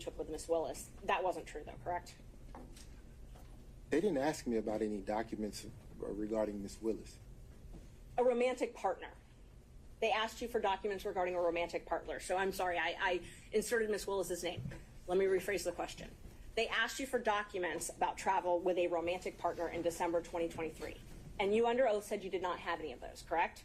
took with Ms. Willis. That wasn't true, though, correct? They didn't ask me about any documents regarding Ms. Willis. A romantic partner. They asked you for documents regarding a romantic partner. So I'm sorry, I inserted Ms. Willis's name. Let me rephrase the question. They asked you for documents about travel with a romantic partner in December 2023. And you under oath said you did not have any of those, correct?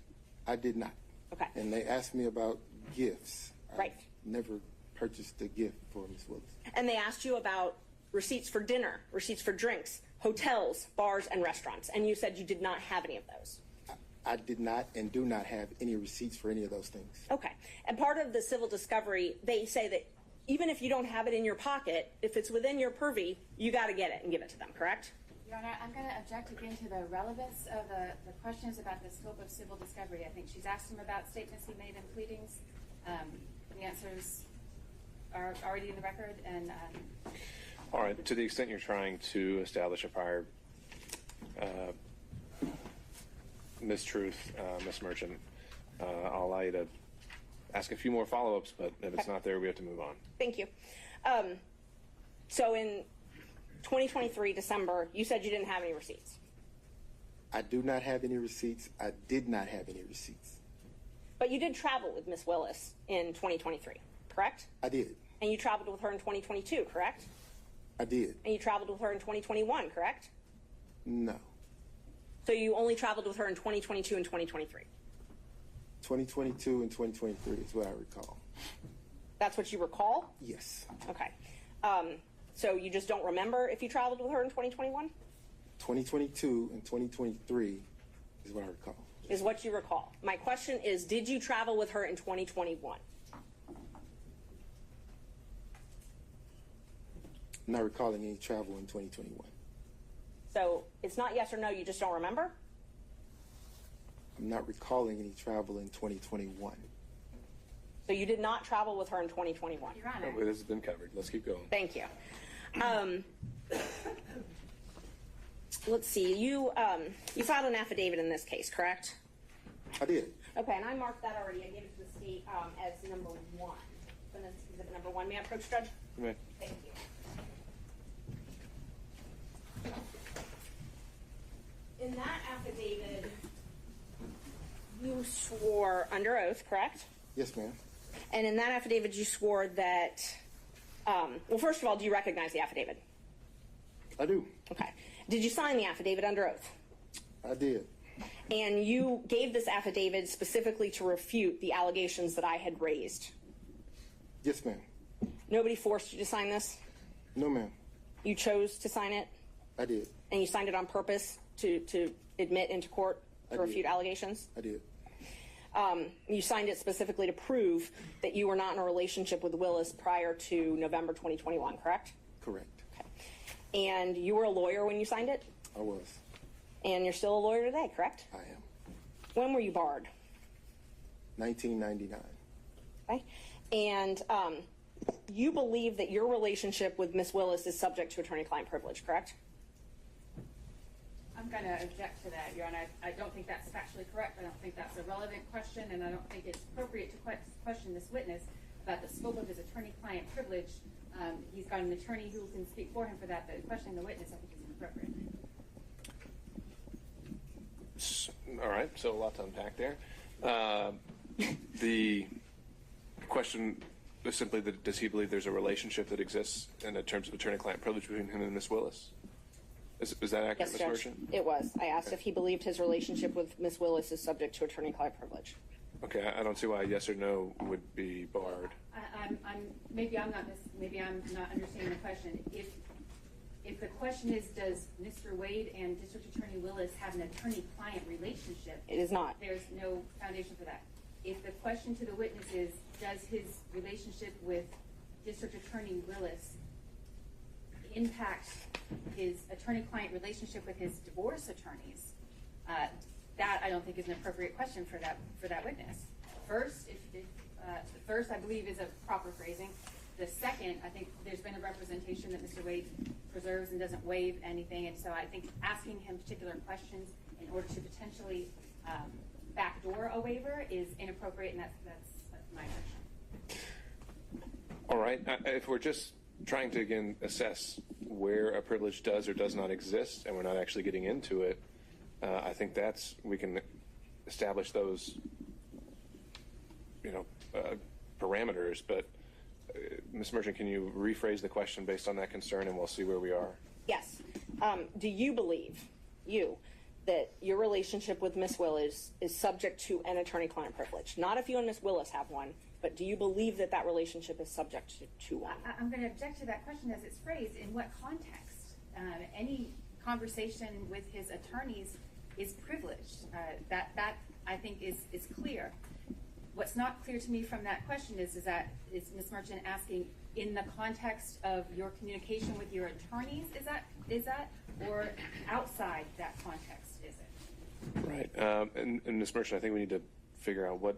I did not. Okay. And they asked me about gifts. Right. I've never purchased a gift for Ms. Willis. And they asked you about receipts for dinner, receipts for drinks, hotels, bars, and restaurants. And you said you did not have any of those. I did not and do not have any receipts for any of those things. Okay. And part of the civil discovery, they say that even if you don't have it in your pocket, if it's within your purview, you got to get it and give it to them, correct? Your Honor, I'm going to object again to the relevance of the questions about the scope of civil discovery. I think she's asked him about statements he made in pleadings. The answers are already in the record. And all right, to the extent you're trying to establish a prior mistruth, Ms. Merchant, I'll allow you to ask a few more follow-ups, but if it's not there, we have to move on. Thank you. So in 2023, December, you said you didn't have any receipts. I do not have any receipts. I did not have any receipts. But you did travel with Ms. Willis in 2023, correct? I did. And you traveled with her in 2022, correct? I did. And you traveled with her in 2021, correct? No. So you only traveled with her in 2022 and 2023? 2022 and 2023 is what I recall. That's what you recall? Yes. Okay. So you just don't remember if you traveled with her in 2021? 2022 and 2023 is what I recall. Is what you recall. My question is, did you travel with her in 2021? I'm not recalling any travel in 2021. So it's not yes or no, you just don't remember? I'm not recalling any travel in 2021. So you did not travel with her in 2021? Your Honor. Oh, this has been covered. Let's keep going. Thank you. Let's see. You filed an affidavit in this case, correct? I did. Okay, and I marked that already. I gave it to the state as number 1. So this is exhibit number 1. May I approach, Judge? You may. Thank you. In that affidavit, you swore under oath, correct? Yes, ma'am. And in that affidavit, you swore that, well, first of all, do you recognize the affidavit? I do. Okay. Did you sign the affidavit under oath? I did. And you gave this affidavit specifically to refute the allegations that I had raised? Yes, ma'am. Nobody forced you to sign this? No, ma'am. You chose to sign it? I did. And you signed it on purpose to admit into court to refute allegations? I did. You signed it specifically to prove that you were not in a relationship with Willis prior to November 2021, correct? Correct. Okay. And you were a lawyer when you signed it? I was. And you're still a lawyer today, correct? I am. When were you barred? 1999. Okay. And you believe that your relationship with Ms. Willis is subject to attorney-client privilege, correct? I'm going to object to that, Your Honor. I don't think that's factually correct. I don't think that's a relevant question, and I don't think it's appropriate to question this witness about the scope of his attorney-client privilege. He's got an attorney who can speak for him for that, but questioning the witness, I think, is inappropriate. All right, so a lot to unpack there. The question is simply that does he believe there's a relationship that exists in terms of attorney-client privilege between him and Ms. Willis? Is that accurate, Yes, Ms. Judge. Merchant? It was. I asked if he believed his relationship with Ms. Willis is subject to attorney-client privilege. Okay, I don't see why yes or no would be barred. Maybe I'm not understanding the question. If the question is, does Mr. Wade and District Attorney Willis have an attorney-client relationship? It is not. There's no foundation for that. If the question to the witness is, does his relationship with District Attorney Willis impact his attorney-client relationship with his divorce attorneys, that I don't think is an appropriate question for that witness. First, the first I believe is a proper phrasing. The second, I think there's been a representation that Mr. Wade preserves and doesn't waive anything, and so I think asking him particular questions in order to potentially backdoor a waiver is inappropriate, and that's my impression. All right, if we're just trying to, again, assess where a privilege does or does not exist, and we're not actually getting into it, I think we can establish those, parameters. But Ms. Merchant, can you rephrase the question based on that concern, and we'll see where we are? Yes. Do you believe, that your relationship with Ms. Willis is subject to an attorney-client privilege? Not if you and Ms. Willis have one, but do you believe that that relationship is subject to one? I'm going to object to that question as it's phrased. In what context? Any conversation with his attorneys is privileged. That I think is clear. What's not clear to me from that question is Ms. Merchant asking in the context of your communication with your attorneys? Is that or outside that context? Is it Right. And Ms. Merchant, I think we need to figure out what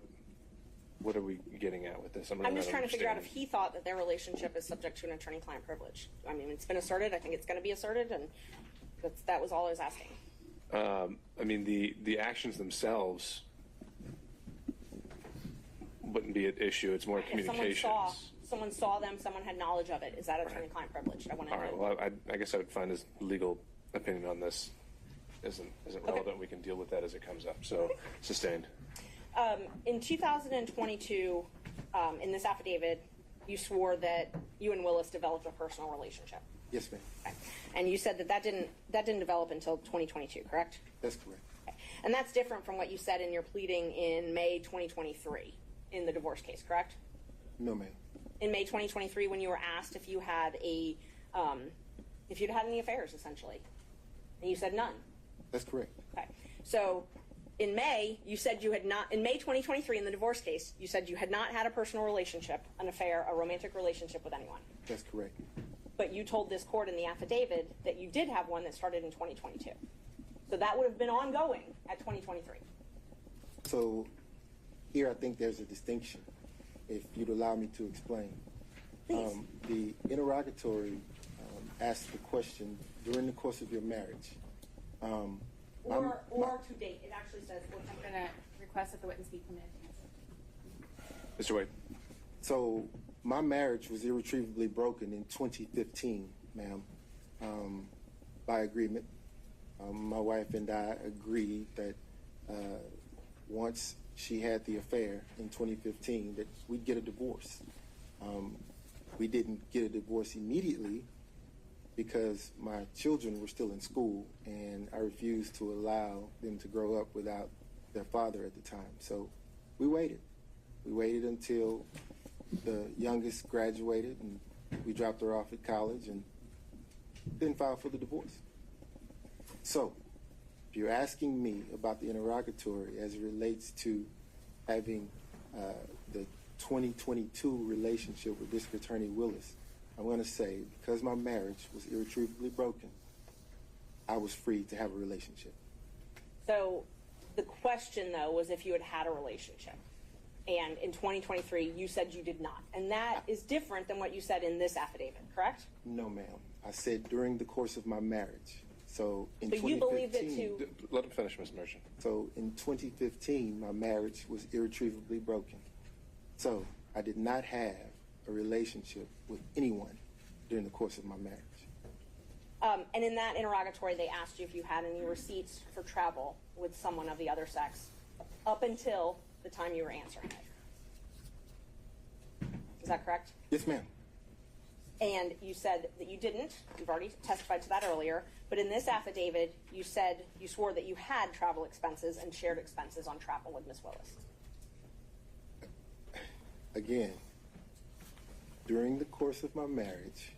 are we getting at with this. I'm just trying to figure out if he thought that their relationship is subject to an attorney-client privilege. I mean, it's been asserted. I think it's going to be asserted, and that was all I was asking. I mean, the actions themselves wouldn't be an issue. It's more communications. If someone saw them, someone had knowledge of it, is that attorney-client privilege? I want to know. All right. Well, I guess I would find his legal opinion on this isn't relevant. We can deal with that as it comes up. So, sustained. In 2022, in this affidavit, you swore that you and Willis developed a personal relationship. Yes, ma'am. Okay. And you said that didn't develop until 2022, correct? That's correct. Okay. And that's different from what you said in your pleading in May 2023 in the divorce case, correct? No, ma'am. In May 2023, when you were asked if you had if you'd had any affairs, essentially, and you said none. That's correct. Okay. So in May, you said you had not, in May 2023 in the divorce case, you said you had not had a personal relationship, an affair, a romantic relationship with anyone. That's correct. But you told this court in the affidavit that you did have one that started in 2022. So that would have been ongoing at 2023. So here I think there's a distinction, if you'd allow me to explain. Please. The interrogatory asked the question during the course of your marriage. Or to date. It actually says. I'm going to request that the witness be permitted to answer. Mr. Wade. So my marriage was irretrievably broken in 2015, ma'am, by agreement. My wife and I agreed that once she had the affair in 2015 that we'd get a divorce. We didn't get a divorce immediately because my children were still in school and I refused to allow them to grow up without their father at the time. So we waited. We waited until the youngest graduated and we dropped her off at college and then filed for the divorce. So if you're asking me about the interrogatory as it relates to having the 2022 relationship with District Attorney Willis, I'm going to say because my marriage was irretrievably broken, I was free to have a relationship. So the question, though, was if you had had a relationship. And in 2023, you said you did not. And that is different than what you said in this affidavit, correct? No, ma'am. I said during the course of my marriage. So in But you believe that 2015, Let him finish, Ms. Merchant. so in 2015, my marriage was irretrievably broken. So I did not have a relationship with anyone during the course of my marriage. And in that interrogatory, they asked you if you had any receipts for travel with someone of the other sex up until the time you were answering it. Is that correct? Yes, ma'am. And you said that you didn't. You've already testified to that earlier. But in this affidavit, you swore that you had travel expenses and shared expenses on travel with Ms. Willis. Again, during the course of my marriage,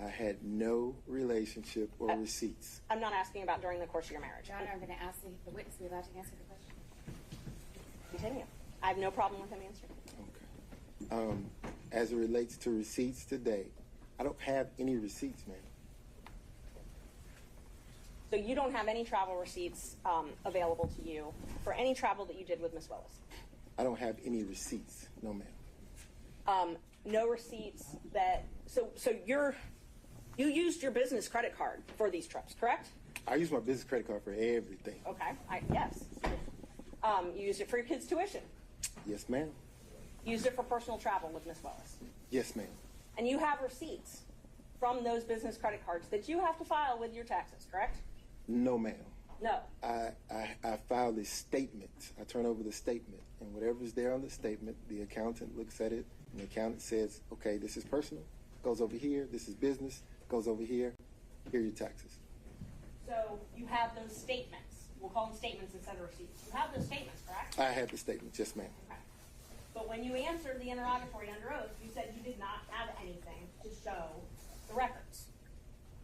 I had no relationship or receipts. I'm not asking about during the course of your marriage. Your Honor, I'm going to ask the witness to be allowed to answer the question. Continue. I have no problem with him answering. Okay. As it relates to receipts today, I don't have any receipts, ma'am. So you don't have any travel receipts available to you for any travel that you did with Ms. Willis? I don't have any receipts, no, ma'am. No receipts that, so you used your business credit card for these trips, correct? I use my business credit card for everything. Okay, yes. You used it for your kids' tuition. Yes, ma'am. Used it for personal travel with Ms. Willis. Yes, ma'am. And you have receipts from those business credit cards that you have to file with your taxes, correct? No, ma'am. No. I filed a statement. I turn over the statement, and whatever's there on the statement, the accountant looks at it, and the accountant says, okay, this is personal, goes over here, this is business, goes over here, here are your taxes. So you have those statements. We'll call them statements instead of receipts. You have those statements, correct? I had the statement, yes, ma'am. Okay. But when you answered the interrogatory under oath, you said you did not have anything to show the records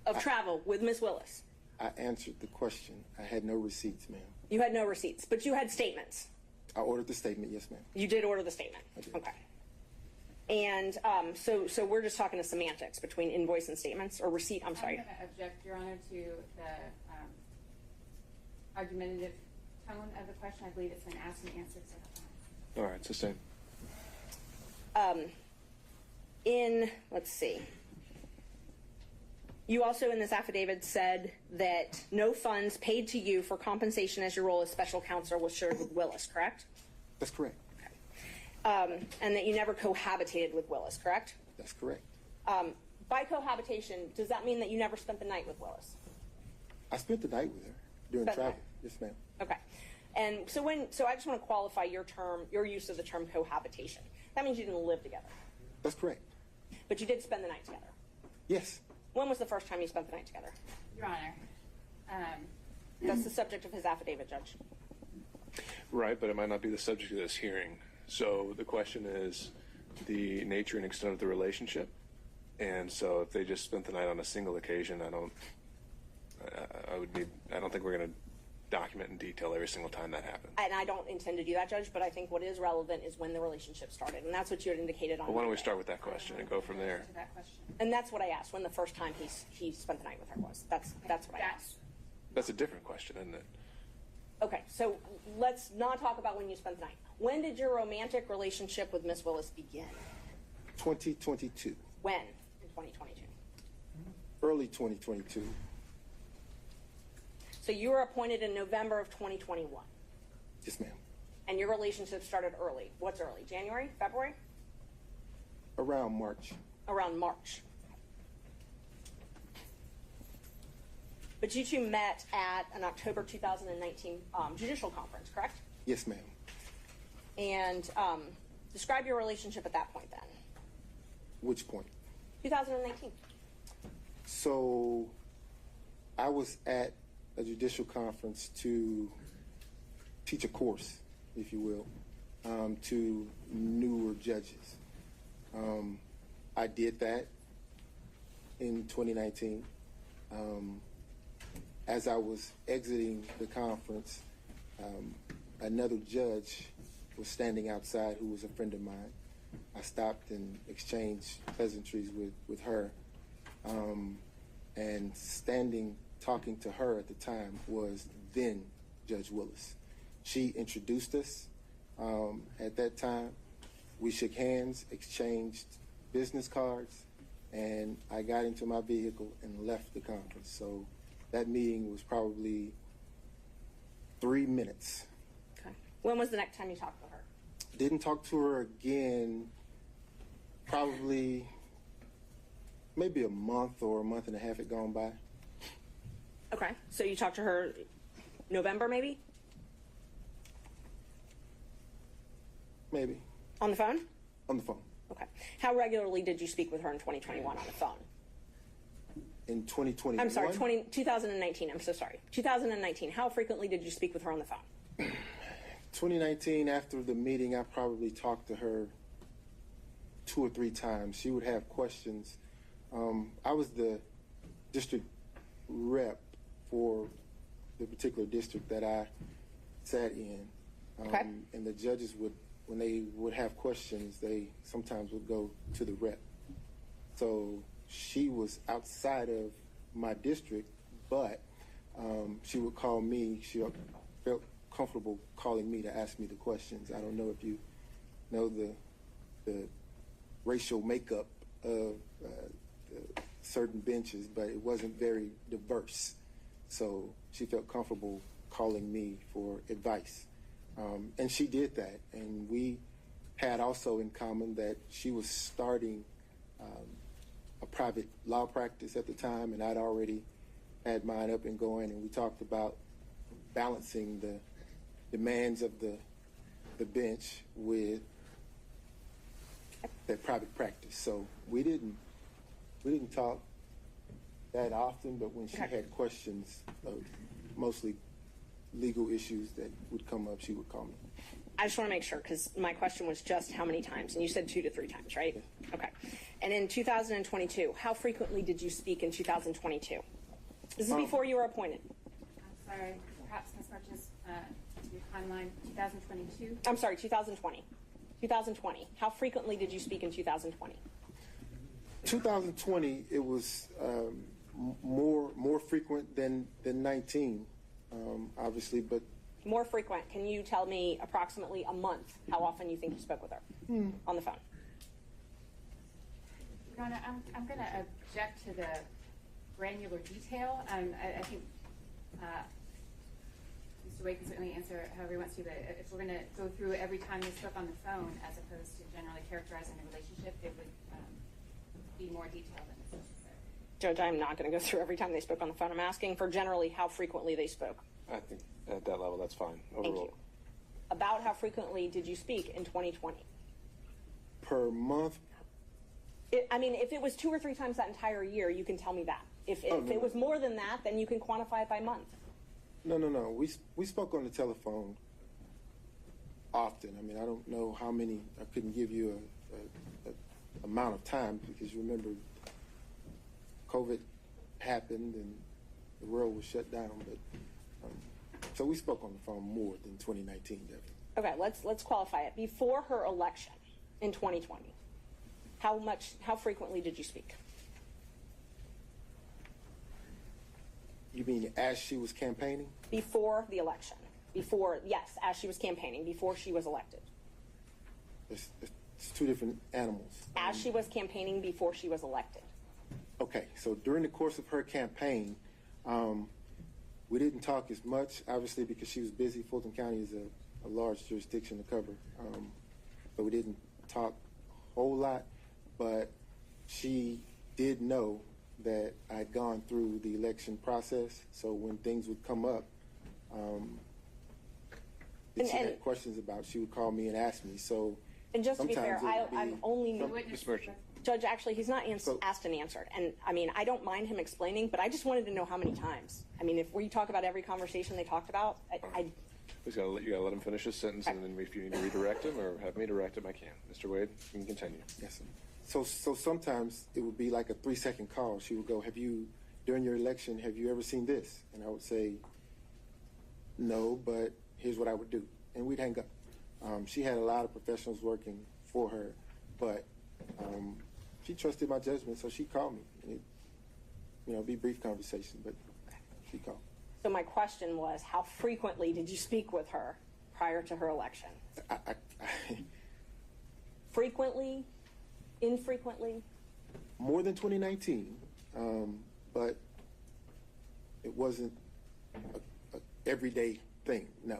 of travel with Ms. Willis. I answered the question. I had no receipts, ma'am. You had no receipts, but you had statements. I ordered the statement, yes, ma'am. You did order the statement. I did. Okay. And so we're just talking to semantics between invoice and statements, or receipt, I'm sorry. I'm going to object, Your Honor, to the argumentative tone of the question. I believe it's been asked and answered several times. All right, sustained. Let's see. You also in this affidavit said that no funds paid to you for compensation as your role as special counsel was shared with Willis, correct? That's correct. And that you never cohabitated with Willis, correct? That's correct. By cohabitation, does that mean that you never spent the night with Willis? I spent the night with her during Spent the travel. night. Yes, ma'am. Okay. And so I just want to qualify your use of the term cohabitation. That means you didn't live together, That's correct. but you did spend the night together. Yes. When was the first time you spent the night together? Your Honor, That's the subject of his affidavit, Judge. Right, but it might not be the subject of this hearing. So the question is the nature and extent of the relationship. And so if they just spent the night on a single occasion, I don't think we're going to document in detail every single time that happened. And I don't intend to do that, Judge, but I think what is relevant is when the relationship started. And that's what you had indicated on Well, why don't we Monday. start with that question and go from there? to that question. And that's what I asked, when the first time he spent the night with her was. That's what I asked. That's a different question, isn't it? Okay, so let's not talk about when you spent the night. When did your romantic relationship with Miss Willis begin? 2022. When in 2022? Early 2022. So you were appointed in November of 2021. Yes, ma'am. And your relationship started early. What's early? January? February? Around March. Around March. But you two met at an October 2019 judicial conference, correct? Yes, ma'am. And describe your relationship at that point then. Which point? 2019. So I was at a judicial conference to teach a course, if you will, to newer judges. I did that in 2019. As I was exiting the conference, another judge was standing outside who was a friend of mine. I stopped and exchanged pleasantries with her. And standing talking to her at the time was then Judge Willis. She introduced us at that time. We shook hands, exchanged business cards, and I got into my vehicle and left the conference. So that meeting was probably 3 minutes. Okay. When was the next time you talked to her? Didn't talk to her again probably maybe a month or a month and a half had gone by. Okay. So you talked to her November maybe? Maybe. On the phone? On the phone. Okay. How regularly did you speak with her in 2021 on the phone? In 2021? I'm sorry, 2019. I'm so sorry. 2019. How frequently did you speak with her on the phone? 2019, after the meeting, I probably talked to her 2 or 3 times. She would have questions. I was the district rep for the particular district that I sat in. Okay. And the judges would, when they would have questions, they sometimes would go to the rep. So she was outside of my district, but she would call me. She felt comfortable calling me to ask me the questions. I don't know if you know the racial makeup of certain benches, but it wasn't very diverse. So she felt comfortable calling me for advice. And she did that. And we had also in common that she was starting a private law practice at the time, and I'd already had mine up and going, and we talked about balancing the demands of the bench with that private practice. So we didn't talk that often, but when she had questions of mostly legal issues that would come up, she would call me. I just want to make sure, because my question was just how many times, and you said 2 to 3 times, right? Yeah. Okay. And in 2022, how frequently did you speak in 2022? This is before you were appointed. I'm sorry, perhaps Ms. Marches, your timeline, 2022? I'm sorry, 2020. 2020. How frequently did you speak in 2020? 2020, it was more frequent than 19, obviously, but More frequent. Can you tell me approximately a month how often you think you spoke with her on the phone? Your Honor, I'm going to object to the granular detail. I think Mr. Wade can certainly answer however he wants to, but if we're going to go through every time they spoke on the phone as opposed to generally characterizing the relationship, it would be more detailed than is necessary. Judge, I'm not going to go through every time they spoke on the phone. I'm asking for generally how frequently they spoke. I think at that level, that's fine. Thank Overall. you. About how frequently did you speak in 2020? per month. I mean, if it was 2 or 3 times that entire year, you can tell me that. If no, it was more than that, then you can quantify it by month. No. We spoke on the telephone often. I mean, I don't know how many. I couldn't give you a amount of time because you remember COVID happened and the world was shut down. But so we spoke on the phone more than 2019, definitely. Okay, let's qualify it. Before her election in 2020, how frequently did you speak? You mean as she was campaigning? Before the election. Yes, as she was campaigning, before she was elected. It's two different animals. As she was campaigning, before she was elected. Okay, so during the course of her campaign, we didn't talk as much, obviously, because she was busy. Fulton County is a large jurisdiction to cover. So we didn't talk a whole lot, but she did know that I'd gone through the election process. So when things would come up, that she had questions about, she would call me and ask me. So And just to be fair, sometimes it would I'm be- only... Ms. Merchant. Judge, actually, he's not asked and answered. And, I mean, I don't mind him explaining, but I just wanted to know how many times. I mean, if we talk about every conversation they talked about, You gotta let him finish his sentence, and then if you need to redirect him or have me direct him, I can. Mr. Wade, you can continue. Yes, sir. So sometimes it would be like a 3-second call. She would go, during your election, have you ever seen this? And I would say, no, but here's what I would do. And we'd hang up. She had a lot of professionals working for her, but she trusted my judgment, so she called me. And it'd be a brief conversation, but she called. So my question was, how frequently did you speak with her prior to her election? I Frequently? Infrequently? more than 2019, but it wasn't a everyday thing, no.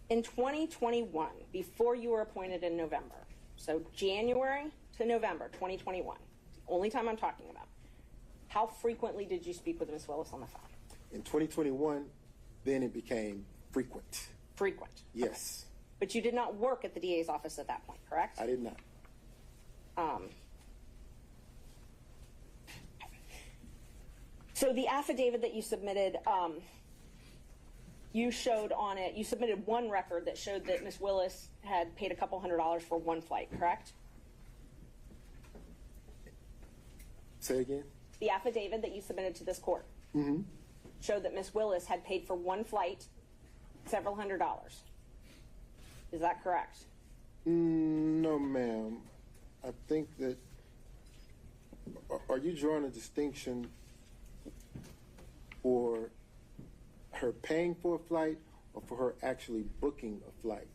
In 2021, before you were appointed in November, so January to November 2021, the only time I'm talking about, how frequently did you speak with Ms. Willis on the phone? In 2021, then it became frequent. Frequent. Yes, But you did not work at the DA's office at that point, correct? I did not. So the affidavit that you submitted, you showed on it, you submitted one record that showed that Ms. Willis had paid a couple $100s for one flight, correct? Say again? The affidavit that you submitted to this court showed that Ms. Willis had paid for one flight several $100s. Is that correct? No, ma'am. I think that. Are you drawing a distinction for her paying for a flight or for her actually booking a flight?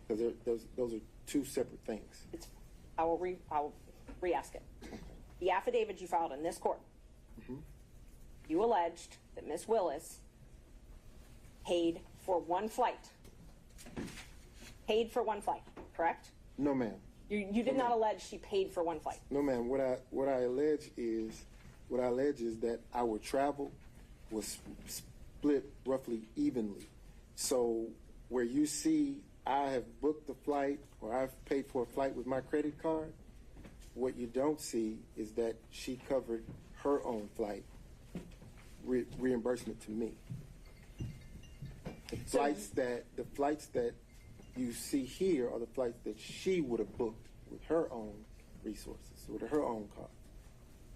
Because those are two separate things. I will re-ask it. The affidavit you filed in this court, you alleged that Ms. Willis paid for one flight. Paid for one flight, correct? No, ma'am. You did not allege she paid for one flight. No, ma'am. What I allege is that our travel was split roughly evenly. So where you see I have booked the flight or I've paid for a flight with my credit card, what you don't see is that she covered her own flight reimbursement to me. The flights that you see here are the flights that she would have booked with her own resources, with her own card.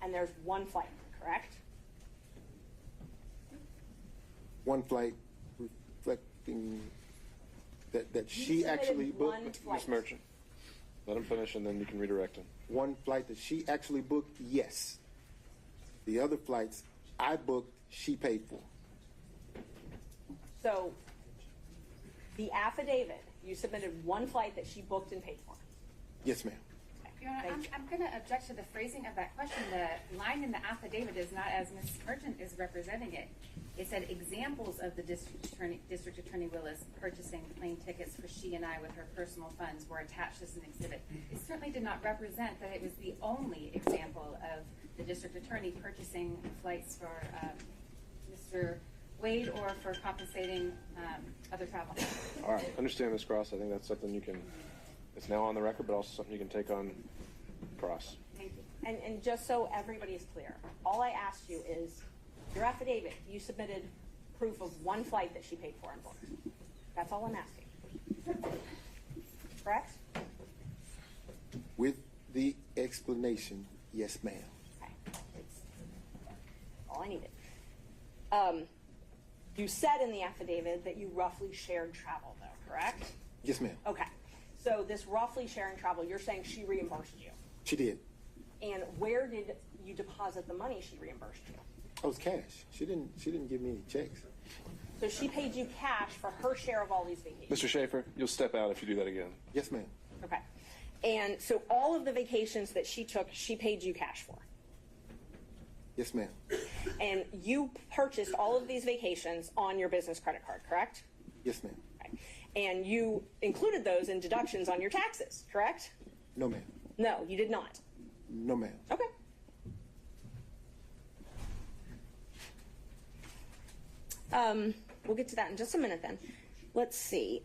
And there's one flight, correct? One flight reflecting that she submitted actually one booked. flight. Ms. Merchant, let him finish and then you can redirect him. One flight that she actually booked, yes. The other flights I booked, she paid for. So the affidavit, you submitted one flight that she booked and paid for. Yes, ma'am. Your Honor, Thank you. I'm going to object to the phrasing of that question. The line in the affidavit is not as Ms. Merchant is representing it. It said examples of the District Attorney Willis purchasing plane tickets for she and I with her personal funds were attached as an exhibit. It certainly did not represent that it was the only example of the District Attorney purchasing flights for Mr. Wade or for compensating other travel. All right, understand, Ms. Cross. I think that's something you can, it's now on the record, but also something you can take on cross. Thank you. And just so everybody is clear, all I asked you is, your affidavit, you submitted proof of one flight that she paid for and booked. That's all I'm asking. Correct? With the explanation, yes, ma'am. Okay. That's all I needed. You said in the affidavit that you roughly shared travel, though, correct? Yes, ma'am. Okay. So this roughly sharing travel, you're saying she reimbursed you. She did. And where did you deposit the money she reimbursed you? Oh, it was cash. She didn't give me any checks. So she paid you cash for her share of all these vacations. Mr. Schaefer, you'll step out if you do that again. Yes, ma'am. Okay. And so all of the vacations that she took, she paid you cash for. Yes, ma'am. And you purchased all of these vacations on your business credit card, correct? Yes, ma'am. Okay. And you included those in deductions on your taxes, correct? No, ma'am. No, you did not. No, ma'am. Okay. We'll get to that in just a minute then. Let's see.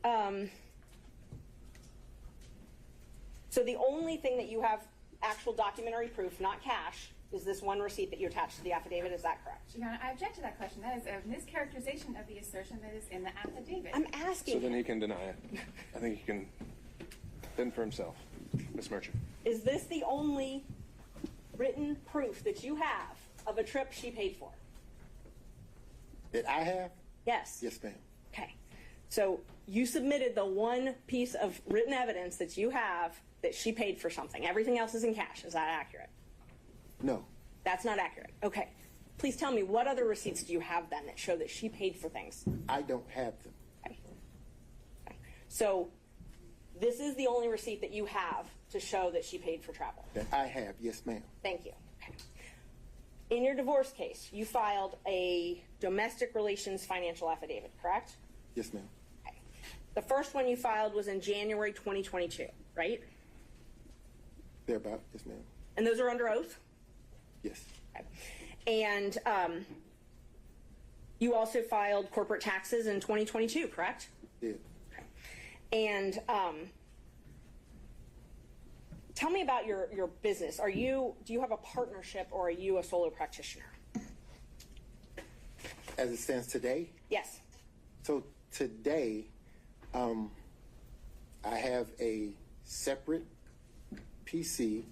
So the only thing that you have actual documentary proof, not cash, is this one receipt that you attached to the affidavit. Is that correct? Your Honor, I object to that question. That is a mischaracterization of the assertion that is in the affidavit. I'm asking. So then he can deny it. I think he can fend for himself. Ms. Merchant. Is this the only written proof that you have of a trip she paid for? That I have? Yes. Yes, ma'am. Okay. So you submitted the one piece of written evidence that you have that she paid for something. Everything else is in cash. Is that accurate? No. That's not accurate. Okay. Please tell me, what other receipts do you have then that show that she paid for things? I don't have them. Okay. Okay. So this is the only receipt that you have to show that she paid for travel. That I have. Yes, ma'am. Thank you. Okay. In your divorce case, you filed a domestic relations financial affidavit, correct? Yes, ma'am. Okay. The first one you filed was in January 2022, right? Thereabout. Yes, ma'am. And those are under oath? Yes. Okay. And you also filed corporate taxes in 2022, correct? Did. Okay. And tell me about your business. Do you have a partnership or are you a solo practitioner? As it stands today? Yes. So today, I have a separate PC.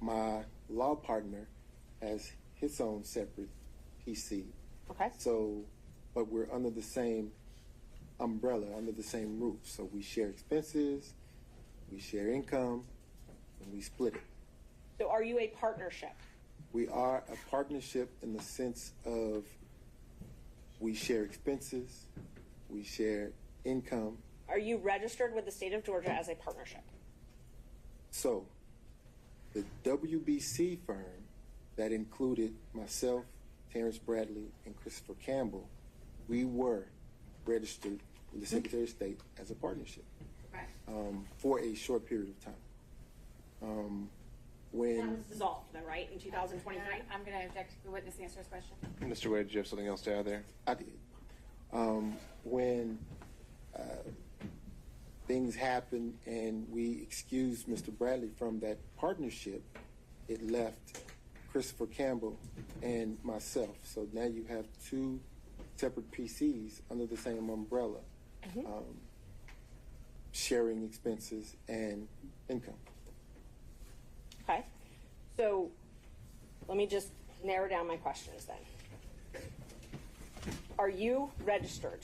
My law partner has his own separate PC. Okay. So, but we're under the same umbrella, under the same roof. So we share expenses, we share income, and we split it. So are you a partnership? We are a partnership in the sense of we share expenses, we share income. Are you registered with the state of Georgia as a partnership? So the WBC firm that included myself, Terrence Bradley, and Christopher Campbell, we were registered with the Secretary of State as a partnership Right. for a short period of time. That When was dissolved, though, right, in 2023? I'm going to object to the witness answer his question. Mr. Wade, do you have something else to add there? I did. When things happened and we excused Mr. Bradley from that partnership, it left Christopher Campbell and myself. So now you have two separate PCs under the same umbrella, sharing expenses and income. Okay. So let me just narrow down my questions then. Are you registered?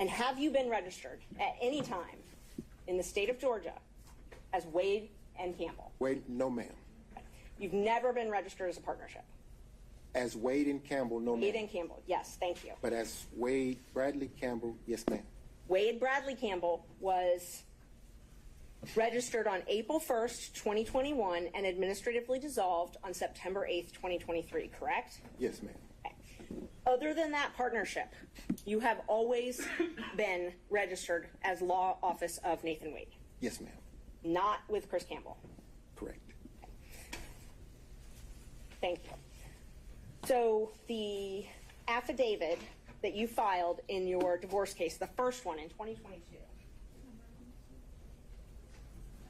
And have you been registered at any time in the state of Georgia as Wade and Campbell? Wade, no ma'am. You've never been registered as a partnership? As Wade and Campbell, no ma'am. Wade and Campbell, yes, thank you. But as Wade Bradley Campbell, yes ma'am. Wade Bradley Campbell was registered on April 1st, 2021 and administratively dissolved on September 8th, 2023, correct? Yes ma'am. Okay. Other than that partnership, you have always been registered as law office of Nathan Wade, Yes ma'am. not with Chris Campbell. Correct. Thank you. So the affidavit that you filed in your divorce case, the first one in 2022,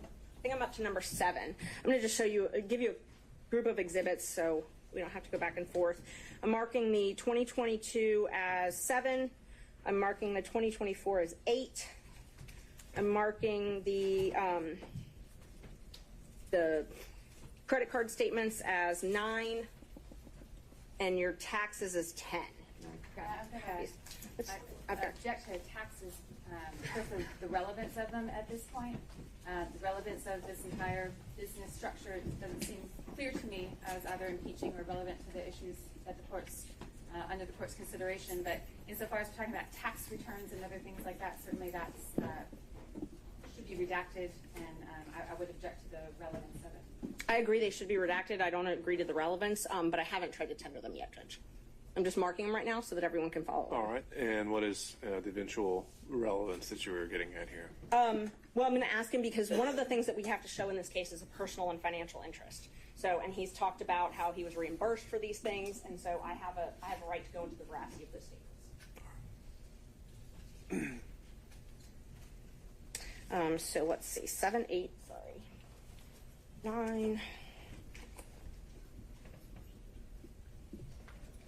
I think I'm up to number 7. I'm going to just show you, give you a group of exhibits so we don't have to go back and forth. I'm marking the 2022 as 7. I'm marking the 2024 as 8. I'm marking the credit card statements as 9, and your taxes as 10. I object to taxes because of the relevance of them at this point. The relevance of this entire business structure doesn't seem clear to me as either impeaching or relevant to the issues that the court's under the court's consideration. But insofar as we're talking about tax returns and other things like that, certainly that's should be redacted, and I would object to the relevance of it. I agree they should be redacted. I don't agree to the relevance, but I haven't tried to tender them yet, Judge. I'm just marking them right now so that everyone can follow. All right. And what is the eventual relevance that you were getting at here? Well, I'm going to ask him because one of the things that we have to show in this case is a personal and financial interest. So, and he's talked about how he was reimbursed for these things, and so I have a right to go into the veracity of those statements. So let's see, 7, 8, sorry, 9.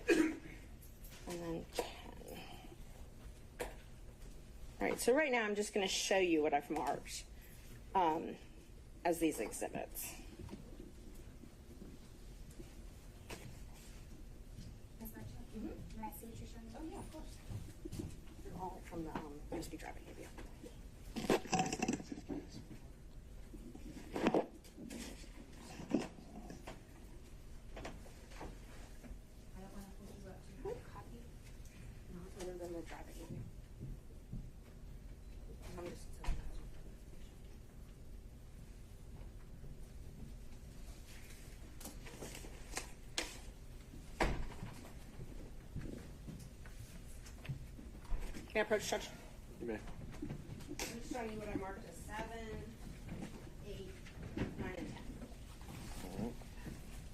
And then 10. All right, so right now I'm just going to show you what I've marked as these exhibits. Ms. Marchand, may I see what you're showing? Oh, yeah, of course. They're all from the USB drive I gave you. I don't want to hold you up to have a copy. No, other than the drive I gave you. I'm just Can I approach, Judge? You may. I'm just showing you what I marked as 7, 8, 9, and 10. All right.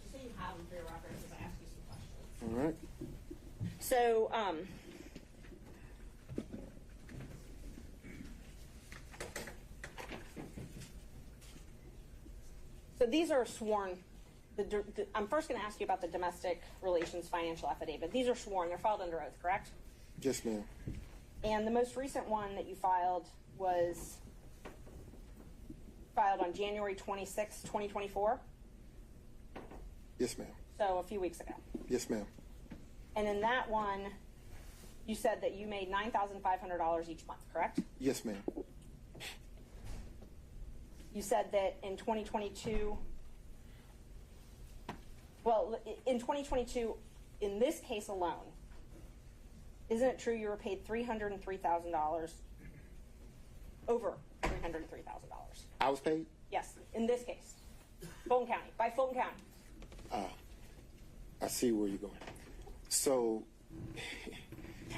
Just so you have them for your reference as I ask you some questions. All right. So, so these are sworn. I'm first going to ask you about the domestic relations financial affidavit. These are sworn. They're filed under oath, correct? Yes ma'am. And the most recent one that you filed was filed on January 26, 2024. Yes ma'am. So a few weeks ago. Yes ma'am. And in that one, you said that you made $9,500 each month, correct? Yes ma'am. You said that in 2022, well, in 2022, in this case alone, isn't it true you were paid $303,000, over $303,000? I was paid? Yes, in this case, Fulton County, by Fulton County. I see where you're going. So,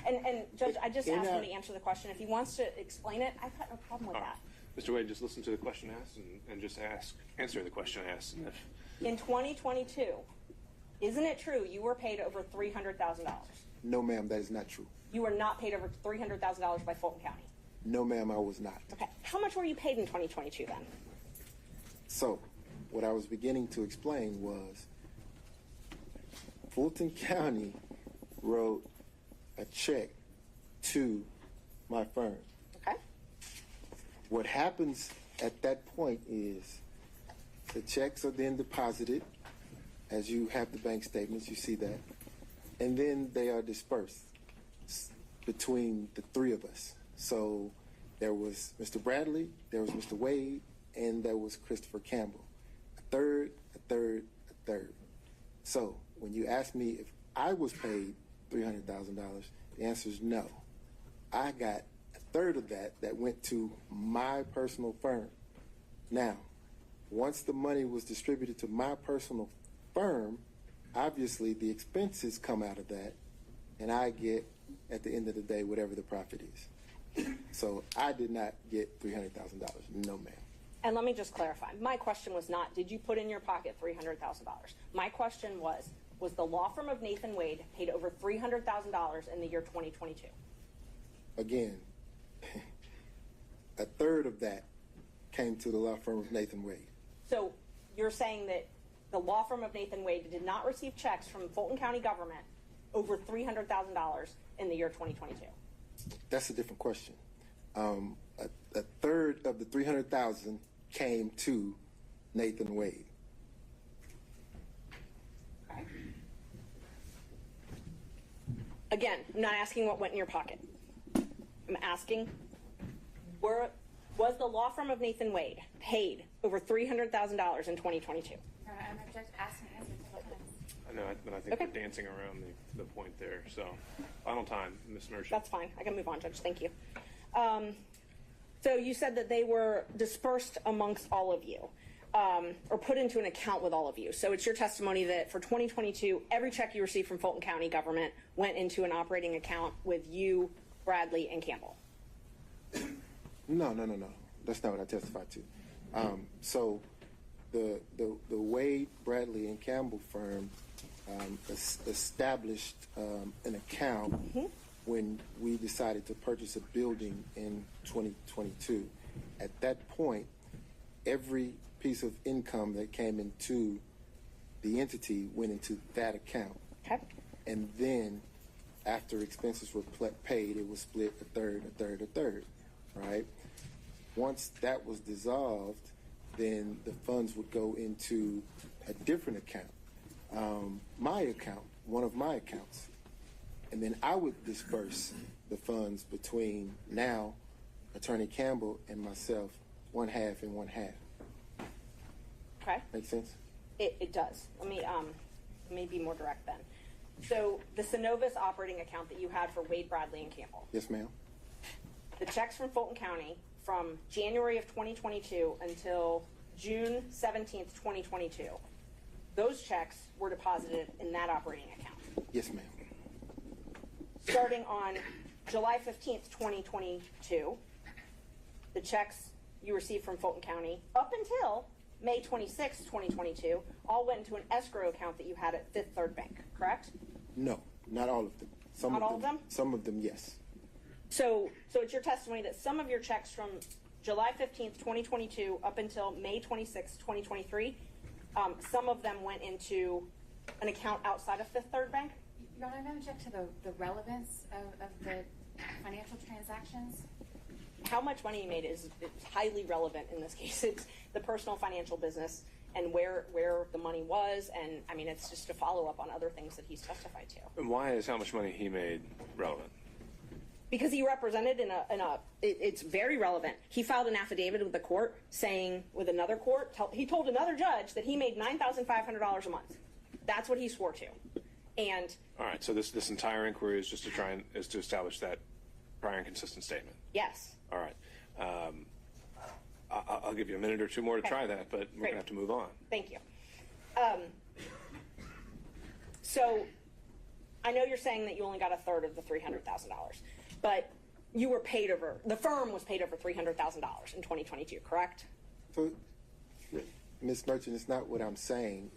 And Judge, I just In asked him our- to answer the question. If he wants to explain it, I've got no problem with that. Mr. Wade, just listen to the question asked and just answer the question asked. And if, In 2022, isn't it true you were paid over $300,000? No, ma'am, that is not true. You were not paid over $300,000 by Fulton County. No, ma'am, I was not. Okay. How much were you paid in 2022 then? So, what I was beginning to explain was Fulton County wrote a check to my firm. Okay. What happens at that point is the checks are then deposited. As you have the bank statements, you see that. And then they are dispersed between the three of us. So there was Mr. Bradley, there was Mr. Wade, and there was Christopher Campbell. A third. So when you ask me if I was paid $300,000, the answer is no. I got a third of that went to my personal firm. Now, once the money was distributed to my personal firm, obviously the expenses come out of that, and I get, at the end of the day, whatever the profit is. So I did not get $300,000. No, ma'am. And let me just clarify. My question was not, did you put in your pocket $300,000? My question was the law firm of Nathan Wade paid over $300,000 in the year 2022? Again, a third of that came to the law firm of Nathan Wade. So you're saying that the law firm of Nathan Wade did not receive checks from Fulton County government over $300,000 in the year 2022? That's a different question. A third of the $300,000 came to Nathan Wade. Okay. Again, I'm not asking what went in your pocket. I'm asking, was the law firm of Nathan Wade paid over $300,000 in 2022? I'm asking answers several times. I know, but I think we're dancing around the point there. So, final time, Ms. Mercer. That's fine. I can move on, Judge. Thank you. So you said that they were dispersed amongst all of you, or put into an account with all of you. So it's your testimony that for 2022, every check you received from Fulton County government went into an operating account with you, Bradley, and Campbell. No. That's not what I testified to. So the Wade, Bradley, and Campbell firm established an account when we decided to purchase a building in 2022. At that point, every piece of income that came into the entity went into that account. Okay. And then after expenses were paid, it was split a third, right? Once that was dissolved, then the funds would go into a different account, my account, one of my accounts. And then I would disperse the funds between now Attorney Campbell and myself, one half and one half. Okay. Make sense? It does. Let me be more direct then. So the Synovus operating account that you had for Wade, Bradley, and Campbell. Yes, ma'am. The checks from Fulton County from January of 2022 until June 17th, 2022, those checks were deposited in that operating account. Yes, ma'am. Starting on July 15th, 2022, the checks you received from Fulton County up until May 26th, 2022, all went into an escrow account that you had at Fifth Third Bank, correct? No, not all of them. Not all of them? Some of them, yes. So it's your testimony that some of your checks from July 15th, 2022 up until May 26th, 2023, some of them went into an account outside of Fifth Third Bank? Your Honor, I'm going to object to the relevance of the financial transactions. How much money you made is highly relevant in this case. It's the personal financial business and where the money was, and I mean, it's just a follow-up on other things that he's testified to. And why is how much money he made relevant? Because he represented it's very relevant. He filed an affidavit with the court saying, with another court, he told another judge that he made $9,500 a month. That's what he swore to. And All right, so this entire inquiry is just to establish that prior and consistent statement. yes. All right. I'll give you a minute or two more to try that, but we're going to have to move on. Thank you. So I know you're saying that you only got a third of the $300,000, but you were paid over, the firm was paid over $300,000 in 2022, correct? So, Ms. Merchant, it's not what I'm saying.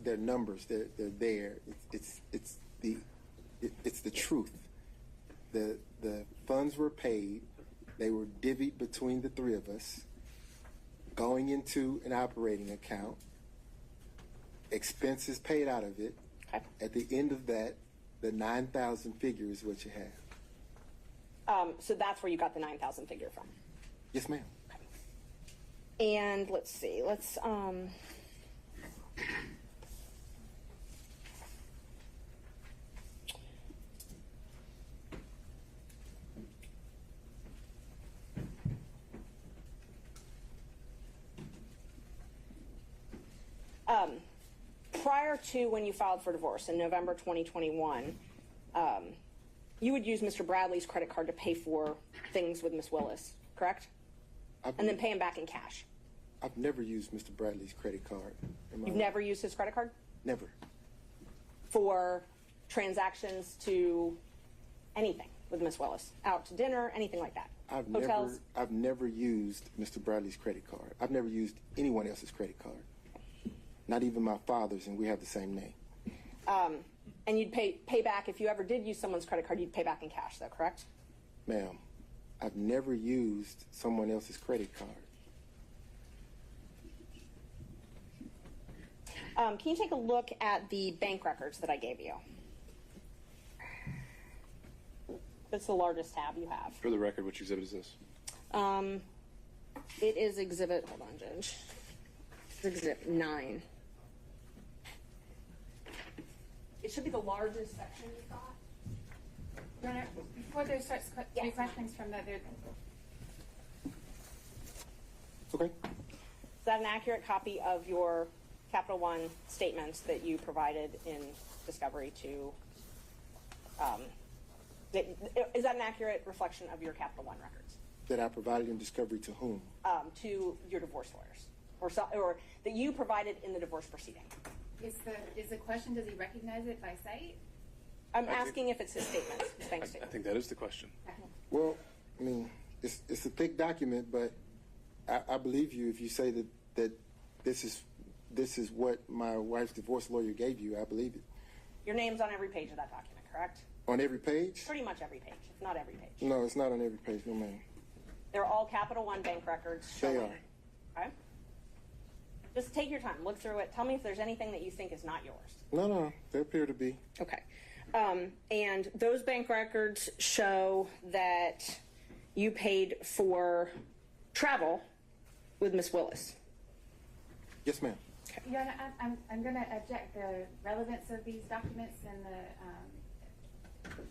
They're numbers. They're there. It's the truth. The funds were paid. They were divvied between the three of us, going into an operating account. Expenses paid out of it. Okay. At the end of that, the 9,000 figure is what you have. So that's where you got the 9,000 figure from. Yes, ma'am. And let's see, prior to when you filed for divorce in November 2021, you would use Mr. Bradley's credit card to pay for things with Ms. Willis, correct? And then pay him back in cash. I've never used Mr. Bradley's credit card. You've never used his credit card? Never. For transactions to anything with Ms. Willis, out to dinner, anything like that. Hotels? I've never used Mr. Bradley's credit card. I've never used anyone else's credit card. Not even my father's, and we have the same name. And you'd pay back, if you ever did use someone's credit card, you'd pay back in cash, though, correct? Ma'am, I've never used someone else's credit card. Can you take a look at the bank records that I gave you? That's the largest tab you have. For the record, which exhibit is this? It is exhibit, hold on, Judge. It's exhibit 9. It should be the largest section you've got. Your Honor, before there starts Yes. questions from the other, Okay. Is that an accurate copy of your Capital One statements that you provided in discovery to, is that an accurate reflection of your Capital One records? That I provided in discovery to whom? To your divorce lawyers, or that you provided in the divorce proceeding? is the question, does he recognize it by sight? I'm asking if it's his statements, his bank I statement. think that is the question. Well, I mean, it's a thick document, but I believe you if you say that this is what my wife's divorce lawyer gave you. I believe it. Your name's on every page of that document, correct? On every page? Pretty much every page, if not every page. No, it's not on every page. No, ma'am. They're all Capital One bank records showing. They are. Okay? Just take your time, look through it. Tell me if there's anything that you think is not yours. No, they appear to be. Okay. And those bank records show that you paid for travel with Miss Willis. Yes, ma'am. Your Honor, I'm going to object the relevance of these documents and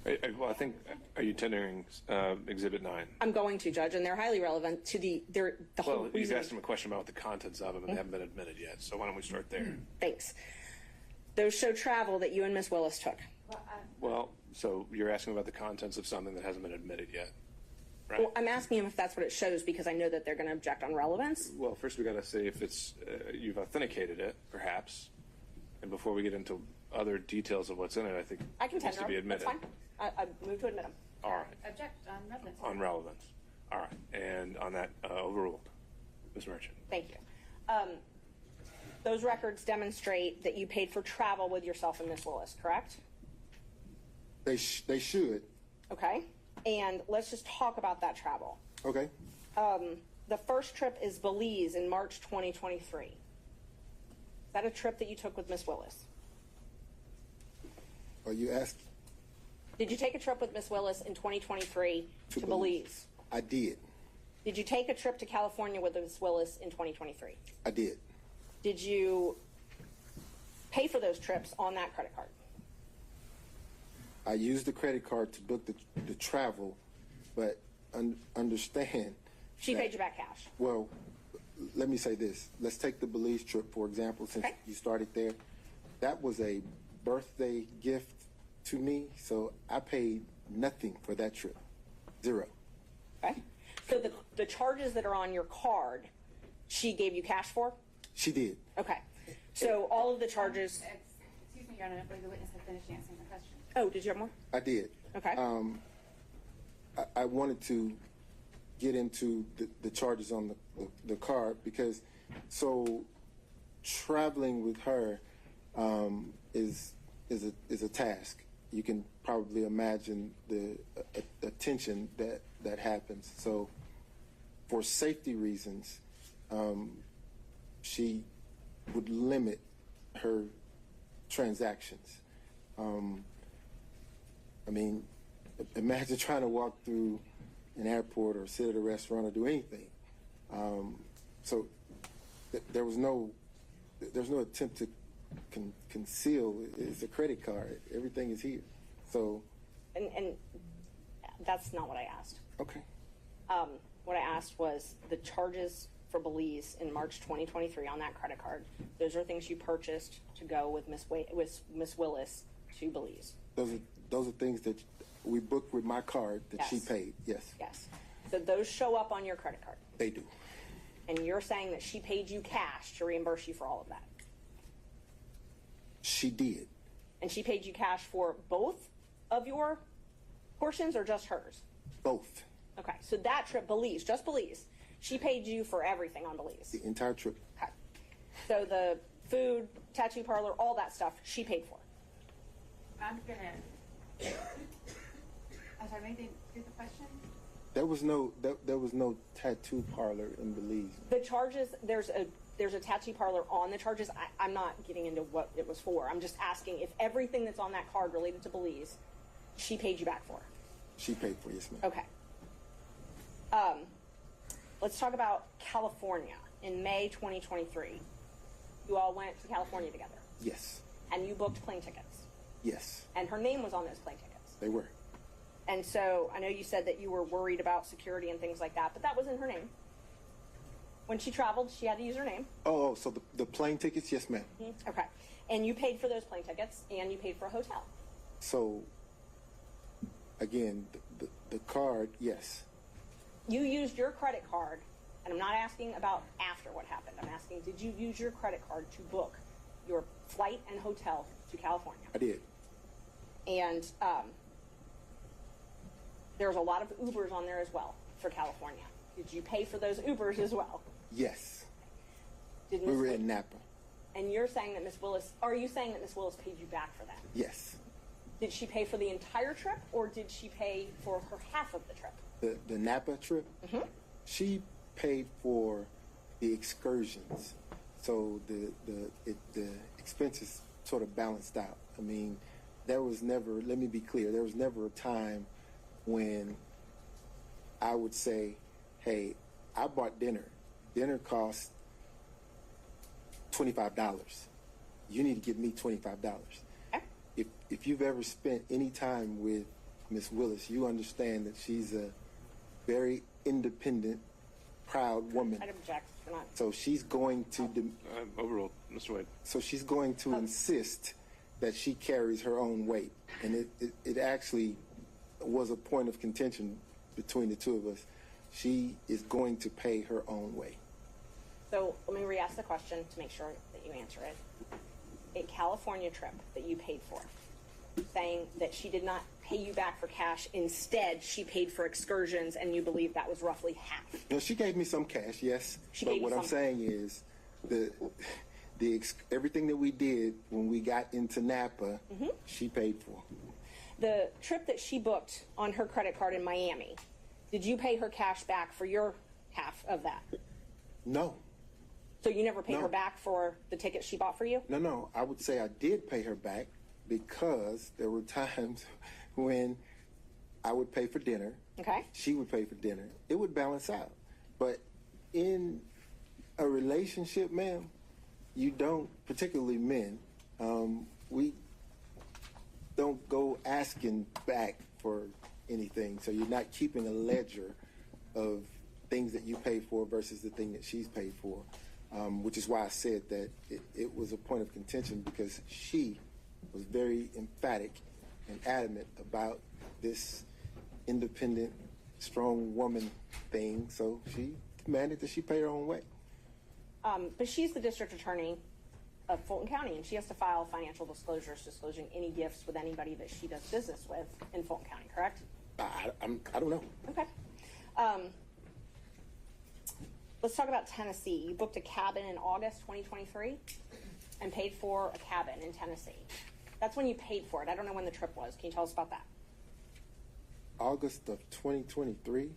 the, Well, I think, are you tendering Exhibit 9? I'm going to, Judge, and they're highly relevant to the whole Well, you've reason. asked him a question about the contents of them, and they haven't been admitted yet. So why don't we start there? Thanks. Those show travel that you and Miss Willis took. Well, so you're asking about the contents of something that hasn't been admitted yet, right? Well, I'm asking him if that's what it shows because I know that they're going to object on relevance. Well, first we got to say if it's you've authenticated it, perhaps, and before we get into other details of what's in it, I think I can it needs tender to be them. That's admitted. fine. I move to admit them. All right, object on relevance. on relevance. All right, and on that overruled, Ms. Merchant. Thank you. Those records demonstrate that you paid for travel with yourself and Miss Willis, correct? They should. Okay. And let's just talk about that travel. Okay. The first trip is Belize in March 2023. Is that a trip that you took with Miss Willis? Are you asking? Did you take a trip with Miss Willis in 2023 to Belize? I did. Did you take a trip to California with Miss Willis in 2023? I did. Did you pay for those trips on that credit card? I used the credit card to book the travel, but understand. She paid you back cash. Well, let me say this. Let's take the Belize trip, for example, since Okay. you started there. That was a birthday gift to me, so I paid nothing for that trip. Zero. Okay. So the charges that are on your card, she gave you cash for? She did. Okay. So all of the charges. Excuse me, Your Honor, I believe the witness had finished answering the question. Oh, did you have more? I did. Okay. I wanted to get into the charges on the card because so traveling with her is a task. You can probably imagine the attention that happens. So for safety reasons, she would limit her transactions. I mean, imagine trying to walk through an airport or sit at a restaurant or do anything. So there's no attempt to conceal. It's a credit card. Everything is here. So. And that's not what I asked. Okay. What I asked was the charges for Belize in March 2023 on that credit card. Those are things you purchased to go with Miss Willis to Belize. Those are things that we booked with my card that she paid. Yes. Yes. So those show up on your credit card. They do. And you're saying that she paid you cash to reimburse you for all of that. She did. And she paid you cash for both of your portions or just hers? Both. Okay. So that trip, Belize, just Belize, she paid you for everything on Belize. The entire trip. Okay. So the food, tattoo parlor, all that stuff, she paid for. I'm sorry, maybe repeat the question? There was no tattoo parlor in Belize. The charges, there's a tattoo parlor on the charges. I'm not getting into what it was for. I'm just asking if everything that's on that card related to Belize, she paid you back for. She paid for, yes, ma'am. Okay. Let's talk about California. In May 2023, you all went to California together. Yes. And you booked plane tickets. Yes. And her name was on those plane tickets. They were. And so I know you said that you were worried about security and things like that, but that was in her name. When she traveled, she had to use her name. Oh, so the plane tickets, yes, ma'am. Mm-hmm. Okay. And you paid for those plane tickets, and you paid for a hotel. So, again, the card, yes. You used your credit card, and I'm not asking about after what happened. I'm asking, did you use your credit card to book your flight and hotel to California? I did. And there's a lot of Ubers on there as well for California. Did you pay for those Ubers as well? Yes. Did We were in Napa. And you're saying that are you saying that Miss Willis paid you back for that? Yes. Did she pay for the entire trip, or did she pay for her half of the trip? The Napa trip, she paid for the excursions. So the expenses sort of balanced out. I mean, there was never, let me be clear, there was never a time when I would say, hey, I bought dinner. Dinner cost $25. You need to give me $25. Okay. If you've ever spent any time with Miss Willis, you understand that she's a very independent, proud woman. I'd object. We're not. So she's going to Overruled, Mr. Wade. So she's going to insist that she carries her own weight, and it actually was a point of contention between the two of us. She is going to pay her own way. So let me re-ask the question to make sure that you answer it. A California trip that you paid for, saying that she did not pay you back for cash. Instead, she paid for excursions, and you believe that was roughly half. No, she gave me some cash, yes. But what I'm saying is everything that we did when we got into Napa, she paid for. The trip that she booked on her credit card in Miami, did you pay her cash back for your half of that? No. So you never paid No. her back for the tickets she bought for you? No. I would say I did pay her back because there were times when I would pay for dinner. Okay. She would pay for dinner. It would balance out. But in a relationship, ma'am, you don't, particularly men, we don't go asking back for anything. So you're not keeping a ledger of things that you pay for versus the thing that she's paid for, which is why I said that it was a point of contention because she was very emphatic and adamant about this independent, strong woman thing. So she demanded that she pay her own way. But she's the district attorney of Fulton County, and she has to file financial disclosures disclosing any gifts with anybody that she does business with in Fulton County, correct? I don't know. Okay. Let's talk about Tennessee. You booked a cabin in August 2023 and paid for a cabin in Tennessee. That's when you paid for it. I don't know when the trip was. Can you tell us about that? August of 2023.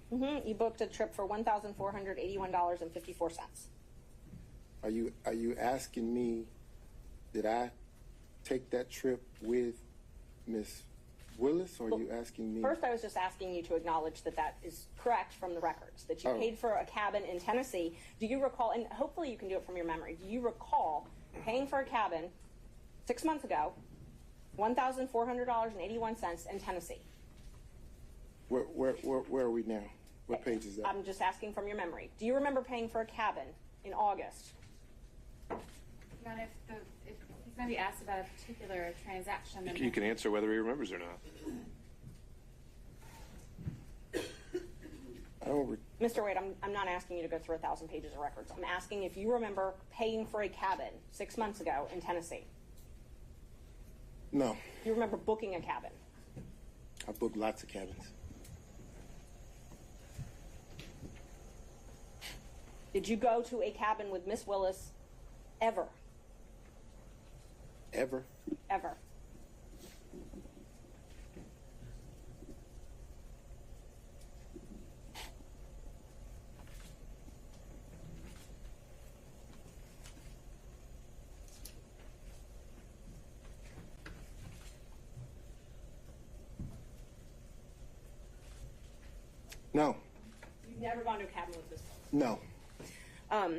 You booked a trip for $1,481.54. Are you asking me, did I take that trip with Miss Willis, or are you asking me? First, I was just asking you to acknowledge that that is correct from the records, that you Oh. paid for a cabin in Tennessee. Do you recall, and hopefully you can do it from your memory, do you recall paying for a cabin 6 months ago, $1,400.81 in Tennessee? Where are we now? What page is that? I'm just asking from your memory. Do you remember paying for a cabin in August? Your Honor, if he's going to be asked about a particular transaction, then You can answer whether he remembers or not. I don't. Mr. Wade, I'm not asking you to go through 1,000 pages of records. I'm asking if you remember paying for a cabin 6 months ago in Tennessee. No, You remember booking a cabin. I booked lots of cabins. Did you go to a cabin with Miss Willis ever? Ever? Ever? No. You've never gone to a cabin with Miss Willis? No. Have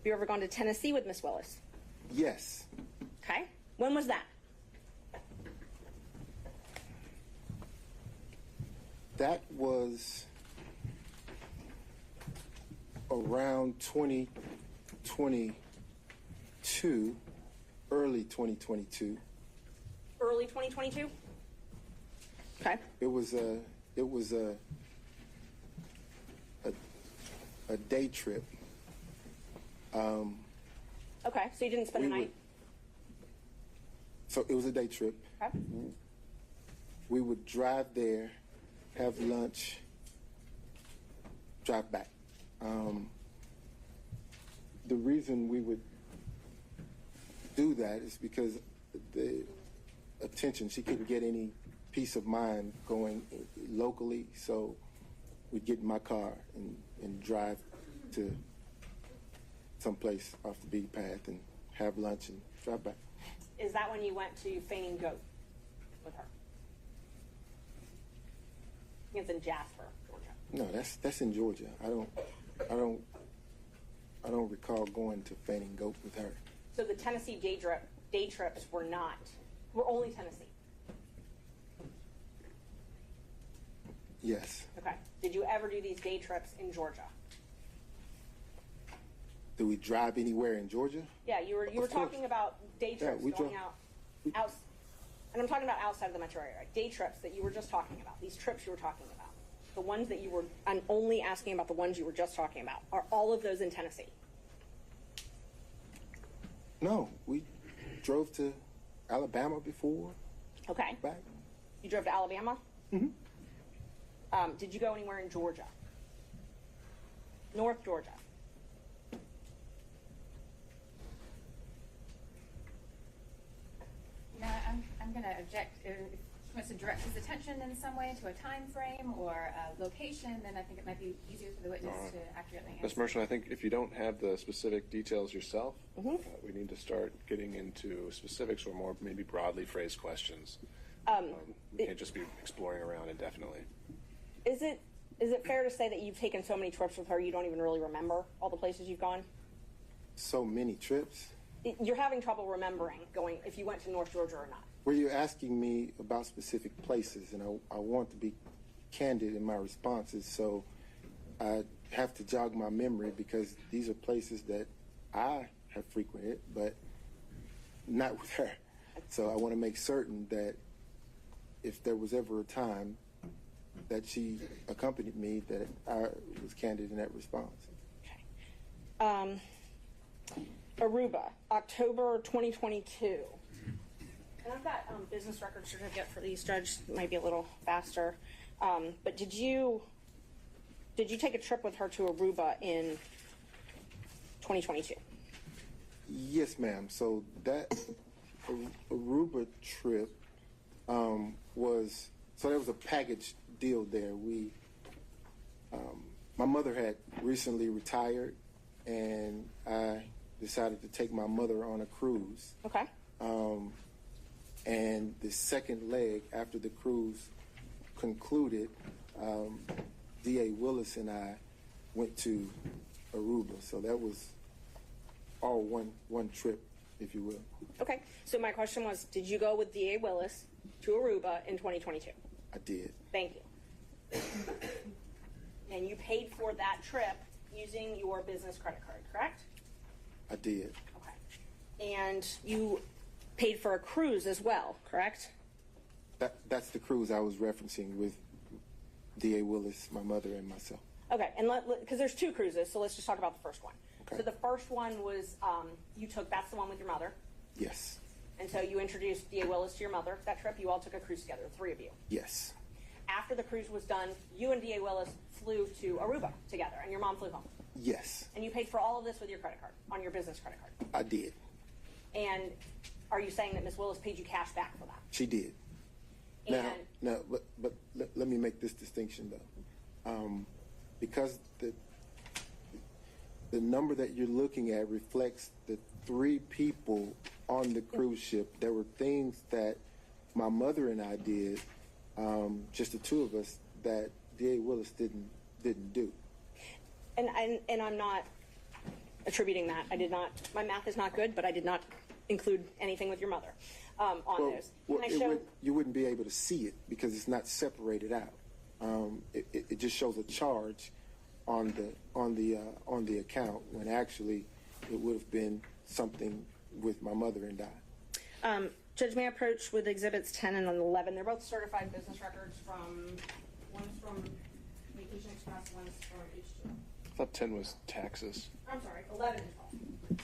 you ever gone to Tennessee with Miss Willis? Yes. Okay. When was that? That was around 2022, early 2022. Early 2022? Okay. It was a day trip. Okay. So you didn't spend the We night? would- So it was a day trip. Okay. We would drive there, have lunch, drive back. The reason we would do that is because the attention, she couldn't get any peace of mind going locally, so we'd get in my car and drive to someplace off the beaten path and have lunch and drive back. Is that when you went to Fainting Goat with her? I think it's in Jasper, Georgia. No, that's in Georgia. I don't recall going to Fainting Goat with her. So the Tennessee day trips were only Tennessee. Yes. Okay. Did you ever do these day trips in Georgia? Do we drive anywhere in Georgia? Yeah, you were Of course. talking about day Yeah, trips we going drove- out, and I'm talking about outside of the metro area. Day trips that you were just talking about. These trips you were talking about. The ones that you were. I'm only asking about the ones you were just talking about. Are all of those in Tennessee? No, we drove to Alabama before, Okay. back. You drove to Alabama? Did you go anywhere in Georgia? North Georgia? No, I'm going to object. If he wants to direct his attention in some way to a time frame or a location, then I think it might be easier for the witness to accurately answer. Ms. Merchant, I think if you don't have the specific details yourself, we need to start getting into specifics or more maybe broadly phrased questions. We can't just be exploring around indefinitely. Is it fair to say that you've taken so many trips with her you don't even really remember all the places you've gone? So many trips. You're having trouble remembering going if you went to North Georgia or not. Were you asking me about specific places? And I want to be candid in my responses, so I have to jog my memory because these are places that I have frequented, but not with her. So I want to make certain that if there was ever a time that she accompanied me, that I was candid in that response. Okay. Aruba, October 2022. And I've got business record certificate for these, Judge. Might be a little faster. But did you take a trip with her to Aruba in 2022? Yes, ma'am. So that Aruba trip there was a package deal there. My mother had recently retired, and I decided to take my mother on a cruise. Okay. And the second leg after the cruise concluded, D.A. Willis and I went to Aruba. So that was all one trip, if you will. Okay. So my question was, did you go with D.A. Willis to Aruba in 2022? I did. Thank you. And you paid for that trip using your business credit card, correct? I did. Okay. And you paid for a cruise as well, correct? That's the cruise I was referencing with D.A. Willis, my mother, and myself. Okay, and because there's two cruises, so let's just talk about the first one. Okay. So the first one was that's the one with your mother. Yes. And so you introduced D.A. Willis to your mother that trip. You all took a cruise together, the three of you. Yes. After the cruise was done, you and D.A. Willis flew to Aruba together, and your mom flew home. Yes. And you paid for all of this with your credit card, on your business credit card. I did. And are you saying that Ms. Willis paid you cash back for that? She did. And But let me make this distinction though, because the number that you're looking at reflects the three people on the cruise ship. There were things that my mother and I did, just the two of us, that D.A. Willis didn't do. And I'm not attributing that. I did not. My math is not good, but I did not include anything with your mother on those. You wouldn't be able to see it because it's not separated out. It just shows a charge on the account when actually it would have been something with my mother and I. Judge, may I approach with exhibits 10 and 11? They're both certified business records one's from Vacation Express, one's from H2. I thought 10 was taxes. I'm sorry, 11 and 12.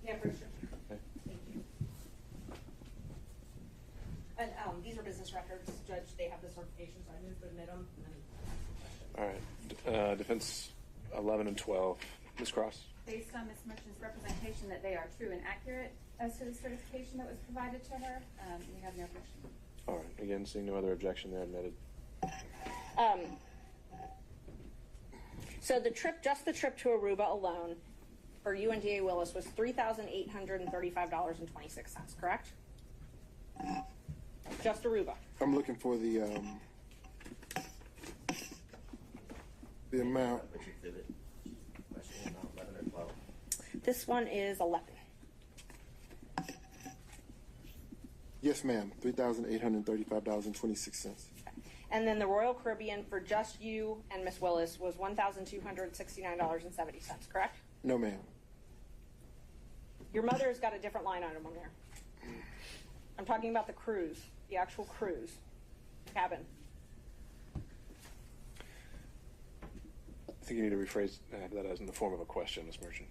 Yeah, for sure. Okay. Thank you. And these are business records, Judge. They have the certification, so I moved to admit them. All right. Defense 11 and 12. Ms. Cross? Based on Ms. Merchant's representation that they are true and accurate as to the certification that was provided to her, we have no objection. All right. Again, seeing no other objection, they're admitted. So the trip to Aruba alone for you and D.A. Willis was $3,835.26, correct? Just Aruba. I'm looking for the amount. Which exhibit? Question 11 or 12? This one is 11. Yes, ma'am. $3,835.26. And then the Royal Caribbean for just you and Miss Willis was $1,269.70, correct? No, ma'am. Your mother's got a different line item on there. I'm talking about the cruise, the actual cruise cabin. I think you need to rephrase that as in the form of a question, Ms. Merchant.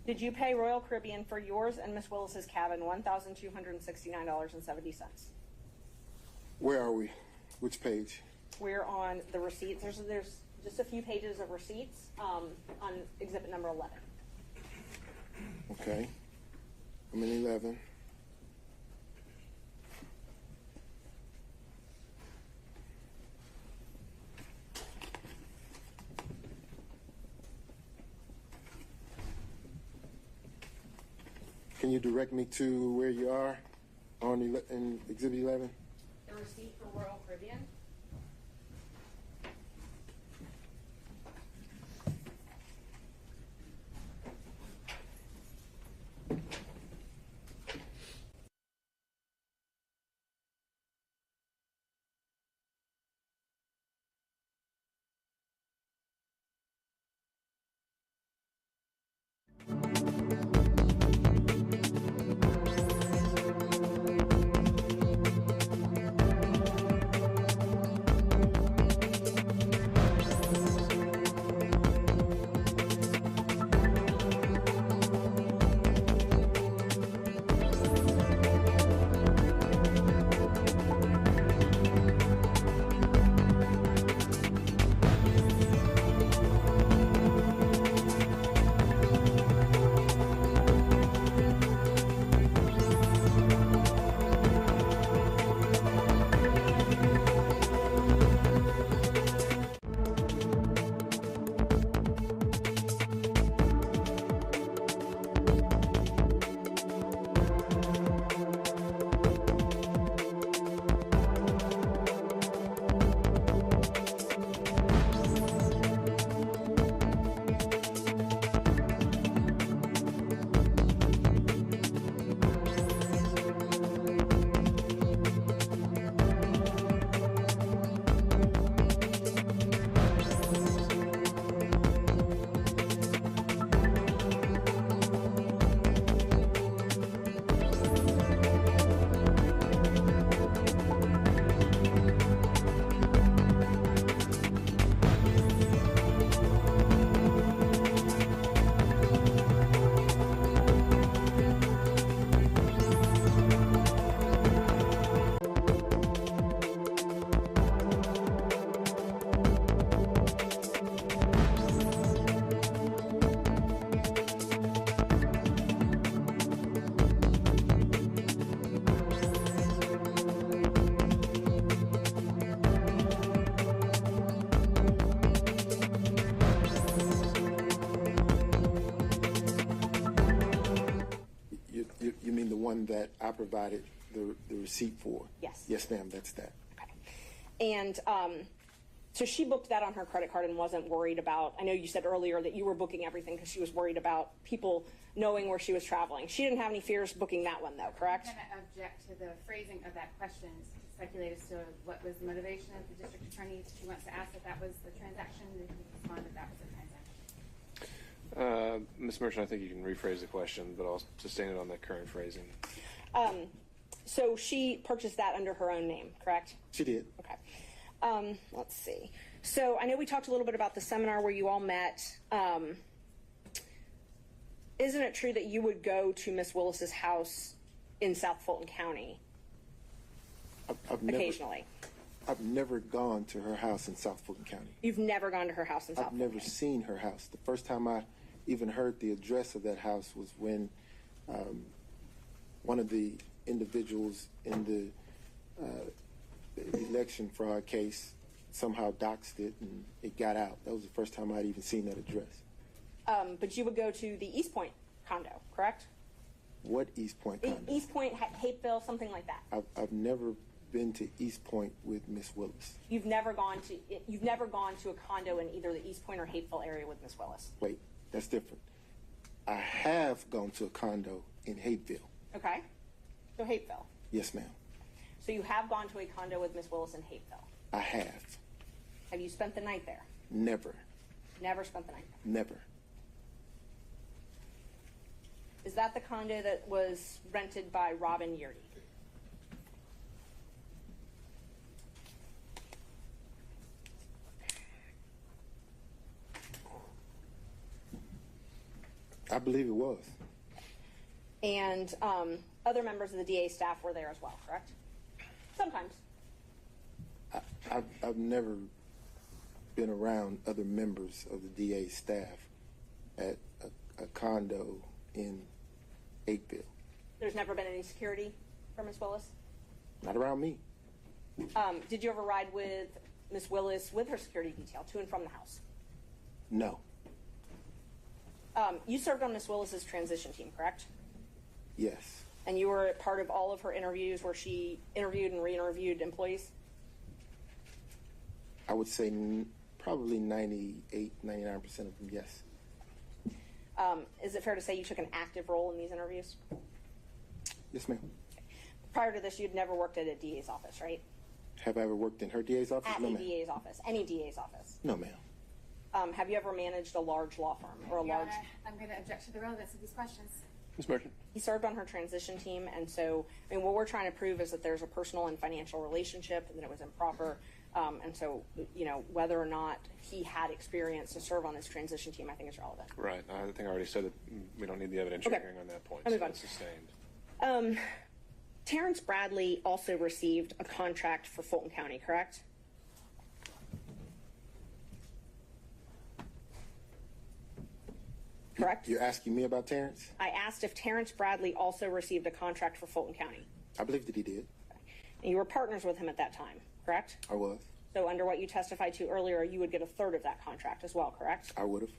Did you pay Royal Caribbean for yours and Miss Willis's cabin $1,269.70? Where are we? Which page? We're on the receipts. There's just a few pages of receipts on exhibit number 11. Okay. I'm in 11. Can you direct me to where you are in exhibit 11? The receipt for Royal Caribbean. one that I provided the receipt for. Yes. Yes, ma'am, that's that. Okay. And so she booked that on her credit card and wasn't worried about, I know you said earlier that you were booking everything because she was worried about people knowing where she was traveling. She didn't have any fears booking that one though, correct? I'm going to object to the phrasing of that question, to speculate as to what was the motivation of the district attorney. She wants to ask if that was the transaction, and if you respond that that was the transaction. Ms. Merchant, I think you can rephrase the question, but I'll sustain it on the current phrasing. So she purchased that under her own name, correct? She did. Okay. Let's see. So I know we talked a little bit about the seminar where you all met. Isn't it true that you would go to Miss Willis's house in South Fulton County occasionally? I've never gone to her house in South Fulton County. You've never gone to her house in South I've Fulton never County? seen her house. The first time I even heard the address of that house was when one of the individuals in the election fraud case somehow doxed it and it got out. That was the first time I'd even seen that address. But you would go to the East Point condo, correct? What East Point condo? East Point, Hapeville, something like that. I've never been to East Point with Miss Willis. You've never gone to a condo in either the East Point or Hapeville area with Miss Willis. Wait, that's different. I have gone to a condo in Hapeville. Okay. So Hapeville. Yes, ma'am. So you have gone to a condo with Miss Willis in Hapeville. I have. Have you spent the night there? Never. Never spent the night there. Never. Is that the condo that was rented by Robin Yurdy? I believe it was. And other members of the DA staff were there as well, correct? Sometimes. I've never been around other members of the DA staff at a condo in Hapeville. There's never been any security for Miss Willis? Not around me. Did you ever ride with Miss Willis with her security detail to and from the house? No. You served on Miss Willis's transition team, correct? Yes. And you were part of all of her interviews where she interviewed and re-interviewed employees? I would say probably 98, 99% of them, yes. Is it fair to say you took an active role in these interviews? Yes, ma'am. Prior to this, you'd never worked at a DA's office, right? Have I ever worked in her DA's office? At No, a ma'am. DA's office, any DA's office. No, ma'am. Have you ever managed a large law firm or a Your large? Honor, I'm going to object to the relevance of these questions. Ms. Merchant? He served on her transition team, and so, I mean, what we're trying to prove is that there's a personal and financial relationship, and that it was improper. And so, you know, whether or not he had experience to serve on this transition team, I think is relevant. Right. I think I already said that we don't need the evidentiary Okay. hearing on that point. I'll move so on. it's sustained. Terrence Bradley also received a contract for Fulton County, correct? Correct? You're asking me about Terrence? I asked if Terrence Bradley also received a contract for Fulton County. I believe that he did. And you were partners with him at that time, correct? I was. So under what you testified to earlier, you would get a third of that contract as well, correct? I would have.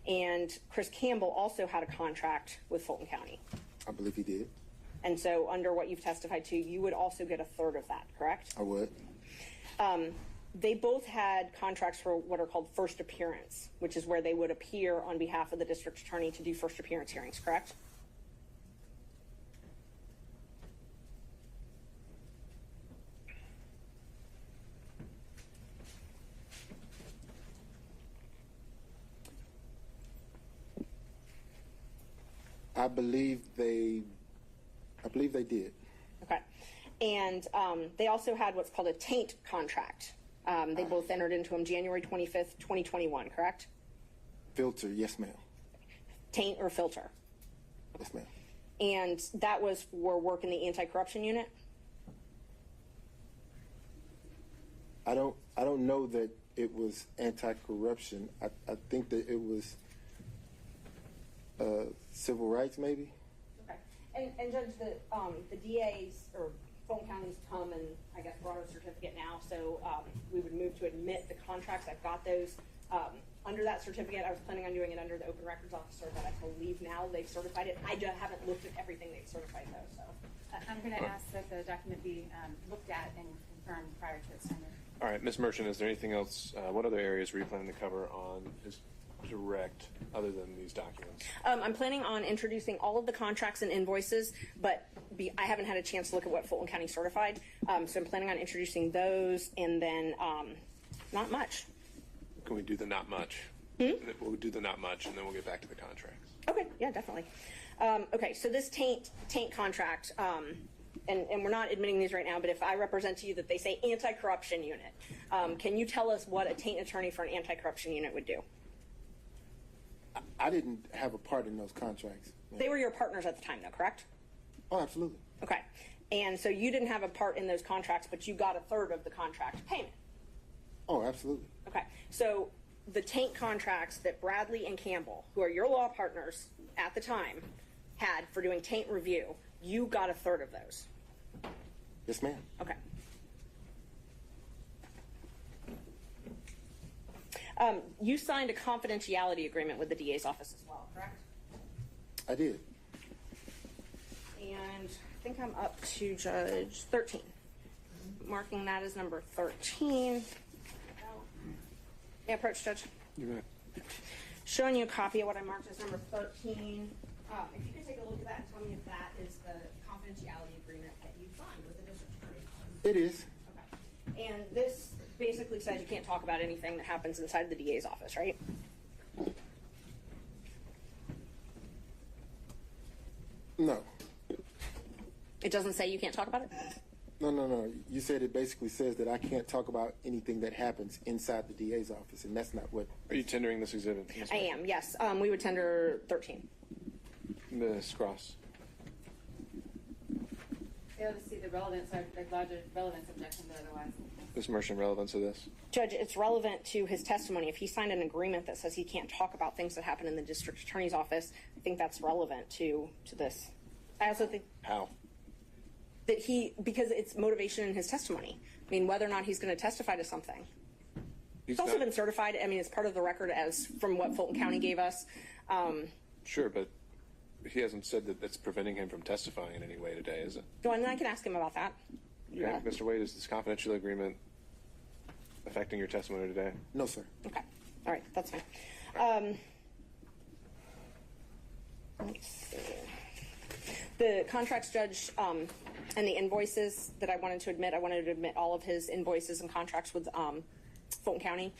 And Chris Campbell also had a contract with Fulton County. I believe he did. And so under what you've testified to, you would also get a third of that, correct? I would. They both had contracts for what are called first appearance, which is where they would appear on behalf of the district attorney to do first appearance hearings, correct? I believe they did. Okay. And they also had what's called a taint contract. They both entered into them January 25th, 2021, correct? Filter, yes, ma'am. Taint or filter. Yes, ma'am. And that was for work in the anti-corruption unit? I don't know that it was anti-corruption. I think that it was civil rights, maybe. Okay. And Judge, the DA's or Fulton County's come and I guess brought a certificate now, so we would move to admit the contracts. I've got those. under that certificate, I was planning on doing it under the open records officer, but I believe now they've certified it. I just haven't looked at everything they've certified though, so. I'm going to ask that the document be looked at and confirmed prior to its tender. All right, Ms. Merchant, is there anything else, what other areas were you planning to cover on his direct other than these documents? I'm planning on introducing all of the contracts and invoices, but I haven't had a chance to look at what Fulton County certified. So I'm planning on introducing those, and then not much. Can we do the not much? We'll do the not much, and then we'll get back to the contracts. Okay, yeah, definitely. Okay, so this taint contract, and we're not admitting these right now, but if I represent to you that they say anti-corruption unit, can you tell us what a taint attorney for an anti-corruption unit would do? I didn't have a part in those contracts. They were your partners at the time, though, correct? Oh, absolutely. Okay, and so you didn't have a part in those contracts, but you got a third of the contract payment. Oh, absolutely. Okay, so the taint contracts that Bradley and Campbell, who are your law partners at the time, had for doing taint review, you got a third of those. Yes, ma'am. Okay. You signed a confidentiality agreement with the DA's office as well, correct? I did. And I think I'm up to Judge 13. Marking that as number 13. Yeah, approach, Judge. You bet. Showing you a copy of what I marked as number 13. If you could take a look at that and tell me if that is the confidentiality agreement that you signed with the district attorney. It is. Okay. And this basically says you can't talk about anything that happens inside the DA's office, right? No. It doesn't say you can't talk about it? No. You said it basically says that I can't talk about anything that happens inside the DA's office, and that's not what. Are you tendering this exhibit? I am, yes. We would tender 13. Ms. Cross. Fail to see the relevance, I lodge a relevance objection, but otherwise. Ms. Merchant, relevance of this? Judge, it's relevant to his testimony. If he signed an agreement that says he can't talk about things that happen in the district attorney's office, I think that's relevant to this. I also think How? that because it's motivation in his testimony. I mean, whether or not he's going to testify to something. It's also been certified. I mean, it's part of the record as from what Fulton County gave us. Sure, but he hasn't said that that's preventing him from testifying in any way today, is it? No, and I can ask him about that. Okay. Yeah. Mr. Wade, is this confidential agreement affecting your testimony today? No, sir. Okay. All right. That's fine. Let's see. The contracts judge and the invoices that I wanted to admit all of his invoices and contracts with Fulton County.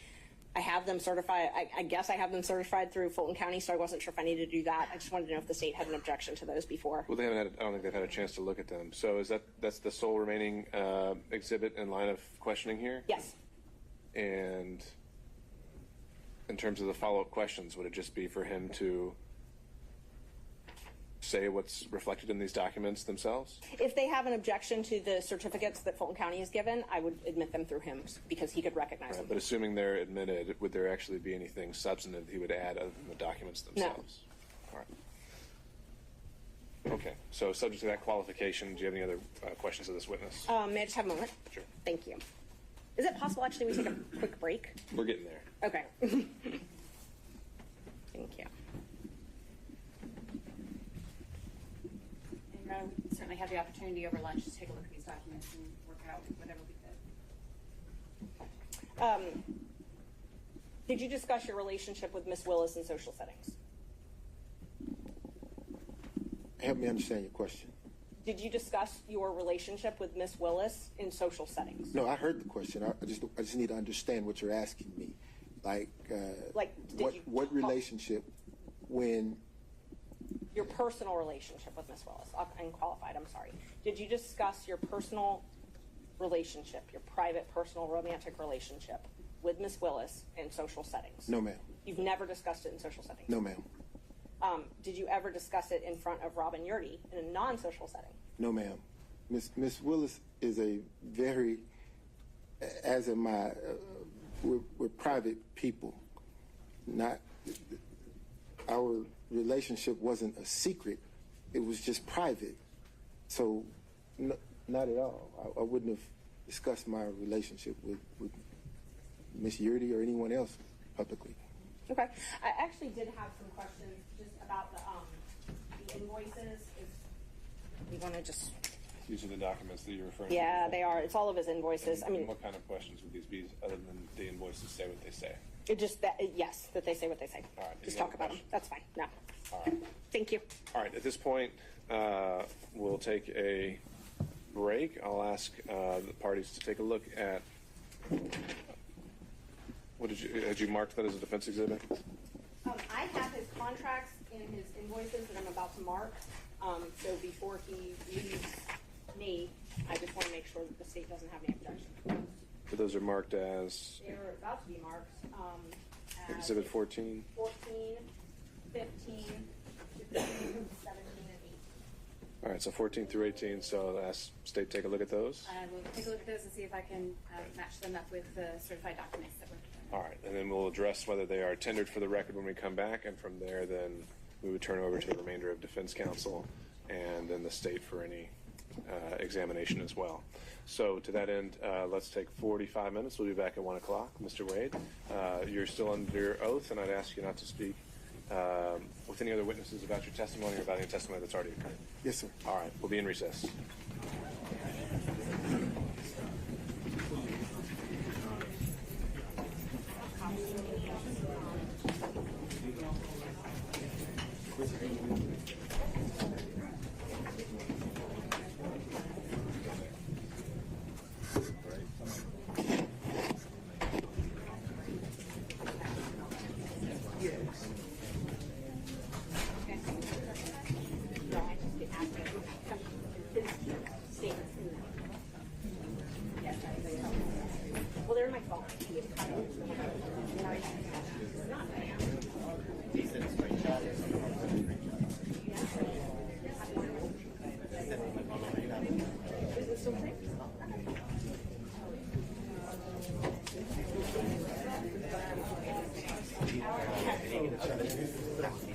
I have them certified. I guess I have them certified through Fulton County, so I wasn't sure if I needed to do that. I just wanted to know if the state had an objection to those before. Well, they haven't had. I don't think they've had a chance to look at them. So that's the sole remaining exhibit in line of questioning here? Yes. And in terms of the follow-up questions, would it just be for him to say what's reflected in these documents themselves? If they have an objection to the certificates that Fulton County has given, I would admit them through him because he could recognize them. But assuming they're admitted, would there actually be anything substantive he would add other than the documents themselves? No. All right. Okay. So subject to that qualification, do you have any other questions of this witness? May I just have a moment? Sure. Thank you. Is it possible actually we take a quick break? We're getting there. Okay. Thank you. And we certainly have the opportunity over lunch to take a look at these documents and work out whatever we could. Did you discuss your relationship with Miss Willis in social settings? Help me understand your question. Did you discuss your relationship with Miss Willis in social settings? No, I heard the question. I just need to understand what you're asking me. What relationship when Your personal relationship with Miss Willis, unqualified, I'm sorry. Did you discuss your personal relationship, your private, personal, romantic relationship with Miss Willis in social settings? No, ma'am. You've never discussed it in social settings? No, ma'am. Did you ever discuss it in front of Robin Yurdy in a non-social setting? No, ma'am. Miss Willis is a very, as am I, we're private people. Not, our relationship wasn't a secret. It was just private. So, not at all. I wouldn't have discussed my relationship with Miss Yurdy or anyone else publicly. Okay. I actually did have some questions just about the invoices. If you want to just. These are the documents that you're referring to? Yeah, they are. It's all of his invoices. I mean, what kind of questions would these be other than the invoices say what they say? it just that, yes, that they say what they say. All right. Just Any talk other about them. That's fine. No. All right. Thank you. All right. At this point, we'll take a break. I'll ask the parties to take a look at. What had you marked that as a defense exhibit? I have his contracts in his invoices that I'm about to mark. So before he leaves me, I just want to make sure that the state doesn't have any objections. But those are marked as They're about to be marked. As Exhibit 14. 14, 15, 16, 17, and 18. All right, so 14 through 18. So ask state take a look at those. I will take a look at those and see if I can match them up with the certified documents that we're. All right, and then we'll address whether they are tendered for the record when we come back, and from there, then we would turn over to the remainder of defense counsel and then the state for any examination as well. So to that end, let's take 45 minutes. We'll be back at 1 o'clock. Mr. Wade, you're still under oath, and I'd ask you not to speak with any other witnesses about your testimony or about any testimony that's already occurred. Yes, sir. All right, we'll be in recess. Well, they're in my phone.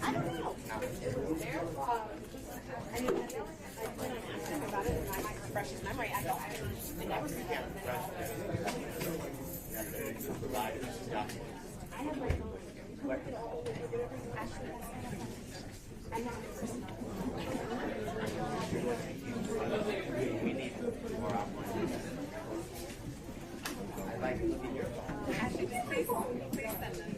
I don't know. I mean, I plan on asking him about it, and I might refresh his memory. I don't. I never see that. I have my phone. I'm not. We need more offline. I'd like to look at your phone. Ashley, just please send them.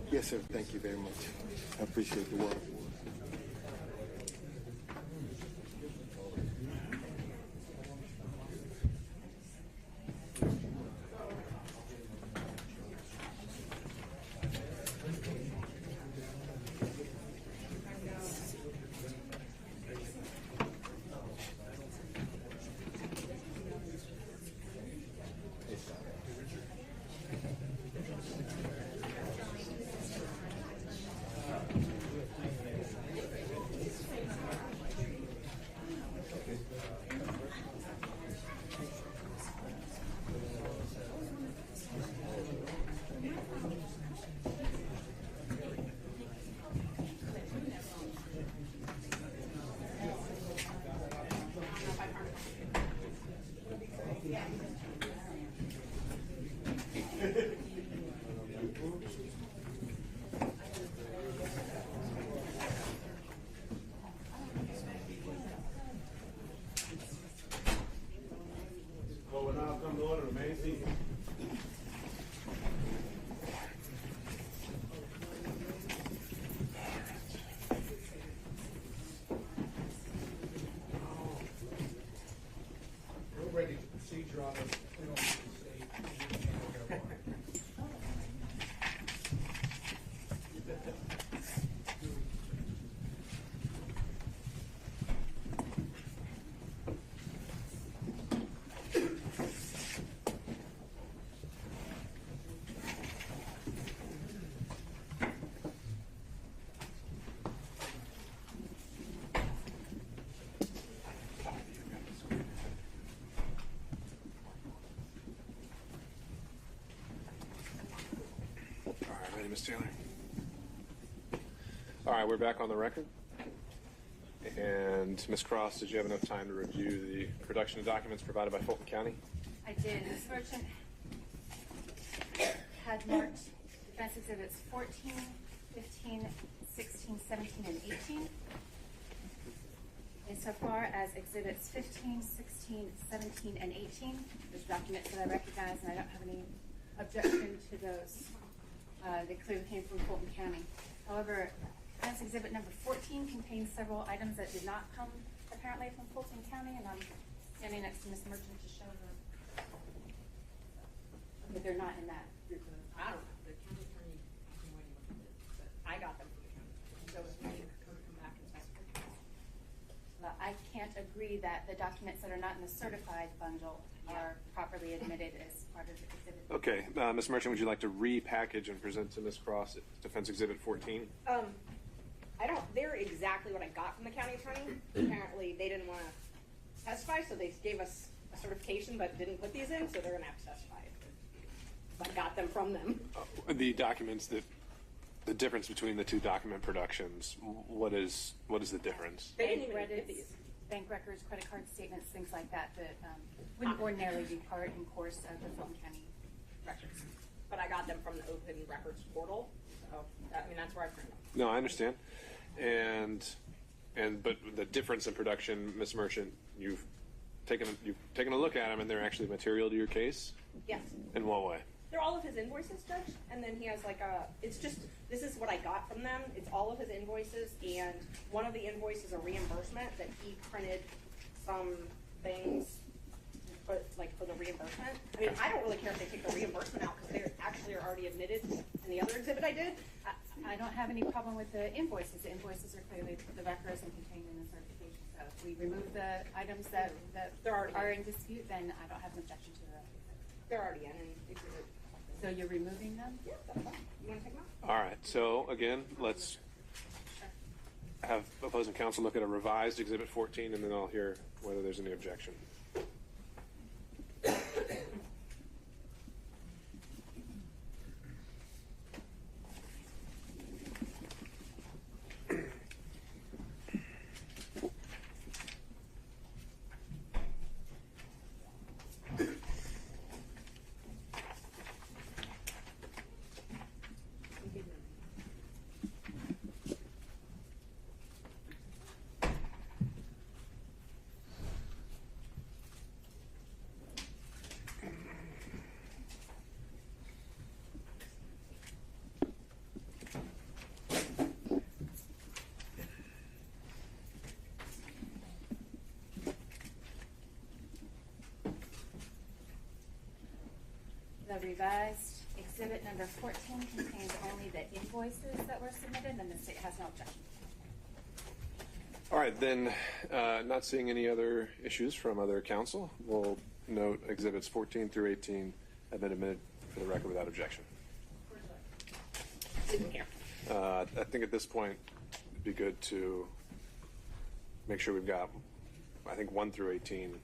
Yes, sir. Thank you very much. I appreciate the work. Ms. Taylor. All right, we're back on the record. And Ms. Cross, did you have enough time to review the production of documents provided by Fulton County? I did. Ms. Merchant had marked defense exhibits 14, 15, 16, 17, and 18. Insofar as exhibits 15, 16, 17, and 18, there's documents that I recognize, and I don't have any objection to those. They clearly came from Fulton County. However, defense exhibit number 14 contains several items that did not come apparently from Fulton County, and I'm standing next to Ms. Merchant to show them that they're not in that group. I don't know. The county attorney can wait a little bit, but I got them from the county. So if we come back and test it. I can't agree that the documents that are not in the certified bundle are properly admitted as part of the exhibit. Okay, Ms. Merchant, would you like to repackage and present to Ms. Cross Defense Exhibit 14? They're exactly what I got from the county attorney. Apparently, they didn't want to testify, so they gave us a certification but didn't put these in, so they're going to have to testify. I got them from them. The documents that, the difference between the two document productions, what is the difference? They didn't even Bank get records, these. bank records, credit card statements, things like that wouldn't ordinarily be part and course of the Fulton County records. But I got them from the Open Records portal, so that's where I printed them. No, I understand. But the difference in production, Ms. Merchant, you've taken a look at them, and they're actually material to your case? Yes. In what way? They're all of his invoices, Judge, and then he has this is what I got from them. It's all of his invoices, and one of the invoices a reimbursement that he printed some things for the reimbursement. I mean, I don't really care if they take the reimbursement out because they actually are already admitted in the other exhibit I did. I don't have any problem with the invoices. The invoices are clearly the records and contained in the certification. So if we remove the items that are in dispute, then I don't have an objection to that. They're already in exhibit. So you're removing them? Yeah, that's fine. You want to take them out? All right. So again, let's have opposing counsel look at a revised Exhibit 14, and then I'll hear whether there's any objection. so revised. Exhibit number 14 contains only the invoices that were submitted, and the state has no objection. All right, then, not seeing any other issues from other counsel, we'll note exhibits 14 through 18 have been admitted for the record without objection. Sitting here. I think at this point, it'd be good to make sure we've got, I think, 1 through 18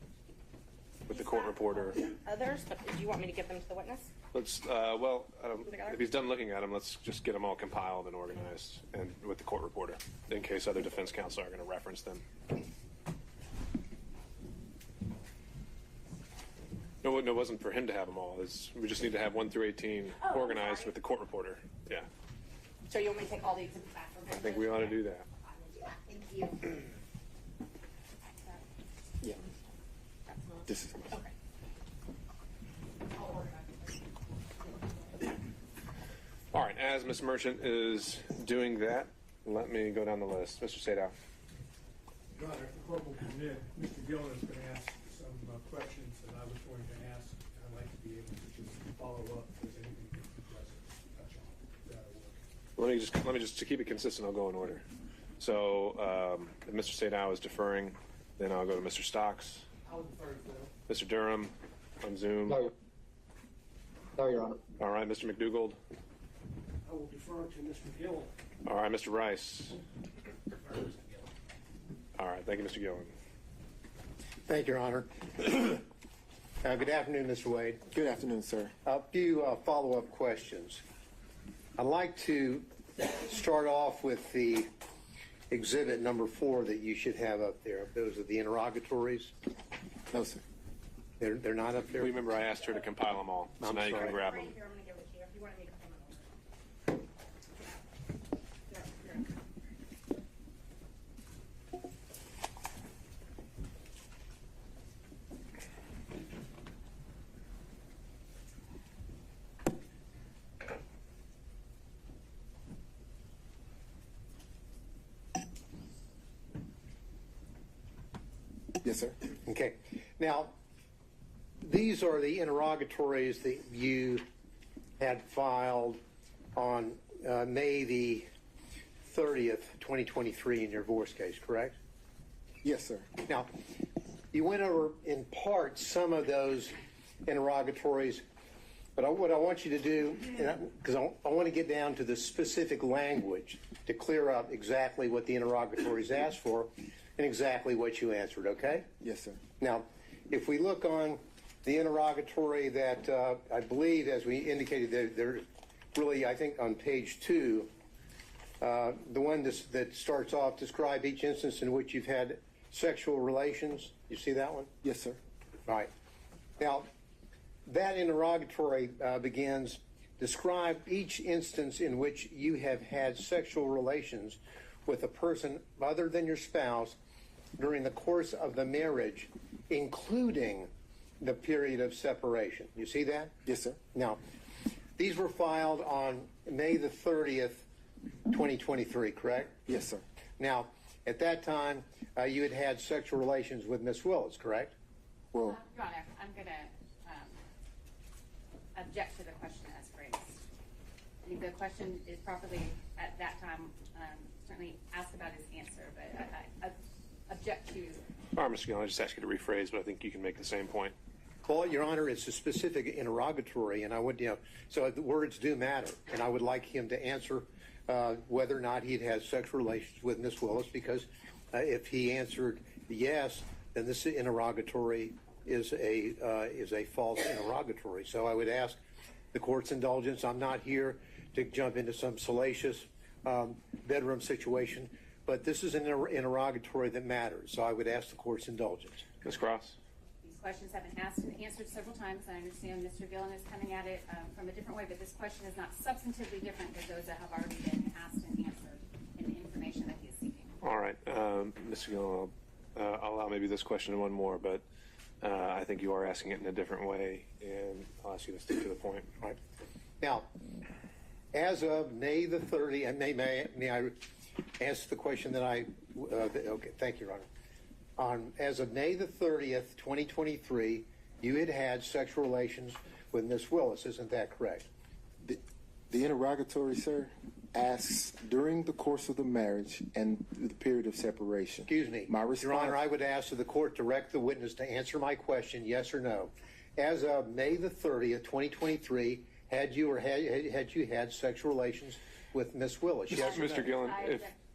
with the court reporter. Others, but do you want me to give them to the witness? Let's, if he's done looking at them, let's just get them all compiled and organized and with the court reporter in case other defense counsel are going to reference them. No, it wasn't for him to have them all. We just need to have 1 through 18 organized sorry. with the court reporter. Yeah, So you want me to take all the exhibits back from him? I think we ought to do that. Thank you. Yeah. That's not- This is Okay. I'll organize it. All right, as Ms. Merchant is doing that, let me go down the list. Mr. Sadow. Your Honor, if the court will permit, Mr. Gillen is going to ask some questions that I was going to ask. I'd like to be able to just follow up if there's anything that you guys touch on. That'll work. Let me just to keep it consistent, I'll go in order. So if Mr. Sadow is deferring, then I'll go to Mr. Stocks, I will defer to them. Mr. Durham on Zoom. No, Your Honor. All right, Mr. McDougald. I will defer to Mr. Gillen. All right, Mr. Rice. Defer to Mr. Gillen. All right, thank you, Mr. Gillen. Thank you, Your Honor. Good afternoon, Mr. Wade. Good afternoon, sir. A few follow-up questions. I'd like to start off with the exhibit number 4 that you should have up there. Those are the interrogatories. No, sir. They're not up there? Remember, I asked her to compile them all, so I'm now you sorry. can grab Right them. here, I'm gonna give it to you. If you want to make a comment. Yes, sir. Okay. Now, these are the interrogatories that you had filed on May the 30th, 2023 in your divorce case, correct? Yes, sir. Now, you went over in part some of those interrogatories, but what I want you to do, because I want to get down to the specific language to clear up exactly what the interrogatories asked for and exactly what you answered, okay? Yes, sir. Now, if we look on the interrogatory that I believe, as we indicated, they're really, I think, on page 2, the one that starts off, describe each instance in which you've had sexual relations. You see that one? Yes, sir. All right. Now, that interrogatory begins, describe each instance in which you have had sexual relations with a person other than your spouse during the course of the marriage, including the period of separation. You see that? Yes, sir. Now, these were filed on May the 30th, 2023, correct? Yes, sir. Now, at that time, you had had sexual relations with Miss Willis, correct? Well, Your Honor, I'm going to object to the question as phrased. I think the question is properly, at that time, certainly asked about his answer, but I object to. All right, Mr. Gillen, I just asked you to rephrase, but I think you can make the same point. Well, Your Honor, it's a specific interrogatory, and I would, so the words do matter, and I would like him to answer whether or not he'd had sexual relations with Miss Willis, because if he answered yes, then this interrogatory is a false interrogatory. So I would ask the court's indulgence. I'm not here to jump into some salacious bedroom situation, but this is an interrogatory that matters. So I would ask the court's indulgence. Ms. Cross? These questions have been asked and answered several times. I understand Mr. Gillen is coming at it from a different way, but this question is not substantively different than those that have already been asked and answered in the information that he is seeking. All right, Mr. Gillen, I'll allow maybe this question and one more, but I think you are asking it in a different way, and I'll ask you to stick to the point. All right. Now, as of May the 30th, and may I ask the question that okay, thank you, Your Honor. As of May the 30th, 2023, you had had sexual relations with Miss Willis. Isn't that correct? The interrogatory, sir, asks during the course of the marriage and the period of separation. Excuse me. My response, Your Honor, I would ask that the court direct the witness to answer my question, yes or no. As of May the 30th, 2023, had you had sexual relations with Miss Willis? Yes or no? Mr. Gillen,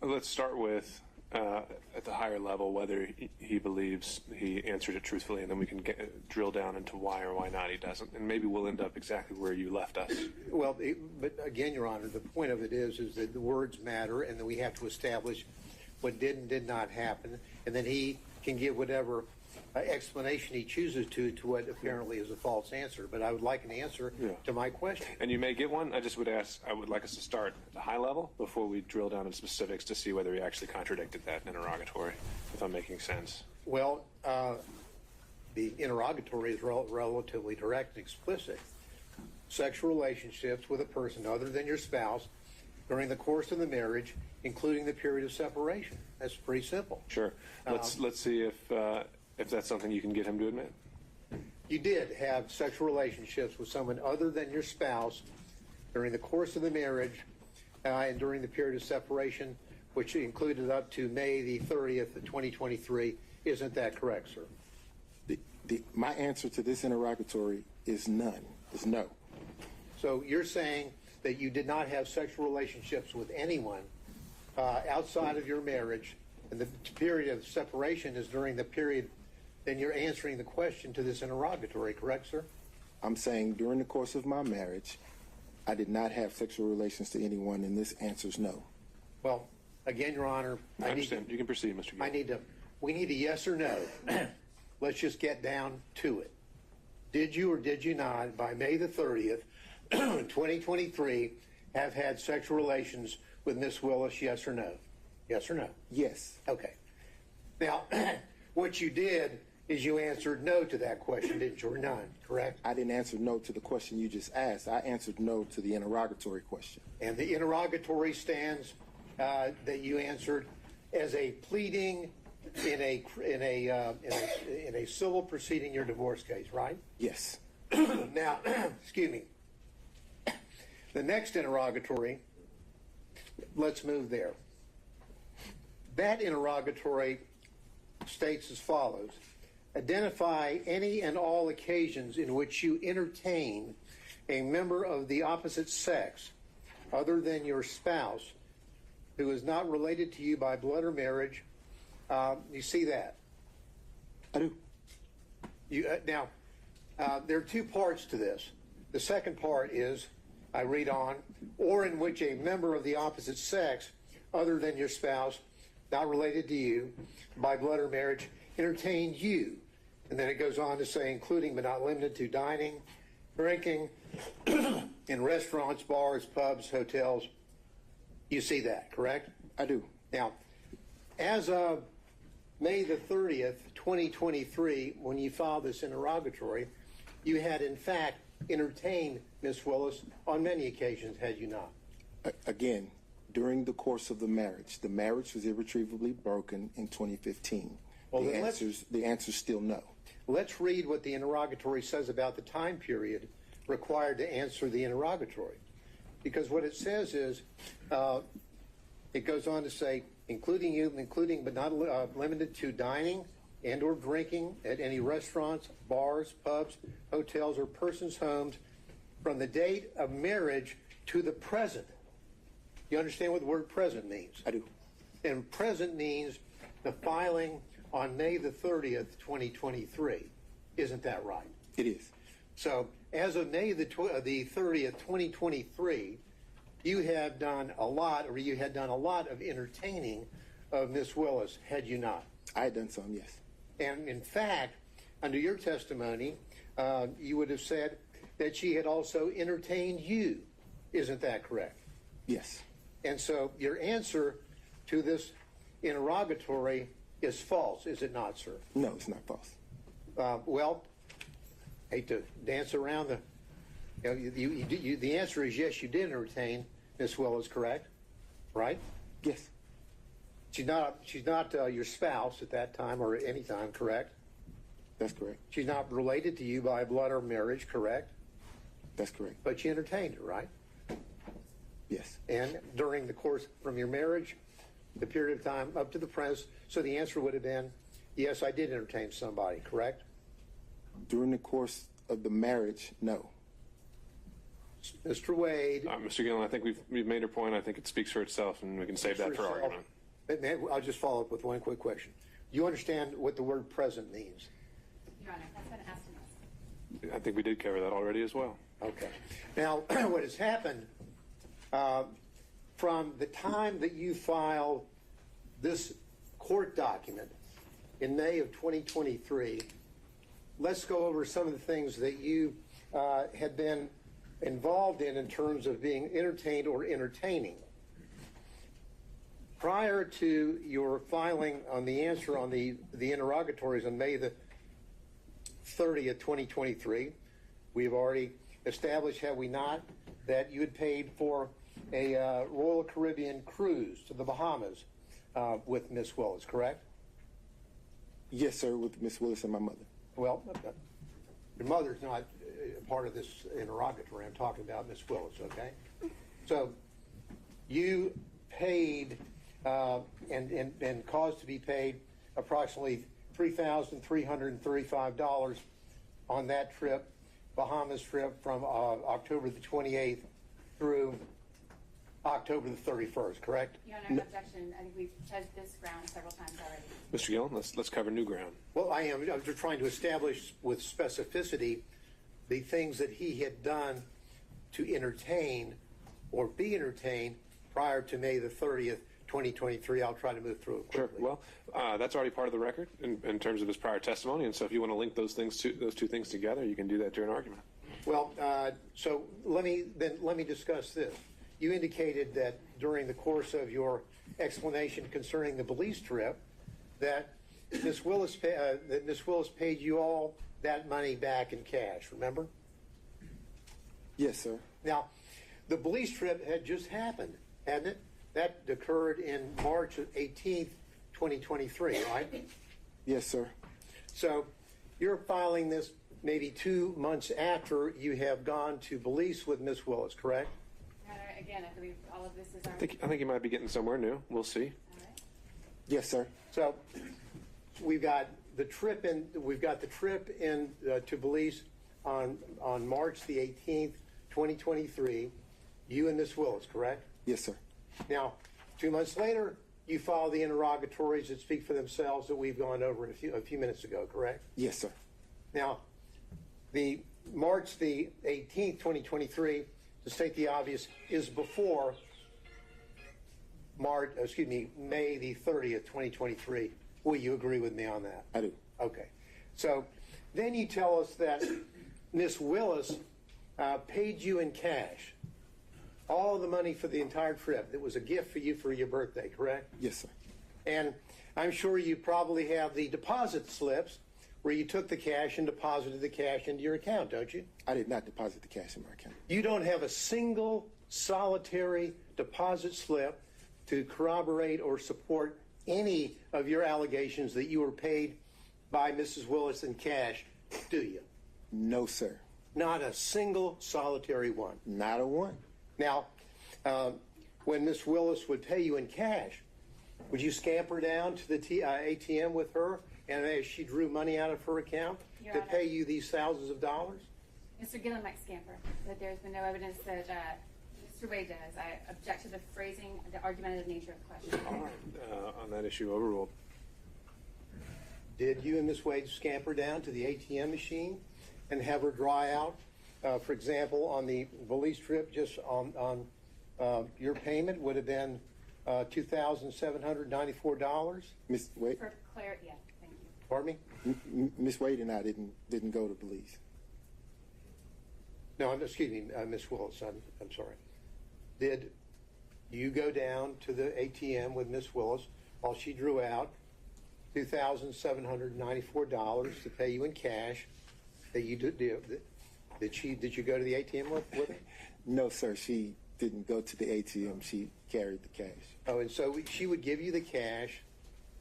let's start with at the higher level whether he believes he answered it truthfully, and then we can drill down into why or why not he doesn't, and maybe we'll end up exactly where you left us. Well, but again, Your Honor, the point of it is that the words matter, and that we have to establish what did and did not happen, and then he can give whatever explanation he chooses to what apparently is a false answer. But I would like an answer to my question. And you may get one. I would like us to start at the high level before we drill down into specifics to see whether he actually contradicted that in interrogatory, if I'm making sense. Well, the interrogatory is relatively direct and explicit. Sexual relationships with a person other than your spouse during the course of the marriage, including the period of separation. That's pretty simple. Sure. Let's see if that's something you can get him to admit. You did have sexual relationships with someone other than your spouse during the course of the marriage and during the period of separation, which included up to May the 30th of 2023. Isn't that correct, sir? My answer to this interrogatory is none. Is no. So you're saying that you did not have sexual relationships with anyone outside of your marriage, and the period of separation is during the period. Then you're answering the question to this interrogatory, correct, sir? I'm saying during the course of my marriage, I did not have sexual relations to anyone, and this answer's no. Well, again, Your Honor, I understand. You can proceed, Mr. Gillen. We need a yes or no. Let's just get down to it. Did you or did you not, by May the 30th, 2023, have had sexual relations with Miss Willis, yes or no? Yes or no? Yes. Okay. Now, what you did is you answered no to that question, didn't you, or none, correct? I didn't answer no to the question you just asked. I answered no to the interrogatory question. And the interrogatory stands that you answered as a pleading in a civil proceeding, your divorce case, right? Yes. Now, excuse me. The next interrogatory, let's move there. That interrogatory states as follows: identify any and all occasions in which you entertain a member of the opposite sex other than your spouse who is not related to you by blood or marriage. You see that? I do. Now, there are two parts to this. The second part is, I read on, or in which a member of the opposite sex other than your spouse, not related to you by blood or marriage, entertained you. And then it goes on to say, including but not limited to dining, drinking, in restaurants, bars, pubs, hotels. You see that, correct? I do. Now, as of May the 30th, 2023, when you filed this interrogatory, you had in fact entertained Miss Willis on many occasions, had you not? Again, during the course of the marriage was irretrievably broken in 2015. Well, the answer's still no. Let's read what the interrogatory says about the time period required to answer the interrogatory. Because what it says is, it goes on to say, including but not limited to dining and or drinking at any restaurants, bars, pubs, hotels, or persons' homes from the date of marriage to the present. You understand what the word present means? I do. And present means the filing on May the 30th, 2023. Isn't that right? It is. So as of May the 30th, 2023, you had done a lot of entertaining of Miss Willis, had you not? I had done some, yes. And in fact, under your testimony, you would have said that she had also entertained you. Isn't that correct? Yes. And so your answer to this interrogatory is false, is it not, sir? No, it's not false. Well, hate to dance around the answer is yes, you did entertain Miss Willis, correct? Right? Yes. She's not your spouse at that time or any time, correct? That's correct. She's not related to you by blood or marriage, correct? That's correct. But you entertained her, right? Yes. And during the course from your marriage, the period of time up to the present, so the answer would have been, yes, I did entertain somebody, correct? During the course of the marriage, no. Mr. Wade. Mr. Gillen, I think we've made our point. I think it speaks for itself, and we can save that for argument. I'll just follow up with one quick question. You understand what the word present means? Your Honor, that's been asked of us. I think we did cover that already as well. Okay. Now, what has happened from the time that you filed this court document in May of 2023, let's go over some of the things that you had been involved in terms of being entertained or entertaining. Prior to your filing on the answer on the interrogatories on May the 30th, 2023, we've already established, have we not, that you had paid for a Royal Caribbean cruise to the Bahamas with Miss Willis, correct? Yes, sir, with Miss Willis and my mother. Well, your mother's not part of this interrogatory. I'm talking about Miss Willis, okay? So you paid and caused to be paid approximately $3,335 on that trip, Bahamas trip, from October the 28th through October the 31st, correct? Your Honor, objection. I think we've touched this ground several times already. Mr. Gillen, let's cover new ground. Well, I'm just trying to establish with specificity the things that he had done to entertain or be entertained prior to May the 30th, 2023. I'll try to move through it quickly. Sure. Well, that's already part of the record in terms of his prior testimony, and so if you want to link those two things together, you can do that during argument. Well, so let me discuss this. You indicated that during the course of your explanation concerning the Belize trip, that Miss Willis paid you all that money back in cash. Remember? Yes, sir. Now, the Belize trip had just happened, hadn't it? That occurred in March 18th, 2023, right? Yes, sir. So you're filing this maybe 2 months after you have gone to Belize with Miss Willis, correct? Your Honor, again, I believe all of this is our... I think you might be getting somewhere new. We'll see. All right. Yes, sir. So we've got the trip in to Belize on March the 18th, 2023. You and Miss Willis, correct? Yes, sir. Now, 2 months later, you file the interrogatories that speak for themselves that we've gone over a few minutes ago, correct? Yes, sir. Now, the March the 18th, 2023, to state the obvious, is before May the 30th, 2023. Will you agree with me on that? I do. Okay. So then you tell us that Miss Willis paid you in cash all the money for the entire trip. It was a gift for you for your birthday, correct? Yes, sir. And I'm sure you probably have the deposit slips where you took the cash and deposited the cash into your account, don't you? I did not deposit the cash in my account. You don't have a single solitary deposit slip to corroborate or support any of your allegations that you were paid by Mrs. Willis in cash, do you? No, sir. Not a single solitary one. Not a one. Now, when Miss Willis would pay you in cash, would you scamper down to the ATM with her and as she drew money out of her account Your to Honor. pay you these thousands of dollars? Mr. Gillen might scamper, but there's been no evidence that Mr. Wade does. I object to the phrasing, the argumentative nature of the question. All right. On that issue, overruled. Did you and Miss Wade scamper down to the ATM machine and have her draw out, for example, on the Belize trip, just on your payment would have been $2,794? Miss Wade, For clarity, yeah, thank you. Pardon me? Miss Wade and I didn't go to Belize. No, excuse me, Miss Willis. I'm sorry. Did you go down to the ATM with Miss Willis while she drew out $2,794 to pay you in cash? That you did you go to the ATM with her? No, sir. She didn't go to the ATM. She carried the cash. Oh, and so she would give you the cash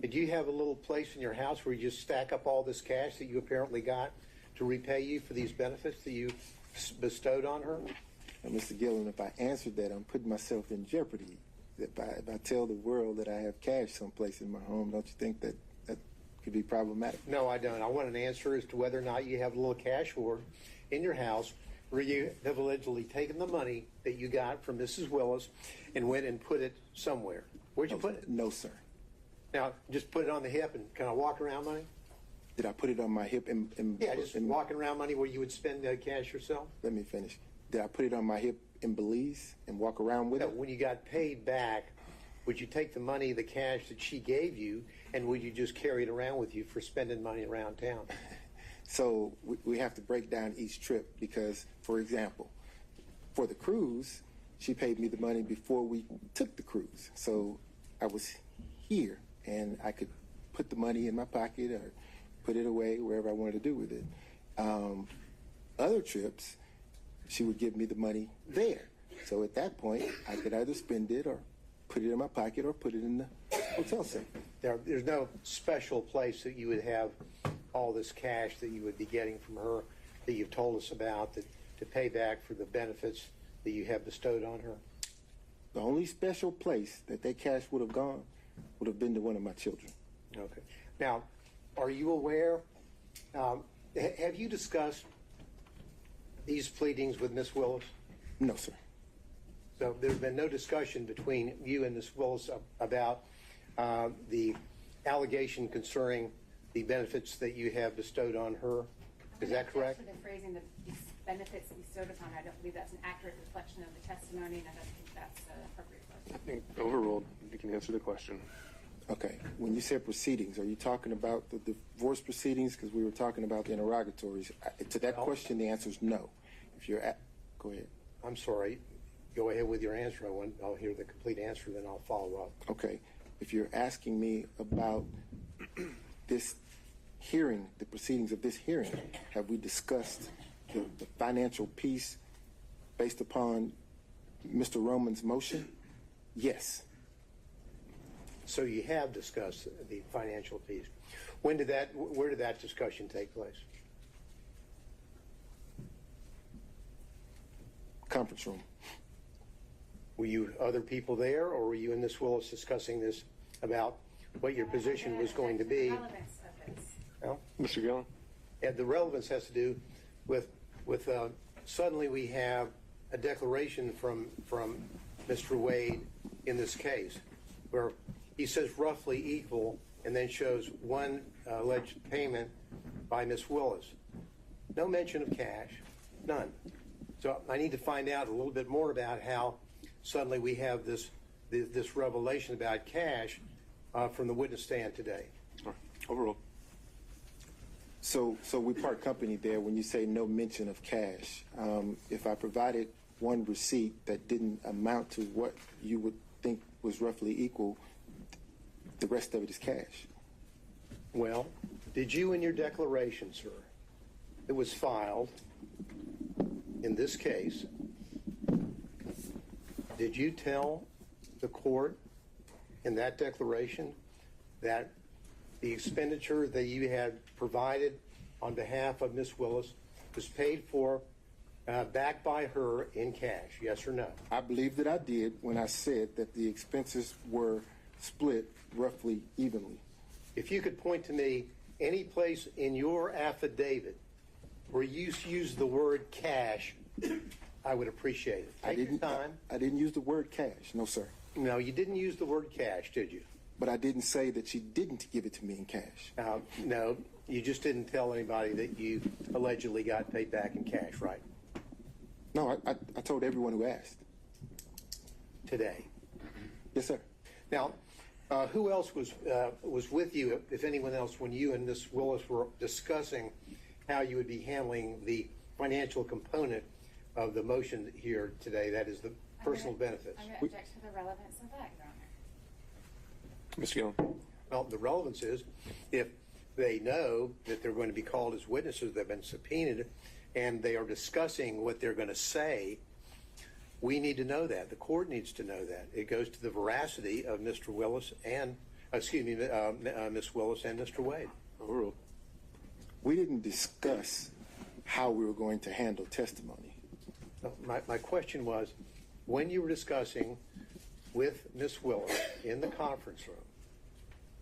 Did you have a little place in your house where you just stack up all this cash that you apparently got to repay you for these benefits that you bestowed on her? And Mr. Gillen, if I answered that, I'm putting myself in jeopardy. If I tell the world that I have cash someplace in my home, don't you think that that could be problematic? No, I don't. I want an answer as to whether or not you have a little cash hoard in your house where you have allegedly taken the money that you got from Mrs. Willis and went and put it somewhere. Where'd you put it? No, sir. Now, just put it on the hip and kind of walk around money? Did I put it on my hip and Yeah, just walking around money where you would spend cash yourself? Let me finish. Did I put it on my hip in Belize and walk around with No, it? when you got paid back, would you take the money, the cash that she gave you, and would you just carry it around with you for spending money around town? So we have to break down each trip because, for example, for the cruise, she paid me the money before we took the cruise. So I was here and I could put the money in my pocket or put it away wherever I wanted to do with it. Other trips, she would give me the money there. So at that point, I could either spend it or put it in my pocket or put it in the hotel safe. There's no special place that you would have all this cash that you would be getting from her that you've told us about to pay back for the benefits that you have bestowed on her? The only special place that cash would have gone would have been to one of my children. Okay. Now, are you aware, have you discussed these pleadings with Miss Willis? No, sir. So there's been no discussion between you and Miss Willis about the allegation concerning the benefits that you have bestowed on her. Is that correct? For the phrasing, the benefits bestowed upon her, I don't believe that's an accurate reflection of the testimony, and I don't think that's appropriate for us. I think overruled. You can answer the question. Okay. When you said proceedings, are you talking about the divorce proceedings? Because we were talking about the interrogatories. To that question, the answer is no. If you're go ahead. I'm sorry. Go ahead with your answer. I'll hear the complete answer, then I'll follow up. Okay. If you're asking me about this hearing, the proceedings of this hearing, have we discussed the financial piece based upon Mr. Roman's motion? Yes. So you have discussed the financial piece. Where did that discussion take place? Conference room. Were you other people there, or were you and Miss Willis discussing this about what your position was going to be? The relevance of this. Well, Mr. Gillen? and the relevance has to do with suddenly we have a declaration from Mr. Wade in this case where he says roughly equal and then shows one alleged payment by Miss Willis. No mention of cash, none. So I need to find out a little bit more about how suddenly we have this revelation about cash from the witness stand today. Overruled. So we part company there when you say no mention of cash. If I provided one receipt that didn't amount to what you would think was roughly equal, the rest of it is cash. Well, did you in your declaration, sir, that was filed in this case, did you tell the court in that declaration that the expenditure that you had provided on behalf of Miss Willis was paid for back by her in cash, yes or no? I believe that I did when I said that the expenses were split roughly evenly. If you could point to me any place in your affidavit where you used the word cash, I would appreciate it. Take your time. I didn't use the word cash, no, sir. No, you didn't use the word cash, did you? But I didn't say that she didn't give it to me in cash. No, you just didn't tell anybody that you allegedly got paid back in cash, right? No, I told everyone who asked. Today. Yes, sir. Now, who else was with you, if anyone else, when you and Ms. Willis were discussing how you would be handling the financial component of the motion here today, that is the personal benefits? I'm going to object to the relevance of that, Your Honor. Mr. Gillen? Well, the relevance is if they know that they're going to be called as witnesses, they've been subpoenaed, and they are discussing what they're going to say, we need to know that. The court needs to know that. It goes to the veracity of Mr. Willis and Ms. Willis and Mr. Wade. Overruled. We didn't discuss how we were going to handle testimony. My question was, when you were discussing with Ms. Willis in the conference room,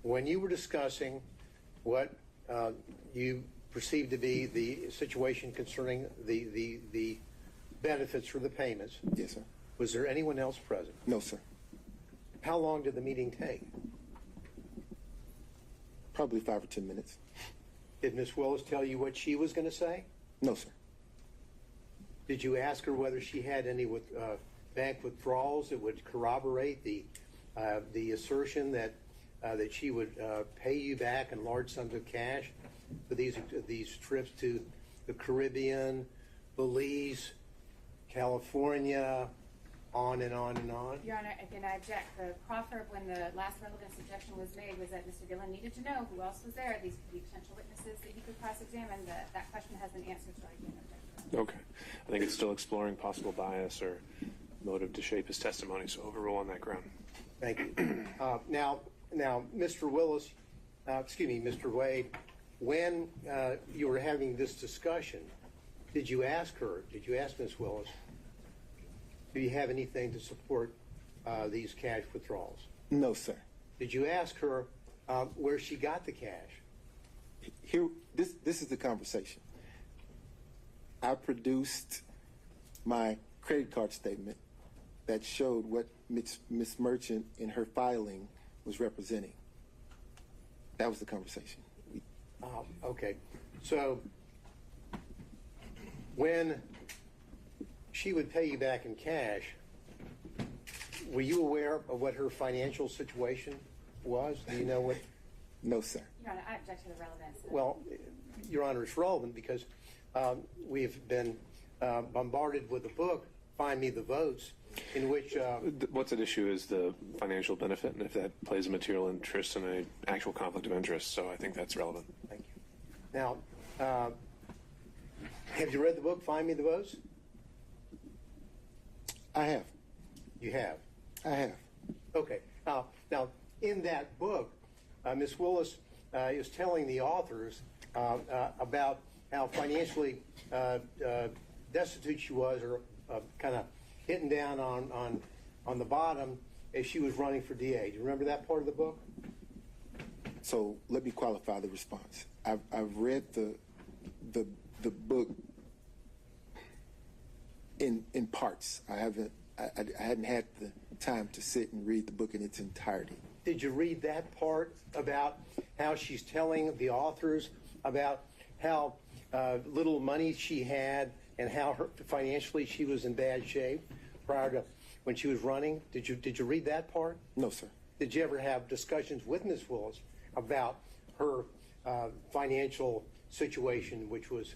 when you were discussing what you perceived to be the situation concerning the benefits for the payments, Yes, sir. was there anyone else present? No, sir. How long did the meeting take? Probably 5 or 10 minutes. Did Ms. Willis tell you what she was going to say? No, sir. Did you ask her whether she had any bank withdrawals that would corroborate the assertion that she would pay you back in large sums of cash for these trips to the Caribbean, Belize, California, on and on and on? Your Honor, again, I object. The proffer, when the last relevance objection was made, was that Mr. Gillen needed to know who else was there. These could be potential witnesses that he could cross-examine. That question has been answered, so I again object. Okay. I think it's still exploring possible bias or motive to shape his testimony, so overrule on that ground. Thank you. Now, Mr. Willis, Mr. Wade, when you were having this discussion, did you ask Ms. Willis, do you have anything to support these cash withdrawals? No, sir. Did you ask her where she got the cash? Here, this is the conversation. I produced my credit card statement that showed what Ms. Merchant in her filing was representing. That was the conversation. Okay. So when she would pay you back in cash, were you aware of what her financial situation was? Do you know what? No, sir. Your Honor, I object to the relevance. Well, Your Honor, it's relevant because we've been bombarded with a book, Find Me the Votes, in which... What's at issue is the financial benefit, and if that plays a material interest in an actual conflict of interest, so I think that's relevant. Thank you. Now, have you read the book, Find Me the Votes? I have. You have? I have. Okay. Now, in that book, Ms. Willis is telling the authors about how financially destitute she was, or kind of hitting down on the bottom as she was running for DA. Do you remember that part of the book? So let me qualify the response. I've read the book in parts. I hadn't had the time to sit and read the book in its entirety. Did you read that part about how she's telling the authors about how little money she had and how financially she was in bad shape prior to when she was running? Did you read that part? No, sir. Did you ever have discussions with Ms. Willis about her financial situation, which was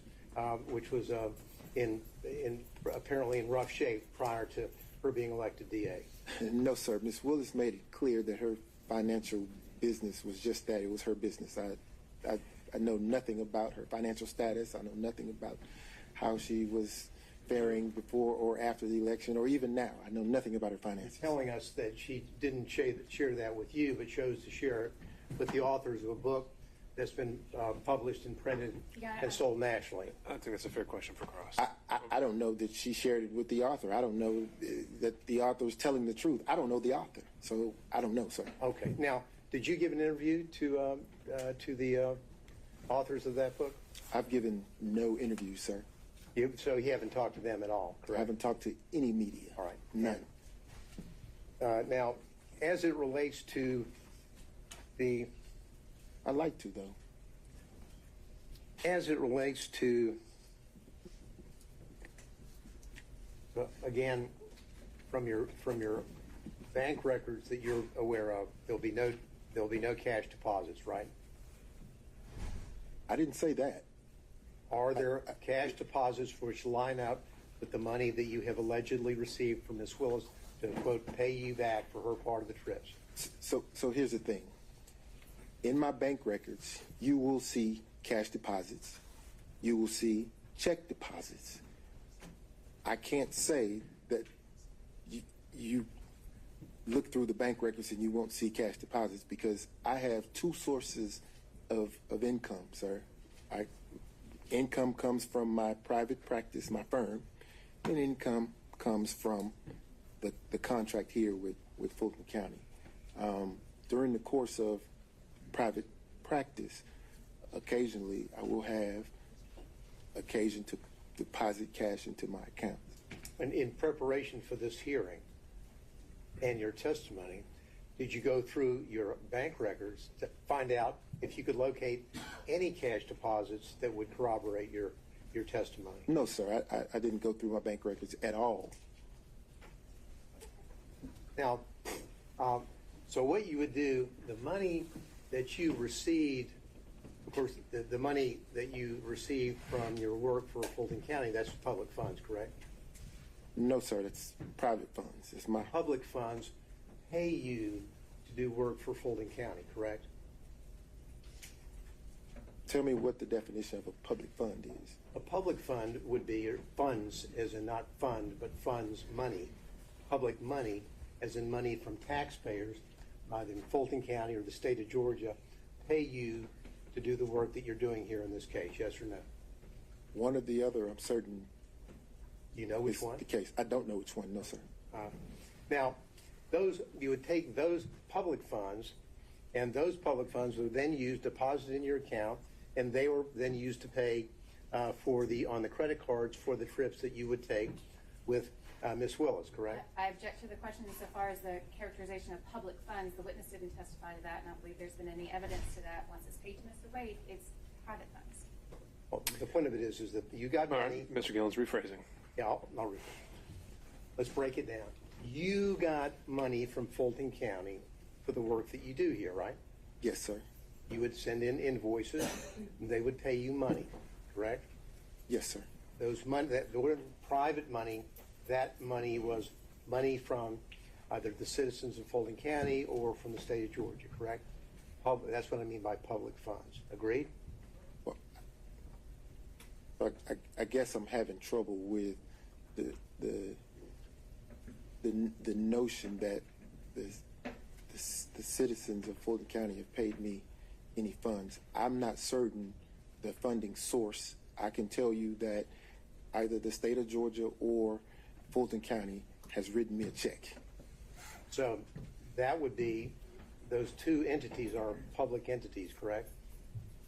apparently in rough shape prior to her being elected DA? No, sir. Ms. Willis made it clear that her financial business was just that. It was her business. I know nothing about her financial status. I know nothing about how she was faring before or after the election, or even now. I know nothing about her finances. You're telling us that she didn't share that with you, but chose to share it with the authors of a book that's been published and printed and sold nationally. I think that's a fair question for Cross. I don't know that she shared it with the author. I don't know that the author is telling the truth. I don't know the author, so I don't know, sir. Okay. Now, did you give an interview to the authors of that book? I've given no interviews, sir. So you haven't talked to them at all, correct? I haven't talked to any media. All right. None. Now, as it relates to the... I'd like to, though. As it relates to, again, from your bank records that you're aware of, there'll be no cash deposits, right? I didn't say that. Are there cash deposits which line up with the money that you have allegedly received from Ms. Willis to, quote, pay you back for her part of the trips? So here's the thing. In my bank records, you will see cash deposits. You will see check deposits. I can't say that you look through the bank records and you won't see cash deposits because I have two sources of income, sir. Income comes from my private practice, my firm, and income comes from the contract here with Fulton County. During the course of private practice, occasionally I will have occasion to deposit cash into my accounts. And in preparation for this hearing and your testimony, did you go through your bank records to find out if you could locate any cash deposits that would corroborate your testimony? No, sir. I didn't go through my bank records at all. Now, so what you would do, the money that you received, of course, the money that you received from your work for Fulton County, that's public funds, correct? No, sir. That's private funds. It's my Public funds pay you to do work for Fulton County, correct? Tell me what the definition of a public fund is. A public fund would be your funds, as in not fund, but funds, money. Public money, as in money from taxpayers, either in Fulton County or the state of Georgia, pay you to do the work that you're doing here in this case, yes or no? One or the other, I'm certain. You know which is one? the case. I don't know which one. No, sir. Now, you would take those public funds, and those public funds were then used, deposited in your account, and they were then used to pay on the credit cards for the trips that you would take with Ms. Willis, correct? I object to the question insofar as the characterization of public funds. The witness didn't testify to that, and I don't believe there's been any evidence to that. Once it's paid to Mr. Wade, it's private funds. Well, the point of it is that you got All money. right, Mr. Gillen's rephrasing. Yeah, I'll read it. Let's break it down. You got money from Fulton County for the work that you do here, right? Yes, sir. You would send in invoices, and they would pay you money, correct? Yes, sir. Those money, that private money, that money was money from either the citizens of Fulton County or from the state of Georgia, correct? That's what I mean by public funds. Agreed? Well, I guess I'm having trouble with the notion that the citizens of Fulton County have paid me any funds. I'm not certain the funding source. I can tell you that either the state of Georgia or Fulton County has written me a check. So that would be, those two entities are public entities, correct?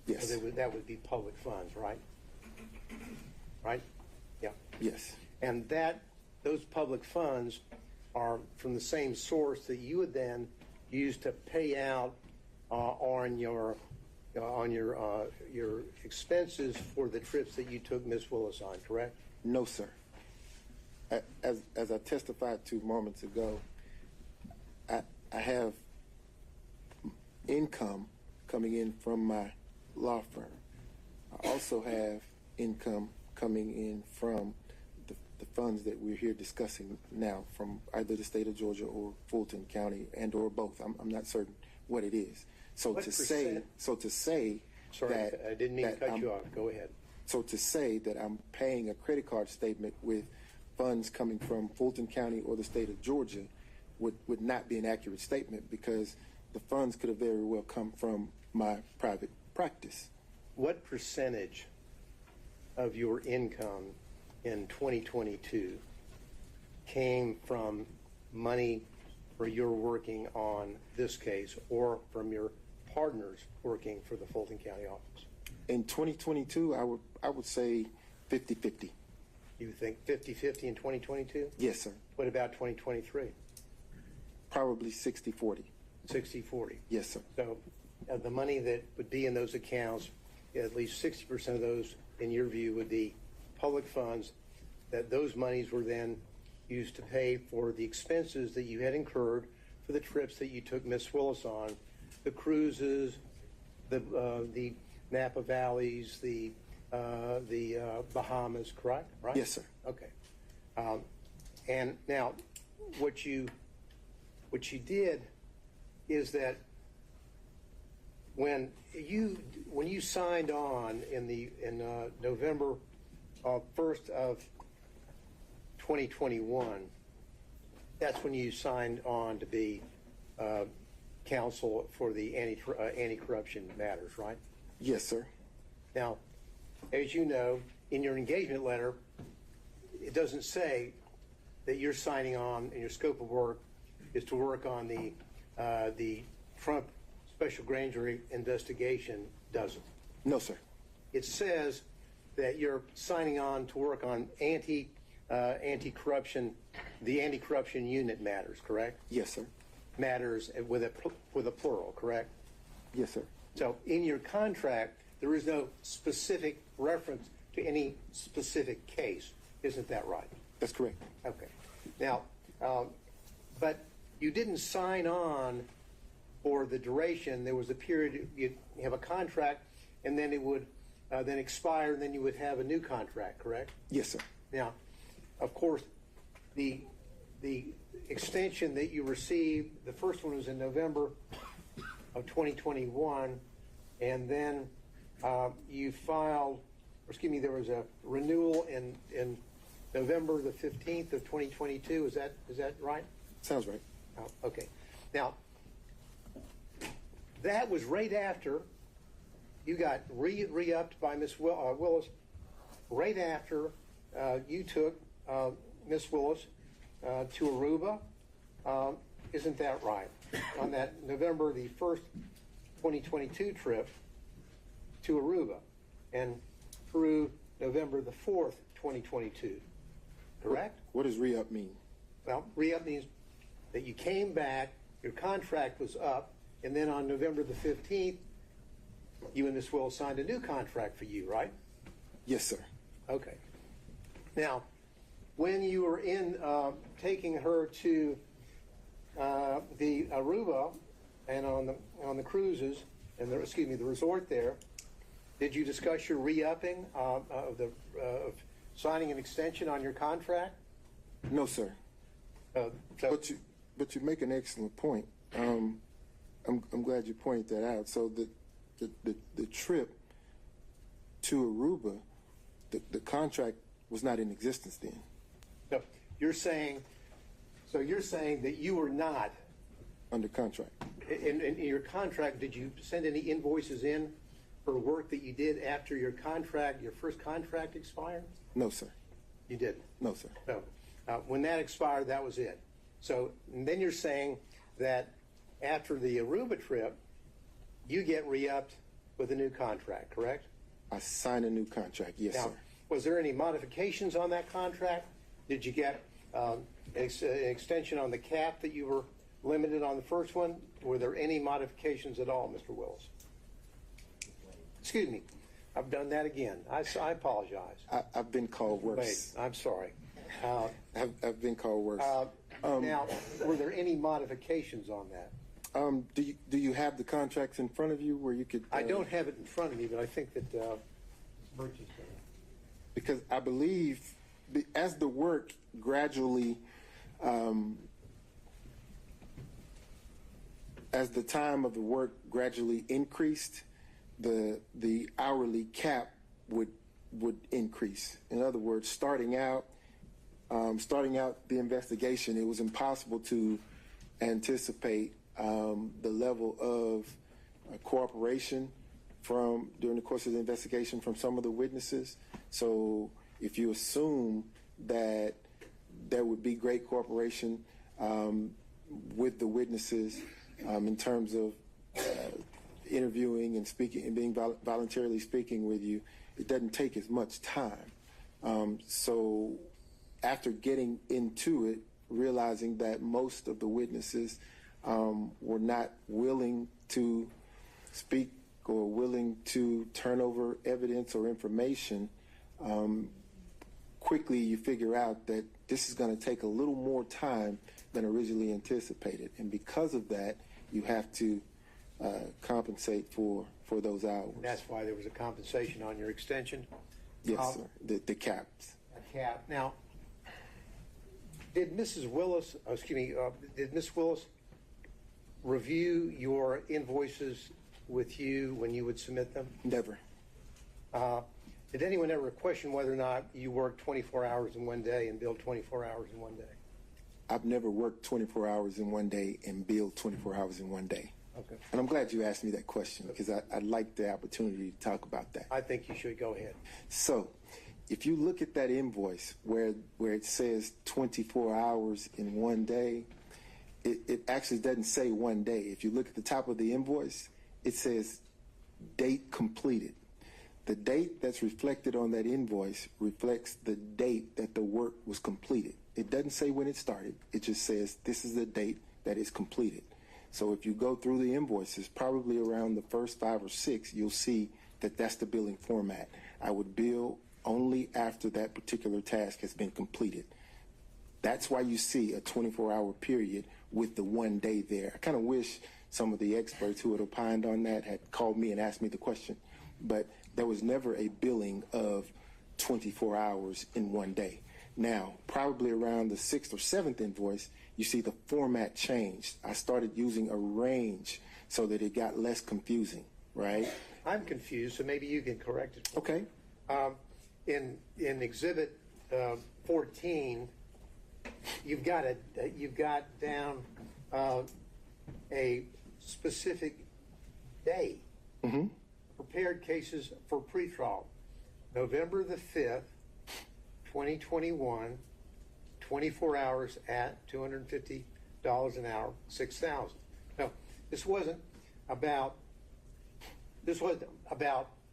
Yes. So that would be public funds, right? Right? Yeah. Yes. And those public funds are from the same source that you would then use to pay out on your expenses for the trips that you took Ms. Willis on, correct? No, sir. As I testified to moments ago, I have income coming in from my law firm. I also have income coming in from the funds that we're here discussing now from either the state of Georgia or Fulton County and or both. I'm not certain what it is. So What to say Sorry, that I didn't mean to cut I'm- you off. Go ahead. So to say that I'm paying a credit card statement with funds coming from Fulton County or the state of Georgia would not be an accurate statement because the funds could have very well come from my private practice. What percentage of your income in 2022 came from money where you're working on this case or from your partners working for the Fulton County office? In 2022, I would say 50-50. You think 50-50 in 2022? Yes, sir. What about 2023? Probably 60-40. 60-40. Yes, sir. So the money that would be in those accounts, at least 60% of those, in your view, would be public funds, that those monies were then used to pay for the expenses that you had incurred for the trips that you took Miss Willis on, the cruises, the Napa Valleys, the Bahamas, correct? Right? Yes, sir. Okay. And now, what you did is that when you signed on in November 1st of 2021, That's when you signed on to be counsel for the anti-corruption matters, right? Yes, sir. Now, as you know, in your engagement letter, it doesn't say that you're signing on and your scope of work is to work on the Trump special grand jury investigation, does it? No, sir. It says that you're signing on to work on anti-corruption, the anti-corruption unit matters, correct? Yes, sir. Matters with a plural, correct? Yes, sir. So in your contract, there is no specific reference to any specific case. Isn't that right? That's correct. Okay. Now, but you didn't sign on for the duration. There was a period, you have a contract, and then it would then expire, and then you would have a new contract, correct? Yes, sir. Now, of course, the extension that you received, the first one was in November of 2021, and then you filed, or excuse me, there was a renewal in November the 15th of 2022. Is that right? Sounds right. Oh, okay. Now, that was right after you got re-upped by Ms. Willis, right after you took Ms. Willis to Aruba. Isn't that right? On that November the 1st, 2022 trip to Aruba, and through November the 4th, 2022. Correct? What does re-up mean? Well, re-up means that you came back, your contract was up, and then on November the 15th, you and Ms. Willis signed a new contract for you, right? Yes, sir. Okay. Now, when you were in taking her to the Aruba and on the cruises and the resort there, did you discuss your re-upping of signing an extension on your contract? No, sir. But you make an excellent point. I'm glad you pointed that out. So the trip to Aruba, the contract was not in existence then. No, you're saying that you were not Under contract. in your contract. Did you send any invoices in for work that you did after your first contract expired? No, sir. You didn't. No, sir. So when that expired, that was it. So and then you're saying that after the Aruba trip, you get re-upped with a new contract, correct? I signed a new contract. Yes, Now, sir. was there any modifications on that contract? Did you get an extension on the cap that you were limited on the first one? Were there any modifications at all, Mr. Willis? Excuse me. I've done that again. I apologize. I've been called worse. Wait, I'm sorry. I've been called worse. Now, were there any modifications on that? Do you have the contracts in front of you where you could? I don't have it in front of me, but I think that Birch is going to. Because I believe as the work gradually, as the time of the work gradually increased, the hourly cap would increase. In other words, starting out the investigation, it was impossible to anticipate the level of cooperation during the course of the investigation from some of the witnesses. So if you assume that there would be great cooperation with the witnesses in terms of interviewing and speaking and being voluntarily speaking with you, it doesn't take as much time. So after getting into it, realizing that most of the witnesses were not willing to speak or willing to turn over evidence or information, quickly you figure out that this is going to take a little more time than originally anticipated. And because of that, you have to compensate for those hours. That's why there was a compensation on your extension? Yes, sir. The caps. A cap. Now, did Mrs. Willis, did Ms. Willis review your invoices with you when you would submit them? Never. Did anyone ever question whether or not you worked 24 hours in one day and billed 24 hours in one day? I've never worked 24 hours in one day and billed 24 hours in one day. Okay. And I'm glad you asked me that question because I'd like the opportunity to talk about that. I think you should go ahead. So, if you look at that invoice where it says 24 hours in one day, it actually doesn't say one day. If you look at the top of the invoice, it says date completed. The date that's reflected on that invoice reflects the date that the work was completed. It doesn't say when it started. It just says this is the date that is completed. So if you go through the invoices, probably around the first 5 or 6, you'll see that that's the billing format. I would bill only after that particular task has been completed. That's why you see a 24-hour period with the one day there. I kind of wish some of the experts who had opined on that had called me and asked me the question, but there was never a billing of 24 hours in one day. Now, probably around the 6th or 7th invoice, you see the format changed. I started using a range so that it got less confusing, right? I'm confused, so maybe you can correct it. Okay. In Exhibit 14, you've got down a specific day. Mm-hmm. Prepared cases for pretrial, November the 5th, 2021, 24 hours at $250 an hour, 6,000. Now, this wasn't about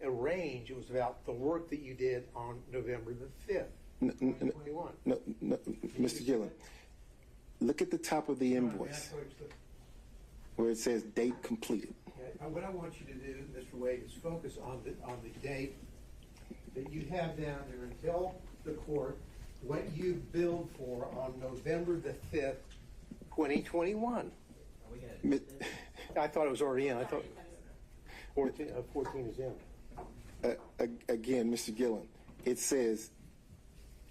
a range. It was about the work that you did on November the 5th, 2021. No, Mr. Gillen, look at the top of the invoice where it says date completed. What I want you to do, Mr. Wade, is focus on the date that you have down there and tell the court what you billed for on November the 5th, 2021. I thought it was already in. I thought 14 is in. Again, Mr. Gillen, it says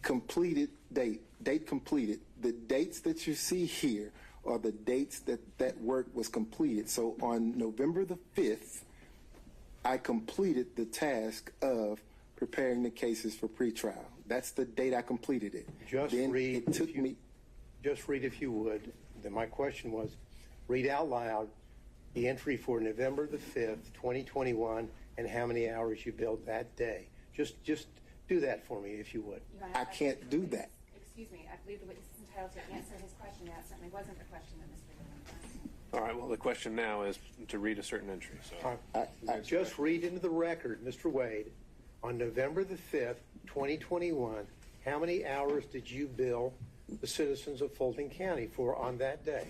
completed date completed. The dates that you see here are the dates that work was completed. So on November the 5th, I completed the task of preparing the cases for pretrial. That's the date I completed it. Just then read, it took me. Just read if you would. Then my question was, read out loud the entry for November the 5th, 2021, and how many hours you billed that day. Just do that for me if you would. I can't do that. Excuse me, I believe the witness is entitled to answer his question. That certainly wasn't the question that Mr. Williams asked. All right, well, the question now is to read a certain entry. So I Just read into the record, Mr. Wade, on November the 5th, 2021, how many hours did you bill the citizens of Fulton County for on that day?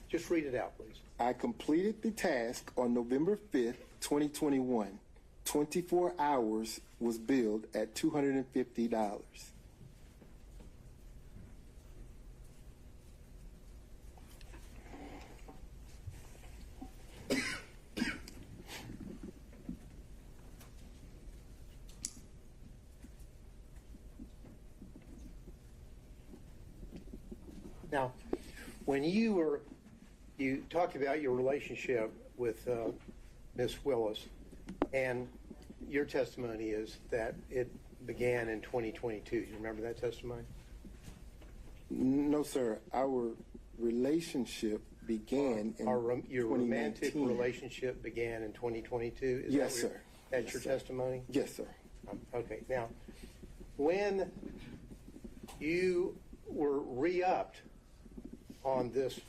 Just read it out, please. I completed the task on November 5th, 2021. 24 hours was billed at $250. Now, when you talked about your relationship with Ms. Willis, and your testimony is that it began in 2022. Do you remember that testimony? No, sir. Our relationship began in Your romantic 2019. relationship began in 2022? Yes, sir. That's your testimony? Yes, sir. Okay. Now, when you were re-upped on this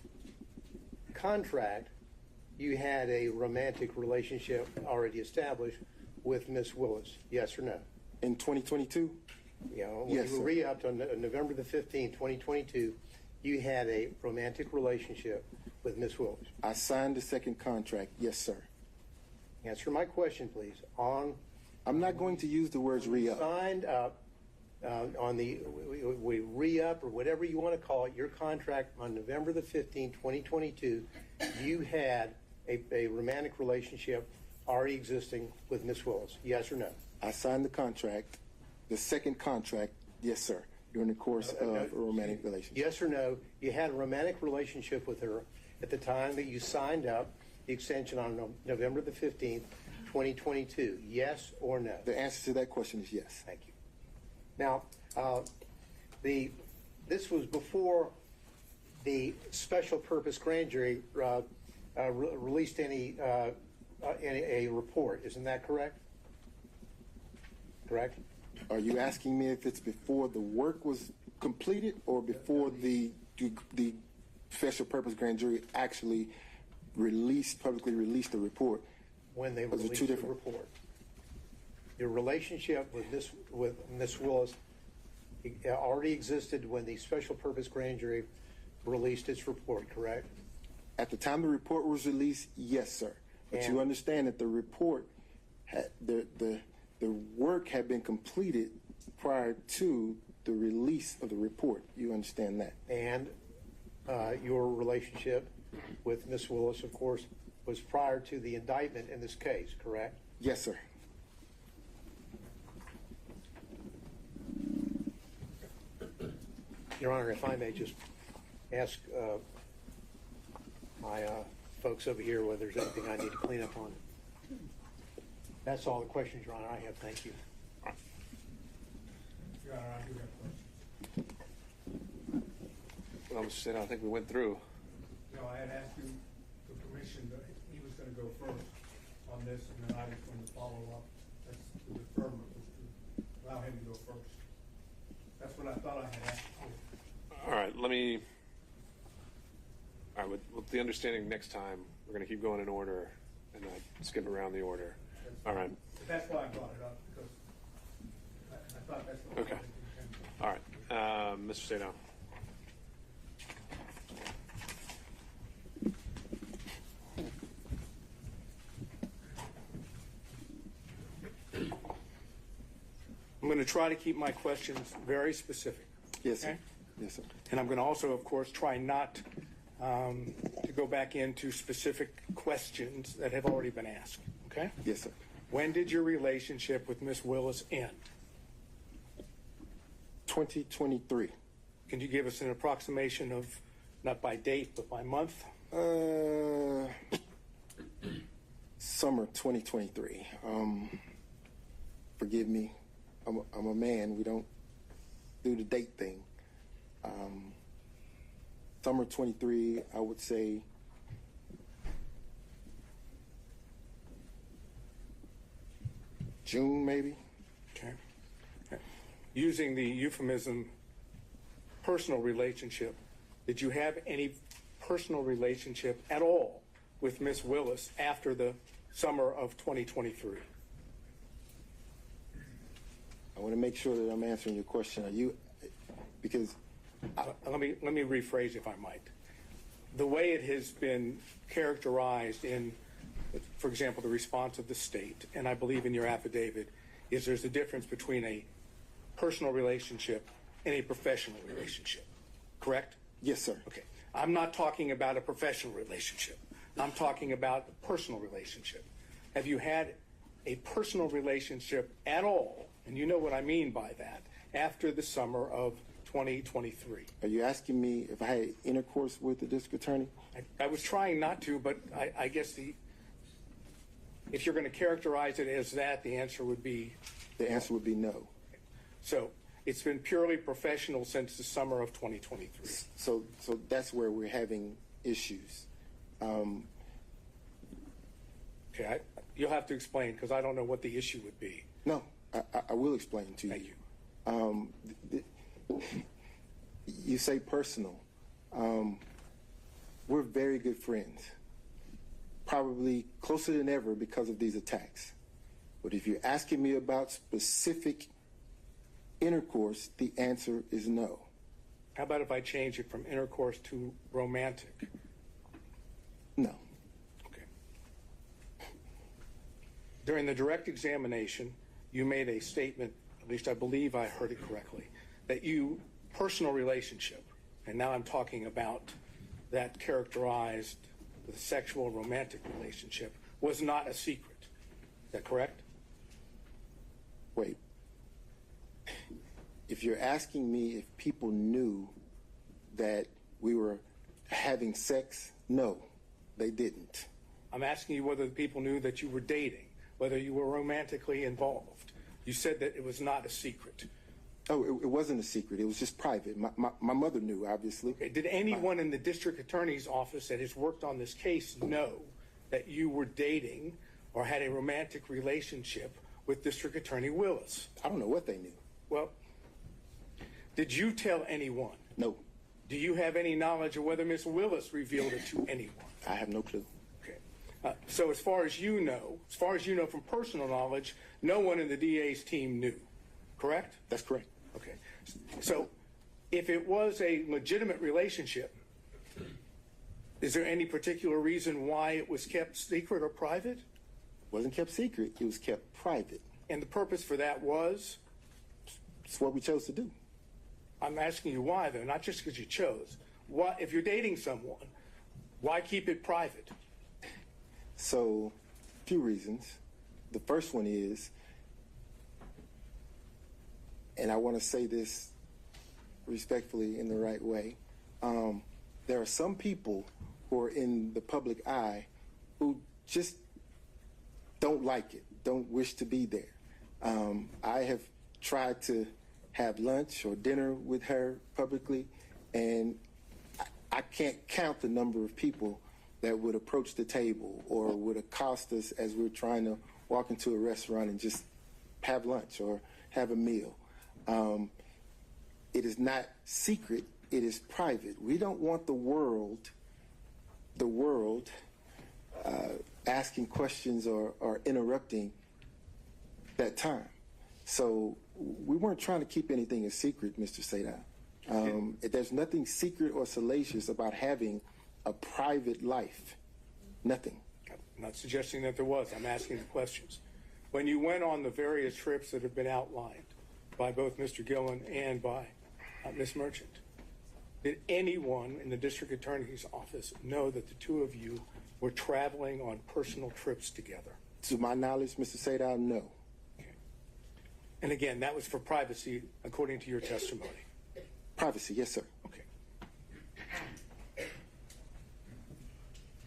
contract, you had a romantic relationship already established with Miss Willis, yes or no? In 2022? You know, when Yes, you were sir. re-upped on November the 15th, 2022, you had a romantic relationship with Miss Willis. I signed the second contract. Yes, sir. Answer my question, please. I'm not going to use the words re-up. Signed up on the we re-up or whatever you want to call it, your contract on November the 15th, 2022, you had a romantic relationship already existing with Miss Willis, yes or no? I signed the contract, the second contract, yes, sir, during the course of a romantic relationship. Yes or no, you had a romantic relationship with her at the time that you signed up the extension on November the 15th, 2022, yes or no? The answer to that question is yes. Thank you. Now, this was before the special purpose grand jury released a report. Isn't that correct? Correct? Are you asking me if it's before the work was completed or before the special purpose grand jury actually publicly released the report? When they Those are released two the different. report. Your relationship with Miss Willis already existed when the special purpose grand jury released its report, correct? At the time the report was released, yes, sir. But And- you understand that the report had the work had been completed prior to the release of the report. You understand that? And your relationship with Miss Willis, of course, was prior to the indictment in this case, correct? Yes, sir. Your Honor, if I may just ask my folks over here whether there's anything I need to clean up on. That's all the questions, Your Honor, I have. Thank you. Your Honor, I do have questions. Well, Mr. State, I think we went through. No, I had asked you for permission that he was going to go first on this, and then I was going to follow up. That's the deferment, was to allow him to go first. That's what I thought I had asked for. All right, with the understanding next time, we're going to keep going in order and not skip around the order. All right. That's why I brought it up, because I thought that's what. Okay. All right. Mr. Sado. I'm going to try to keep my questions very specific. Yes, sir. Okay? Yes, sir. And I'm going to also, of course, try not to go back into specific questions that have already been asked. Okay? Yes, sir. When did your relationship with Miss Willis end? 2023. Can you give us an approximation of, not by date, but by month? Summer 2023. Forgive me. I'm a man. We don't do the date thing. Summer 23, I would say June, maybe. Okay. Using the euphemism personal relationship, did you have any personal relationship at all with Miss Willis after the summer of 2023? I want to make sure that I'm answering your question. Are you, because Let me rephrase, if I might. The way it has been characterized in, for example, the response of the state, and I believe in your affidavit, is there's a difference between a personal relationship and a professional relationship. Correct? yes, sir. Okay. I'm not talking about a professional relationship. I'm talking about a personal relationship. Have you had a personal relationship at all, and you know what I mean by that, after the summer of 2023? Are you asking me if I had intercourse with the district attorney? I was trying not to, but I guess if you're going to characterize it as that, the answer would be. The answer would be no. So it's been purely professional since the summer of 2023. So that's where we're having issues. Okay, you'll have to explain because I don't know what the issue would be. No, I will explain to Thank you. You say personal. We're very good friends, probably closer than ever because of these attacks. But if you're asking me about specific intercourse, the answer is no. How about if I change it from intercourse to romantic? No. Okay. During the direct examination, you made a statement, at least I believe I heard it correctly, that you, personal relationship, and now I'm talking about that characterized the sexual romantic relationship, was not a secret. Is that correct? Wait. If you're asking me if people knew that we were having sex, no, they didn't. I'm asking you whether the people knew that you were dating, whether you were romantically involved. You said that it was not a secret. Oh, it wasn't a secret. It was just private. My mother knew, obviously. Okay. Did anyone in the district attorney's office that has worked on this case know that you were dating or had a romantic relationship with District Attorney Willis? I don't know what they knew. Well, did you tell anyone? No, Do you have any knowledge of whether Ms. Willis revealed it to anyone? I have no clue. Okay. So as far as you know from personal knowledge, no one in the DA's team knew, correct? That's correct. Okay. So if it was a legitimate relationship, is there any particular reason why it was kept secret or private? It wasn't kept secret. It was kept private. And the purpose for that was? It's what we chose to do. I'm asking you why, though, not just because you chose. Why, if you're dating someone, why keep it private? So, a few reasons. The first one is, and I want to say this respectfully in the right way, there are some people who are in the public eye who just don't like it, don't wish to be there. I have tried to have lunch or dinner with her publicly, and I can't count the number of people that would approach the table or would accost us as we're trying to walk into a restaurant and just have lunch or have a meal. It is not secret, it is private. We don't want the world asking questions or interrupting that time. So we weren't trying to keep anything a secret, Mr. Sadal. There's nothing secret or salacious about having a private life. Nothing. I'm not suggesting that there was. I'm asking the questions. When you went on the various trips that have been outlined by both Mr. Gillen and by Ms. Merchant, did anyone in the district attorney's office know that the two of you were traveling on personal trips together? To my knowledge, Mr. Sadal, no. Okay. And again, that was for privacy, according to your testimony. Privacy, yes, sir. Okay.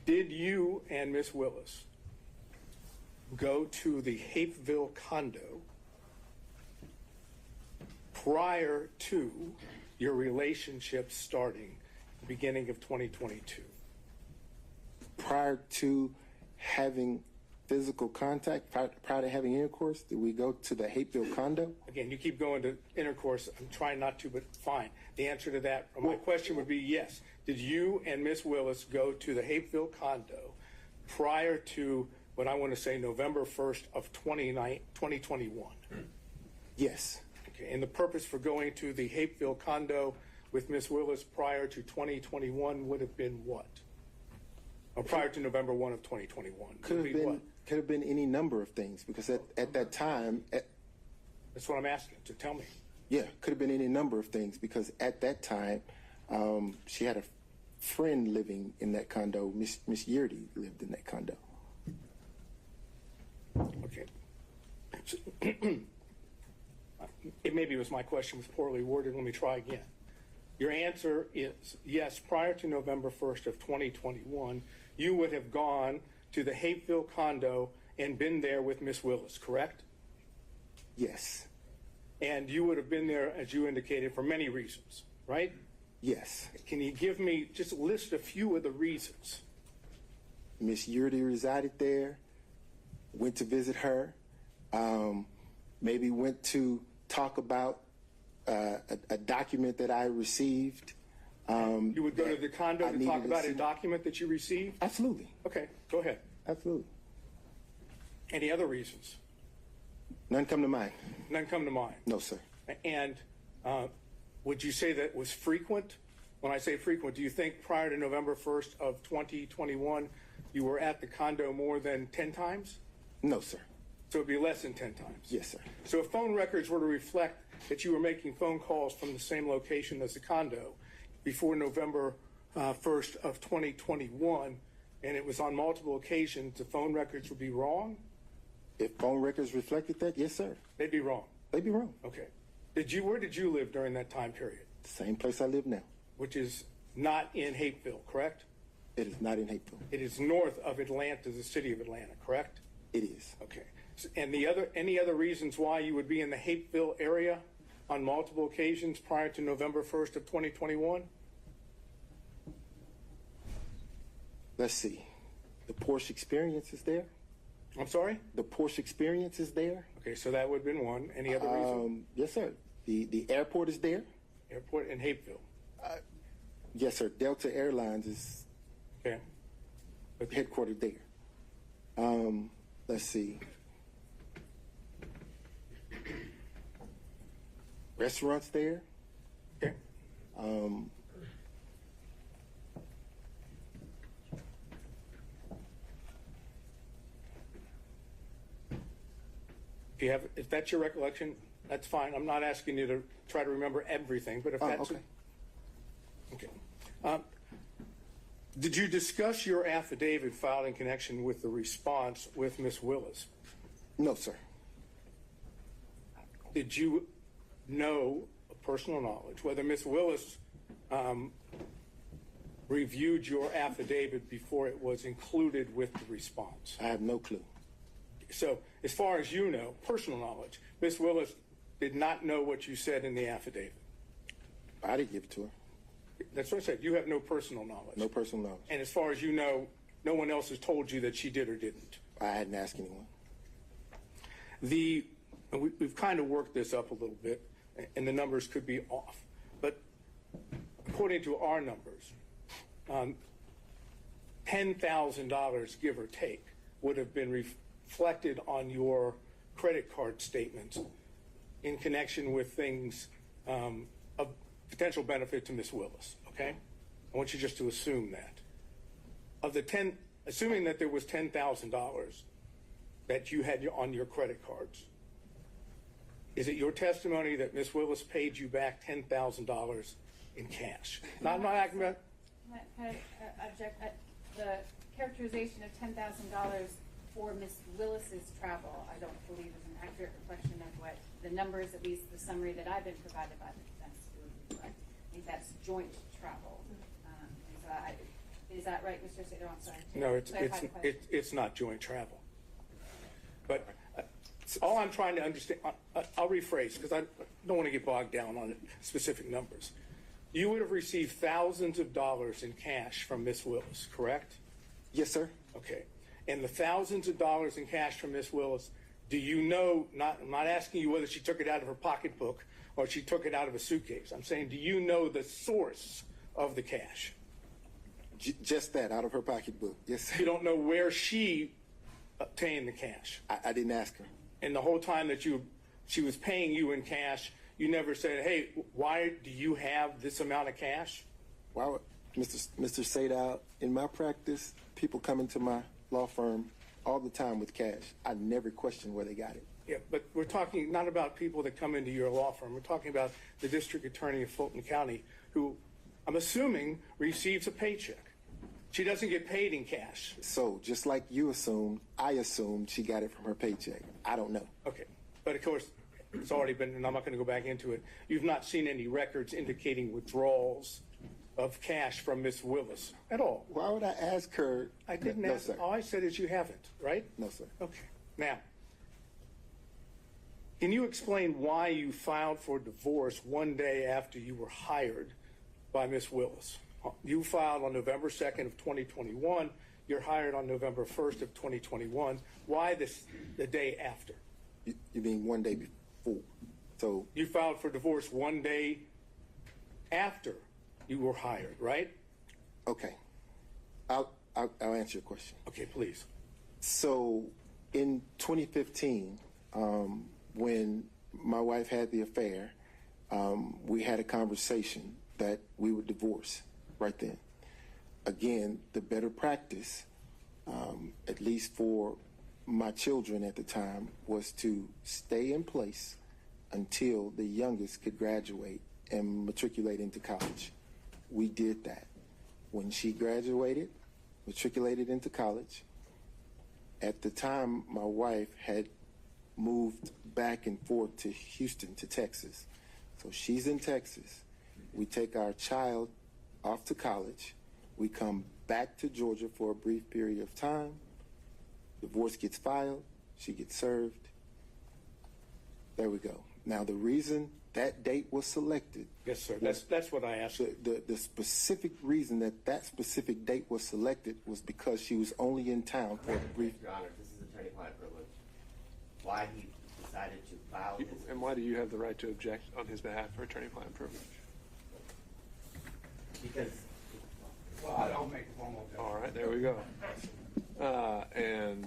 Did you and Ms. Willis go to the Hapeville condo prior to your relationship starting the beginning of 2022? Prior to having physical contact, prior to having intercourse, did we go to the Hapeville condo? Again, you keep going to intercourse. I'm trying not to, but fine. The answer to that, my question would be yes. Did you and Ms. Willis go to the Hapeville condo prior to what I want to say November 1st of 2021? Yes. Okay, and the purpose for going to the Hapeville condo with Ms. Willis prior to 2021 would have been what? Or prior to November 1 of 2021? Could have been any number of things, because at that time... That's what I'm asking, so tell me. Yeah, could have been any number of things, because at that time, she had a friend living in that condo. Miss Yurdy lived in that condo. Okay. So, maybe it was my question was poorly worded. Let me try again. Your answer is yes, prior to November 1st of 2021, you would have gone to the Hapeville condo and been there with Miss Willis, correct? Yes. And you would have been there, as you indicated, for many reasons, right? Yes. Can you give me, just list a few of the reasons? Miss Yurdy resided there, went to visit her, maybe went to talk about a document that I received. You would go to the condo to talk about a document that you received? Absolutely. Okay, go ahead. Absolutely. Any other reasons? None come to mind. None come to mind? No, sir. And would you say that was frequent? When I say frequent, do you think prior to November 1st of 2021, you were at the condo more than 10 times? No, sir. So it would be less than 10 times? Yes, sir. So if phone records were to reflect that you were making phone calls from the same location as the condo before November 1st of 2021, and it was on multiple occasions, the phone records would be wrong? If phone records reflected that, yes, sir. They'd be wrong? They'd be wrong. Okay. Where did you live during that time period? Same place I live now. Which is not in Hapeville, correct? It is not in Hapeville. It is north of Atlanta, the city of Atlanta, correct? It is. Okay. And any other reasons why you would be in the Hapeville area? on multiple occasions prior to November 1st of 2021? Let's see. The Porsche experience is there. I'm sorry? The Porsche experience is there. Okay, so that would have been one. Any other reason? Yes, sir. The airport is there. Airport in Hapeville. Yes, sir. Delta Airlines is Okay. But headquartered there. Let's see. Restaurants there. okay. If that's your recollection, that's fine. I'm not asking you to try to remember everything, but if that's okay. Okay. Did you discuss your affidavit filed in connection with the response with Ms. Willis? No, sir. Did you know, personal knowledge, whether Ms. Willis reviewed your affidavit before it was included with the response? I have no clue. So, as far as you know, personal knowledge, Ms. Willis did not know what you said in the affidavit. I didn't give it to her. That's what I said. You have no personal knowledge. No personal knowledge. And as far as you know, no one else has told you that she did or didn't. I hadn't asked anyone. We've kind of worked this up a little bit, and the numbers could be off. But according to our numbers, $10,000, give or take, would have been reflected on your credit card statements in connection with things of potential benefit to Ms. Willis, okay? I want you just to assume that. Assuming that there was $10,000 that you had on your credit cards, is it your testimony that Ms. Willis paid you back $10,000 in cash? Not acting about. Can I object? The characterization of $10,000 for Ms. Willis's travel, I don't believe is an accurate reflection of what the numbers, at least the summary that I've been provided by the defense, would reflect. I think that's joint travel. Is that right, Mr. Sater? I'm sorry. No, it's not joint travel. But all I'm trying to understand, I'll rephrase because I don't want to get bogged down on specific numbers. You would have received thousands of dollars in cash from Ms. Willis, correct? Yes, sir. Okay. And the thousands of dollars in cash from Ms. Willis, do you know, I'm not asking you whether she took it out of her pocketbook or she took it out of a suitcase. I'm saying, do you know the source of the cash? Just that, out of her pocketbook. Yes, sir. You don't know where she obtained the cash? I didn't ask her. And the whole time that she was paying you in cash, you never said, hey, why do you have this amount of cash? Why would, Mr. Sadow, in my practice, people come into my law firm all the time with cash. I never question where they got it. Yeah, but we're talking not about people that come into your law firm. We're talking about the district attorney of Fulton County who, I'm assuming, receives a paycheck. She doesn't get paid in cash. So, just like you assumed, I assumed she got it from her paycheck. I don't know. Okay. But of course, it's already been, and I'm not going to go back into it. You've not seen any records indicating withdrawals of cash from Ms. Willis at all. Why would I ask her? I didn't No, ask. sir. All I said is you haven't, right? No, sir. Okay. Now, can you explain why you filed for divorce one day after you were hired by Ms. Willis? You filed on November 2nd of 2021. You're hired on November 1st of 2021. Why the day after? You mean one day before? So You filed for divorce one day after you were hired, right? okay, I'll answer your question. Okay, please. So in 2015, when my wife had the affair, we had a conversation that we would divorce right then. Again, the better practice, at least for my children at the time, was to stay in place until the youngest could graduate and matriculate into college. We did that. When she graduated, matriculated into college, at the time my wife had moved back and forth to Houston, to Texas. So she's in Texas. We take our child off to college. We come back to Georgia for a brief period of time. Divorce gets filed. She gets served. There we go. Now, the reason that date was selected. Yes, sir. That's what I asked. The specific reason that that specific date was selected was because she was only in town for a brief. Your Honor, this is attorney-client privilege. Why he decided to file this? And why do you have the right to object on his behalf for attorney-client privilege? Because, Well, I don't make a formal objection. All right, there we go. And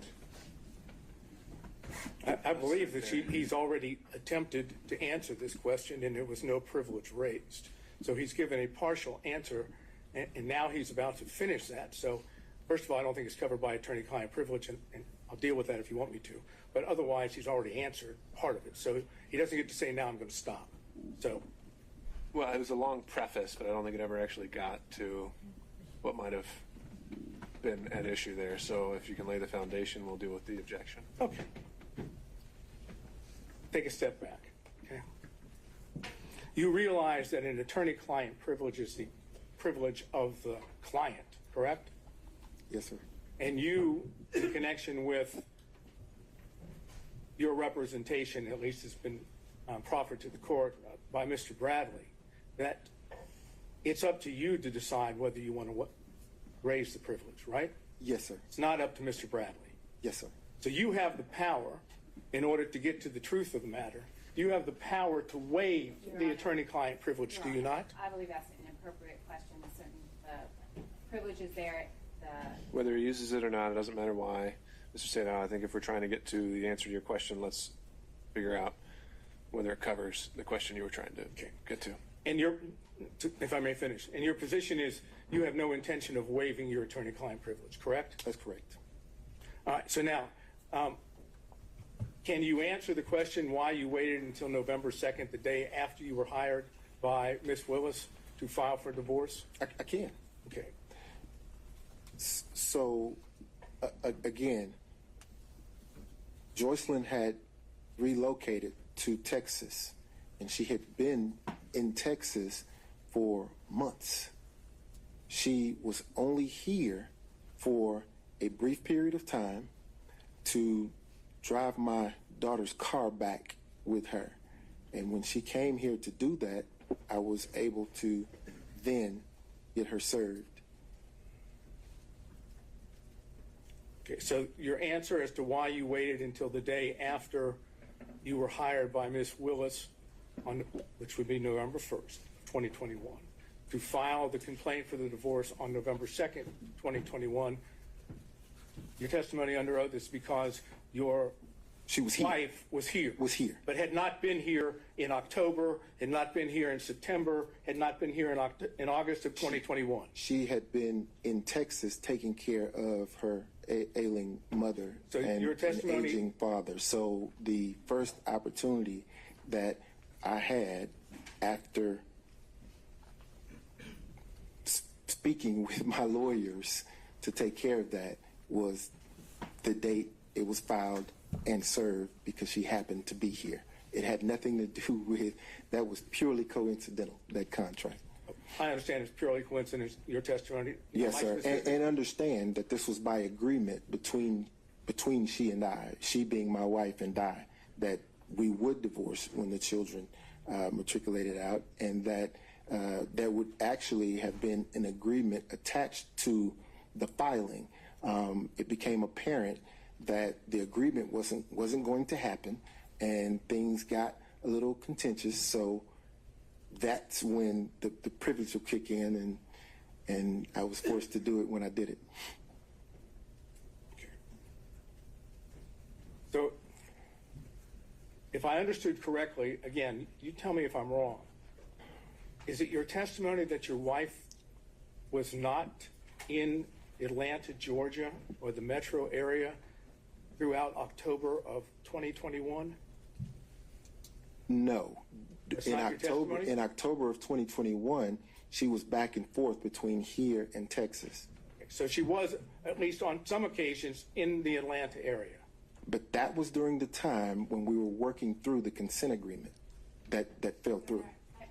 I believe that he's already attempted to answer this question, and there was no privilege raised. So he's given a partial answer, and now he's about to finish that. So, first of all, I don't think it's covered by attorney-client privilege, and I'll deal with that if you want me to. But otherwise, he's already answered part of it. So he doesn't get to say, now I'm going to stop. So, well, it was a long preface, but I don't think it ever actually got to what might have been at issue there. So if you can lay the foundation, we'll deal with the objection. okay. Take a step back. Okay. You realize that an attorney-client privilege is the privilege of the client, correct? Yes, sir. And you, in connection with your representation, at least has been proffered to the court by Mr. Bradley, that it's up to you to decide whether you want to raise the privilege, right? Yes, sir. It's not up to Mr. Bradley. Yes, sir. So you have the power, in order to get to the truth of the matter, you have the power to waive the attorney-client privilege, do you not? I believe that's an inappropriate question. The privilege is there. Whether he uses it or not, it doesn't matter why. Mr. Sato, I think if we're trying to get to the answer to your question, let's figure out whether it covers the question you were trying to get to. And if I may finish, and your position is you have no intention of waiving your attorney-client privilege, correct? That's correct. All right, so now, can you answer the question why you waited until November 2nd, the day after you were hired by Ms. Willis, to file for divorce? I can. Okay. So, again, Joycelyn had relocated to Texas, and she had been in Texas for months. She was only here for a brief period of time to drive my daughter's car back with her. And when she came here to do that, I was able to then get her served. Okay, so your answer as to why you waited until the day after you were hired by Ms. Willis, which would be November 1st, 2021, to file the complaint for the divorce on November 2nd, 2021, your testimony under oath is because your wife was here. But had not been here in October, had not been here in September, had not been here in August of 2021. She had been in Texas taking care of her ailing mother and your testimony, an aging father. So the first opportunity that I had after speaking with my lawyers to take care of that was the date it was filed and served, because she happened to be here. It had nothing to do with, that was purely coincidental, that contract. I understand it's purely coincidence, your testimony. Yes, sir. And understand that this was by agreement between she and I, she being my wife and I, that we would divorce when the children matriculated out, and that there would actually have been an agreement attached to the filing. It became apparent that the agreement wasn't going to happen, and things got a little contentious. So that's when the privilege will kick in, and I was forced to do it when I did it. Okay. So if I understood correctly, again, you tell me if I'm wrong. Is it your testimony that your wife was not in Atlanta, Georgia, or the metro area throughout October of 2021? No. That's not your testimony? In October of 2021, she was back and forth between here and Texas. So she was, at least on some occasions, in the Atlanta area. But that was during the time when we were working through the consent agreement that fell through.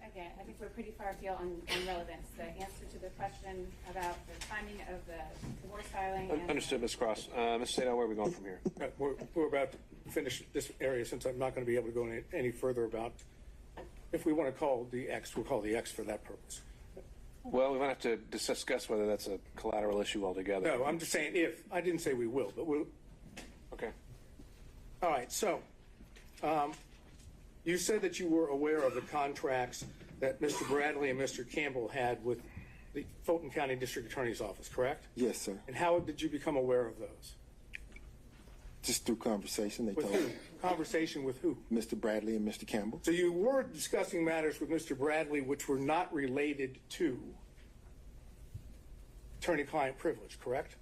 Again, I think we're pretty far afield on relevance. The answer to the question about the timing of the divorce filing. Understood, Ms. Cross. Mr. Sato, where are we going from here? We're about to finish this area, since I'm not going to be able to go any further about if we want to call the X, we'll call the X for that purpose. Well, we might have to discuss whether that's a collateral issue altogether. No, I'm just saying if. I didn't say we will, but we'll. Okay. All right, so you said that you were aware of the contracts that Mr. Bradley and Mr. Campbell had with the Fulton County District Attorney's Office, correct? Yes, sir. And how did you become aware of those? Just through conversation, they With told who? me. Conversation with who? Mr. Bradley and Mr. Campbell. So you were discussing matters with Mr. Bradley which were not related to attorney-client privilege, correct?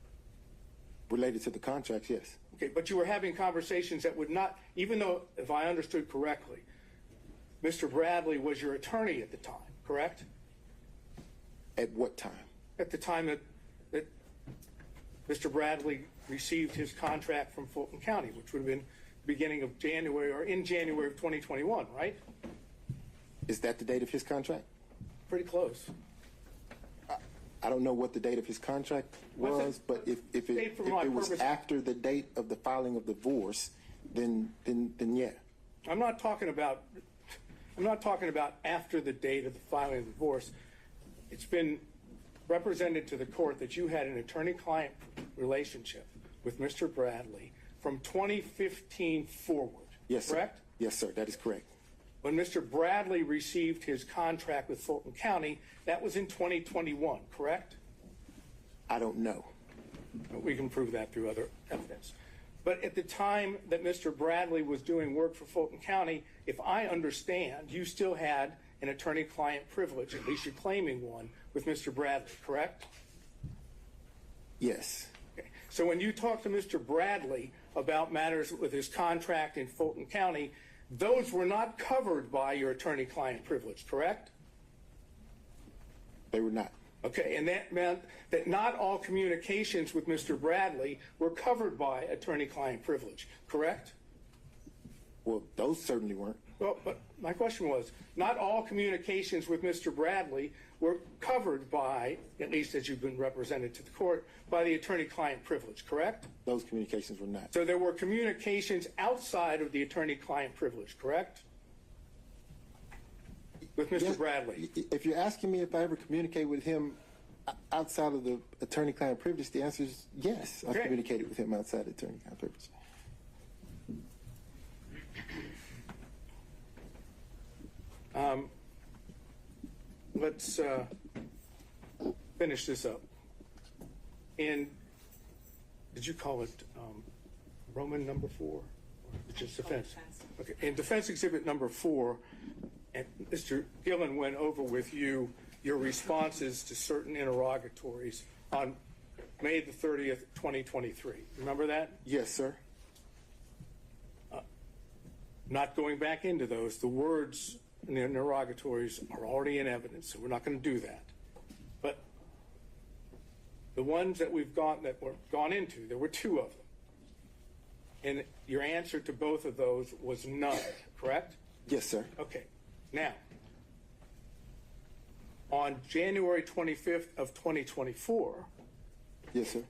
Related to the contracts, yes. Okay, but you were having conversations that would not, even though, if I understood correctly, Mr. Bradley was your attorney at the time, correct? At what time? At the time that Mr. Bradley received his contract from Fulton County, which would have been beginning of January or in January of 2021, right? Is that the date of his contract? Pretty close. I don't know what the date of his contract What's it- was, but if Date it for my was purpose- after the date of the filing of divorce, then yeah. I'm not talking about after the date of the filing of the divorce. It's been represented to the court that you had an attorney-client relationship with Mr. Bradley from 2015 forward, Yes, sir. correct? Yes, sir. That is correct. When Mr. Bradley received his contract with Fulton County, that was in 2021, correct? I don't know. We can prove that through other evidence. But at the time that Mr. Bradley was doing work for Fulton County, if I understand, you still had an attorney-client privilege, at least you're claiming one, with Mr. Bradley, correct? Yes. Okay. So when you talk to Mr. Bradley about matters with his contract in Fulton County, those were not covered by your attorney-client privilege, correct? They were not. Okay, and that meant that not all communications with Mr. Bradley were covered by attorney-client privilege, correct? Well, those certainly weren't. Well, but my question was, not all communications with Mr. Bradley were covered by, at least as you've been represented to the court, by the attorney-client privilege, correct? Those communications were not. So there were communications outside of the attorney-client privilege, correct? With Mr. Yes, Bradley. If you're asking me if I ever communicate with him outside of the attorney-client privilege, the answer is yes. I've Okay. communicated with him outside the attorney-client privilege. Let's finish this up. And did you call it Roman number 4? Or just defense? Okay. In defense exhibit number 4, and Mr. Gillen went over with you your responses to certain interrogatories on May the 30th, 2023. Remember that? Yes, sir. Not going back into those. The words in the interrogatories are already in evidence, so we're not going to do that. But the ones that we've gone into, there were 2 of them. And your answer to both of those was none, correct? Yes, sir. Okay. Now, on January 25th of 2024, Yes, sir.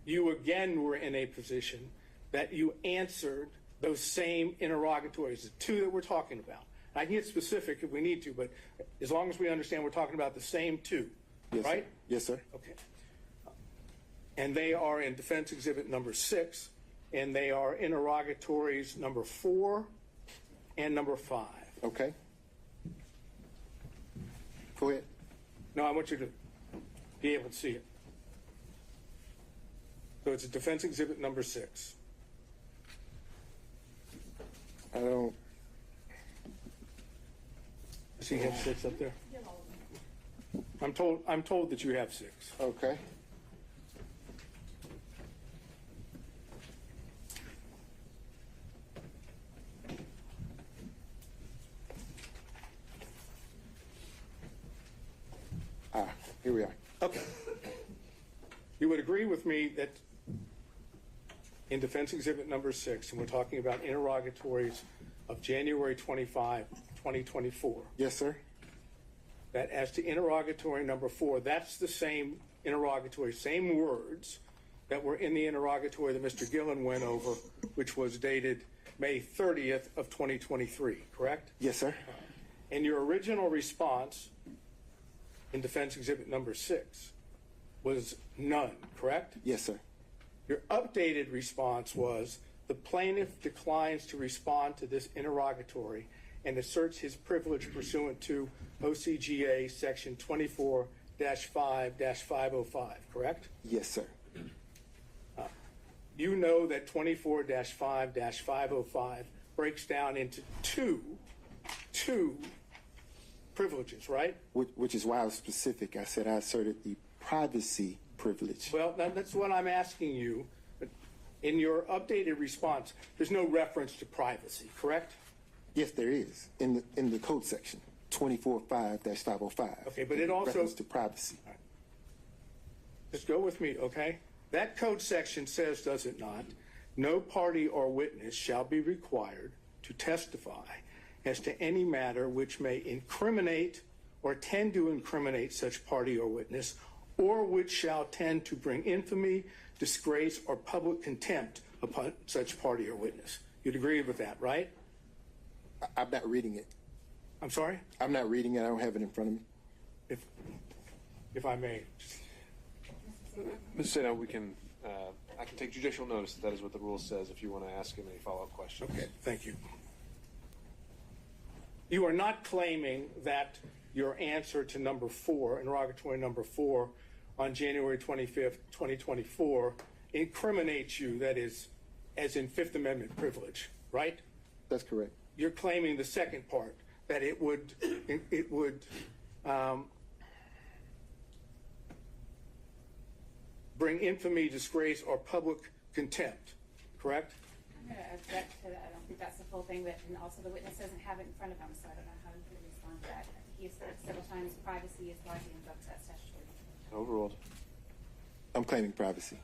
you again were in a position that you answered those same interrogatories, the 2 that we're talking about. I can get specific if we need to, but as long as we understand we're talking about the same 2, Yes, right? Sir. Yes, sir. Okay. And they are in defense exhibit number 6, and they are interrogatories number 4 and number 5. Okay. Go ahead. No, I want you to be able to see it. So it's a defense exhibit number 6. I don't. Does he have 6 up there? I'm told that you have 6. Okay. Here we are. Okay. You would agree with me that in defense exhibit number 6, and we're talking about interrogatories of January 25, 2024, Yes, sir. that as to interrogatory number 4, that's the same interrogatory, same words that were in the interrogatory that Mr. Gillen went over, which was dated May 30th of 2023, correct? Yes, sir. And your original response in defense exhibit number 6 was none, correct? Yes, sir. Your updated response was the plaintiff declines to respond to this interrogatory and asserts his privilege pursuant to OCGA section 24-5-505, correct? Yes, sir. You know that 24-5-505 breaks down into two privileges, right? Which is why I was specific. I said I asserted the privacy privilege. Well, that's what I'm asking you. In your updated response, there's no reference to privacy, correct? Yes, there is in the code section 24-5-505. Okay, but it also reference to privacy. Just go with me, okay? That code section says, does it not, no party or witness shall be required to testify as to any matter which may incriminate or tend to incriminate such party or witness, or which shall tend to bring infamy, disgrace, or public contempt upon such party or witness. You'd agree with that, right? I'm not reading it. I'm sorry? I'm not reading it. I don't have it in front of me. If I may. Mr. Sato, we can, I can take judicial notice that is what the rule says if you want to ask him any follow-up questions. Okay, thank you. You are not claiming that your answer to number 4, interrogatory number 4, on January 25th, 2024, incriminates you, that is, as in Fifth Amendment privilege, right? That's correct. You're claiming the second part, that it would bring infamy, disgrace, or public contempt, correct? I'm going to object to that. I don't think that's the full thing, but and also the witness doesn't have it in front of him, so I don't know how he could respond to that. He has said several times privacy is why he invokes that statutory. Overruled. I'm claiming privacy.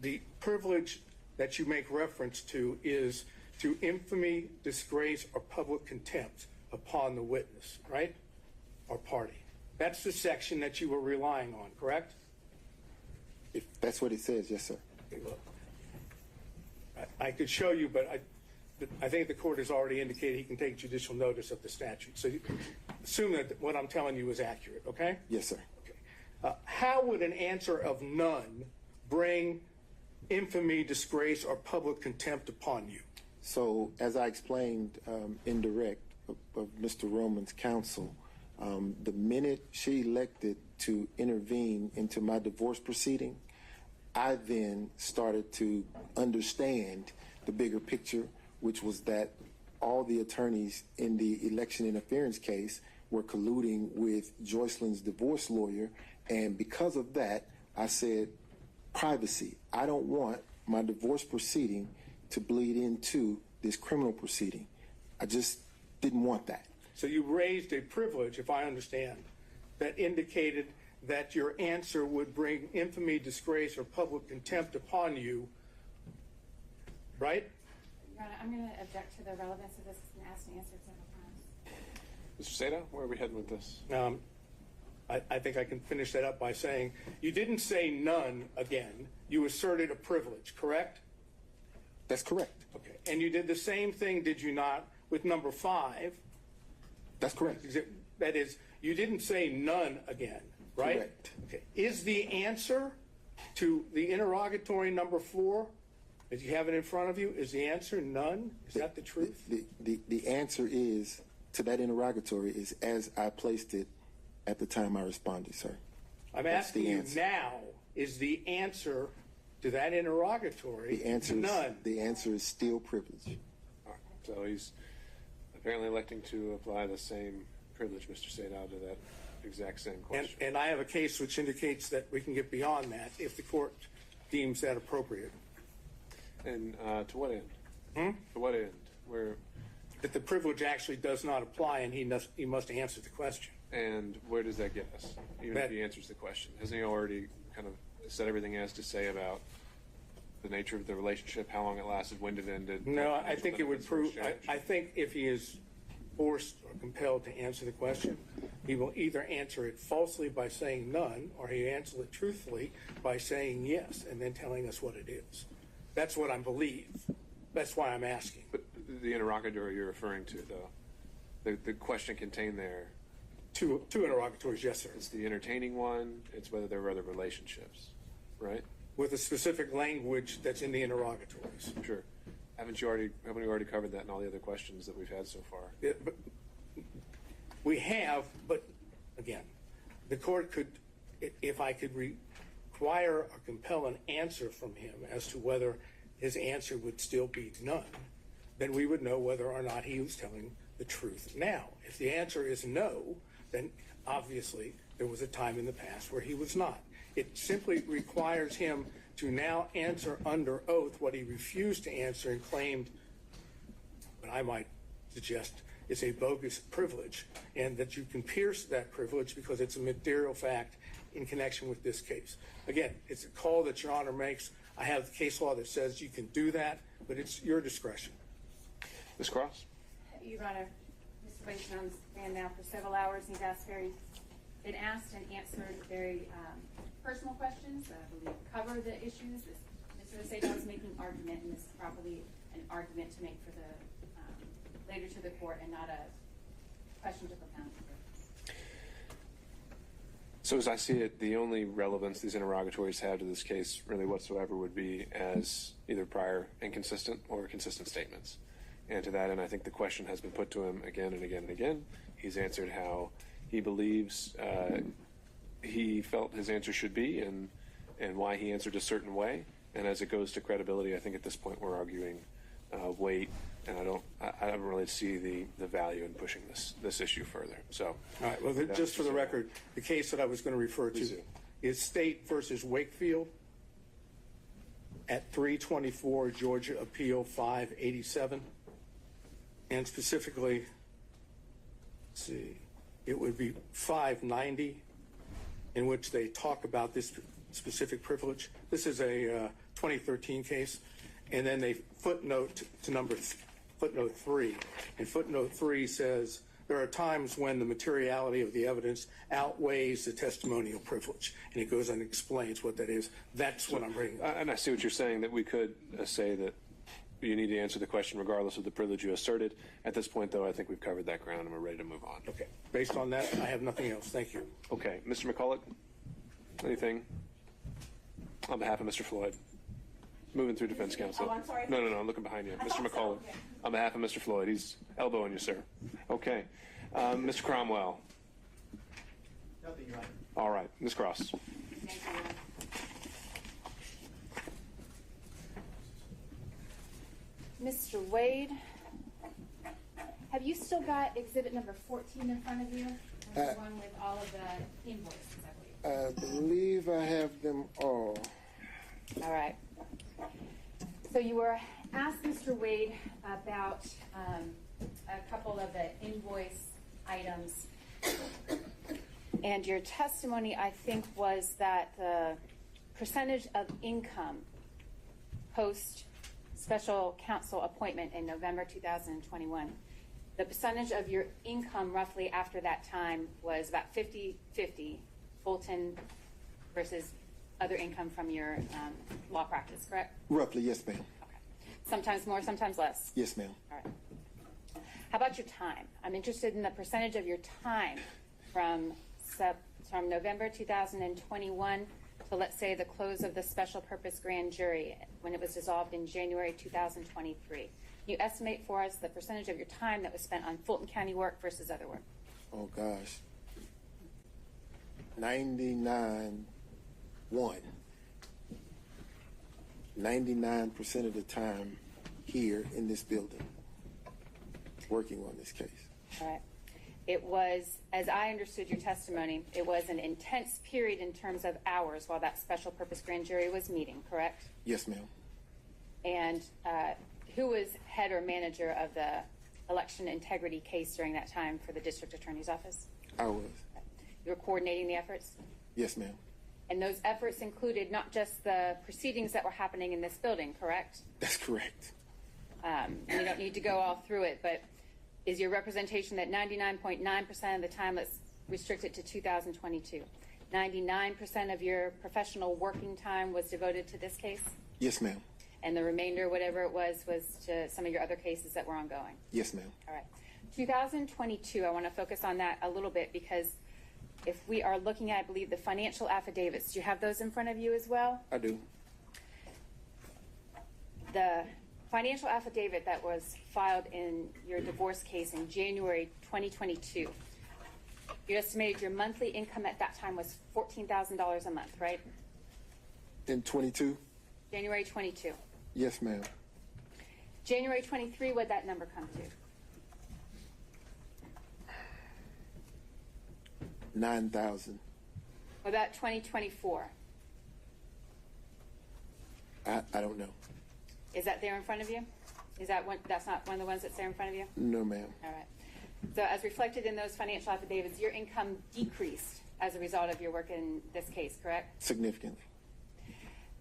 The privilege that you make reference to is to infamy, disgrace, or public contempt upon the witness, right? Or party. That's the section that you were relying on, correct? If that's what it says, yes, sir. Okay, look, I could show you, but I think the court has already indicated he can take judicial notice of the statute. So you assume that what I'm telling you is accurate, okay? Yes, sir. Okay. How would an answer of none bring infamy, disgrace, or public contempt upon you? So, as I explained in direct of Mr. Roman's counsel, the minute she elected to intervene into my divorce proceeding, I then started to understand the bigger picture, which was that all the attorneys in the election interference case were colluding with Joycelyn's divorce lawyer, and because of that, I said, privacy. I don't want my divorce proceeding to bleed into this criminal proceeding. I just didn't want that. So you raised a privilege, if I understand, that indicated that your answer would bring infamy, disgrace, or public contempt upon you, right? Your Honor, I'm going to object to the relevance of this. It's been asked and answered several times. Mr. Sato, where are we heading with this? I think I can finish that up by saying you didn't say none again. You asserted a privilege, correct? That's correct. Okay. And you did the same thing, did you not, with number 5? That's correct. That is, you didn't say none again, right? Correct. Okay. Is the answer to the interrogatory number 4, if you have it in front of you, is the answer none? Is that the truth? The answer is, to that interrogatory, is as I placed it at the time I responded, sir. I'm That's asking the you answer. now, is the answer to that interrogatory The answer none? The answer is still privilege. All right. So he's apparently electing to apply the same privilege, Mr. Sato, to that exact same question. And I have a case which indicates that we can get beyond that if the court deems that appropriate. And to what end? To what end? Where? That the privilege actually does not apply and he must answer the question. And where does that get us? Even if he answers the question, hasn't he already kind of said everything he has to say about the nature of the relationship, how long it lasted, when it ended? No, I think it would prove. I think if he is forced or compelled to answer the question, he will either answer it falsely by saying none, or he answer it truthfully by saying yes, and then telling us what it is. That's what I believe. That's why I'm asking. But the interrogatory you're referring to, though, the question contained there, Two interrogatories, yes, sir. it's the entertaining one, it's whether there were other relationships, right? With a specific language that's in the interrogatories. Sure. Haven't we already covered that in all the other questions that we've had so far? But we have, but again, the court could, if I could require or compel an answer from him as to whether his answer would still be none, then we would know whether or not he was telling the truth now. If the answer is no, then obviously there was a time in the past where he was not. It simply requires him to now answer under oath what he refused to answer and claimed, what I might suggest is a bogus privilege, and that you can pierce that privilege because it's a material fact in connection with this case. Again, it's a call that Your Honor makes. I have the case law that says you can do that, but it's your discretion. Ms. Cross? Your Honor, Mr. Wade's been on the stand now for several hours. He's been asked and answered very personal questions that I believe cover the issues. Mr. Osada was making an argument, and this is probably an argument to make for the later to the court and not a question to propound. So as I see it, the only relevance these interrogatories have to this case really whatsoever would be as either prior inconsistent or consistent statements. And to that end, I think the question has been put to him again and again and again. He's answered how he believes he felt his answer should be and why he answered a certain way. And as it goes to credibility, I think at this point we're arguing weight, and I don't really see the value in pushing this issue further. So, All right. Well, just for the record, the case that I was going to refer to is State versus Wakefield at 324 Georgia Appeal 587, and specifically, let's see, it would be 590, in which they talk about this specific privilege. This is a 2013 case, and then they footnote to footnote 3, and footnote 3 says there are times when the materiality of the evidence outweighs the testimonial privilege, and it goes and explains what that is. That's what I'm bringing up. And I see what you're saying, that we could say that you need to answer the question regardless of the privilege you asserted. At this point, though, I think we've covered that ground and we're ready to move on. Okay. Based on that, I have nothing else. Thank you. Okay. Mr. McCulloch, anything on behalf of Mr. Floyd? Moving through defense counsel. Oh, I'm sorry. No, I'm looking behind you. Mr. McCulloch, so. Okay. on behalf of Mr. Floyd, he's elbowing you, sir. Okay. Mr. Cromwell. Nothing, Your Honor. All right. Ms. Cross. Thank you. Mr. Wade, have you still got exhibit number 14 in front of you? The one with all of the invoices, I believe. I believe I have them all. All right. So you were asked, Mr. Wade, about a couple of the invoice items. And your testimony, I think, was that the percentage of income post special counsel appointment in November 2021, the percentage of your income roughly after that time was about 50-50, Fulton versus other income from your law practice, correct? Roughly, yes, ma'am. Okay. Sometimes more, sometimes less? Yes, ma'am. All right. How about your time? I'm interested in the percentage of your time from November 2021 to, let's say, the close of the special purpose grand jury when it was dissolved in January 2023. Can you estimate for us the percentage of your time that was spent on Fulton County work versus other work? Oh, gosh. 99% of the time here in this building working on this case. All right. It was, as I understood your testimony, it was an intense period in terms of hours while that special purpose grand jury was meeting, correct? Yes, ma'am. And who was head or manager of the election integrity case during that time for the district attorney's office? I was. You were coordinating the efforts? Yes, ma'am. And those efforts included not just the proceedings that were happening in this building, correct? That's correct. You don't need to go all through it, but is your representation that 99.9% of the time, let's restrict it to 2022, 99% of your professional working time was devoted to this case? Yes, ma'am. And the remainder, whatever it was to some of your other cases that were ongoing? Yes, ma'am. All right. 2022, I want to focus on that a little bit because if we are looking at, I believe, the financial affidavits, do you have those in front of you as well? I do. The financial affidavit that was filed in your divorce case in January 2022, you estimated your monthly income at that time was $14,000 a month, right? In 22? January 22. Yes, ma'am. January 23, what'd that number come to? 9,000. What about 2024? I don't know. Is that there in front of you? Is that one? That's not one of the ones that's there in front of you? No, ma'am. All right. So as reflected in those financial affidavits, your income decreased as a result of your work in this case, correct? Significantly.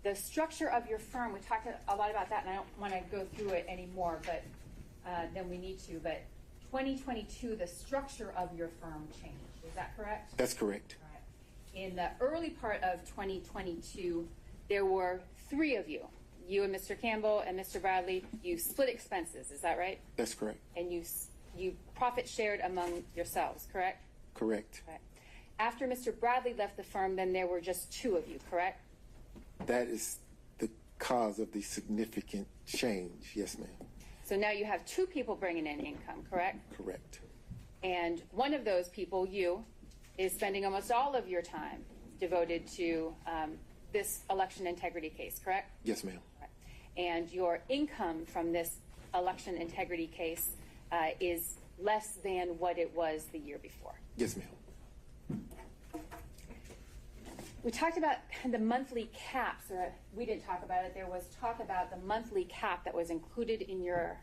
The structure of your firm, we talked a lot about that, and I don't want to go through it anymore, but than we need to. But 2022, the structure of your firm changed. Is that correct? That's correct. All right. In the early part of 2022, there were 3 of you. You and Mr. Campbell and Mr. Bradley, you split expenses, is that right? That's correct. And you profit shared among yourselves, correct? Correct. Right. After Mr. Bradley left the firm, then there were just 2 of you, correct? That is the cause of the significant change. Yes, ma'am. So now you have 2 people bringing in income, correct? Correct. And one of those people, you, is spending almost all of your time devoted to this election integrity case, correct? Yes, ma'am. Right. And your income from this election integrity case is less than what it was the year before. Yes, ma'am. We talked about the monthly caps, or we didn't talk about it. There was talk about the monthly cap that was included in your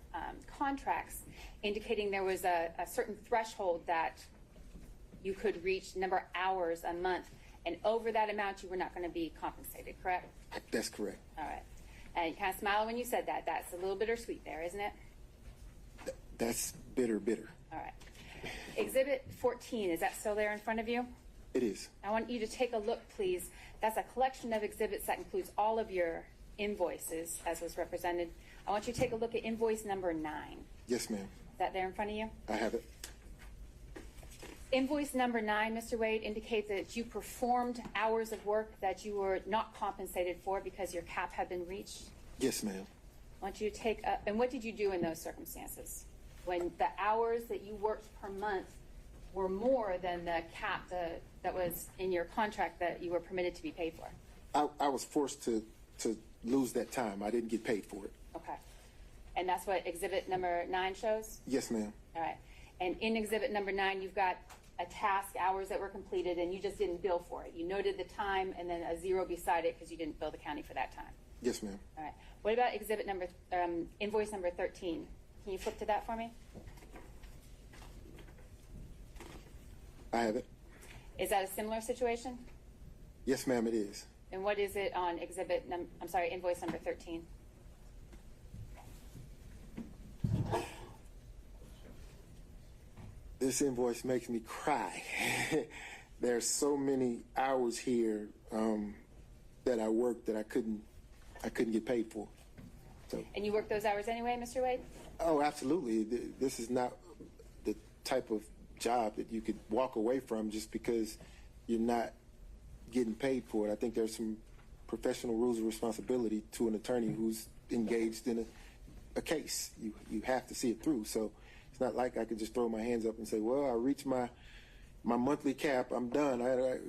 contracts, indicating there was a certain threshold that you could reach, number of hours a month, and over that amount you were not going to be compensated, correct? That's correct. All right. And you kind of smiled when you said that. That's a little bittersweet there, isn't it? That's bitter. All right. Exhibit 14, is that still there in front of you? It is. I want you to take a look, please. That's a collection of exhibits that includes all of your invoices, as was represented. I want you to take a look at invoice number 9. Yes, ma'am. Is that there in front of you? I have it. Invoice number 9, Mr. Wade, indicates that you performed hours of work that you were not compensated for because your cap had been reached. Yes, ma'am. I want you to take and what did you do in those circumstances? When the hours that you worked per month were more than the cap that was in your contract that you were permitted to be paid for? I was forced to lose that time. I didn't get paid for it. Okay. And that's what exhibit number 9 shows? Yes, ma'am. All right. And in exhibit number 9, you've got a task, hours that were completed, and you just didn't bill for it. You noted the time and then a 0 beside it because you didn't bill the county for that time. Yes, ma'am. All right. What about exhibit number, invoice number 13? Can you flip to that for me? I have it. Is that a similar situation? Yes, ma'am, it is. And what is it on invoice number 13? This invoice makes me cry. There's so many hours here that I worked that I couldn't get paid for. So. And you work those hours anyway, Mr. Wade? Oh, absolutely. This is not the type of job that you could walk away from just because you're not getting paid for it. I think there's some professional rules of responsibility to an attorney who's engaged in a case. You have to see it through. So it's not like I could just throw my hands up and say, well, I reached my monthly cap, I'm done,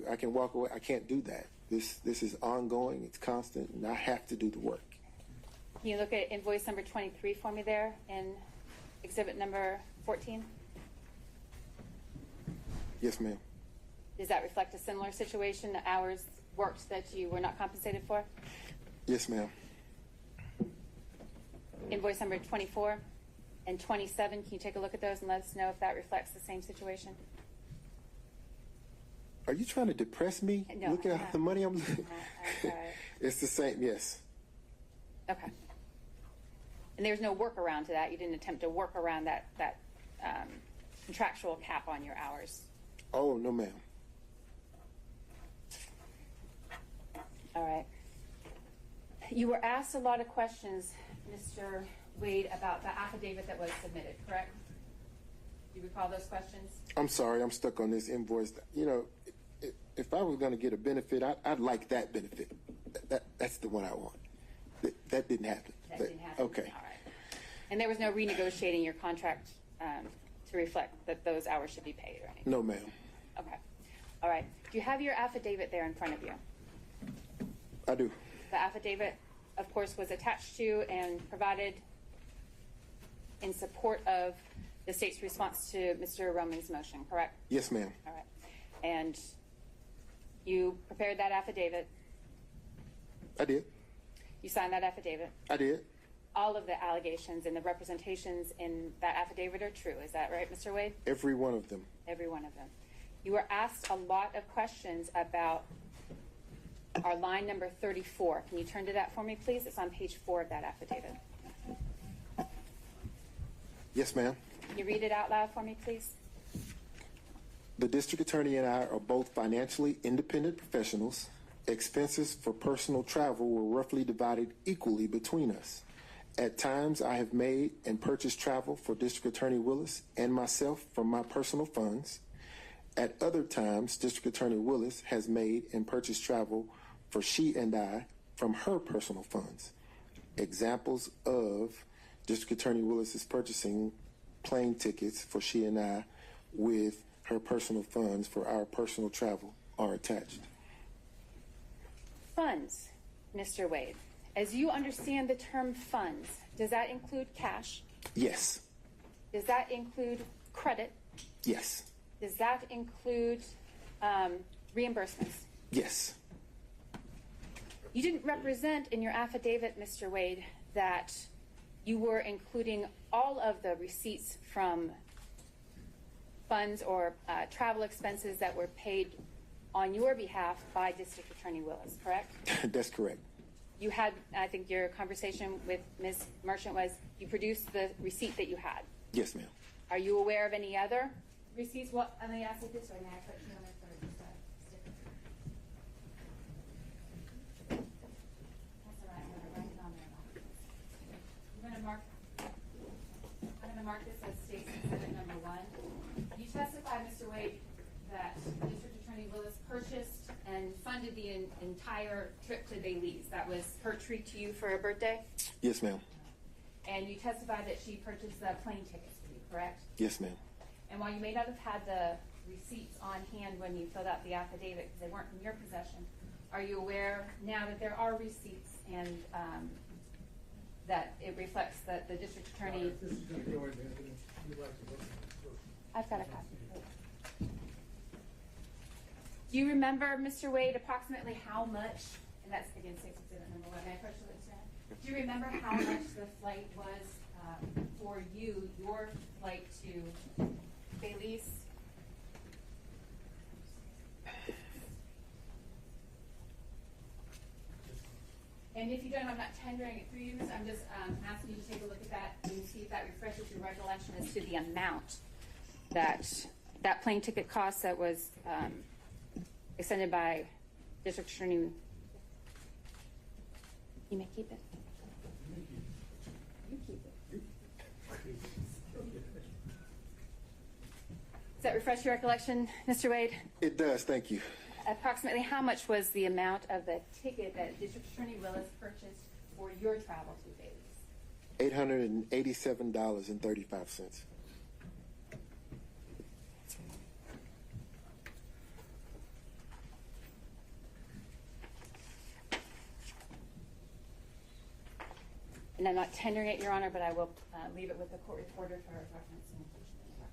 I can walk away. I can't do that. This is ongoing, it's constant, and I have to do the work. Can you look at invoice number 23 for me there in exhibit number 14? Yes, ma'am. Does that reflect a similar situation, the hours worked that you were not compensated for? Yes, ma'am. Invoice number 24 and 27, can you take a look at those and let us know if that reflects the same situation? Are you trying to depress me? No, Look at the money I'm losing. Sorry. It's the same, yes. Okay. And there's no workaround to that? You didn't attempt to work around that contractual cap on your hours? Oh, no, ma'am. All right. You were asked a lot of questions, Mr. Wade, about the affidavit that was submitted, correct? you recall those questions? I'm sorry, I'm stuck on this invoice. You know, if I was going to get a benefit, I'd like that benefit. That's the one I want. That didn't happen. That didn't happen? Okay. All right. And there was no renegotiating your contract to reflect that those hours should be paid or anything? No, ma'am. Okay. All right. Do you have your affidavit there in front of you? I do. The affidavit, of course, was attached to and provided in support of the state's response to Mr. Roman's motion, correct? Yes, ma'am. All right. And you prepared that affidavit. I did. You signed that affidavit. I did. All of the allegations and the representations in that affidavit are true. Is that right, Mr. Wade? Every one of them. Every one of them. You were asked a lot of questions about our line number 34. Can you turn to that for me, please? It's on page 4 of that affidavit. Yes, ma'am. Can you read it out loud for me, please? The district attorney and I are both financially independent professionals. Expenses for personal travel were roughly divided equally between us. At times, I have made and purchased travel for District Attorney Willis and myself from my personal funds. At other times, District Attorney Willis has made and purchased travel for she and I from her personal funds. Examples of District Attorney Willis's purchasing plane tickets for she and I with her personal funds for our personal travel are attached. Funds, Mr. Wade. As you understand the term funds, does that include cash? Yes. Does that include credit? Yes. Does that include reimbursements? Yes. You didn't represent in your affidavit, Mr. Wade, that you were including all of the receipts from funds or travel expenses that were paid on your behalf by District Attorney Willis, correct? That's correct. You had, I think your conversation with Ms. Merchant was, you produced the receipt that you had. Yes, ma'am. Are you aware of any other receipts? What, let me ask it this way, may I put you on it for just a sticker? That's all right, I'm gonna write it on there. I'm gonna mark this as State's Exhibit number 1. You testified, Mr. Wade, that District Attorney Willis purchased and funded the entire trip to Belize. That was her treat to you for a birthday? Yes, ma'am. And you testified that she purchased the plane tickets for you, correct? Yes, ma'am. And while you may not have had the receipts on hand when you filled out the affidavit because they weren't in your possession, are you aware now that there are receipts and that it reflects that the district attorney... If this is going to go into evidence, we'd like to look at it first. I've got a copy. Do you remember, Mr. Wade, approximately how much, and that's again State's Exhibit number 1, may I approach the witness? Do you remember how much the flight was for you, your flight to Belize? And if you don't, I'm not tendering it through you, I'm just asking you to take a look at that and see if that refreshes your recollection as to the amount that plane ticket cost that was extended by District Attorney. You may keep it. You keep it. Does that refresh your recollection, Mr. Wade? It does, thank you. Approximately how much was the amount of the ticket that District Attorney Willis purchased for your travel to Belize? $887.35. And I'm not tendering it, Your Honor, but I will leave it with the court reporter for reference and inclusion in the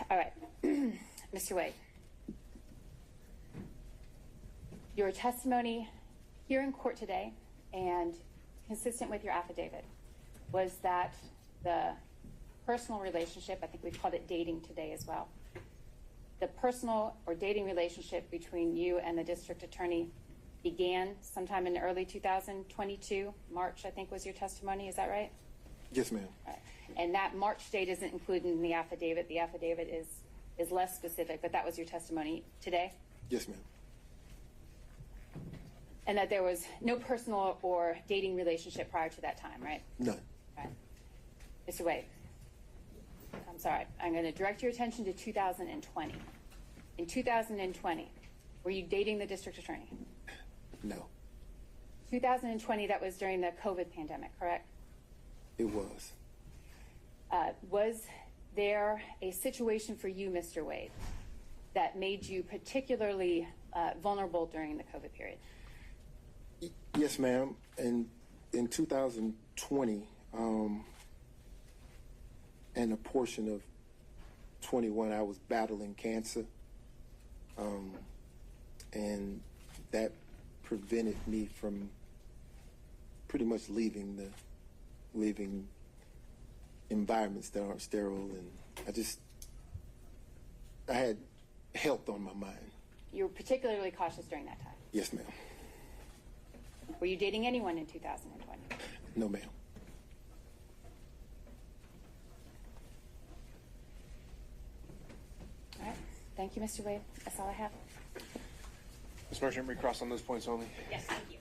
record. All right, Mr. Wade. Your testimony here in court today and consistent with your affidavit was that the personal relationship, I think we've called it dating today as well, the personal or dating relationship between you and the district attorney began sometime in early 2022, March, I think was your testimony, is that right? Yes, ma'am. Right. And that March date isn't included in the affidavit. The affidavit is less specific, but that was your testimony today? Yes, ma'am. And that there was no personal or dating relationship prior to that time, right? None. Right. Mr. Wade, I'm sorry. I'm going to direct your attention to 2020. In 2020, were you dating the district attorney? No. 2020, that was during the COVID pandemic, correct? It was. Was there a situation for you, Mr. Wade, that made you particularly vulnerable during the COVID period? Yes, ma'am. And in 2020, and a portion of 21, I was battling cancer. And that prevented me from pretty much leaving environments that aren't sterile, and I had health on my mind. You were particularly cautious during that time. Yes, ma'am. Were you dating anyone in 2020? No, ma'am. All right. Thank you, Mr. Wade. That's all I have. Ms. Merchant, recross on those points only. Yes, thank you.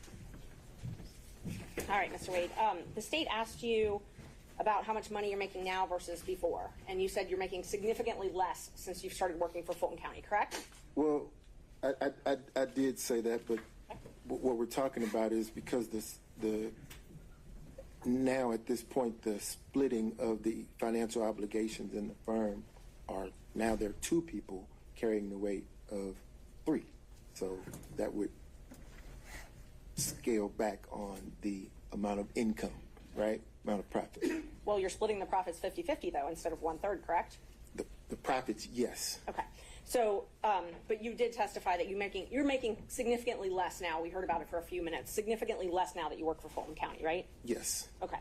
All right, Mr. Wade. The state asked you about how much money you're making now versus before, and you said you're making significantly less since you've started working for Fulton County, correct? Well, I did say that, but what we're talking about is because now at this point, the splitting of the financial obligations in the firm are now there are 2 people carrying the weight of 3. So that would scale back on the amount of income, right? Amount of profit. Well, you're splitting the profits 50-50 though, instead of 1/3, correct? The profits, yes. Okay. So, but you did testify that you're making significantly less now. We heard about it for a few minutes. Significantly less now that you work for Fulton County, right? Yes. Okay.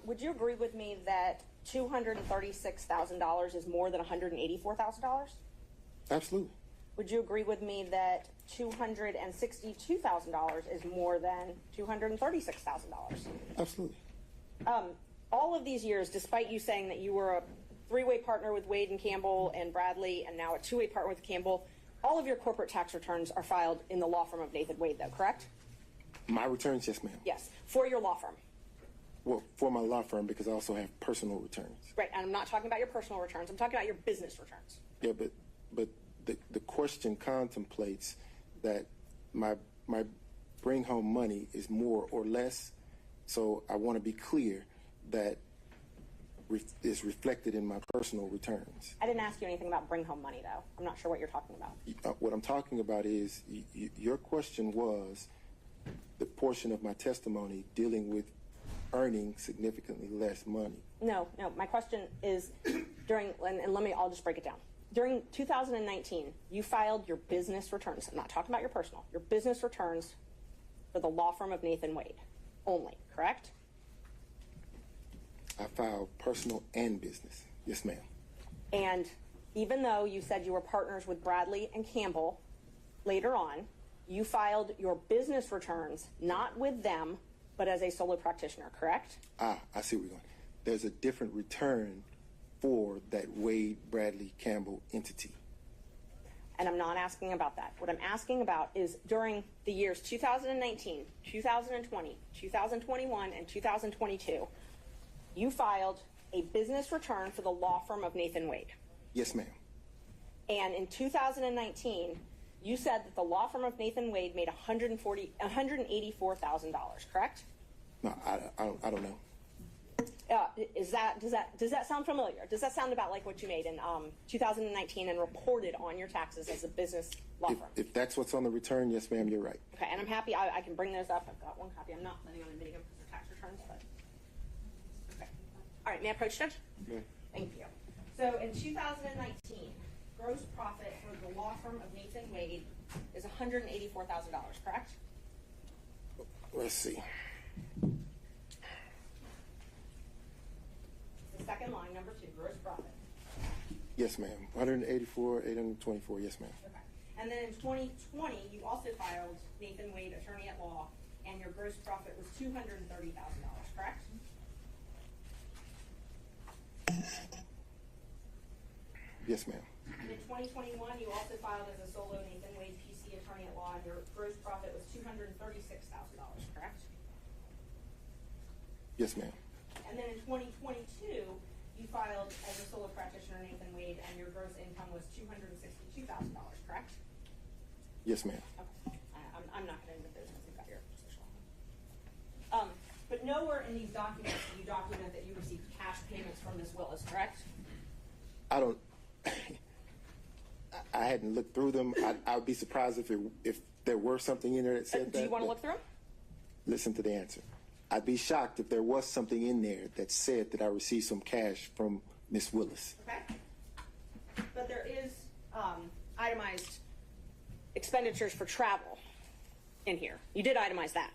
Would you agree with me that $236,000 is more than $184,000? Absolutely. Would you agree with me that $262,000 is more than $236,000? Absolutely. All of these years, despite you saying that you were a 3-way partner with Wade and Campbell and Bradley, and now a 2-way partner with Campbell, all of your corporate tax returns are filed in the law firm of Nathan Wade, though, correct? My returns, yes, ma'am. Yes, for your law firm. Well, for my law firm, because I also have personal returns. Right, and I'm not talking about your personal returns. I'm talking about your business returns. Yeah, but the question contemplates that my bring home money is more or less. So I want to be clear that is reflected in my personal returns. I didn't ask you anything about bring home money, though. I'm not sure what you're talking about. What I'm talking about is your question was the portion of my testimony dealing with earning significantly less money. No. My question is I'll just break it down. During 2019, you filed your business returns. I'm not talking about your personal. Your business returns for the law firm of Nathan Wade only, correct? I filed personal and business. Yes, ma'am. And even though you said you were partners with Bradley and Campbell later on, you filed your business returns not with them, but as a solo practitioner, correct? I see where you're going. There's a different return for that Wade, Bradley, Campbell entity. And I'm not asking about that. What I'm asking about is during the years 2019, 2020, 2021, and 2022, you filed a business return for the law firm of Nathan Wade. Yes, ma'am. And in 2019, you said that the law firm of Nathan Wade made $184,000, correct? No, I don't know. Does that sound familiar? Does that sound about like what you made in 2019 and reported on your taxes as a business law firm? If that's what's on the return, yes, ma'am, you're right. Okay, and I'm happy I can bring those up. I've got one copy. I'm not planning on admitting them because they're tax returns, but okay. All right, may I approach, Judge? Yeah. Thank you. So in 2019, gross profit for the law firm of Nathan Wade is $184,000, correct? Let's see. The second line, number 2, gross profit. Yes, ma'am. 184,824. Yes, ma'am. Okay. And then in 2020, you also filed Nathan Wade, attorney at law, and your gross profit was $230,000, correct? Yes, ma'am. And in 2021, you also filed as a solo Nathan Wade, PC, attorney at law, your gross profit was $236,000, correct? Yes, ma'am. And then in 2022, you filed as a solo practitioner, Nathan Wade, and your gross income was $262,000, correct? Yes, ma'am. Okay. I'm not going to end the business. You've got your position. But nowhere in these documents do you document that you received cash payments from Ms. Willis, correct? I don't. I hadn't looked through them. I would be surprised if there were something in there that said that. Do you want to look through them? Listen to the answer. I'd be shocked if there was something in there that said that I received some cash from Ms. Willis. Okay. But there is itemized expenditures for travel in here. You did itemize that.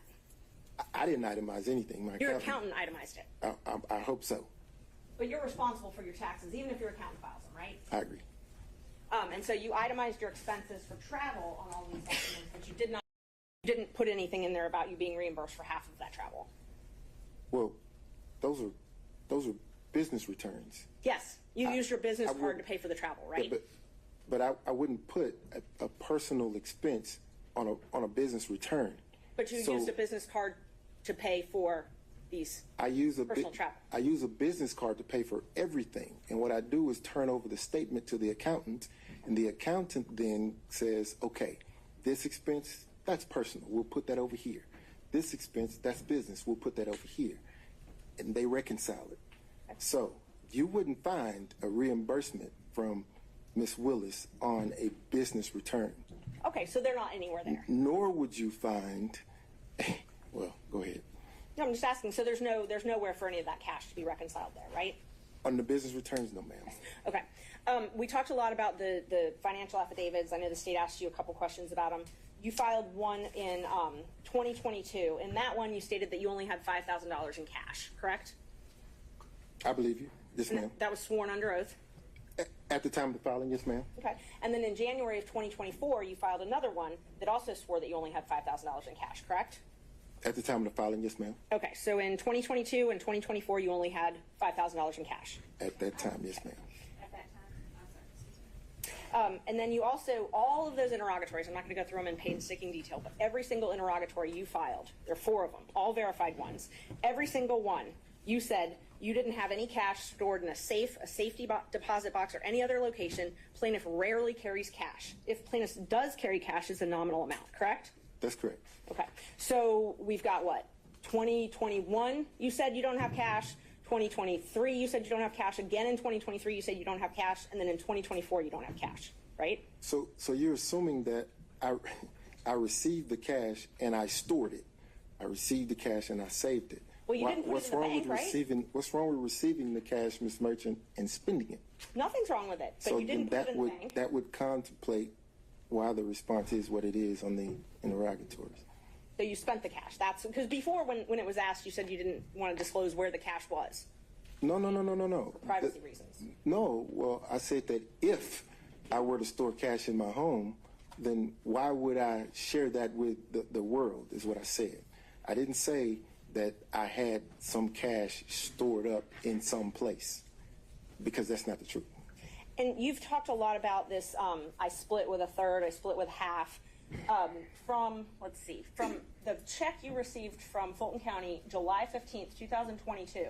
I didn't itemize anything. My Your accountant itemized it. I hope so. But you're responsible for your taxes, even if your accountant files them, right? I agree. And so you itemized your expenses for travel on all these documents, but you didn't put anything in there about you being reimbursed for half of that travel. Well, those are business returns. Yes, you used your business card to pay for the travel, right? Yeah, but I wouldn't put a personal expense on a business return. But you used a business card to pay for these personal travel. I use a business card to pay for everything. And what I do is turn over the statement to the accountant, and the accountant then says, okay, this expense, that's personal. We'll put that over here. This expense, that's business. We'll put that over here. And they reconcile it. So you wouldn't find a reimbursement from Ms. Willis on a business return. Okay, so they're not anywhere there. Nor would you find, well, go ahead. No, I'm just asking. So there's nowhere for any of that cash to be reconciled there, right? On the business returns, no, ma'am. Okay. We talked a lot about the financial affidavits. I know the state asked you a couple questions about them. You filed one in 2022. In that one, you stated that you only had $5,000 in cash, correct? I believe you. Yes, ma'am. That was sworn under oath. At the time of the filing, yes, ma'am. Okay. And then in January of 2024, you filed another one that also swore that you only had $5,000 in cash, correct? At the time of the filing, yes, ma'am. Okay. So in 2022 and 2024, you only had $5,000 in cash. At that time, yes, ma'am. At that time? I'm sorry, excuse me. And then you also, all of those interrogatories, I'm not going to go through them in painstaking detail, but every single interrogatory you filed, there are 4 of them, all verified ones. Every single one, you said you didn't have any cash stored in a safe, a safety deposit box, or any other location. Plaintiff rarely carries cash. If plaintiff does carry cash, it's a nominal amount, correct? That's correct. Okay. So we've got what? 2021, you said you don't have cash. 2023, you said you don't have cash. Again in 2023, you said you don't have cash. And then in 2024, you don't have cash, right? So you're assuming that I received the cash and I stored it. I received the cash and I saved it. Well, you didn't put it in the bank, right? What's wrong with receiving the cash, Ms. Merchant, and spending it? Nothing's wrong with it, but So you didn't then put it in the bank. that would contemplate why the response is what it is on the interrogatories. So you spent the cash. That's because before, when it was asked, you said you didn't want to disclose where the cash was. No. For privacy reasons. No, well, I said that if I were to store cash in my home, then why would I share that with the world, is what I said. I didn't say that I had some cash stored up in some place, because that's not the truth. And you've talked a lot about this, I split with a third, I split with half. From the check you received from Fulton County, July 15th, 2022.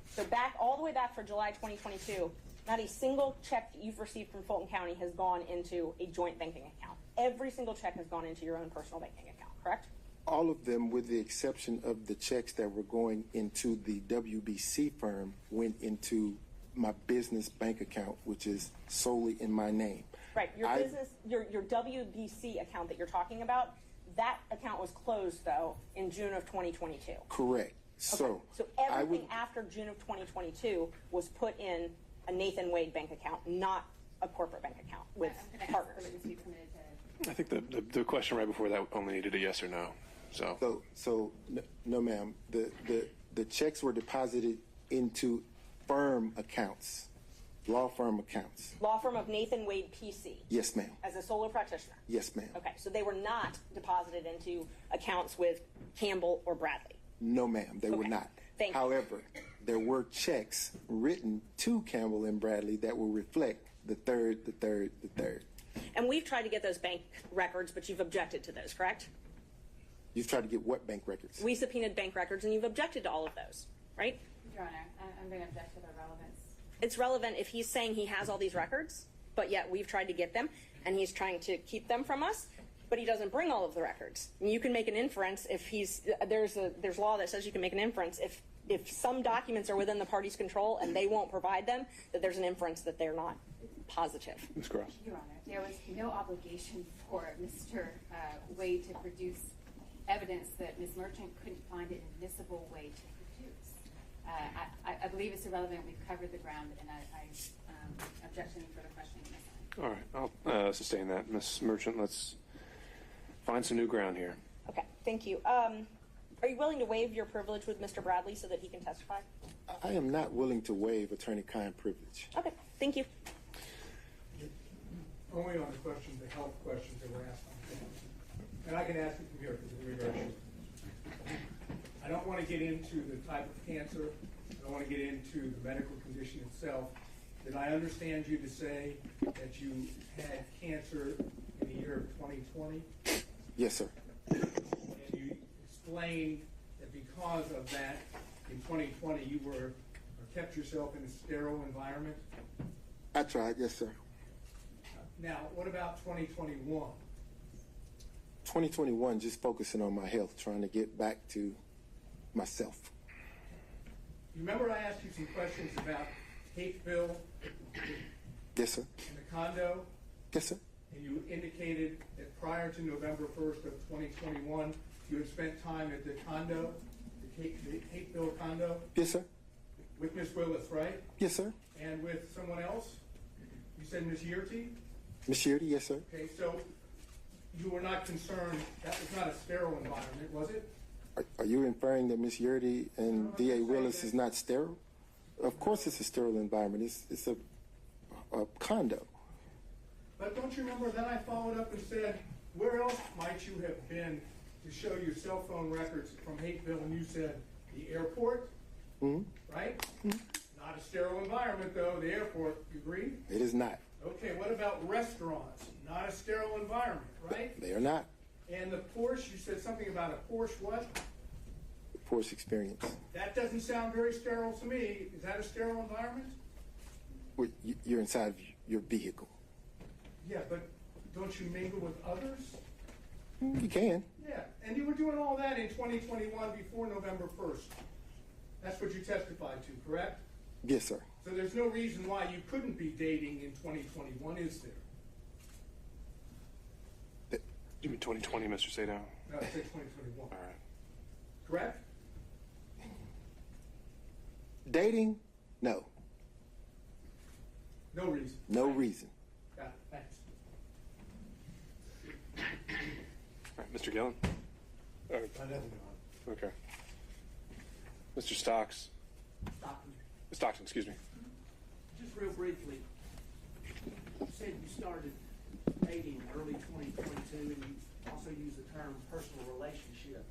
So all the way back for July 2022, not a single check that you've received from Fulton County has gone into a joint banking account. Every single check has gone into your own personal banking account, correct? All of them, with the exception of the checks that were going into the WBC firm, went into my business bank account, which is solely in my name. Right. Your WBC account that you're talking about, that account was closed, though, in June of 2022. Correct. So everything after June of 2022 was put in a Nathan Wade bank account, not a corporate bank account with I'm gonna partners. ask the witness to be permitted to. I think the question right before that only needed a yes or no. So no, ma'am. The checks were deposited into firm accounts, law firm accounts. Law firm of Nathan Wade PC. Yes, ma'am. As a solo practitioner. Yes, ma'am. Okay, so they were not deposited into accounts with Campbell or Bradley. No, ma'am, they were Okay. not. Thank you. However, there were checks written to Campbell and Bradley that will reflect the third. And we've tried to get those bank records, but you've objected to those, correct? You've tried to get what bank records? We subpoenaed bank records, and you've objected to all of those, right? Your Honor, I'm going to object to their relevance. It's relevant if he's saying he has all these records, but yet we've tried to get them, and he's trying to keep them from us, but he doesn't bring all of the records. And you can make an inference if there's law that says you can make an inference if some documents are within the party's control and they won't provide them, that there's an inference that they're not positive. Ms. Cross. Your Honor, there was no obligation for Mr. Wade to produce evidence that Ms. Merchant couldn't find an admissible way to produce. I believe it's irrelevant. We've covered the ground, and I object to any further questioning. All right, I'll sustain that. Ms. Merchant, let's find some new ground here. Okay, thank you. Are you willing to waive your privilege with Mr. Bradley so that he can testify? I am not willing to waive attorney-client privilege. Okay, thank you. Only on the questions, the health questions that were asked on the phone. And I can ask it from here because it's very short. I don't want to get into the type of cancer. I don't want to get into the medical condition itself. Did I understand you to say that you had cancer in the year of 2020? Yes, sir. And you explained that because of that, in 2020, you kept yourself in a sterile environment? I tried, yes, sir. Now, what about 2021? 2021, just focusing on my health, trying to get back to myself. You remember I asked you some questions about Hateville Yes, sir. and the condo? Yes, sir. And you indicated that prior to November 1st of 2021, you had spent time at the condo, the Hateville condo, Yes, sir. with Miss Willis, right? Yes, sir. And with someone else? You said Miss Yearty? Ms. Shearty, yes, sir. Okay, so you were not concerned, that was not a sterile environment, was it? Are you inferring that Ms. Yearty and No, I'm D.A. just Willis saying is not sterile? Of course it's a sterile environment. It's a condo. But don't you remember then I followed up and said, where else might you have been to show your cell phone records from Hateville? And you said, the airport, right? Not a sterile environment though, the airport, you agree? It is not. Okay, what about restaurants? Not a sterile environment, right? They are not. And the Porsche, you said something about a Porsche what? Porsche experience. That doesn't sound very sterile to me. Is that a sterile environment? Well, you're inside of your vehicle. Yeah, but don't you mingle with others? You can. Yeah, and you were doing all that in 2021 before November 1st. That's what you testified to, correct? Yes, sir. So there's no reason why you couldn't be dating in 2021, is there? You mean 2020, Mr. Sadow? No, I said 2021. All right. Correct? Dating? No. No reason. No reason. Got it. Thanks. All right, Mr. Gillen? Okay. Mr. Stocks? Stockton, excuse me. Just real briefly, you said you started dating in early 2022, and you also used the term personal relationship.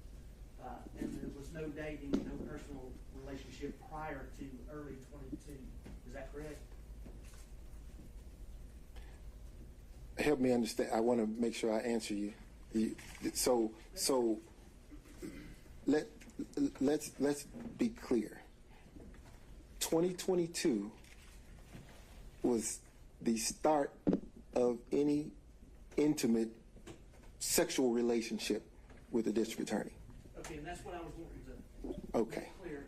And there was no dating, no personal relationship prior to early 22. Is that correct? Help me understand. I want to make sure I answer you. So let's be clear. 2022 was the start of any intimate sexual relationship with the district attorney. Okay, and that's what I was wanting to Okay. make clear.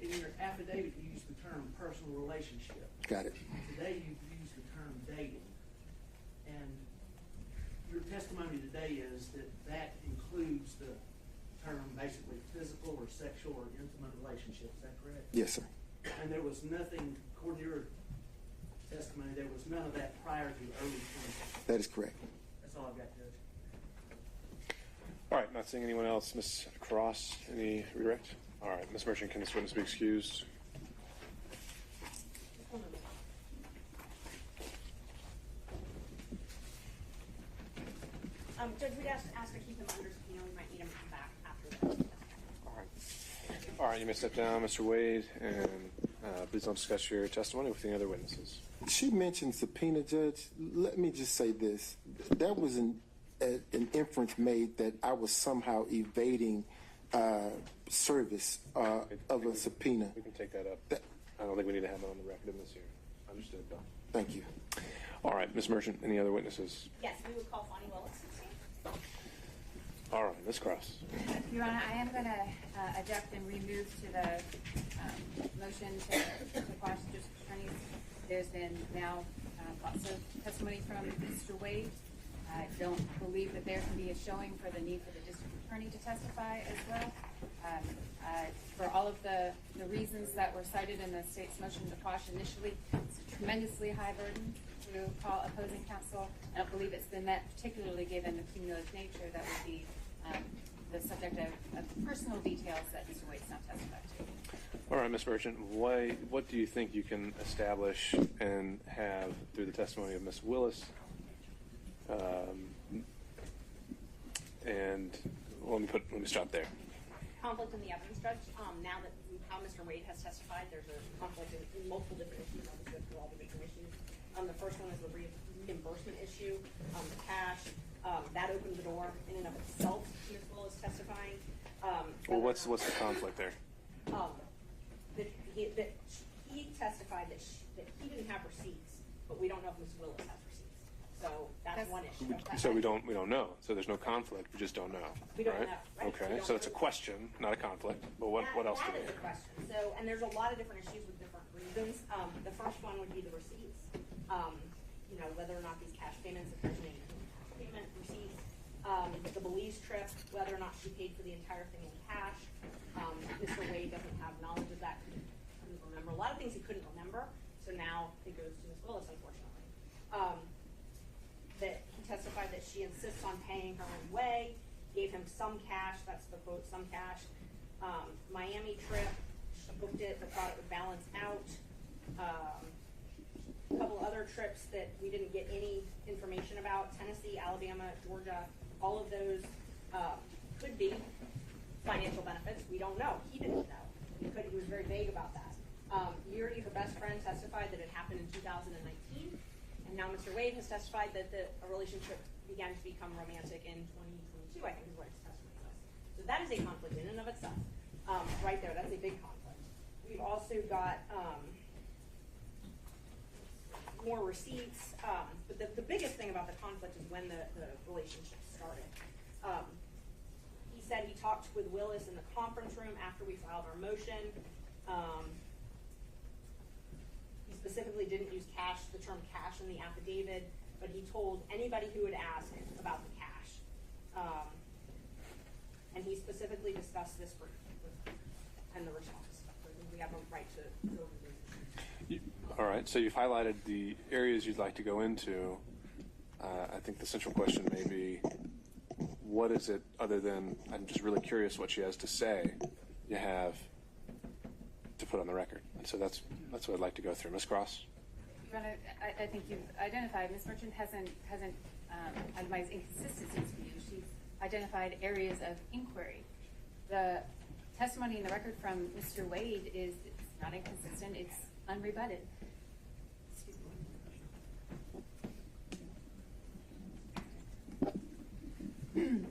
In your affidavit, you used the term personal relationship. Got it. Today, you've used the term dating. And your testimony today is that that includes the term basically physical or sexual or intimate relationship. Is that correct? Yes, sir. And there was nothing, according to your testimony, there was none of that prior to early 20. That is correct. That's all I've got, Judge. All right, not seeing anyone else. Ms. Cross, any redirect? All right, Ms. Merchant, can this witness be excused? Judge, we'd ask to keep him under subpoena. We might need him to come back after that. All right. All right, you may step down, Mr. Wade, and Please don't discuss your testimony with any other witnesses. She mentioned subpoena, Judge. Let me just say this. That was an inference made that I was somehow evading service of a subpoena. We can take that up. I don't think we need to have it on the record in this hearing. Understood, Bill. Thank you. All right, Ms. Merchant, any other witnesses? Yes, we would call Fani Willis. All right, Ms. Cross. Your Honor, I am going to object and remove to the motion to quash the district attorneys. There's been now lots of testimony from Mr. Wade. I don't believe that there can be a showing for the need for the district attorney to testify as well. For all of the reasons that were cited in the state's motion to quash initially, it's a tremendously high burden to call opposing counsel. I don't believe it's been met, particularly given the cumulative nature that would be the subject of personal details that Mr. Wade's not testified to. All right, Ms. Merchant, what do you think you can establish and have through the testimony of Ms. Willis? And let me stop there. Conflict in the evidence, Judge. Now that how Mr. Wade has testified, there's a conflict in multiple different issues. I'll just go through all the different issues. The first one is the reimbursement issue, the cash. That opened the door in and of itself to Ms. Willis testifying. Well, what's the conflict there? That he testified that he didn't have receipts, but we don't know if Ms. Willis has receipts. So that's one issue. So we don't know. So there's no conflict. We just don't know. We don't right? know. Right? Okay. So it's a question, not a conflict. But what else do we That is a question. So, and there's a lot of different issues with different reasons. The first one would be the receipts. Whether or not these cash payments, if there's any payment receipts. The Belize trip, whether or not she paid for the entire thing in cash. Mr. Wade doesn't have knowledge of that. Couldn't remember a lot of things he couldn't remember. So now it goes to Ms. Willis, unfortunately. That he testified that she insists on paying her own way, gave him some cash, that's the quote, some cash. Miami trip, she booked it, but thought it would balance out. A couple other trips that we didn't get any information about, Tennessee, Alabama, Georgia, all of those could be financial benefits. We don't know. He didn't know. He was very vague about that. Yuri, her best friend, testified that it happened in 2019. And now Mr. Wade has testified that a relationship began to become romantic in 2022, I think is what his testimony was. So that is a conflict in and of itself. Right there, that's a big conflict. We've also got more receipts. But the biggest thing about the conflict is when the relationship started. He said he talked with Willis in the conference room after we filed our motion. He specifically didn't use the term cash in the affidavit, but he told anybody who would ask about the cash. And he specifically discussed this and the response. So we have a right to go over this. All right. So you've highlighted the areas you'd like to go into. I think the central question may be, what is it other than, I'm just really curious what she has to say, you have to put on the record. And so that's what I'd like to go through. Ms. Cross? Your Honor, I think you've identified, Ms. Merchant hasn't itemized inconsistencies for you. She's identified areas of inquiry. The testimony in the record from Mr. Wade is not inconsistent, it's unrebutted. Excuse me.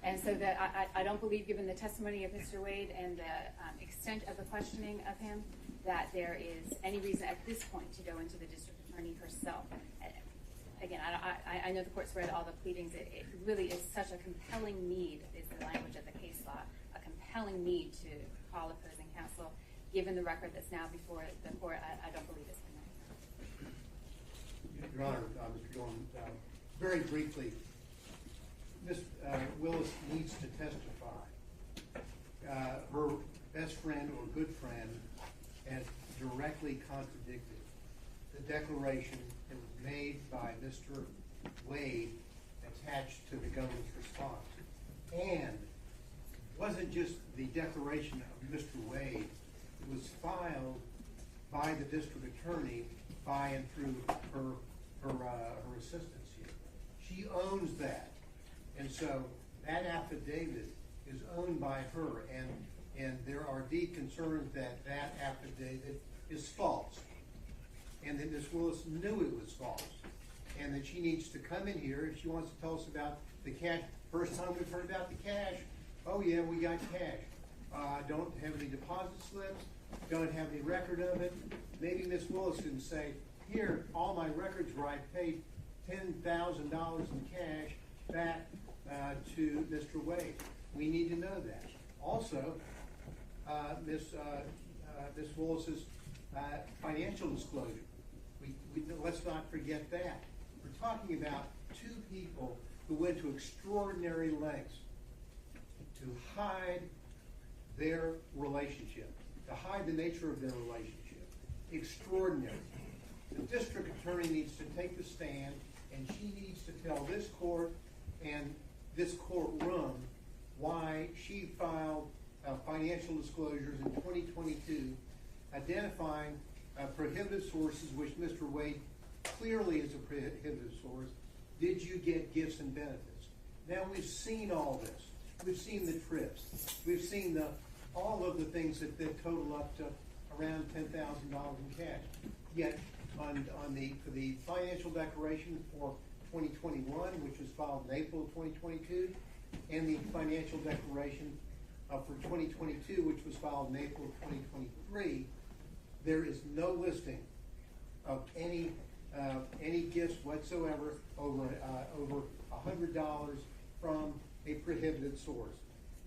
And so that I don't believe, given the testimony of Mr. Wade and the extent of the questioning of him, that there is any reason at this point to go into the district attorney herself. Again, I know the court's read all the pleadings. It really is such a compelling need, is the language of the case law, a compelling need to call opposing counsel. Given the record that's now before the court, I don't believe it's been Your Honor, Mr. Gillen, very briefly, Ms. Willis needs to testify. Her best friend or good friend has directly contradicted the declaration that was made by Mr. Wade attached to the government's response. And it wasn't just the declaration of Mr. Wade. It was filed by the district attorney by and through her assistants here. She owns that. And so that affidavit is owned by her. And and there are deep concerns that that affidavit is false, and that Ms. Willis knew it was false, and that she needs to come in here if she wants to tell us about the cash. First time we've heard about the cash. Oh yeah, we got cash. Don't have any deposit slips. Don't have any record of it. Maybe Ms. Willis can say, here, all my records where I paid $10,000 in cash back to Mr. Wade. We need to know that. Also, Ms. Willis's financial disclosure. Let's not forget that. We're talking about two people who went to extraordinary lengths to hide their relationship, to hide the nature of their relationship. Extraordinary. The district attorney needs to take the stand, and she needs to tell this court and this courtroom why she filed financial disclosures in 2022 identifying prohibited sources, which Mr. Wade clearly is a prohibited source. Did you get gifts and benefits? Now we've seen all this. We've seen the trips. We've seen all of the things that total up to around $10,000 in cash. Yet for the financial declaration for 2021, which was filed in April of 2022, and the financial declaration for 2022, which was filed in April of 2023, there is no listing of any gifts whatsoever over $100 from a prohibited source.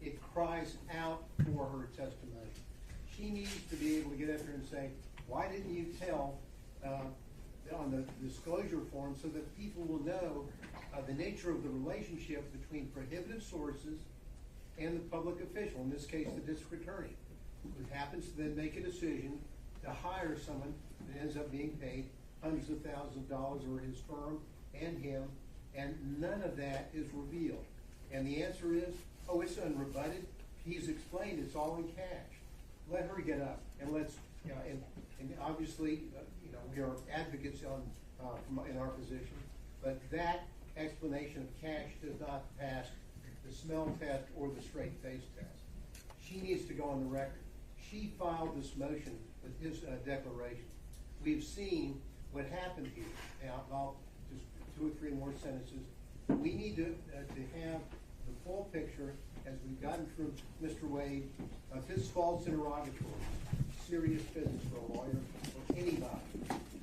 It cries out for her testimony. She needs to be able to get up here and say, why didn't you tell on the disclosure form, so that people will know the nature of the relationship between prohibited sources and the public official, in this case the district attorney, who happens to then make a decision to hire someone that ends up being paid hundreds of thousands of dollars, or his firm and him, and none of that is revealed. And the answer is, oh, it's unrebutted. He's explained it's all in cash. Let her get up, and let's, and obviously, we are advocates in our position, but that explanation of cash does not pass the smell test or the straight face test. She needs to go on the record. She filed this motion with his declaration. We've seen what happened here. Now, I'll just 2 or 3 more sentences. We need to have the full picture, as we've gotten through Mr. Wade, of his false interrogatories. Serious business for a lawyer or anybody.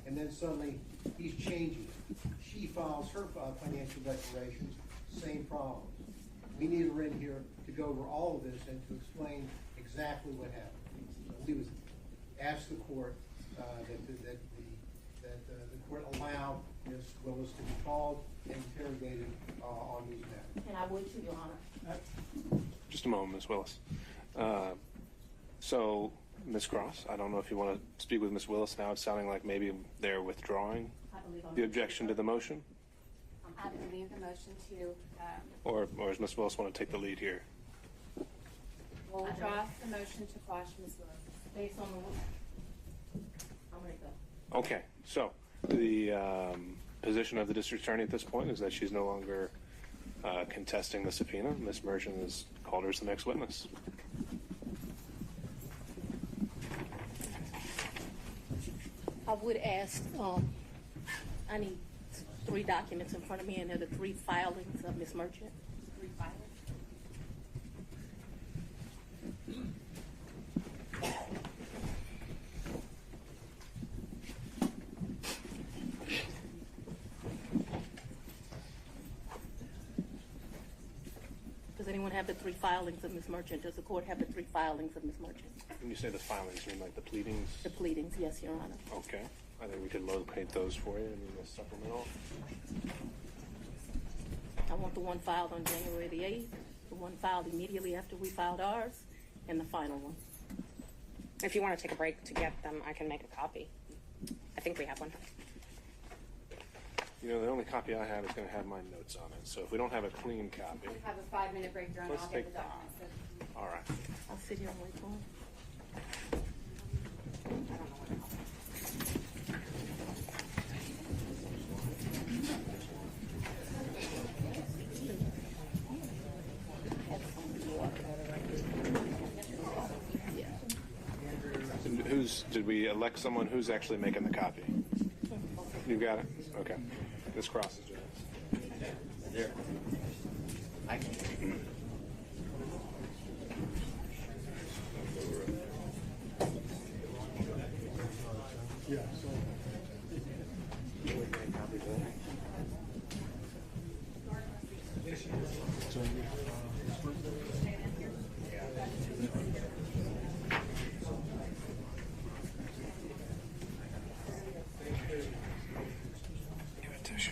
And then suddenly he's changing it. She files her financial declarations, same problems. We need her in here to go over all of this and to explain exactly what happened. So we would ask the court that the court allow Ms. Willis to be called and interrogated on these matters. And I would too, Your Honor. Just a moment, Ms. Willis. So, Ms. Cross, I don't know if you want to speak with Ms. Willis now. It's sounding like maybe they're withdrawing the objection to the motion. I'm happy to leave the motion to. Or does Ms. Willis want to take the lead here? We'll withdraw the motion to quash Ms. Willis. Based on the, I'm ready to go. Okay, so the position of the district attorney at this point is that she's no longer contesting the subpoena. Ms. Merchant has called her as the next witness. I would ask, I need 3 documents in front of me, and they're the 3 filings of Ms. Merchant. 3 filings. Does anyone have the 3 filings of Ms. Merchant? Does the court have the 3 filings of Ms. Merchant? When you say the filings, you mean like the pleadings? The pleadings, yes, Your Honor. Okay. I think we could locate those for you in the supplemental. I want the one filed on January the 8th, the one filed immediately after we filed ours, and the final one. If you want to take a break to get them, I can make a copy. I think we have one. You know, the only copy I have is going to have my notes on it. So if we don't have a clean copy, We have a 5-minute break, Your Honor. Let's I'll get take- the documents. all right. I'll sit here and wait for him. I don't know what else. did we elect someone? Who's actually making the copy? You got it? Okay. This crosses yours. There. I can. Give it tissue.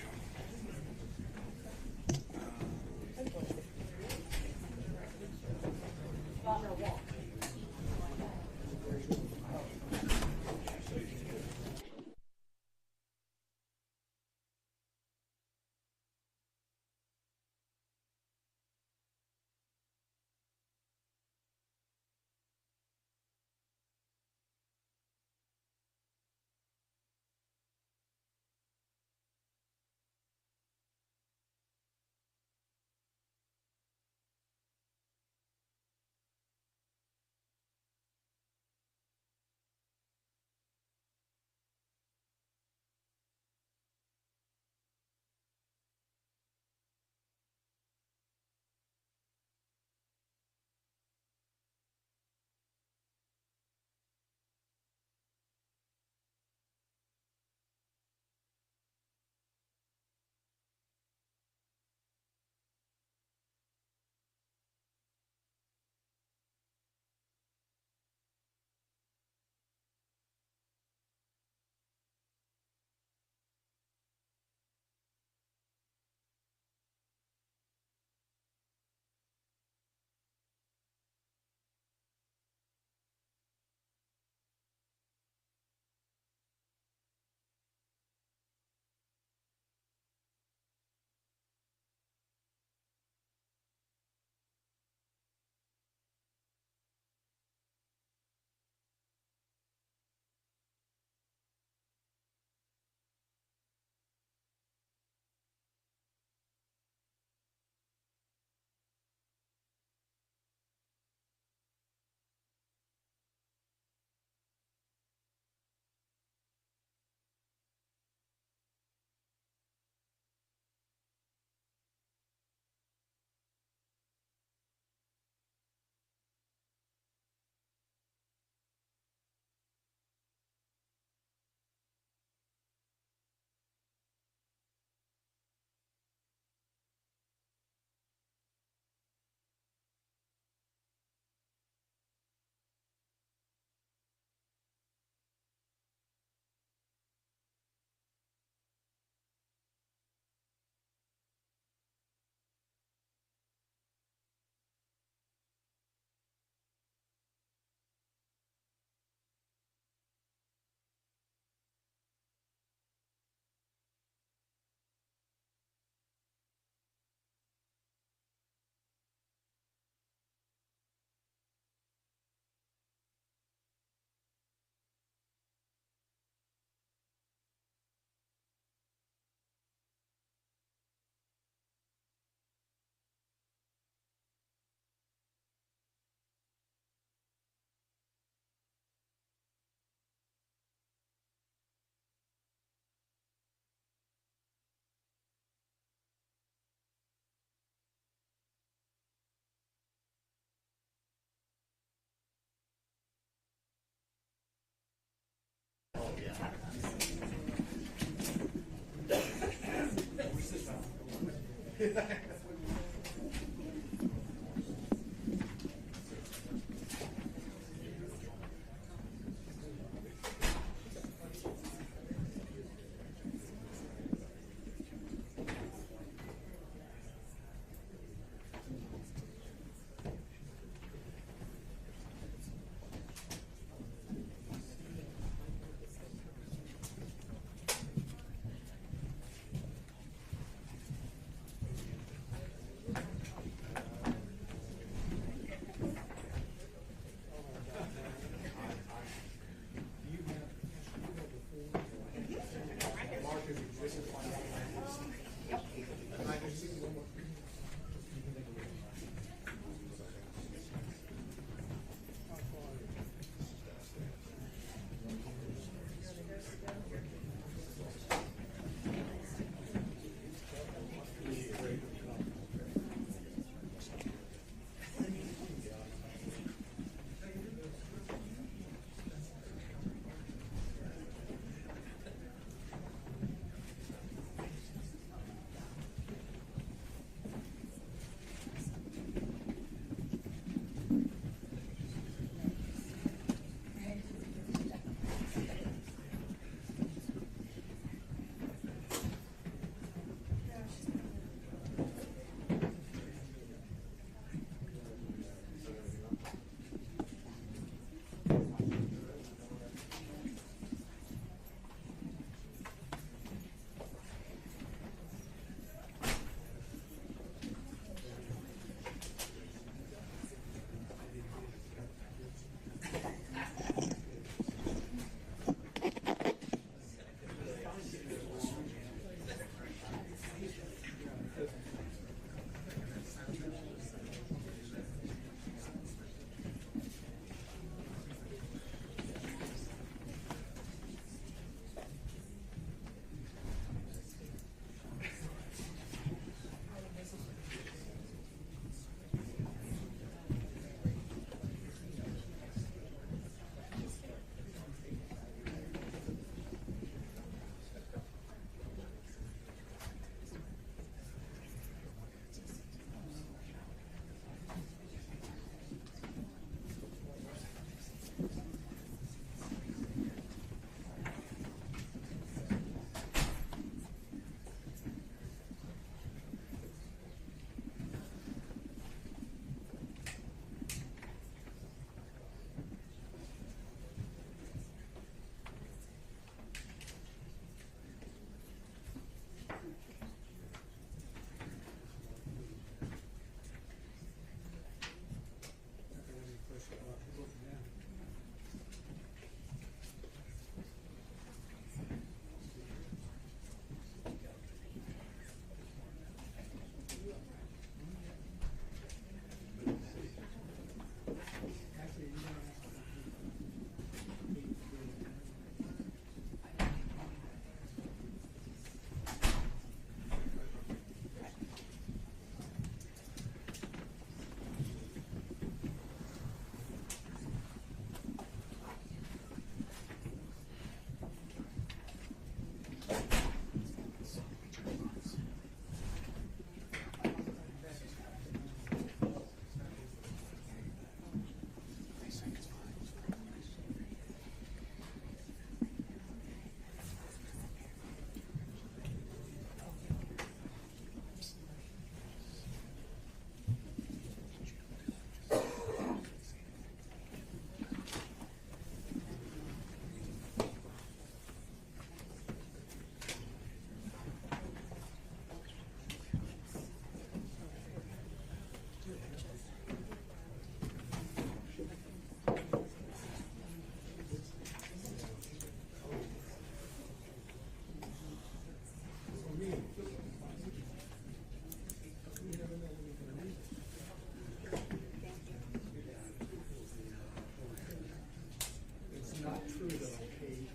not true that I paid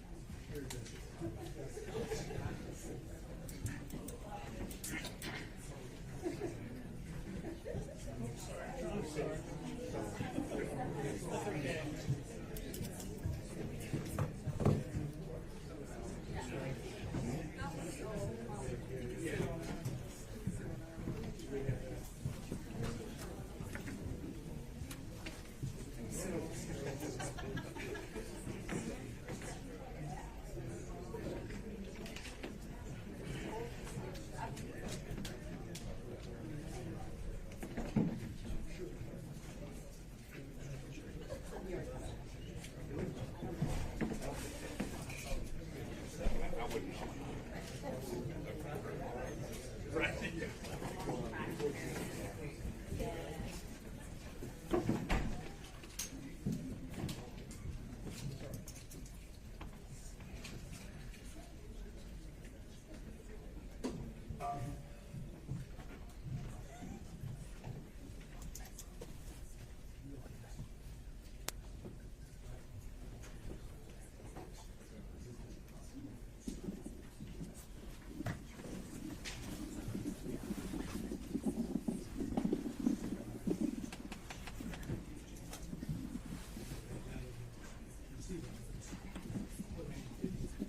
here to.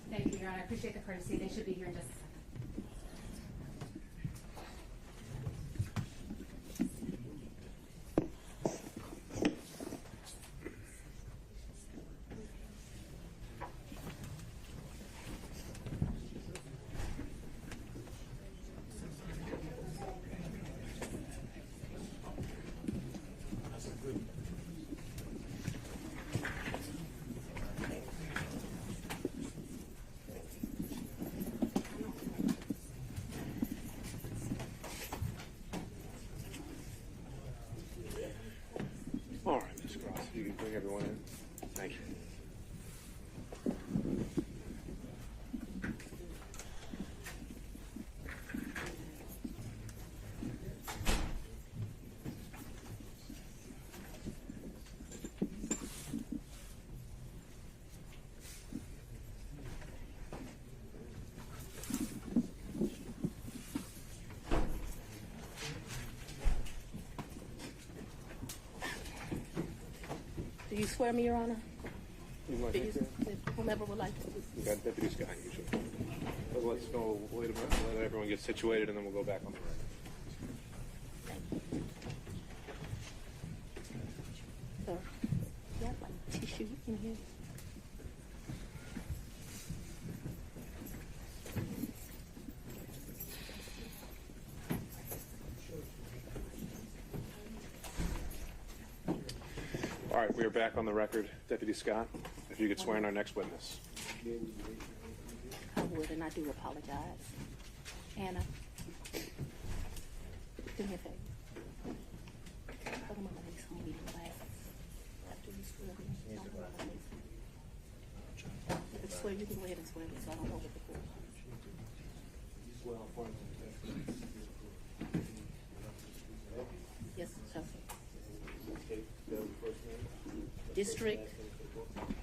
Thank you, Your Honor. I appreciate the courtesy. They should be here in just a second. All right, Ms. Cross, you can bring everyone in. Thank you. Do you swear me, Your Honor? You want Do to you, take whomever would like to. We got Deputy Scott usually. But let's go, wait a minute, let everyone get situated, and then we'll go back on the record. Sir, you have like tissue in here? All right, we are back on the record. Deputy Scott, if you could swear in our next witness. I would, and I do apologize. Anna, do me a favor. Put them on my face, I'm gonna need glasses. After you swear me, don't put them on my face. You can swear, you can go ahead and swear me, so I don't know what the court. Yes, sir.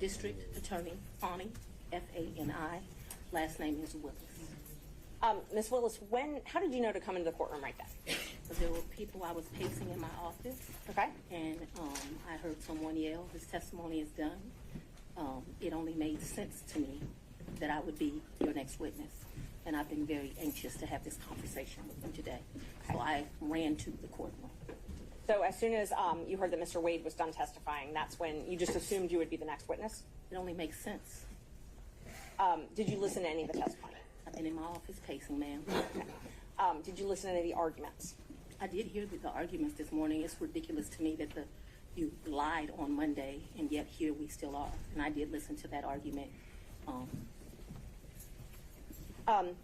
District Attorney Fani, F-A-N-I. Last name is Willis. Ms. Willis, how did you know to come into the courtroom right then? There were people, I was pacing in my office. Okay. And I heard someone yell, his testimony is done. It only made sense to me that I would be your next witness. And I've been very anxious to have this conversation with him today. So I ran to the courtroom. So as soon as you heard that Mr. Wade was done testifying, that's when you just assumed you would be the next witness? It only makes sense. Did you listen to any of the testimony? I've been in my office pacing, ma'am. Okay. Did you listen to any of the arguments? I did hear the arguments this morning. It's ridiculous to me that you lied on Monday, and yet here we still are. And I did listen to that argument. All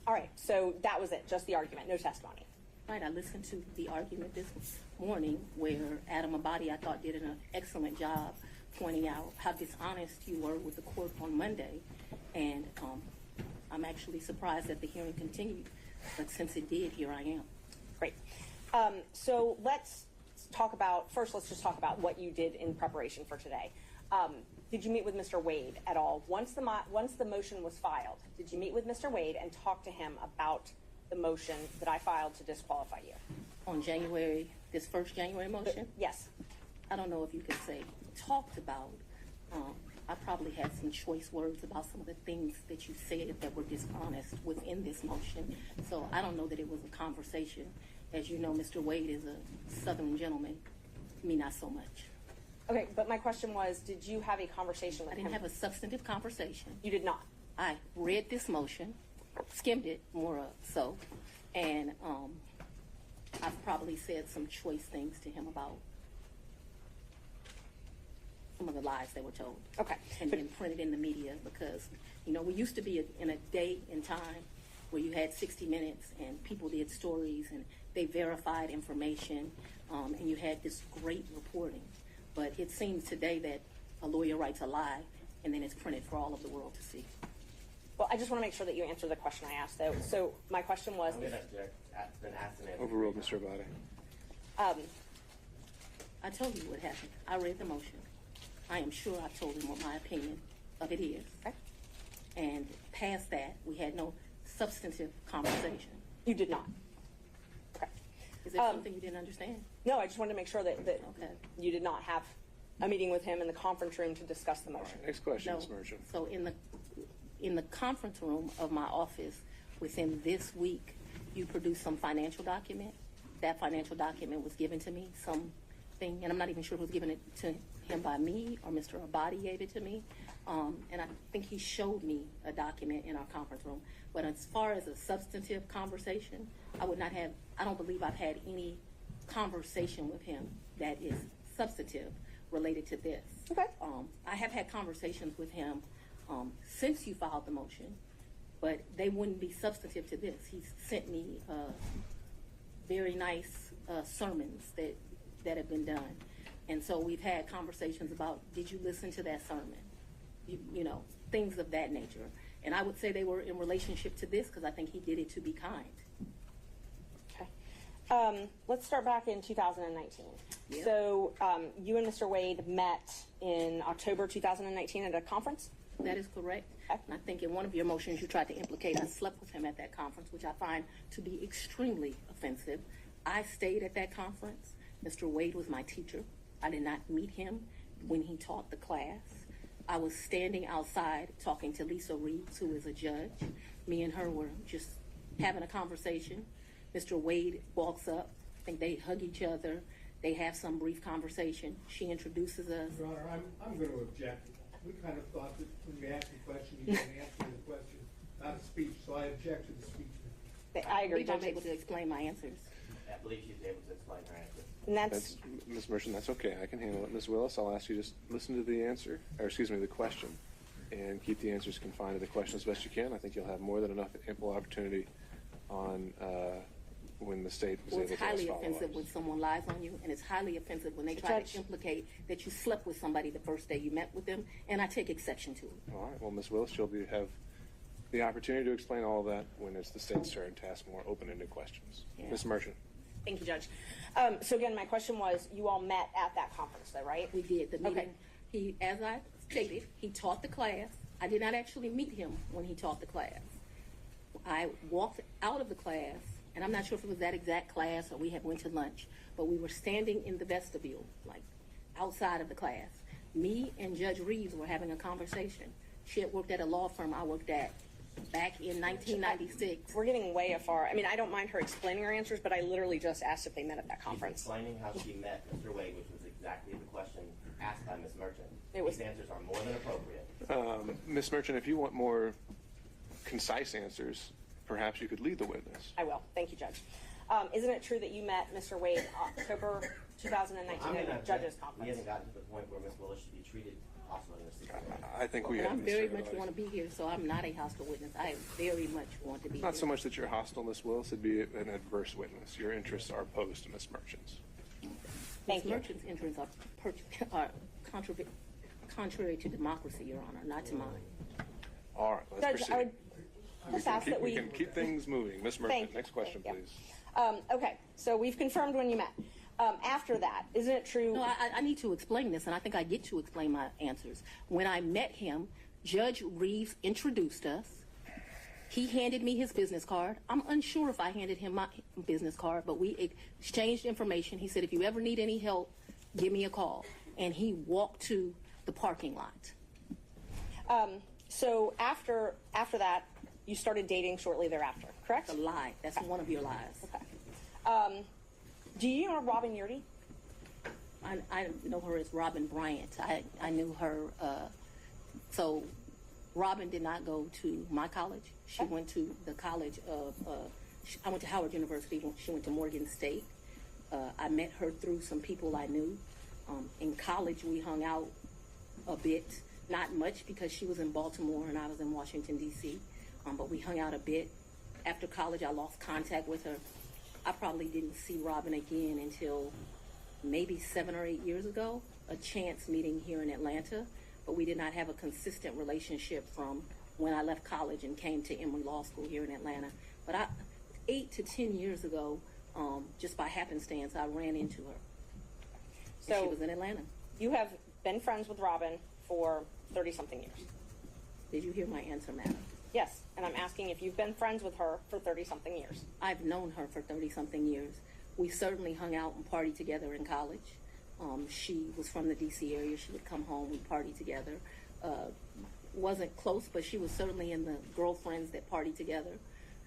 right, so that was it, just the argument, no testimony. Right, I listened to the argument this morning where Adam Abadi, I thought, did an excellent job pointing out how dishonest you were with the court on Monday. And I'm actually surprised that the hearing continued. But since it did, here I am. Great. So let's just talk about what you did in preparation for today. did you meet with Mr. Wade at all? Once the motion was filed, did you meet with Mr. Wade and talk to him about the motion that I filed to disqualify you? On January, this first January motion? Yes. I don't know if you could say talked about. I probably had some choice words about some of the things that you said that were dishonest within this motion. So I don't know that it was a conversation. As you know, Mr. Wade is a Southern gentleman. Me, not so much. Okay, but my question was, did you have a conversation with I him? didn't have a substantive conversation. You did not? I read this motion, skimmed it more so, and I've probably said some choice things to him about some of the lies they were told. Okay. And then printed in the media because, you know, we used to be in a day and time where you had 60 Minutes and people did stories and they verified information and you had this great reporting. But it seems today that a lawyer writes a lie and then it's printed for all of the world to see. Well, I just want to make sure that you answer the question I asked, though. So my question was... I'm going to object. It's been asked and answered. Overruled, Mr. Abadi. I told you what happened. I read the motion. I am sure I told him what my opinion of it is. Okay. And past that, we had no substantive conversation. You did not? Okay. Is there something you didn't understand? No, I just wanted to make sure that Okay. you did not have a meeting with him in the conference room to discuss the motion. Next question, No. Ms. Merchant. So in the conference room of my office within this week, you produced some financial document. That financial document was given to me, something, and I'm not even sure who was given it to him by me or Mr. Abadi gave it to me. And I think he showed me a document in our conference room. But as far as a substantive conversation, I don't believe I've had any conversation with him that is substantive related to this. Okay. I have had conversations with him since you filed the motion, but they wouldn't be substantive to this. He's sent me very nice sermons that have been done. And so we've had conversations about, did you listen to that sermon? You know, things of that nature. And I would say they were in relationship to this because I think he did it to be kind. Okay. Let's start back in 2019. Yeah. So you and Mr. Wade met in October 2019 at a conference? That is correct. And I think in one of your motions you tried to implicate I slept with him at that conference, which I find to be extremely offensive. I stayed at that conference. Mr. Wade was my teacher. I did not meet him when he taught the class. I was standing outside talking to Lisa Reeves, who is a judge. Me and her were just having a conversation. Mr. Wade walks up. I think they hug each other. They have some brief conversation. She introduces us. Your Honor, I'm going to object. We kind of thought that when you asked the question, you didn't answer the question, not a speech, so I object to the speech. I agree, believe I'm Judge. able to explain my answers. I believe she's able to explain her answer. And that's Ms. Merchant, that's okay. I can handle it. Ms. Willis, I'll ask you just listen to the answer, or excuse me, the question, and keep the answers confined to the question as best you can. I think you'll have more than enough ample opportunity on when the state is Well, able it's to ask highly follow-ups. offensive when someone lies on you, and it's highly offensive when they try Judge. to implicate that you slept with somebody the first day you met with them, and I take exception to it. All right. Well, Ms. Willis, you'll have the opportunity to explain all of that when it's the state's turn to ask more open-ended questions. Yeah. Ms. Merchant. Thank you, Judge. So again, my question was, you all met at that conference, though, right? We did the meeting. Okay. As I stated, he taught the class. I did not actually meet him when he taught the class. I walked out of the class, and I'm not sure if it was that exact class or we had went to lunch, but we were standing in the vestibule, like outside of the class. Me and Judge Reeves were having a conversation. She had worked at a law firm I worked at back in 1996. We're getting way afar. I mean, I don't mind her explaining her answers, but I literally just asked if they met at that She's conference. explaining how she met Mr. Wade, which was exactly the question asked by Ms. Merchant. These answers are more than appropriate. Ms. Merchant, if you want more concise answers, perhaps you could lead the witness. I will. Thank you, Judge. Isn't it true that you met Mr. Wade October 2019 at a judges We conference? haven't gotten to the point where Ms. Willis should be treated hostile in this situation. I think we And have. I very much want to be here, so I'm not a hostile witness. I very much want to be Not here. so much that you're hostile, Ms. Willis. It'd be an adverse witness. Your interests are opposed to Ms. Merchant's. Thank Ms. you. Merchant's interests are contrary to democracy, Your Honor, not to mine. All right, let's Judge, proceed. I would just ask that We can keep things moving. Ms. Merchant, Thank you. next question, Thank you. please. Okay, so we've confirmed when you met. After that, isn't it true? No, I need to explain this, and I think I get to explain my answers. When I met him, Judge Reeves introduced us. He handed me his business card. I'm unsure if I handed him my business card, but we exchanged information. He said, if you ever need any help, give me a call. And he walked to the parking lot. So after that, you started dating shortly thereafter, correct? That's a lie. That's one of your lies. Okay. Do you know Robin Yurdy? I know her as Robin Bryant. I knew her. So Robin did not go to my college. She went to the college of, I went to Howard University. She went to Morgan State. I met her through some people I knew. In college, we hung out a bit. Not much because she was in Baltimore and I was in Washington, D.C. But we hung out a bit. After college, I lost contact with her. I probably didn't see Robin again until maybe 7 or 8 years ago, a chance meeting here in Atlanta. But we did not have a consistent relationship from when I left college and came to Emory Law School here in Atlanta. But 8 to 10 years ago, just by happenstance, I ran into her. So she was in Atlanta. You have been friends with Robin for 30-something years. Did you hear my answer, madam? Yes, and I'm asking if you've been friends with her for 30-something years. I've known her for 30-something years. We certainly hung out and partied together in college. She was from the D.C. area. She would come home, we'd party together. Wasn't close, but she was certainly in the girlfriends that partied together.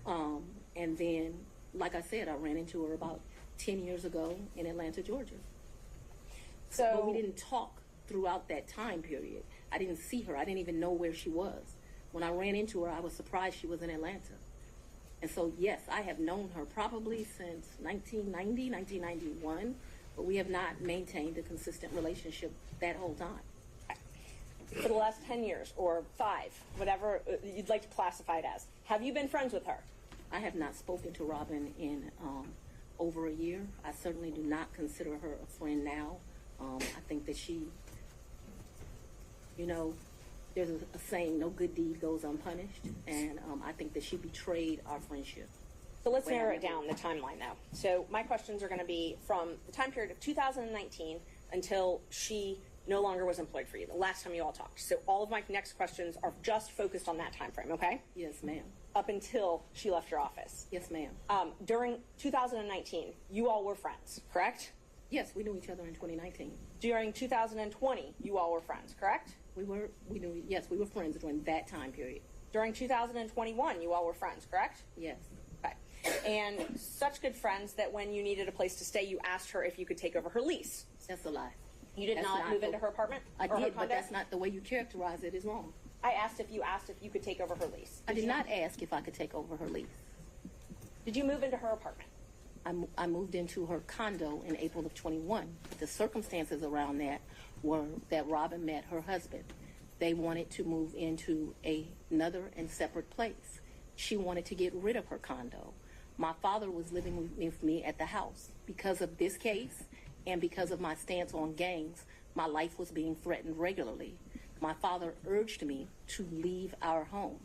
And then, like I said, I ran into her about 10 years ago in Atlanta, Georgia. But we didn't talk throughout that time period. I didn't see her. I didn't even know where she was. When I ran into her, I was surprised she was in Atlanta. And so, yes, I have known her probably since 1990, 1991, but we have not maintained a consistent relationship that whole time. For the last 10 years or 5, whatever you'd like to classify it as, have you been friends with her? I have not spoken to Robin in over a year. I certainly do not consider her a friend now. I think that she, there's a saying, no good deed goes unpunished, and I think that she betrayed our friendship. So let's narrow it down, the timeline now. So my questions are going to be from the time period of 2019 until she no longer was employed for you, the last time you all talked. So all of my next questions are just focused on that time frame, okay? Yes, ma'am. Up until she left your office. Yes, ma'am. During 2019, you all were friends, correct? Yes, we knew each other in 2019. During 2020, you all were friends, correct? We were friends during that time period. During 2021, you all were friends, correct? Yes. Okay. And such good friends that when you needed a place to stay, you asked her if you could take over her lease. That's a lie. You did not move into her apartment? I or her did, but condo? that's not the way you characterize it is wrong. I asked if you could take over her lease. I did not ask if I could take over her lease. Did you move into her apartment? I moved into her condo in April of 21. The circumstances around that were that Robin met her husband. They wanted to move into another and separate place. She wanted to get rid of her condo. My father was living with me at the house. Because of this case and because of my stance on gangs, my life was being threatened regularly. My father urged me to leave our home.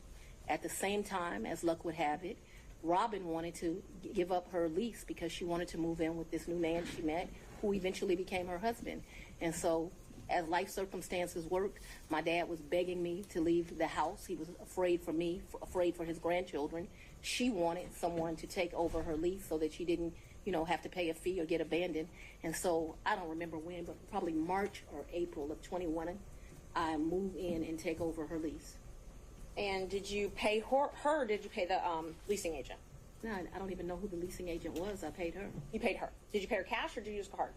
At the same time, as luck would have it, Robin wanted to give up her lease because she wanted to move in with this new man she met, who eventually became her husband. And so, as life circumstances worked, my dad was begging me to leave the house. He was afraid for me, afraid for his grandchildren. She wanted someone to take over her lease so that she didn't, have to pay a fee or get abandoned. And so, I don't remember when, but probably March or April of 21, I moved in and take over her lease. And did you pay her or did you pay the leasing agent? No, I don't even know who the leasing agent was. I paid her. You paid her. Did you pay her cash or did you use a card?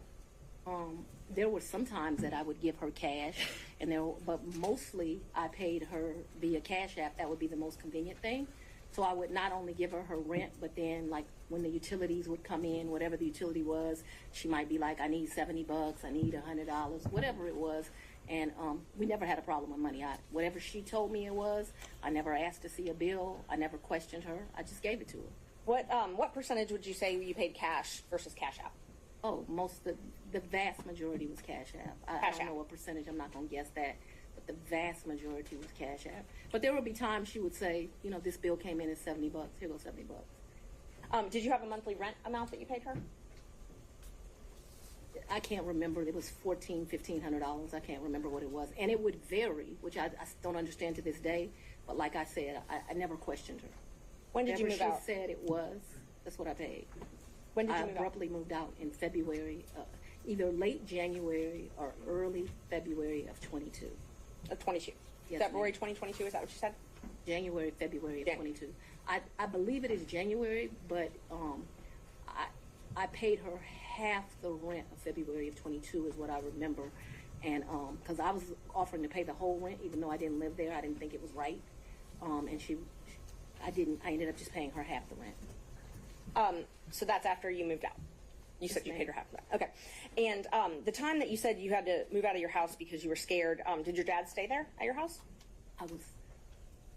There were some times that I would give her cash, but mostly I paid her via Cash App. That would be the most convenient thing. So I would not only give her rent, but then like when the utilities would come in, whatever the utility was, she might be like, I need $70, I need $100, whatever it was. And we never had a problem with money. Whatever she told me it was, I never asked to see a bill. I never questioned her. I just gave it to her. What percentage would you say you paid cash versus Cash App? Oh, the vast majority was Cash App. I don't know what percentage. I'm not going to guess that. But the vast majority was Cash App. But there would be times she would say, this bill came in at $70. Here goes $70. Did you have a monthly rent amount that you paid her? I can't remember. It was $1,500. I can't remember what it was. And it would vary, which I don't understand to this day. But like I said, I never questioned her. When did you move Whatever out? she said it was, that's what I paid. When did I you move out? abruptly moved out in February, either late January or early February of 22. 22. Yes, February ma'am. 2022, is that what you said? January, February of Jan- 22. I believe it is January, but I paid her half the rent of February of 22 is what I remember. And because I was offering to pay the whole rent, even though I didn't live there, I didn't think it was right. And I ended up just paying her half the rent. So that's after you moved out. You said you ma'am. paid her half of that. Okay. And the time that you said you had to move out of your house because you were scared, did your dad stay there at your house?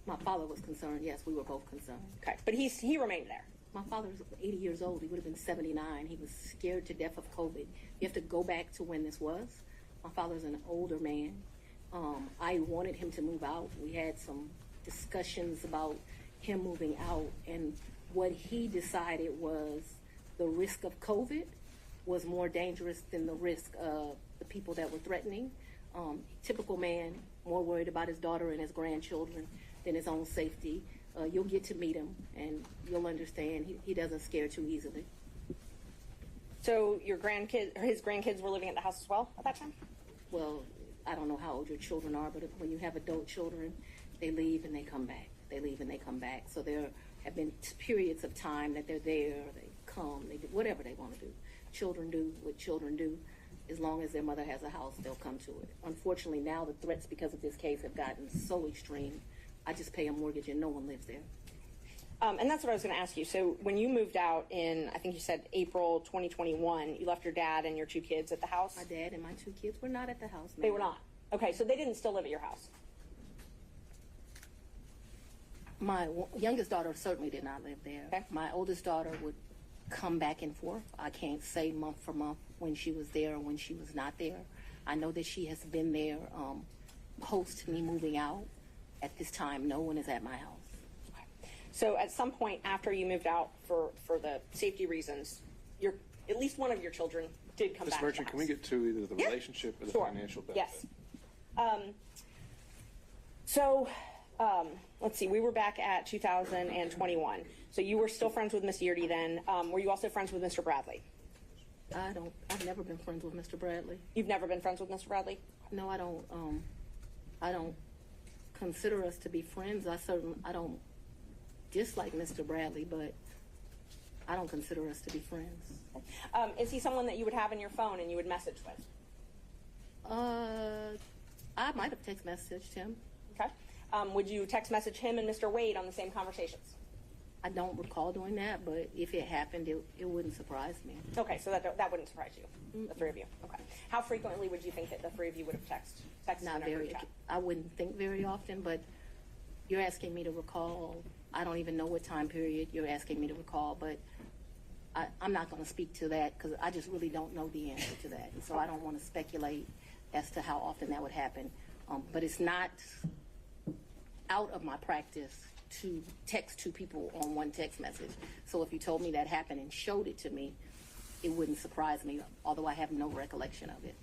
My father was concerned. Yes, we were both concerned. Okay. But he remained there. My father's 80 years old. He would have been 79. He was scared to death of COVID. You have to go back to when this was. My father's an older man. I wanted him to move out. We had some discussions about him moving out, and what he decided was the risk of COVID was more dangerous than the risk of the people that were threatening. Typical man, more worried about his daughter and his grandchildren than his own safety. You'll get to meet him, and you'll understand he doesn't scare too easily. So his grandkids were living at the house as well at that time? Well, I don't know how old your children are, but when you have adult children, they leave and they come back. They leave and they come back. So there have been periods of time that they're there, they come, they do whatever they want to do. Children do what children do. As long as their mother has a house, they'll come to it. Unfortunately, now the threats because of this case have gotten so extreme. I just pay a mortgage and no one lives there. And that's what I was going to ask you. So when you moved out in, I think you said April 2021, you left your dad and your two kids at the house? My dad and my two kids were not at the house. They were not? Okay, so they didn't still live at your house? My youngest daughter certainly did not live there. Okay. My oldest daughter would come back and forth. I can't say month for month when she was there or when she was not there. I know that she has been there post me moving out. At this time, no one is at my house. So at some point after you moved out for the safety reasons, at least one of your children did come Ms. back Merchant, to can the we house. get to either the Yeah. relationship or the Sure. financial benefit? Yes. So let's see. We were back at 2021. So you were still friends with Miss Yeardy then. Were you also friends with Mr. Bradley? I've never been friends with Mr. Bradley. You've never been friends with Mr. Bradley? No, I don't consider us to be friends. I don't dislike Mr. Bradley, but I don't consider us to be friends. Is he someone that you would have in your phone and you would message with? I might have text messaged him. Okay. Would you text message him and Mr. Wade on the same conversations? I don't recall doing that, but if it happened, it wouldn't surprise me. Okay, so that wouldn't surprise you, the three of you. Okay. How frequently would you think that the three of you would have texted Not in a very. group chat? I wouldn't think very often, but you're asking me to recall. I don't even know what time period you're asking me to recall, but I'm not going to speak to that because I just really don't know the answer to that. And so I don't want to speculate as to how often that would happen. But it's not out of my practice to text two people on one text message. So if you told me that happened and showed it to me, it wouldn't surprise me, although I have no recollection of it.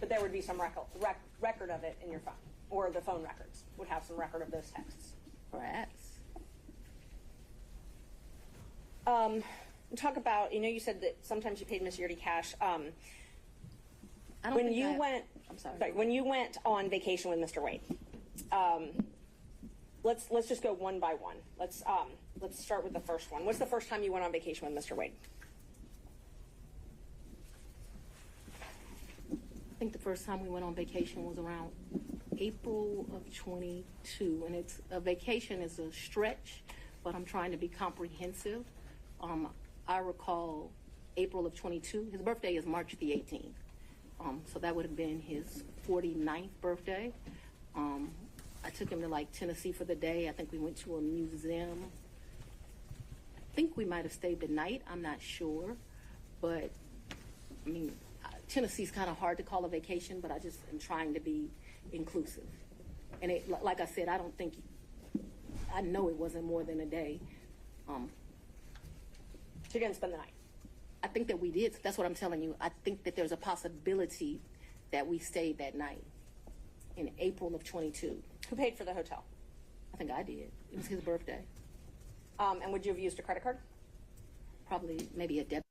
But there would be some record of it in your phone, or the phone records would have some record of those texts. Perhaps. Talk about, you said that sometimes you paid Miss Yeardy cash. I don't When think you I- went, I'm sorry. when you went on vacation with Mr. Wade, let's just go one by one. Let's start with the first one. What's the first time you went on vacation with Mr. Wade? I think the first time we went on vacation was around April of 22, and a vacation is a stretch, but I'm trying to be comprehensive. I recall April of 22. His birthday is March the 18th, so that would have been his 49th birthday. I took him to Tennessee for the day. I think we went to a museum. I think we might have stayed the night. I'm not sure, but I mean, Tennessee's kind of hard to call a vacation, but I just am trying to be inclusive. And like I said, I know it wasn't more than a day. So you didn't spend the night? I I think that we did. That's what I'm telling you. I think that there's a possibility that we stayed that night in April of 22. Who paid for the hotel? I think I did. It was his birthday. And would you have used a credit card? Probably maybe a debit.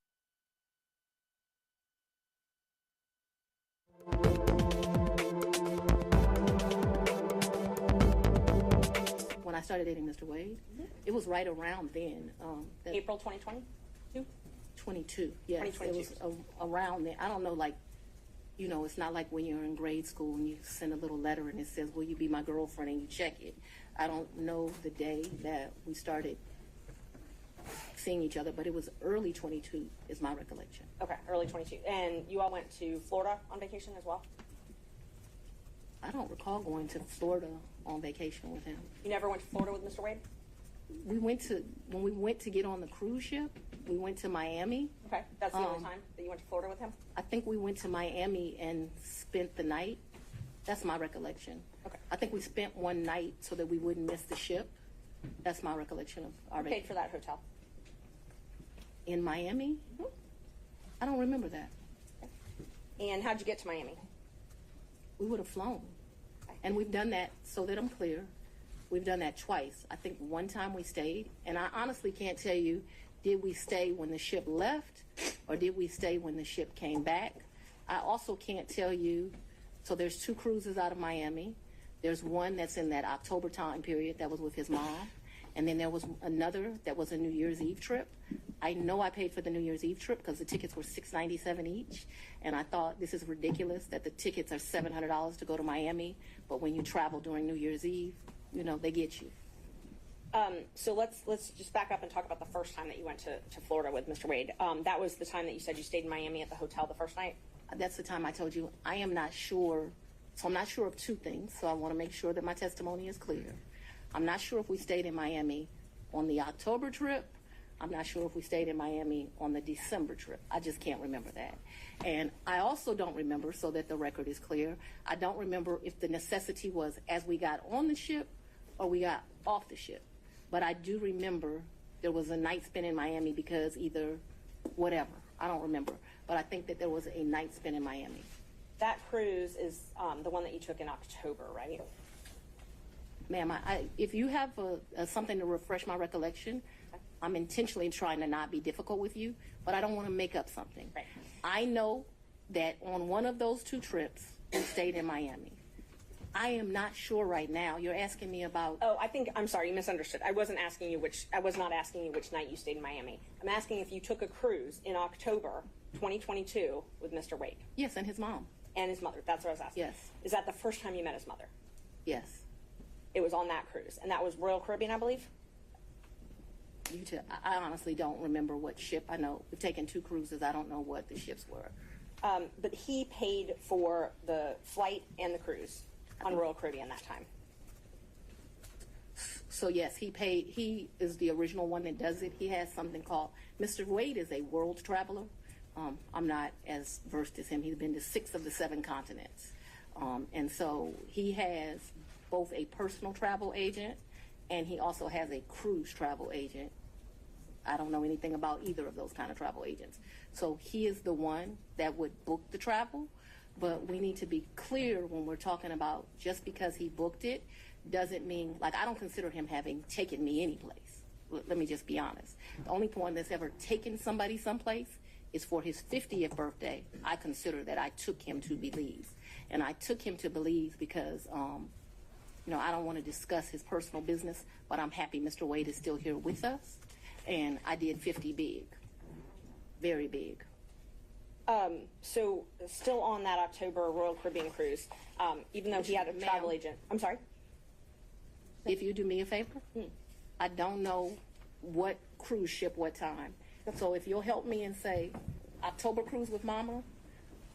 When I started dating Mr. Wade, it was right around then. April 2022? 22, yes. 2022. It was around then. I don't know, like, you know, it's not like when you're in grade school and you send a little letter and it says, will you be my girlfriend, and you check it. I don't know the day that we started seeing each other, but it was early 22 is my recollection. Okay, early 22. And you all went to Florida on vacation as well? I don't recall going to Florida on vacation with him. You never went to Florida with Mr. Wade? When we went to get on the cruise ship, we went to Miami. Okay, that's the only time that you went to Florida with him? I think we went to Miami and spent the night. That's my recollection. Okay. I think we spent one night so that we wouldn't miss the ship. That's my recollection of our Who paid for that hotel? In Miami? I don't remember that. And how'd you get to Miami? We would have flown. And we've done that, so that I'm clear, we've done that twice. I think one time we stayed, and I honestly can't tell you, did we stay when the ship left or did we stay when the ship came back? I also can't tell you, so there's 2 cruises out of Miami. There's one that's in that October time period that was with his mom. And then there was another that was a New Year's Eve trip. I know I paid for the New Year's Eve trip because the tickets were $697 each. And I thought, this is ridiculous that the tickets are $700 to go to Miami. But when you travel during New Year's Eve, you know, they get you. So let's just back up and talk about the first time that you went to Florida with Mr. Wade. That was the time that you said you stayed in Miami at the hotel the first night? That's the time I told you I am not sure. So I'm not sure of 2 things. So I want to make sure that my testimony is clear. I'm not sure if we stayed in Miami on the October trip. I'm not sure if we stayed in Miami on the December trip. I just can't remember that. And I also don't remember, so that the record is clear, I don't remember if the necessity was as we got on the ship or we got off the ship. But I do remember there was a night spent in Miami because either whatever. I don't remember. But I think that there was a night spent in Miami. That cruise is the one that you took in October, right? Ma'am, if you have something to refresh my recollection, I'm intentionally trying to not be difficult with you, but I don't want to make up something. Right. I know that on one of those 2 trips, we stayed in Miami. I am not sure right now. You're asking me about. Oh, I'm sorry, you misunderstood. I was not asking you which night you stayed in Miami. I'm asking if you took a cruise in October 2022 with Mr. Wade. Yes, and his mom. And his mother. That's what I was asking. Yes. Is that the first time you met his mother? Yes. It was on that cruise, and that was Royal Caribbean, I believe? I honestly don't remember what ship. I know we've taken 2 cruises. I don't know what the ships were. But he paid for the flight and the cruise on Royal Caribbean that time. So yes, he paid. He is the original one that does it. He has something called, Mr. Wade is a world traveler. I'm not as versed as him. He's been to 6 of the 7 continents. And so he has both a personal travel agent and he also has a cruise travel agent. I don't know anything about either of those kind of travel agents. So he is the one that would book the travel, but we need to be clear when we're talking about just because he booked it doesn't mean, like, I don't consider him having taken me anyplace. Let me just be honest. The only one that's ever taken somebody someplace is for his 50th birthday. I consider that I took him to Belize. And I took him to Belize because, I don't want to discuss his personal business, but I'm happy Mr. Wade is still here with us. And I did 50 big, very big. So still on that October Royal Caribbean cruise, even though he had a travel agent. I'm sorry? If you do me a favor, I don't know what cruise ship, what time. So if you'll help me and say October cruise with Mama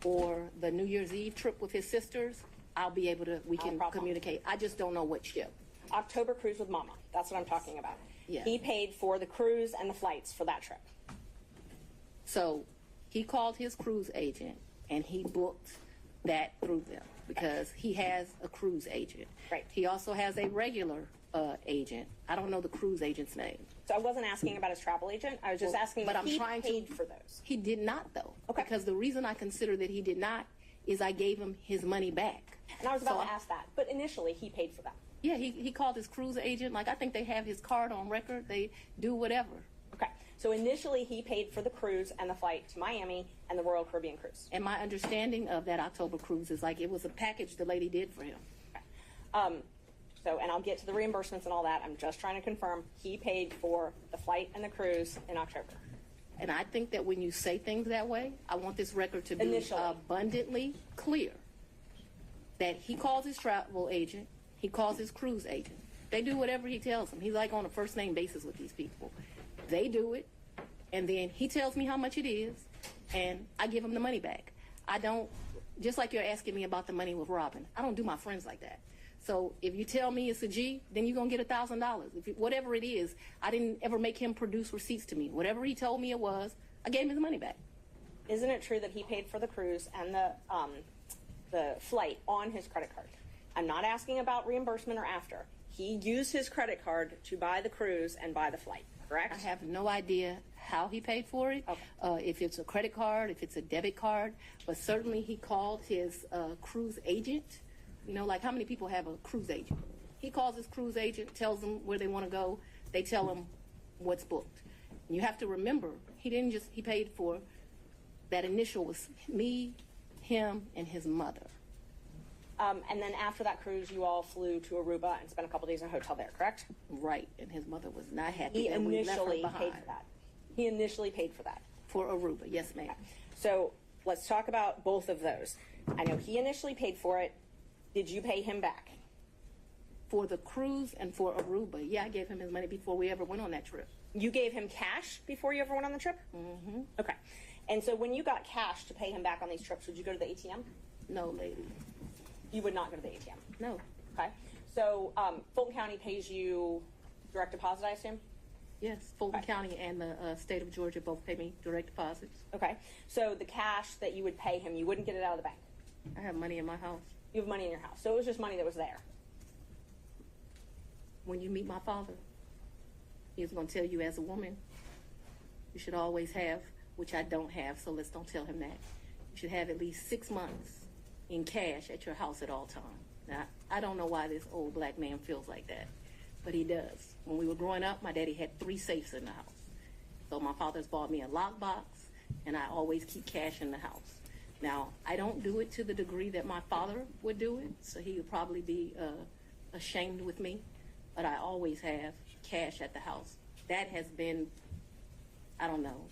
or the New Year's Eve trip with his sisters, I'll be able to, we can communicate. I just don't know what ship. October cruise with Mama. That's what I'm talking about. Yeah. He paid for the cruise and the flights for that trip. So he called his cruise agent and he booked that through them because he has a cruise agent. Right. He also has a regular agent. I don't know the cruise agent's name. So I wasn't asking about his travel agent. I was just asking but if I'm he trying paid to, for those. He did not, though. Okay. Because the reason I consider that he did not is I gave him his money back. And I was about to ask that. But initially, he paid for them. Yeah, he called his cruise agent. Like, I think they have his card on record. They do whatever. Okay. So initially, he paid for the cruise and the flight to Miami and the Royal Caribbean cruise. And my understanding of that October cruise is like it was a package the lady did for him. Okay. And I'll get to the reimbursements and all that. I'm just trying to confirm he paid for the flight and the cruise in October. And I think that when you say things that way, I want this record to be Initially. abundantly clear that he calls his travel agent, he calls his cruise agent. They do whatever he tells them. He's like on a first name basis with these people. They do it, and then he tells me how much it is, and I give him the money back. I don't, just like you're asking me about the money with Robin, I don't do my friends like that. So if you tell me it's a G, then you're going to get $1,000. Whatever it is, I didn't ever make him produce receipts to me. Whatever he told me it was, I gave him his money back. Isn't it true that he paid for the cruise and the flight on his credit card? I'm not asking about reimbursement or after. He used his credit card to buy the cruise and buy the flight, correct? I have no idea how he paid for it, Okay. if it's a credit card, if it's a debit card, but certainly he called his cruise agent. You know, like how many people have a cruise agent? He calls his cruise agent, tells them where they want to go. They tell him what's booked. And you have to remember, he paid for, that initial was me, him, and his mother. And then after that cruise, you all flew to Aruba and spent a couple days in a hotel there, correct? Right, and his mother was not happy He that we left her initially behind. paid for that. He initially paid for that. For Aruba, yes, ma'am. So let's talk about both of those. I know he initially paid for it. Did you pay him back? For the cruise and for Aruba, yeah, I gave him his money before we ever went on that trip. You gave him cash before you ever went on the trip? Mm-hmm. Okay. And so when you got cash to pay him back on these trips, would you go to the ATM? No, lady. You would not go to the ATM. No. Okay. So Fulton County pays you direct deposit, I assume? Yes, Fulton Okay. County and the state of Georgia both pay me direct deposits. Okay. So the cash that you would pay him, you wouldn't get it out of the bank. I have money in my house. You have money in your house. So it was just money that was there. When you meet my father, he's going to tell you as a woman, you should always have, which I don't have, so let's don't tell him that. You should have at least 6 months in cash at your house at all times. Now, I don't know why this old black man feels like that, but he does. When we were growing up, my daddy had 3 safes in the house. So my father's bought me a lockbox, and I always keep cash in the house. Now, I don't do it to the degree that my father would do it, so he would probably be ashamed with me, but I always have cash at the house. That has been, I don't know,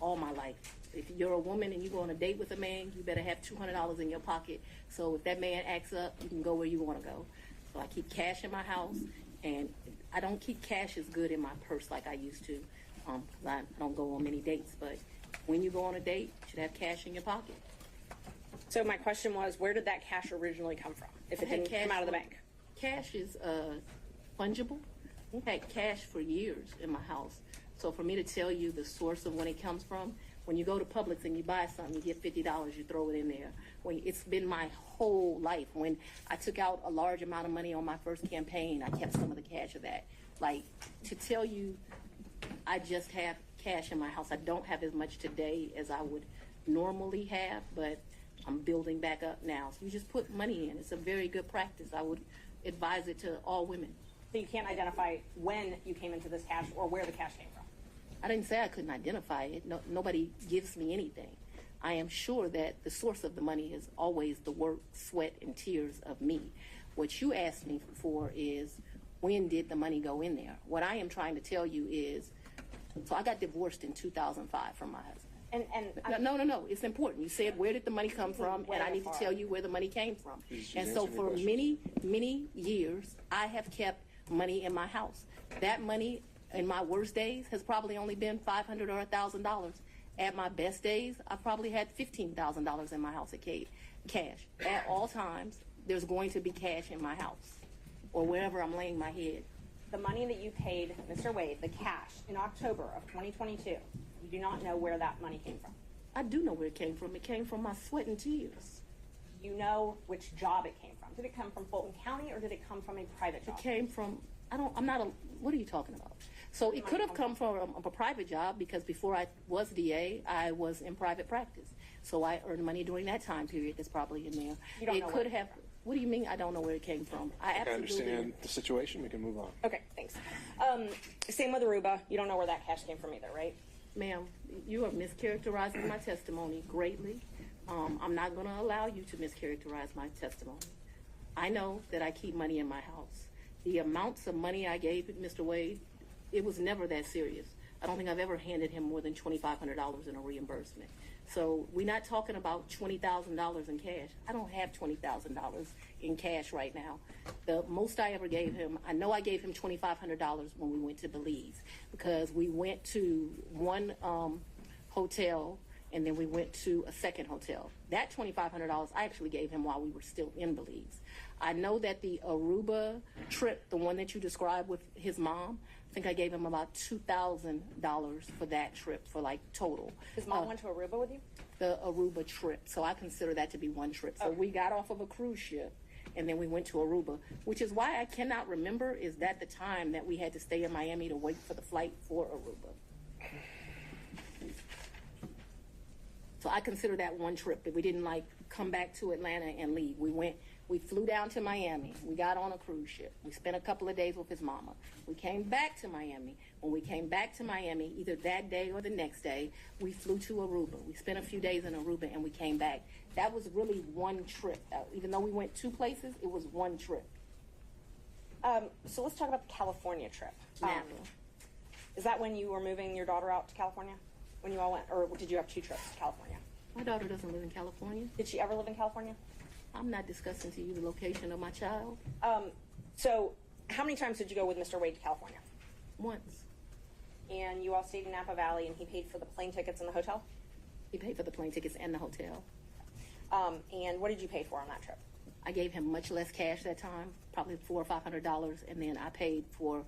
all my life. If you're a woman and you go on a date with a man, you better have $200 in your pocket. So if that man acts up, you can go where you want to go. So I keep cash in my house, and I don't keep cash as good in my purse like I used to, because I don't go on many dates. But when you go on a date, you should have cash in your pocket. So my question was, where did that cash originally come from, if it I had didn't come cash out of the for- bank? Cash is fungible. I had cash for years in my house. So for me to tell you the source of when it comes from, when you go to Publix and you buy something, you get $50, you throw it in there. It's been my whole life. When I took out a large amount of money on my first campaign, I kept some of the cash of that. Like, to tell you I just have cash in my house, I don't have as much today as I would normally have, but I'm building back up now. So you just put money in. It's a very good practice. I would advise it to all women. So you can't identify when you came into this cash or where the cash came from? I didn't say I couldn't identify it. No, nobody gives me anything. I am sure that the source of the money is always the work, sweat, and tears of me. What you asked me for is, when did the money go in there? What I am trying to tell you is, so I got divorced in 2005 from my husband. No. It's important. You said, where did the money come from? And I need to tell you where the money came from. And so for many, many years, I have kept money in my house. That money in my worst days has probably only been $500 or $1,000. At my best days, I probably had $15,000 in my house at cash. At all times, there's going to be cash in my house or wherever I'm laying my head. The money that you paid Mr. Wade, the cash, in October of 2022, you do not know where that money came from. I do know where it came from. It came from my sweat and tears. Do you know which job it came from? Did it come from Fulton County or did it come from a private job? It came from, what are you talking about? So it could have come from a private job because before I was DA, I was in private practice. So I earned money during that time period that's probably in there. You don't know It where could it have, what do you mean I don't know where it came from? I I absolutely understand the situation. We can move on. Okay, thanks. Same with Aruba. You don't know where that cash came from either, right? Ma'am, you are mischaracterizing my testimony greatly. I'm not going to allow you to mischaracterize my testimony. I know that I keep money in my house. The amounts of money I gave Mr. Wade, it was never that serious. I don't think I've ever handed him more than $2,500 in a reimbursement. So we're not talking about $20,000 in cash. I don't have $20,000 in cash right now. The most I ever gave him, I know I gave him $2,500 when we went to Belize because we went to one hotel and then we went to a second hotel. That $2,500 I actually gave him while we were still in Belize. I know that the Aruba trip, the one that you described with his mom, I think I gave him about $2,000 for that trip for like total. His mom went to Aruba with you? The Aruba trip. So I consider that to be one trip. So we got off of a cruise ship and then we went to Aruba, which is why I cannot remember is that the time that we had to stay in Miami to wait for the flight for Aruba. So I consider that one trip that we didn't like come back to Atlanta and leave. We flew down to Miami. We got on a cruise ship. We spent a couple of days with his mama. We came back to Miami. When we came back to Miami, either that day or the next day, we flew to Aruba. We spent a few days in Aruba and we came back. That was really one trip. Even though we went two places, it was one trip. So let's talk about the California trip. Now, Is that when you were moving your daughter out to California? When you all went, or did you have two trips to California? my daughter doesn't live in California. Did she ever live in California? I'm not discussing to you the location of my child. So how many times did you go with Mr. Wade to California? Once. And you all stayed in Napa Valley and he paid for the plane tickets and the hotel? He paid for the plane tickets and the hotel. And what did you pay for on that trip? I gave him much less cash that time, probably $400 or $500, and then I paid for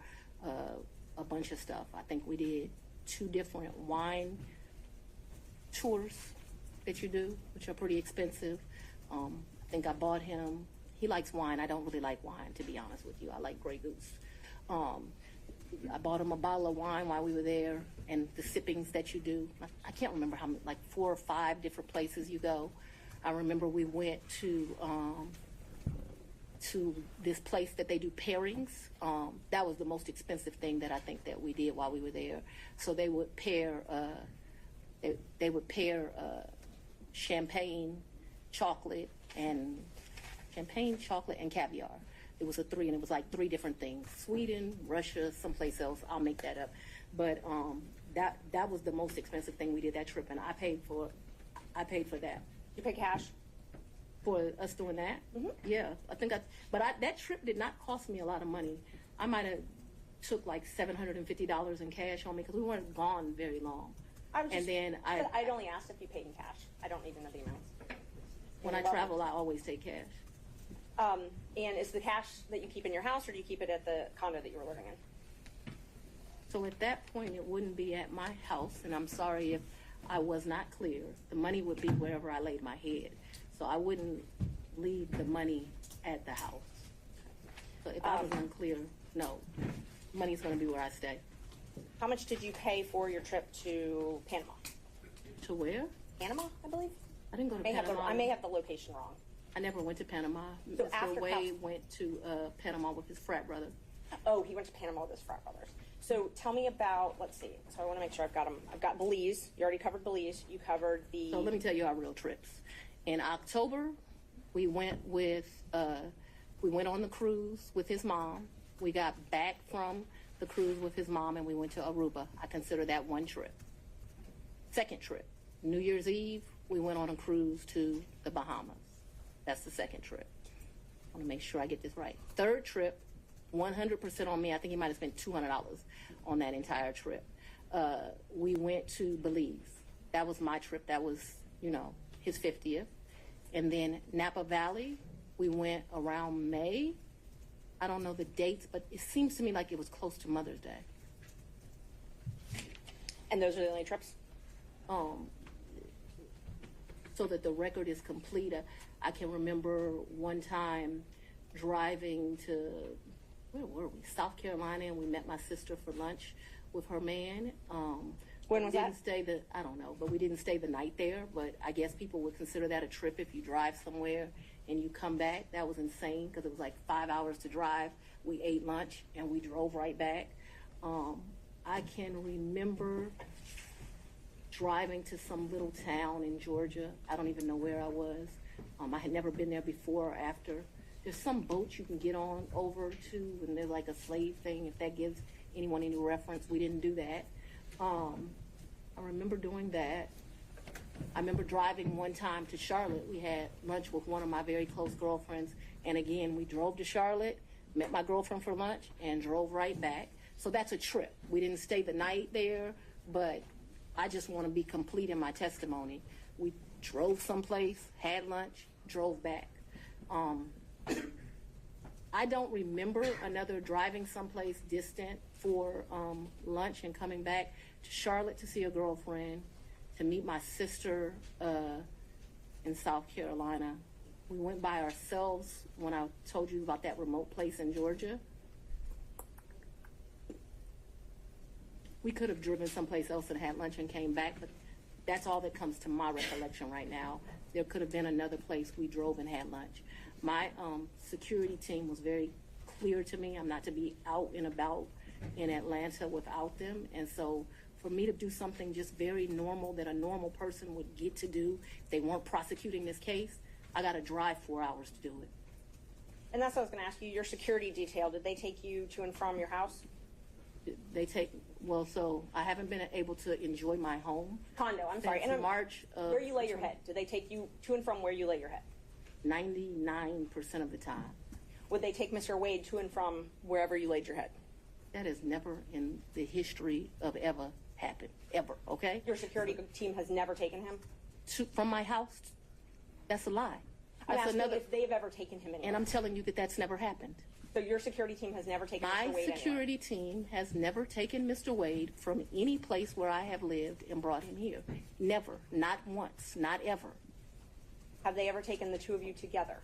a bunch of stuff. I think we did 2 different wine tours that you do, which are pretty expensive. I think I bought him, he likes wine. I don't really like wine, to be honest with you. I like Grey Goose. I bought him a bottle of wine while we were there, and the sippings that you do. I can't remember how many, like 4 or 5 different places you go. I remember we went to this place that they do pairings. That was the most expensive thing that I think that we did while we were there. So they would pair, champagne, chocolate, and caviar. It was a 3, and it was like 3 different things: Sweden, Russia, someplace else. I'll make that up. But that was the most expensive thing we did that trip, and I paid for that. You pay cash? For us doing that? Mm-hmm. Yeah, I think that trip did not cost me a lot of money. I might have took like $750 in cash on me because we weren't gone very long. I'd only asked if you paid in cash. I don't need to know the amounts. When I travel, I always take cash. And is the cash that you keep in your house, or do you keep it at the condo that you were living in? So at that point, it wouldn't be at my house, and I'm sorry if I was not clear. The money would be wherever I laid my head. So I wouldn't leave the money at the house. So if I was unclear, no. Money's going to be where I stay. How much did you pay for your trip to Panama? To where? Panama, I believe. I didn't go to Panama. I may have the location wrong. I never went to Panama. So Mr. Wade went to Panama with his frat brother. Oh, he went to Panama with his frat brothers. So tell me about, let's see. So I want to make sure I've got them. I've got Belize. You already covered Belize. You covered the... So let me tell you our real trips. In October, we went on the cruise with his mom. We got back from the cruise with his mom, and we went to Aruba. I consider that one trip. Second trip, New Year's Eve, we went on a cruise to the Bahamas. That's the second trip. I want to make sure I get this right. Third trip, 100% on me. I think he might have spent $200 on that entire trip. We went to Belize. That was my trip. That was, his 50th. And then Napa Valley, we went around May. I don't know the dates, but it seems to me like it was close to Mother's Day. And those are the only trips? So so that the record is complete. I can remember one time driving to, where were we? South Carolina, and we met my sister for lunch with her man. When was that? I don't know, but we didn't stay the night there. But I guess people would consider that a trip if you drive somewhere and you come back. That was insane because it was like 5 hours to drive. We ate lunch and we drove right back. I can remember driving to some little town in Georgia. I don't even know where I was. I had never been there before or after. There's some boat you can get on over to, and there's like a slave thing, if that gives anyone any reference. We didn't do that. I remember doing that. I remember driving one time to Charlotte. We had lunch with one of my very close girlfriends, and again, we drove to Charlotte, met my girlfriend for lunch, and drove right back. So that's a trip. We didn't stay the night there, but I just want to be complete in my testimony. We drove someplace, had lunch, drove back. I don't remember another driving someplace distant for lunch and coming back to Charlotte to see a girlfriend, to meet my sister in South Carolina. We went by ourselves when I told you about that remote place in Georgia. We could have driven someplace else and had lunch and came back, but that's all that comes to my recollection right now. There could have been another place we drove and had lunch. My security team was very clear to me. I'm not to be out and about in Atlanta without them. And so for me to do something just very normal that a normal person would get to do if they weren't prosecuting this case, I got to drive 4 hours to do it. And that's what I was going to ask you. Your security detail, did they take you to and from your house? So I haven't been able to enjoy my home. Condo, I'm sorry. Since March of where you lay your head. Did they take you to and from where you lay your head? 99% of the time. Would they take Mr. Wade to and from wherever you laid your head? That has never in the history of ever happened. Ever, okay? Your security team has never taken him? From my house? That's a lie. I'm asking if they've ever taken him anywhere. And I'm telling you that that's never happened. So your security team has never taken Mr. Wade My security team has never taken Mr. Wade from any place where I have lived and brought him here. Never. Not once. Not ever. Have they ever taken the two of you together?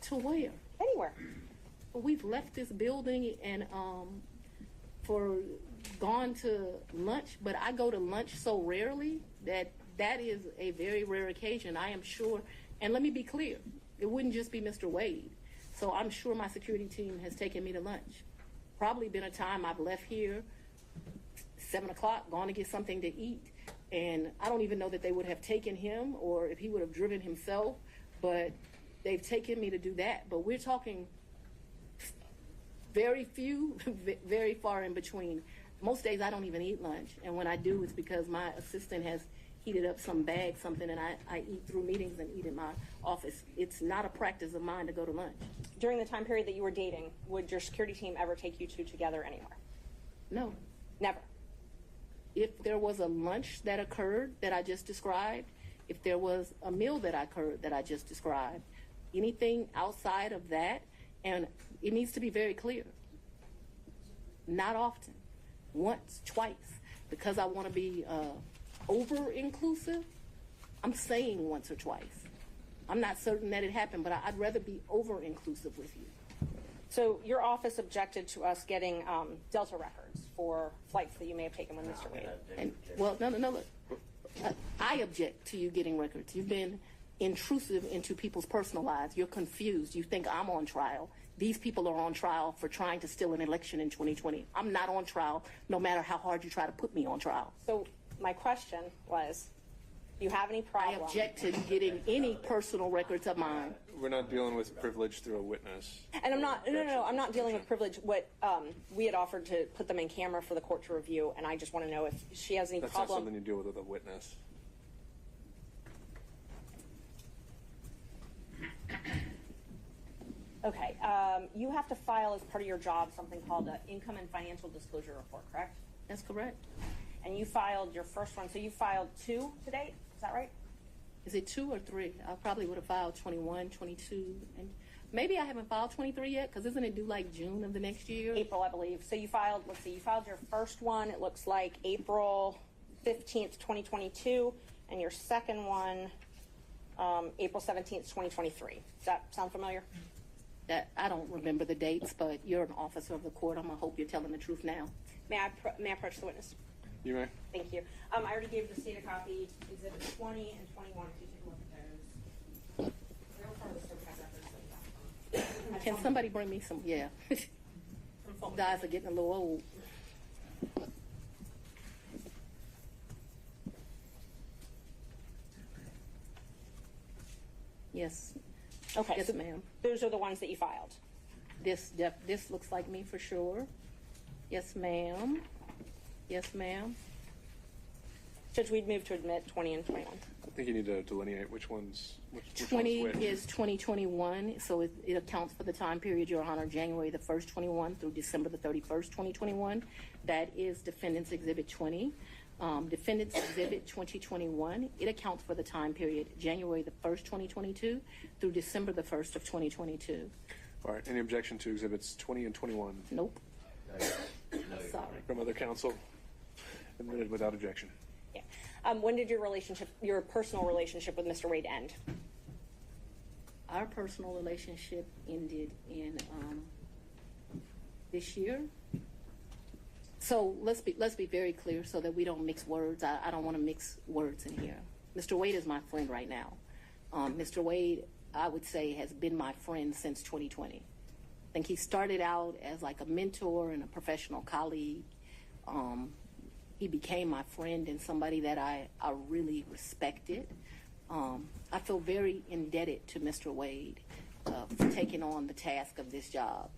To where? Anywhere. Well, we've left this building and gone to lunch, but I go to lunch so rarely that is a very rare occasion. I am sure, and let me be clear, it wouldn't just be Mr. Wade. So I'm sure my security team has taken me to lunch. Probably been a time I've left here 7 o'clock, gone to get something to eat, and I don't even know that they would have taken him or if he would have driven himself, but they've taken me to do that. But we're talking very few, very far in between. Most days I don't even eat lunch, and when I do, it's because my assistant has heated up some bag, something, and I eat through meetings and eat in my office. It's not a practice of mine to go to lunch. During the time period that you were dating, would your security team ever take you two together anywhere? No. Never? If there was a lunch that occurred that I just described, if there was a meal that occurred that I just described, anything outside of that, and it needs to be very clear. Not often. Once, twice. Because I want to be over-inclusive, I'm saying once or twice. I'm not certain that it happened, but I'd rather be over-inclusive with you. So your office objected to us getting Delta records for flights that you may have taken with Mr. Wade. And, no, look. I object to you getting records. You've been intrusive into people's personal lives. You're confused. You think I'm on trial. These people are on trial for trying to steal an election in 2020. I'm not on trial, no matter how hard you try to put me on trial. So my question was, do you have any problem? I object to getting any personal records of mine. We're not dealing with privilege through a witness. And I'm not, no, I'm not dealing with privilege. What we had offered to put them in camera for the court to review, and I just want to know if she has any That's problem. not something you deal with a witness. Okay, you have to file as part of your job something called an income and financial disclosure report, correct? That's correct. And you filed your first one, so you filed 2 to date, is that right? Is it 2 or 3? I probably would have filed 21, 22, and maybe I haven't filed 23 yet, because isn't it due like June of the next year? April, I believe. So you filed, let's see, you filed your first one, it looks like April 15th, 2022, and your second one April 17th, 2023. Does that sound familiar? That I don't remember the dates, but you're an officer of the court. I'm gonna hope you're telling the truth now. May I approach the witness? You may. Thank you. I already gave the state a copy, exhibits 20 and 21. If you take a look at those. They're part of the certified records. Can somebody bring me some? Yeah. From Fulton. Guys are getting a little old. Yes. Okay. Yes, so ma'am. Those are the ones that you filed. This looks like me for sure. Yes, ma'am. Yes, ma'am. Judge, we'd move to admit 20 and 21. I think you need to delineate which one's which 20 one's which. is 2021, so it accounts for the time period, Your Honor, January the 1st, 21 through December the 31st, 2021. That is Defendant's Exhibit 20. Defendant's Exhibit 2021, it accounts for the time period January the 1st, 2022 through December the 1st of 2022. All right. Any objection to exhibits 20 and 21 Nope. Sorry. from other counsel? Admitted without objection. Yeah. When did your personal relationship with Mr. Wade end? Our personal relationship ended in this year. So let's be very clear so that we don't mix words. I don't want to mix words in here. Mr. Wade is my friend right now. Mr. Wade, I would say, has been my friend since 2020. I think he started out as like a mentor and a professional colleague. He became my friend and somebody that I really respected. I feel very indebted to Mr. Wade for taking on the task of this job.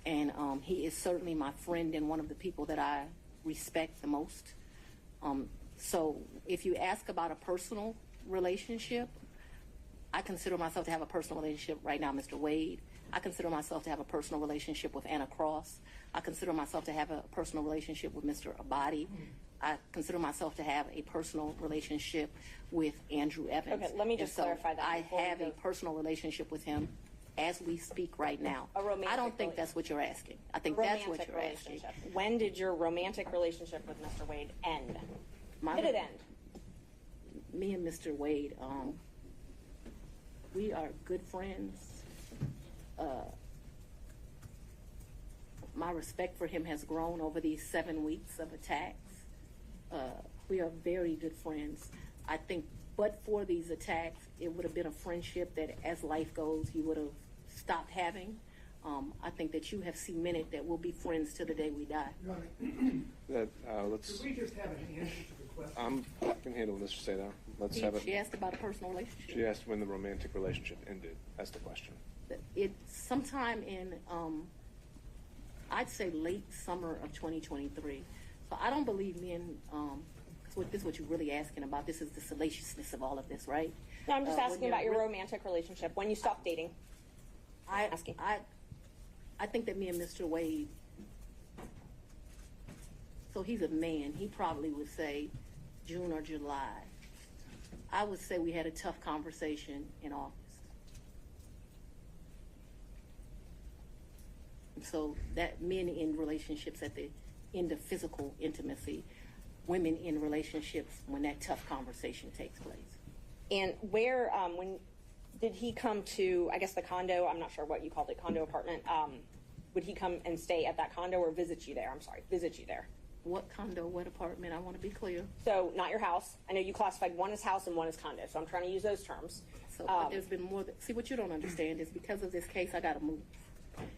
And he is certainly my friend and one of the people that I respect the most. So if you ask about a personal relationship, I consider myself to have a personal relationship right now, Mr. Wade. I consider myself to have a personal relationship with Anna Cross. I consider myself to have a personal relationship with Mr. Abadi. I consider myself to have a personal relationship with Andrew Evans. Okay, let me just clarify that I before we have go. a personal relationship with him as we speak right now. A romantic I don't think relationship. that's what you're asking. I think that's what you're asking. Relationship. When did your romantic relationship with Mr. Wade end? My- Did it end? Me and Mr. Wade, we are good friends. My respect for him has grown over these 7 weeks of attacks. We are very good friends. I think, but for these attacks, it would have been a friendship that, as life goes, you would have stopped having. I think that you have cemented that we'll be friends till the day we die. Your Honor, That let's. could we just have an answer to the question? I can handle this. Say now. Let's have She it. asked about a personal relationship. She asked when the romantic relationship ended. That's the question. It's sometime in, I'd say late summer of 2023. So I don't believe me in, this is what you're really asking about. This is the salaciousness of all of this, right? No, I'm just When asking you're about your re- romantic relationship. When you stopped dating? Asking. I think that me and Mr. Wade, so he's a man, he probably would say June or July. I would say we had a tough conversation in August. And so that men in relationships at the end of physical intimacy, women in relationships when that tough conversation takes place. And where, when did he come to, I guess the condo, I'm not sure what you called it, condo apartment, would he come and stay at that condo or visit you there? I'm sorry, visit you there. What condo, what apartment? I want to be clear. So not your house. I know you classified one as house and one as condo, so I'm trying to use those terms. So but there's been more. See, what you don't understand is because of this case, I got to move,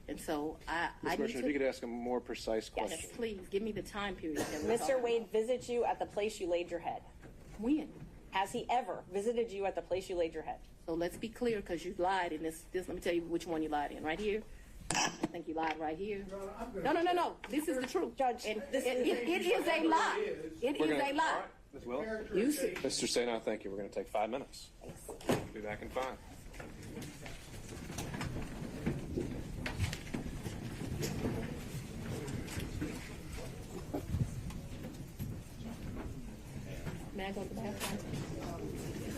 and so I Ms. need Merchant, to. if you could ask a more precise Yes. question. Please give me the time period. That we're Mr. talking Wade about. visits you at the place you laid your head. When? Has he ever visited you at the place you laid your head? So let's be clear, because you lied in this. Let me tell you which one you lied in. Right here. I think you lied right here. Your Honor, I'm gonna- No. This is the truth, Judge, And this it is a lie. It We're is gonna- a lie. Ms. Willis? You see. Mr. Sena, thank you. We're going to take 5 minutes. Be back in 5. May I go to the bathroom?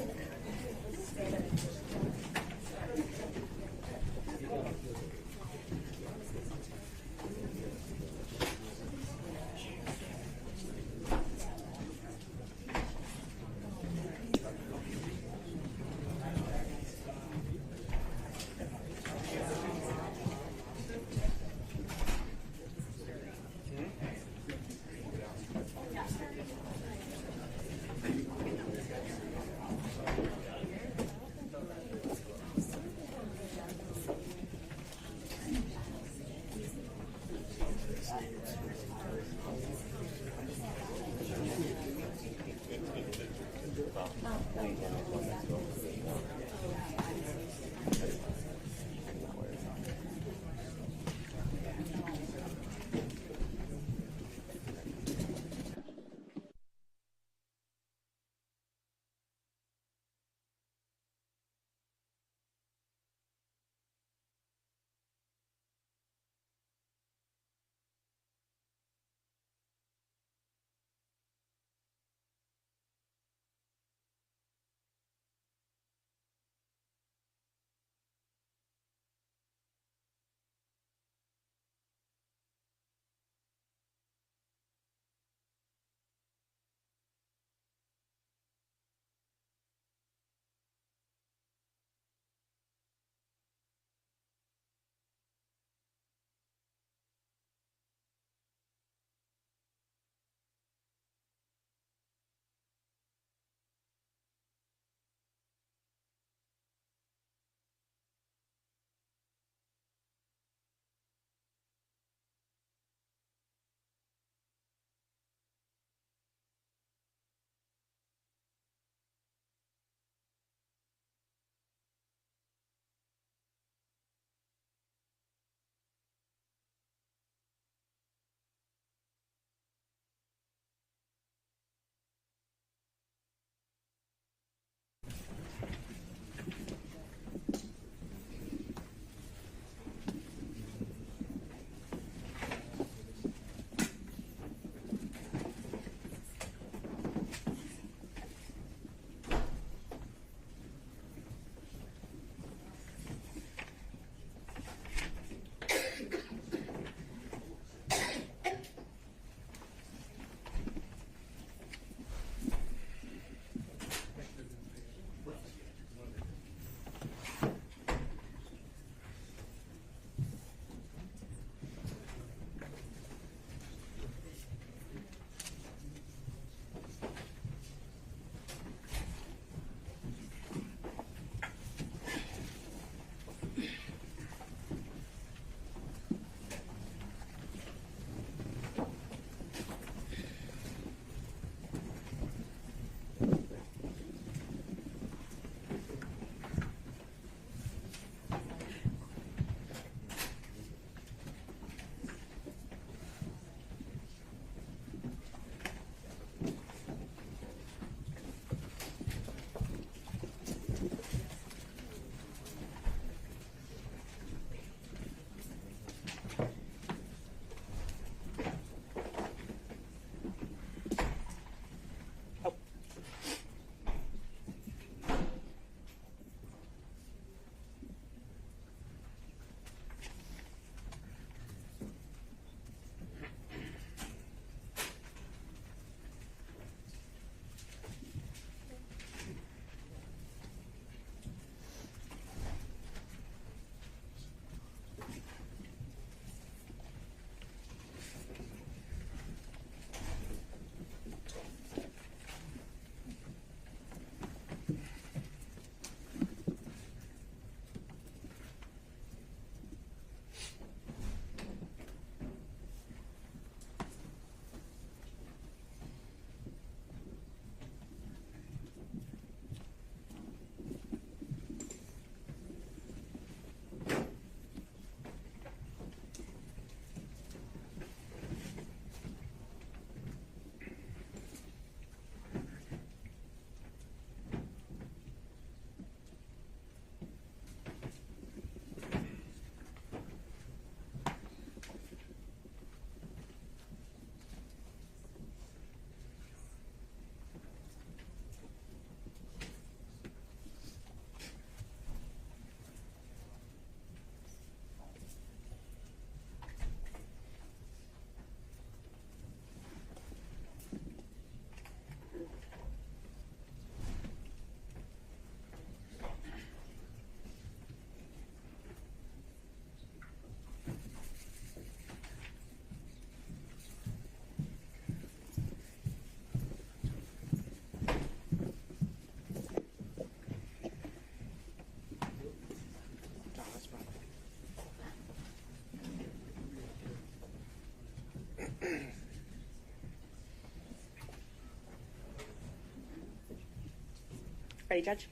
Ready, Judge?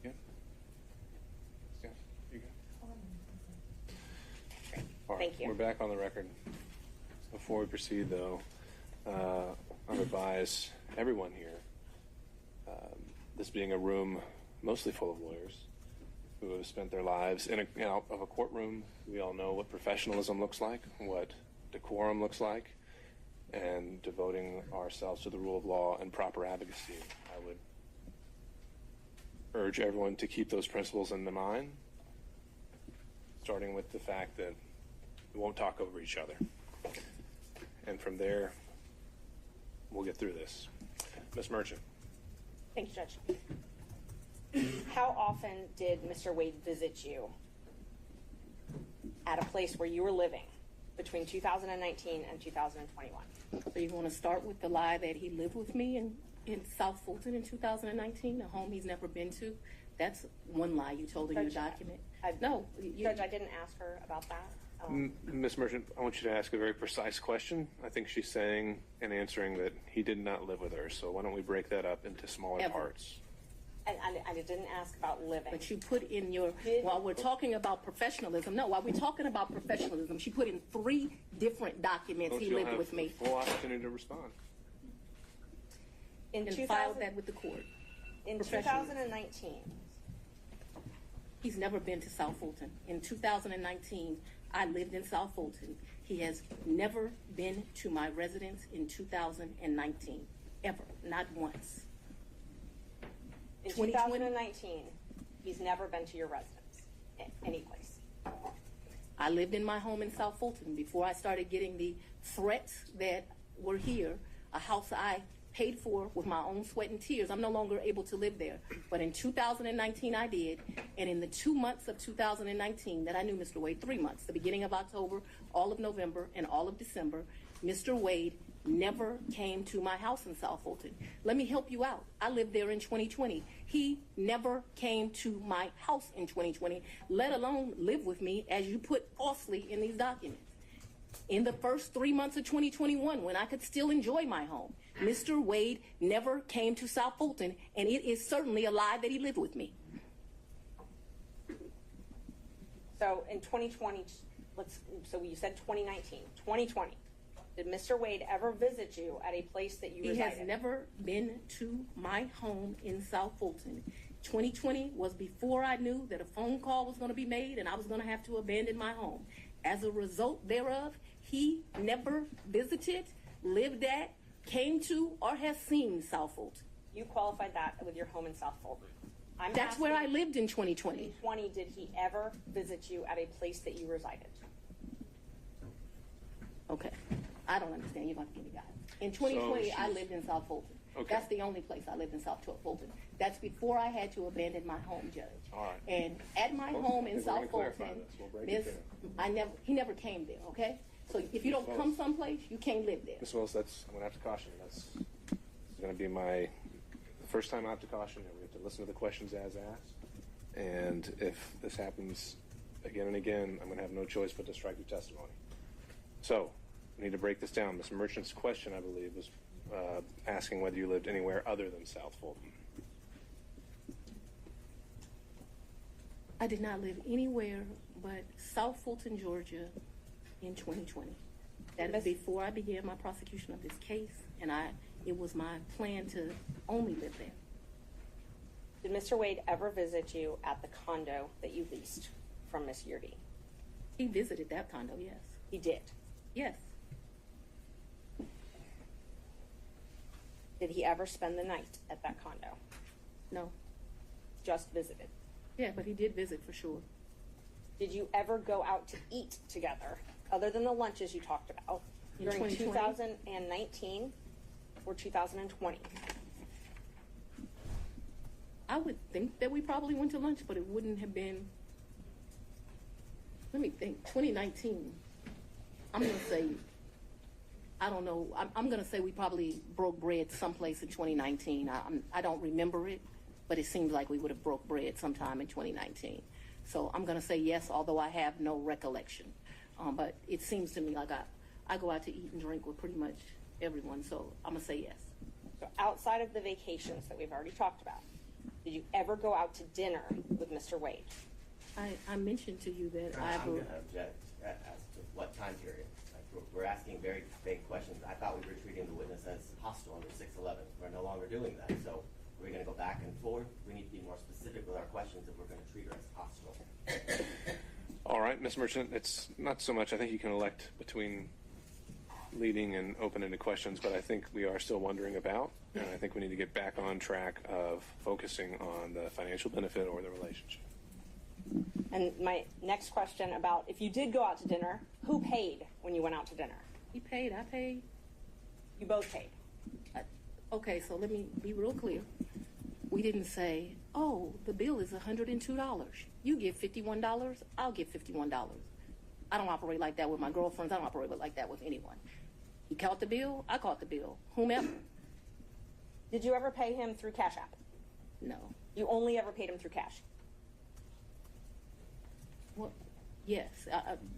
Yeah. Yeah, you go. All right, Thank you. We're back on the record. Before we proceed, though, I would advise everyone here, this being a room mostly full of lawyers who have spent their lives in a courtroom. We all know what professionalism looks like, what decorum looks like, and devoting ourselves to the rule of law and proper advocacy. I would urge everyone to keep those principles in mind, starting with the fact that we won't talk over each other. And from there, we'll get through this. Ms. Merchant. Thanks, Judge. How often did Mr. Wade visit you at a place where you were living between 2019 and 2021? So you want to start with the lie that he lived with me in South Fulton in 2019, a home he's never been to? That's one lie you told in your Judge, document. Judge, I didn't ask her about that. Ms. Merchant, I want you to ask a very precise question. I think she's saying and answering that he did not live with her. So why don't we break that up into smaller parts? And I didn't ask about living. But you put in your, while we're talking about professionalism, while we're talking about professionalism, she put in 3 different documents he lived with me. Full opportunity to respond. In And 2000 filed that with the court. in 2019, He's never been to South Fulton. In 2019, I lived in South Fulton. He has never been to my residence in 2019, ever, not once. in 2020? 2019, he's never been to your residence, any place. I lived in my home in South Fulton before I started getting the threats that were here, a house I paid for with my own sweat and tears. I'm no longer able to live there. But in 2019, I did. And in the 2 months of 2019 that I knew Mr. Wade, 3 months, the beginning of October, all of November, and all of December, Mr. Wade never came to my house in South Fulton. Let me help you out. I lived there in 2020. He never came to my house in 2020, let alone live with me, as you put falsely in these documents. In the first 3 months of 2021, when I could still enjoy my home, Mr. Wade never came to South Fulton, and it is certainly a lie that he lived with me. So in 2020, so you said 2019, 2020, did Mr. Wade ever visit you at a place that you resided? He has never been to my home in South Fulton. 2020 was before I knew that a phone call was going to be made and I was going to have to abandon my home. As a result thereof, he never visited, lived at, came to, or has seen South Fulton. You qualified that with your home in South Fulton. That's where I lived in 2020. 2020, did he ever visit you at a place that you resided? Okay. I don't understand. You're going to give me guidance. In 2020, I lived in South Fulton. Okay. That's the only place I lived in South Fulton. That's before I had to abandon my home, Judge. All right. And at my home in we're South gonna clarify Fulton, this. We'll break it he never came there, okay? So if you don't come someplace, you can't live there. Ms. Willis, I'm going to have to caution you. This is going to be the first time I have to caution you. We have to listen to the questions as asked. And if this happens again and again, I'm going to have no choice but to strike your testimony. So, we need to break this down. Ms. Merchant's question, I believe, was asking whether you lived anywhere other than South Fulton. I did not live anywhere but South Fulton, Georgia in 2020. That is before I began my prosecution of this case, and it was my plan to only live there. Did Mr. Wade ever visit you at the condo that you leased from Miss Yurdi? He visited that condo, yes. He did. Yes. Did he ever spend the night at that condo? No. Just visited. Yeah, but he did visit for sure. Did you ever go out to eat together, other than the lunches you talked about, In during 2020? 2019 or 2020? I would think that we probably went to lunch, but it wouldn't have been, let me think, 2019. I'm going to say, I don't know, I'm going to say we probably broke bread someplace in 2019. I don't remember it, but it seems like we would have broke bread sometime in 2019. So I'm going to say yes, although I have no recollection. But it seems to me like I go out to eat and drink with pretty much everyone, so I'm going to say yes. So outside of the vacations that we've already talked about, did you ever go out to dinner with Mr. Wade? I mentioned to you that I'm going to object as to what time period. Like, we're asking very vague questions. I thought we were treating the witness as hostile under 611. We're no longer doing that. So we're going to go back and forth. We need to be more specific with our questions if we're going to treat her as hostile. All right, Ms. Merchant, it's not so much, I think you can elect between leading and open-ended questions, but I think we are still wondering about, and I think we need to get back on track of focusing on the financial benefit or the relationship. And my next question about if you did go out to dinner, who paid when you went out to dinner? he paid, I paid. You both paid. Okay, so let me be real clear. We didn't say, oh, the bill is $102. You give $51, I'll give $51. I don't operate like that with my girlfriends. I don't operate like that with anyone. He caught the bill, I caught the bill. Whomever. Did you ever pay him through Cash App? No. You only ever paid him through cash? Well, yes.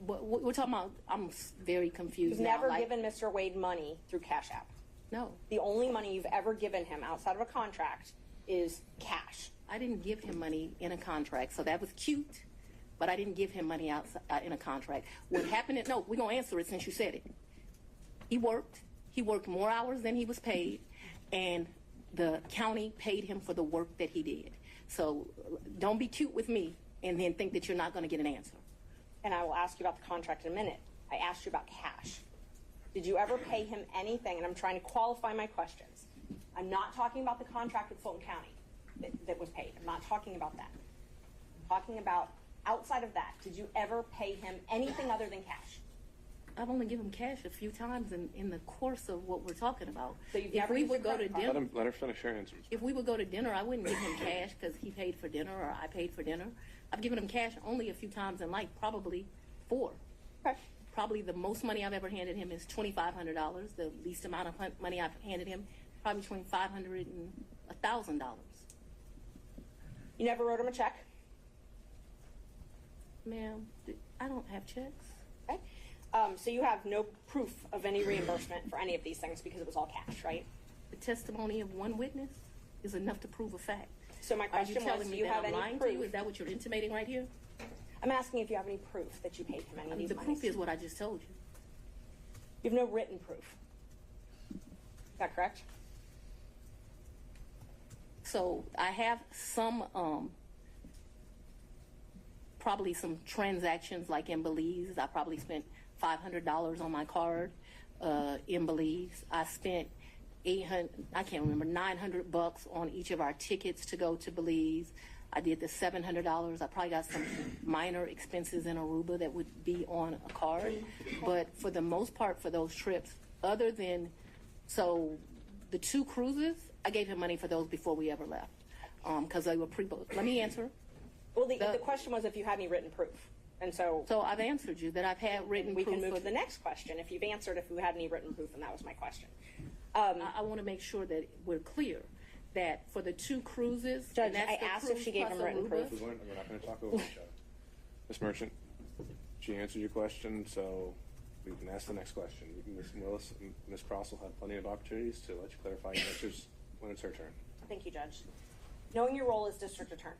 We're talking about, I'm very confused You've now. never given Mr. Wade money through Cash App. No. The only money you've ever given him outside of a contract is cash. I didn't give him money in a contract, so that was cute, but I didn't give him money outside in a contract. What happened, no, we're going to answer it since you said it. He worked more hours than he was paid, and the county paid him for the work that he did. So don't be cute with me and then think that you're not going to get an answer. And I will ask you about the contract in a minute. I asked you about cash. Did you ever pay him anything? And I'm trying to qualify my questions. I'm not talking about the contract with Fulton County that was paid. I'm not talking about that. I'm talking about outside of that. Did you ever pay him anything other than cash? I've only given him cash a few times in the course of what we're talking about. So you've if never we used would a go to credit card? dinner, Let her finish her answers. if we would go to dinner, I wouldn't give him cash because he paid for dinner or I paid for dinner. I've given him cash only a few times in life, probably 4. Okay. Probably the most money I've ever handed him is $2,500. The least amount of money I've handed him, probably between $500 and $1,000. You never wrote him a check? Ma'am, I don't have checks. Okay. So you have no proof of any reimbursement for any of these things because it was all cash, right? The testimony of one witness is enough to prove a fact. So my Are you question was, telling do me you that have I'm any lying to you? proof? Is that what you're intimating right here? I'm asking if you have any proof that you paid him any of these The monies. proof is what I just told you. You have no written proof. Is that correct? So I have some, probably some transactions like in Belize. I probably spent $500 on my card in Belize. I spent I can't remember, $900 on each of our tickets to go to Belize. I did the $700. I probably got some minor expenses in Aruba that would be on a card. But for the most part, for those trips, other than, so the 2 cruises, I gave him money for those before we ever left because they were pre-booked. Let me answer. Well, the question was if you had any written proof. And so I've answered you that I've had written we proof. can move of, to the next question. If you've answered if you had any written proof, and that was my question. I want to make sure that we're clear that for the 2 cruises, Judge, and that's I the asked if cruise she gave plus him written Aruba. proof. We're not going to talk over each other. Ms. Merchant, she answered your question, so we can ask the next question. Ms. Willis and Ms. Cross will have plenty of opportunities to let you clarify your answers when it's her turn. Thank you, Judge. Knowing your role as district attorney,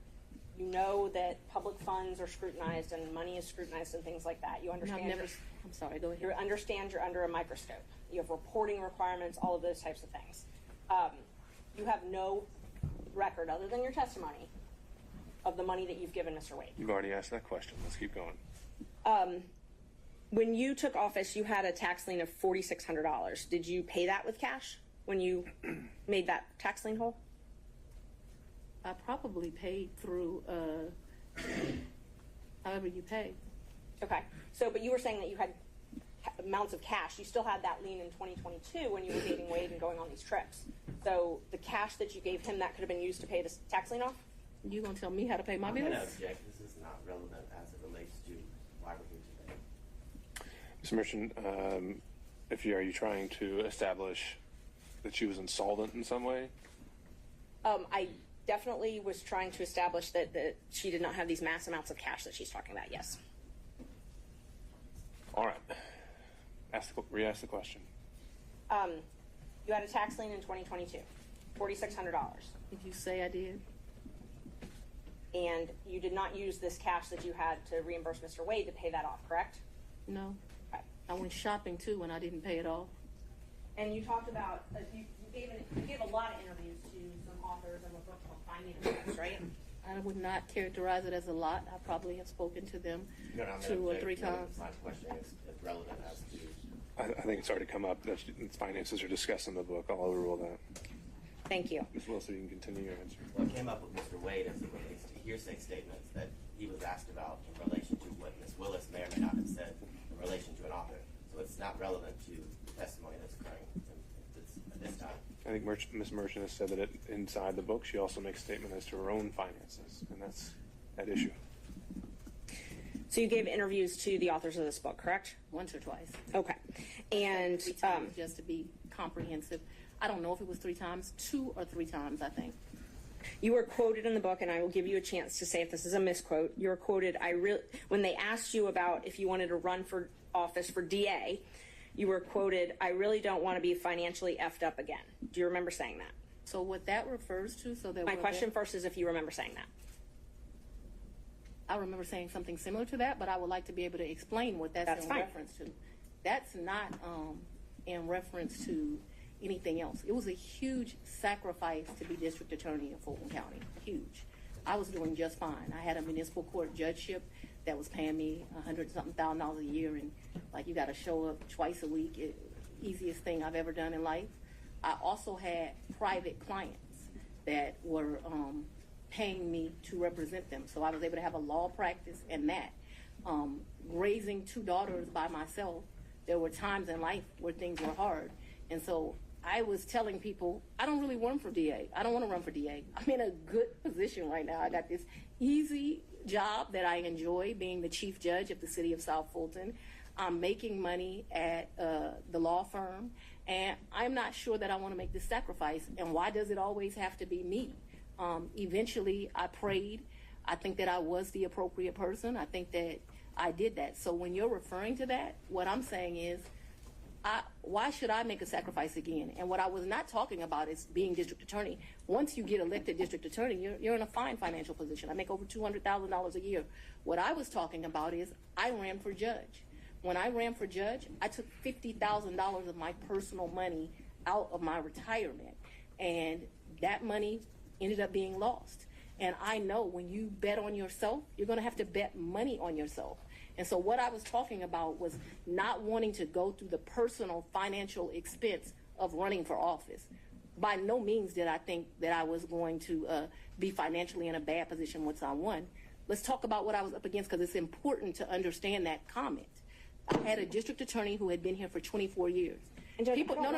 you know that public funds are scrutinized and money is scrutinized and things like that. You And understand. I'm sorry, go ahead. You understand you're under a microscope. You have reporting requirements, all of those types of things. You have no record other than your testimony of the money that you've given Mr. Wade. You've already asked that question. Let's keep going. When you took office, you had a tax lien of $4,600. Did you pay that with cash when you made that tax lien whole? I probably paid through however you pay. Okay. So, but you were saying that you had amounts of cash. You still had that lien in 2022 when you were dating Wade and going on these trips. So the cash that you gave him, that could have been used to pay the tax lien off? You gonna tell me how to pay my I'm going bills? to object. This is not relevant as it relates to why we're here today. Ms. Merchant, are you trying to establish that she was insolvent in some way? I definitely was trying to establish that she did not have these mass amounts of cash that she's talking about, yes. All right. Re-ask the question. You You had a tax lien in 2022, $4,600. Did you say I did? And you did not use this cash that you had to reimburse Mr. Wade to pay that off, correct? No. Okay. I went shopping too and I didn't pay it off. And you talked about, you gave a lot of interviews to some authors of a book called Fani Willis, right? I would not characterize it as a lot. I probably have spoken to them No, no, 2 or 3 times. My question is relevant as to. I think it's already come up that finances are discussed in the book. I'll overrule that. Thank you. Ms. Willis, you can continue your answer. What came up with Mr. Wade as it relates to hearsay statements that he was asked about in relation to what Ms. Willis may or may not have said in relation to an author. So it's not relevant to the testimony that's occurring at this time. I think Ms. Merchant has said that inside the book, she also makes a statement as to her own finances, and that's at issue. So you gave interviews to the authors of this book, correct? Once or twice. Okay. And 3 times, just to be comprehensive. I don't know if it was 3 times, 2 or 3 times, I think. you were quoted in the book, and I will give you a chance to say if this is a misquote. You were quoted, when they asked you about if you wanted to run for office for DA, you were quoted, "I really don't want to be financially effed up again." Do you remember saying that? So what that refers to, My question first is if you remember saying that. I remember saying something similar to that, but I would like to be able to explain what that's in fine. reference to. That's not in reference to anything else. It was a huge sacrifice to be district attorney in Fulton County. Huge. I was doing just fine. I had a municipal court judgeship that was paying me $100-something thousand a year, and like you got to show up twice a week. Easiest thing I've ever done in life. I also had private clients that were paying me to represent them, so I was able to have a law practice and that. Raising 2 daughters by myself, there were times in life where things were hard, and so I was telling people, I don't really run for DA. I don't want to run for DA. I'm in a good position right now. I got this easy job that I enjoy, being the chief judge of the city of South Fulton. I'm making money at the law firm, and I'm not sure that I want to make this sacrifice. And why does it always have to be me? Eventually, I prayed. I think that I was the appropriate person. I think that I did that. So when you're referring to that, what I'm saying is, why should I make a sacrifice again? And what I was not talking about is being district attorney. Once you get elected district attorney, you're in a fine financial position. I make over $200,000 a year. What I was talking about is I ran for judge. When I ran for judge, I took $50,000 of my personal money out of my retirement, and that money ended up being lost. And I know when you bet on yourself, you're going to have to bet money on yourself. And so what I was talking about was not wanting to go through the personal financial expense of running for office. By no means did I think that I was going to be financially in a bad position once I won. Let's talk about what I was up against, because it's important to understand that comment. I had a district attorney who had been here for 24 years. People, no,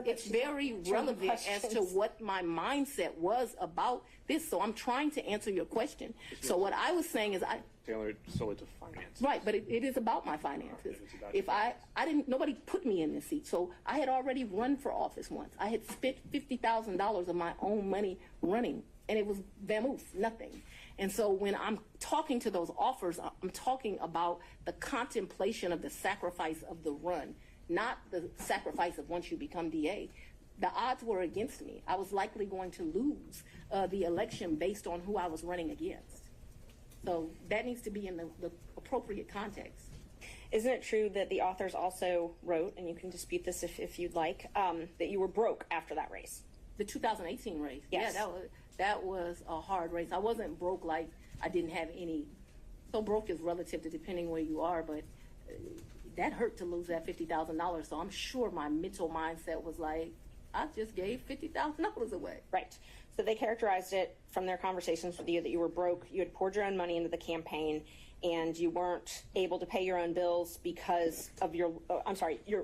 it's very relevant as to what my mindset was about this. So I'm trying to answer your question. So what I was saying is Tailored solely to finance. Right, but it is about my finances. If I didn't, nobody put me in this seat. So I had already run for office once. I had spent $50,000 of my own money running, and it was vamoose, nothing. And so when I'm talking to those offers, I'm talking about the contemplation of the sacrifice of the run, not the sacrifice of once you become DA. The odds were against me. I was likely going to lose the election based on who I was running against. So that needs to be in the appropriate context. Isn't it true that the authors also wrote, and you can dispute this if you'd like, that you were broke after that race? The 2018 race. Yes. Yeah, that was a hard race. I wasn't broke like I didn't have any. So broke is relative to depending where you are, but that hurt to lose that $50,000. So I'm sure my mental mindset was like, I just gave $50,000 away. Right. So they characterized it from their conversations with you that you were broke, you had poured your own money into the campaign, and you weren't able to pay your own bills because of your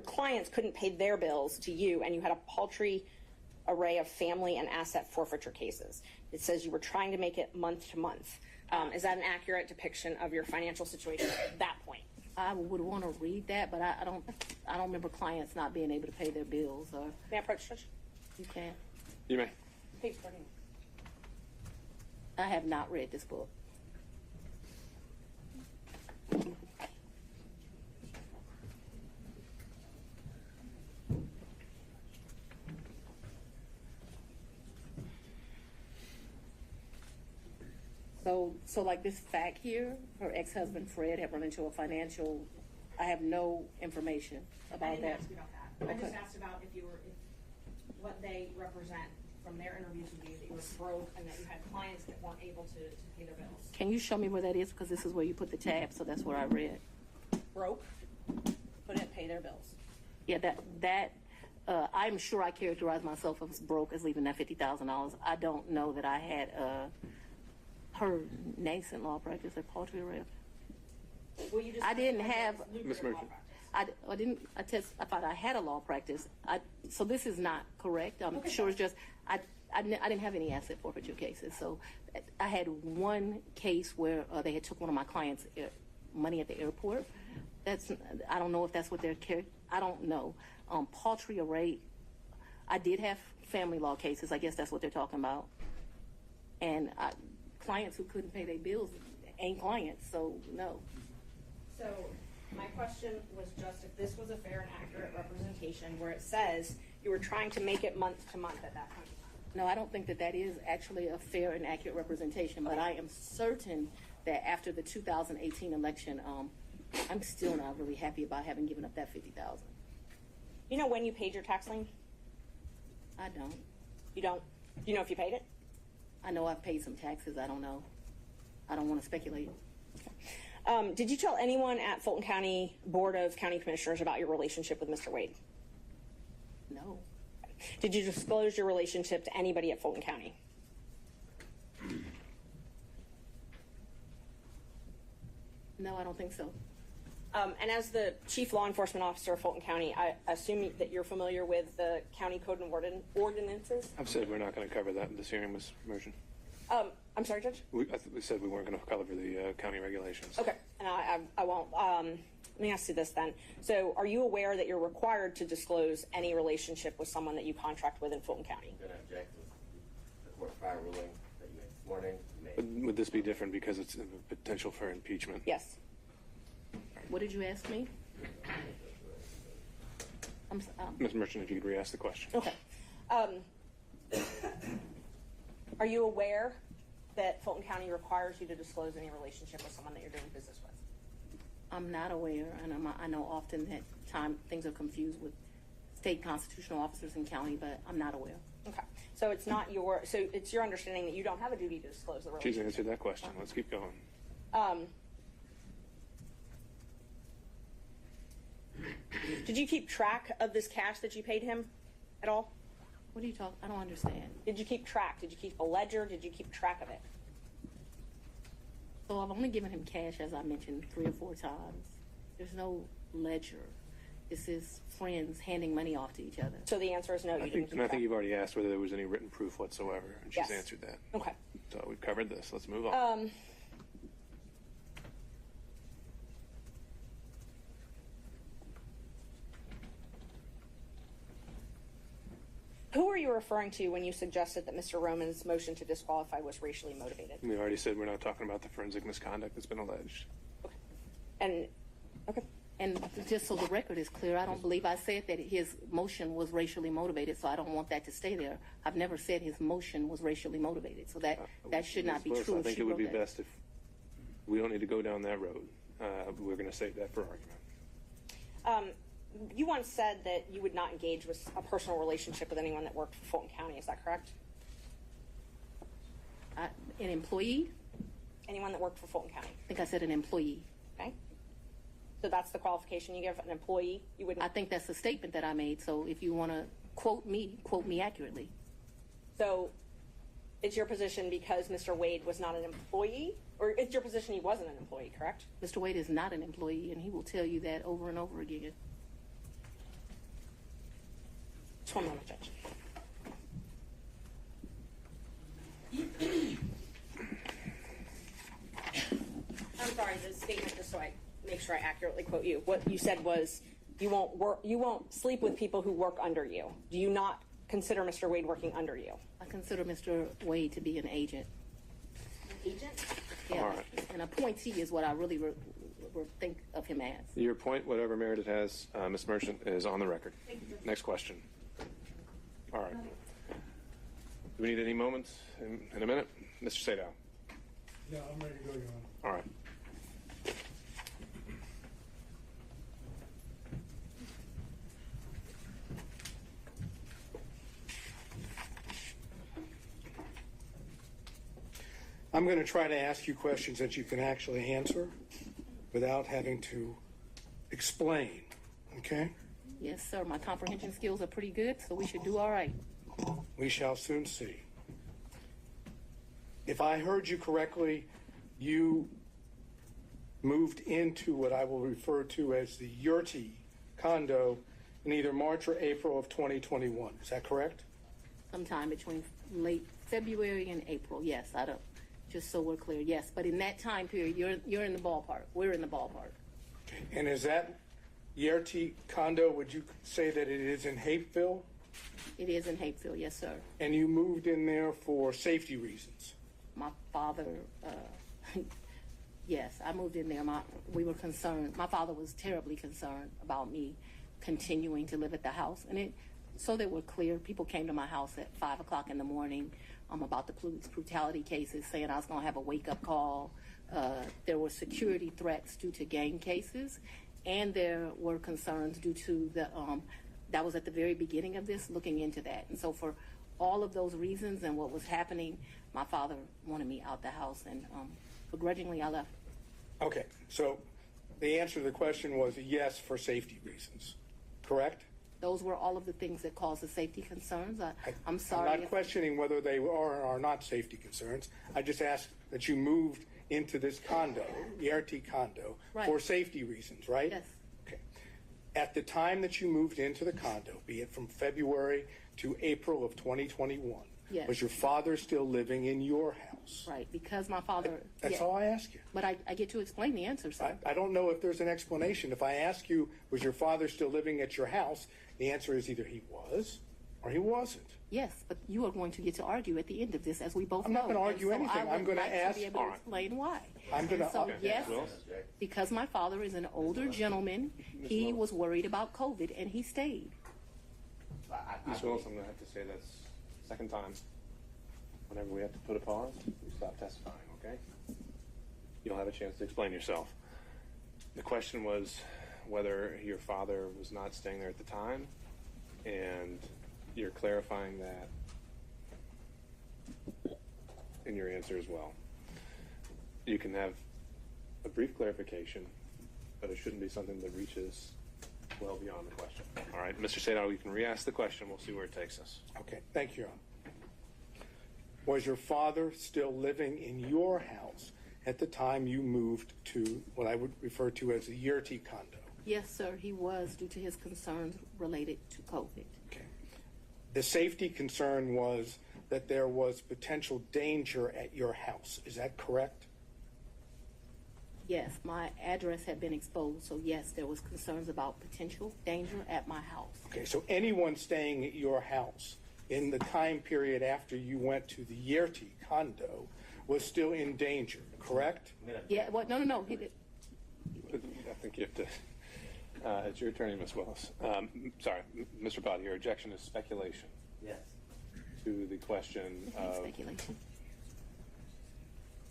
clients couldn't pay their bills to you, and you had a paltry array of family and asset forfeiture cases. It says you were trying to make it month to month. Is that an accurate depiction of your financial situation at that point? I would want to read that, but I don't remember clients not being able to pay their bills. Or May I approach, Judge? You can't. You may. Page 14. I have not read this book. So like this fact here, her ex-husband Fred had run into a financial, I have no information I about didn't that. ask you about that. I Okay. just asked about if what they represent from their interviews with you, that you were broke and that you had clients that weren't able to pay their bills. Can you show me where that is? Because this is where you put the tab, so that's where I read. Broke, couldn't pay their bills. Yeah, I'm sure I characterized myself as broke as leaving that $50,000. I don't know that I had her nascent law practice at poultry rep. Well, you just I didn't have. Ms. Merchant. I thought I had a law practice. So this is not correct. I'm sure it's just I didn't have any asset forfeiture cases. So I had one case where they had took one of my clients' money at the airport. I don't know if that's what they're I don't know. Poultry array. I did have family law cases. I guess that's what they're talking about. And clients who couldn't pay their bills ain't clients. So no. So my question was just if this was a fair and accurate representation where it says you were trying to make it month to month at that point. No, I don't think that is actually a fair and accurate representation, but I am certain that after the 2018 election, I'm still not really happy about having given up that $50,000. You know when you paid your tax lien? I don't. You don't? Do you know if you paid it? I know I've paid some taxes. I don't know. I don't want to speculate. Did you tell anyone at Fulton County Board of County Commissioners about your relationship with Mr. Wade? No. Did you disclose your relationship to anybody at Fulton County? No, I don't think so. And as the Chief Law Enforcement Officer of Fulton County, I assume that you're familiar with the county code and ordinances? I've said we're not going to cover that in this hearing, Ms. Merchant. I'm sorry, Judge? We said we weren't going to cover the county regulations. Okay, and I won't. Let me ask you this then. So are you aware that you're required to disclose any relationship with someone that you contract with in Fulton County? I'm going to object to the court's prior ruling that you made this morning. Would this be different because it's a potential for impeachment? Yes. What did you ask me? Ms. Merchant, if you could re-ask the question. Okay. Are you aware that Fulton County requires you to disclose any relationship with someone that you're doing business with? I'm not aware, and I know often that things are confused with state constitutional officers in county, but I'm not aware. Okay. So it's not so it's your understanding that you don't have a duty to disclose the She's relationship? answered that question. Let's keep going. Did you keep track of this cash that you paid him at all? What are you talking? I don't understand. Did you keep track? Did you keep a ledger? Did you keep track of it? So I've only given him cash, as I mentioned, 3 or 4 times. There's no ledger. This is friends handing money off to each other. So the answer is no. You didn't keep I think track. you've already asked whether there was any written proof whatsoever, and she's Yes. answered that. Okay. So we've covered this. Let's move on. Who were you referring to when you suggested that Mr. Roman's motion to disqualify was racially motivated? We already said we're not talking about the forensic misconduct that's been alleged. And okay. And just so the record is clear, I don't believe I said that his motion was racially motivated, so I don't want that to stay there. I've never said his motion was racially motivated, so that should not be Ms. Willis, true. I if think she it would wrote be that. best if we don't need to go down that road. We're going to save that for argument. You once said that you would not engage with a personal relationship with anyone that worked for Fulton County. Is that correct? An employee? Anyone that worked for Fulton County. I think I said an employee. Okay. So that's the qualification you give an employee. You wouldn't. I think that's a statement that I made, so if you want to quote me accurately. So it's your position because Mr. Wade was not an employee, or it's your position he wasn't an employee, correct? Mr. Wade is not an employee, and he will tell you that over and over again. Just one moment, Judge. I'm sorry, the statement, just so I make sure I accurately quote you. What you said was you won't sleep with people who work under you. Do you not consider Mr. Wade working under you? I consider Mr. Wade to be an agent. An agent? Yeah, All right. an appointee is what I really think of him as. Your point, whatever merit it has, Ms. Merchant, is on the record. Next question. All right. Do we need any moments in a minute? Mr. Sadow. No, I'm ready to go, Your Honor. All right. I'm going to try to ask you questions that you can actually answer without having to explain, okay? Yes, sir. My comprehension skills are pretty good, so we should do all right. We shall soon see. If I heard you correctly, you moved into what I will refer to as the Yurti condo in either March or April of 2021. Is that correct? Sometime between late February and April. Yes, I don't. Just so we're clear, yes. But in that time period, you're in the ballpark. We're in the ballpark. And is that Yurti condo, would you say that it is in Hapeville? It is in Hapeville, yes, sir. And you moved in there for safety reasons? My father, yes, I moved in there. We were concerned. My father was terribly concerned about me continuing to live at the house. And so that we're clear, people came to my house at 5 o'clock in the morning about the police brutality cases, saying I was going to have a wake-up call. There were security threats due to gang cases, and there were concerns due to that was at the very beginning of this, looking into that. And so for all of those reasons and what was happening, my father wanted me out the house, and begrudgingly I left. Okay, so the answer to the question was yes for safety reasons, correct? Those were all of the things that caused the safety concerns. I'm sorry. I'm not questioning whether they are or are not safety concerns. I just asked that you moved into this condo, the RT condo, Right. for safety reasons, right? Yes. Okay. At the time that you moved into the condo, be it from February to April of 2021, Yes. was your father still living in your house? Right, because my father. That's yeah. all I ask you. But I get to explain the answer, sir. I don't know if there's an explanation. If I ask you, was your father still living at your house, the answer is either he was or he wasn't. Yes, but you are going to get to argue at the end of this, as we both I'm know. not gonna argue And so anything. I I'm would gonna like ask- to be able All to right. explain why. I'm gonna- And so, okay. yes, Willis? because my father is an older gentleman, he was worried about COVID, and he stayed. Ms. Willis, I'm going to have to say that's second time. Whenever we have to put a pause, you stop testifying, okay? You'll have a chance to explain yourself. The question was whether your father was not staying there at the time, and you're clarifying that in your answer as well. You can have a brief clarification, but it shouldn't be something that reaches well beyond the question. All right, Mr. Sadao, you can re-ask the question. We'll see where it takes us. Okay, thank you, Your Honor. Was your father still living in your house at the time you moved to what I would refer to as the Yurti condo? Yes, sir, he was, due to his concerns related to COVID. Okay. The safety concern was that there was potential danger at your house. Is that correct? Yes, my address had been exposed, so yes, there was concerns about potential danger at my house. Okay, so anyone staying at your house in the time period after you went to the Yurti condo was still in danger, correct? Yeah, well, no, he did. I think you have to. It's your attorney, Ms. Willis. Sorry, Mr. Bott, your objection is speculation Yes. to the question of Speculation.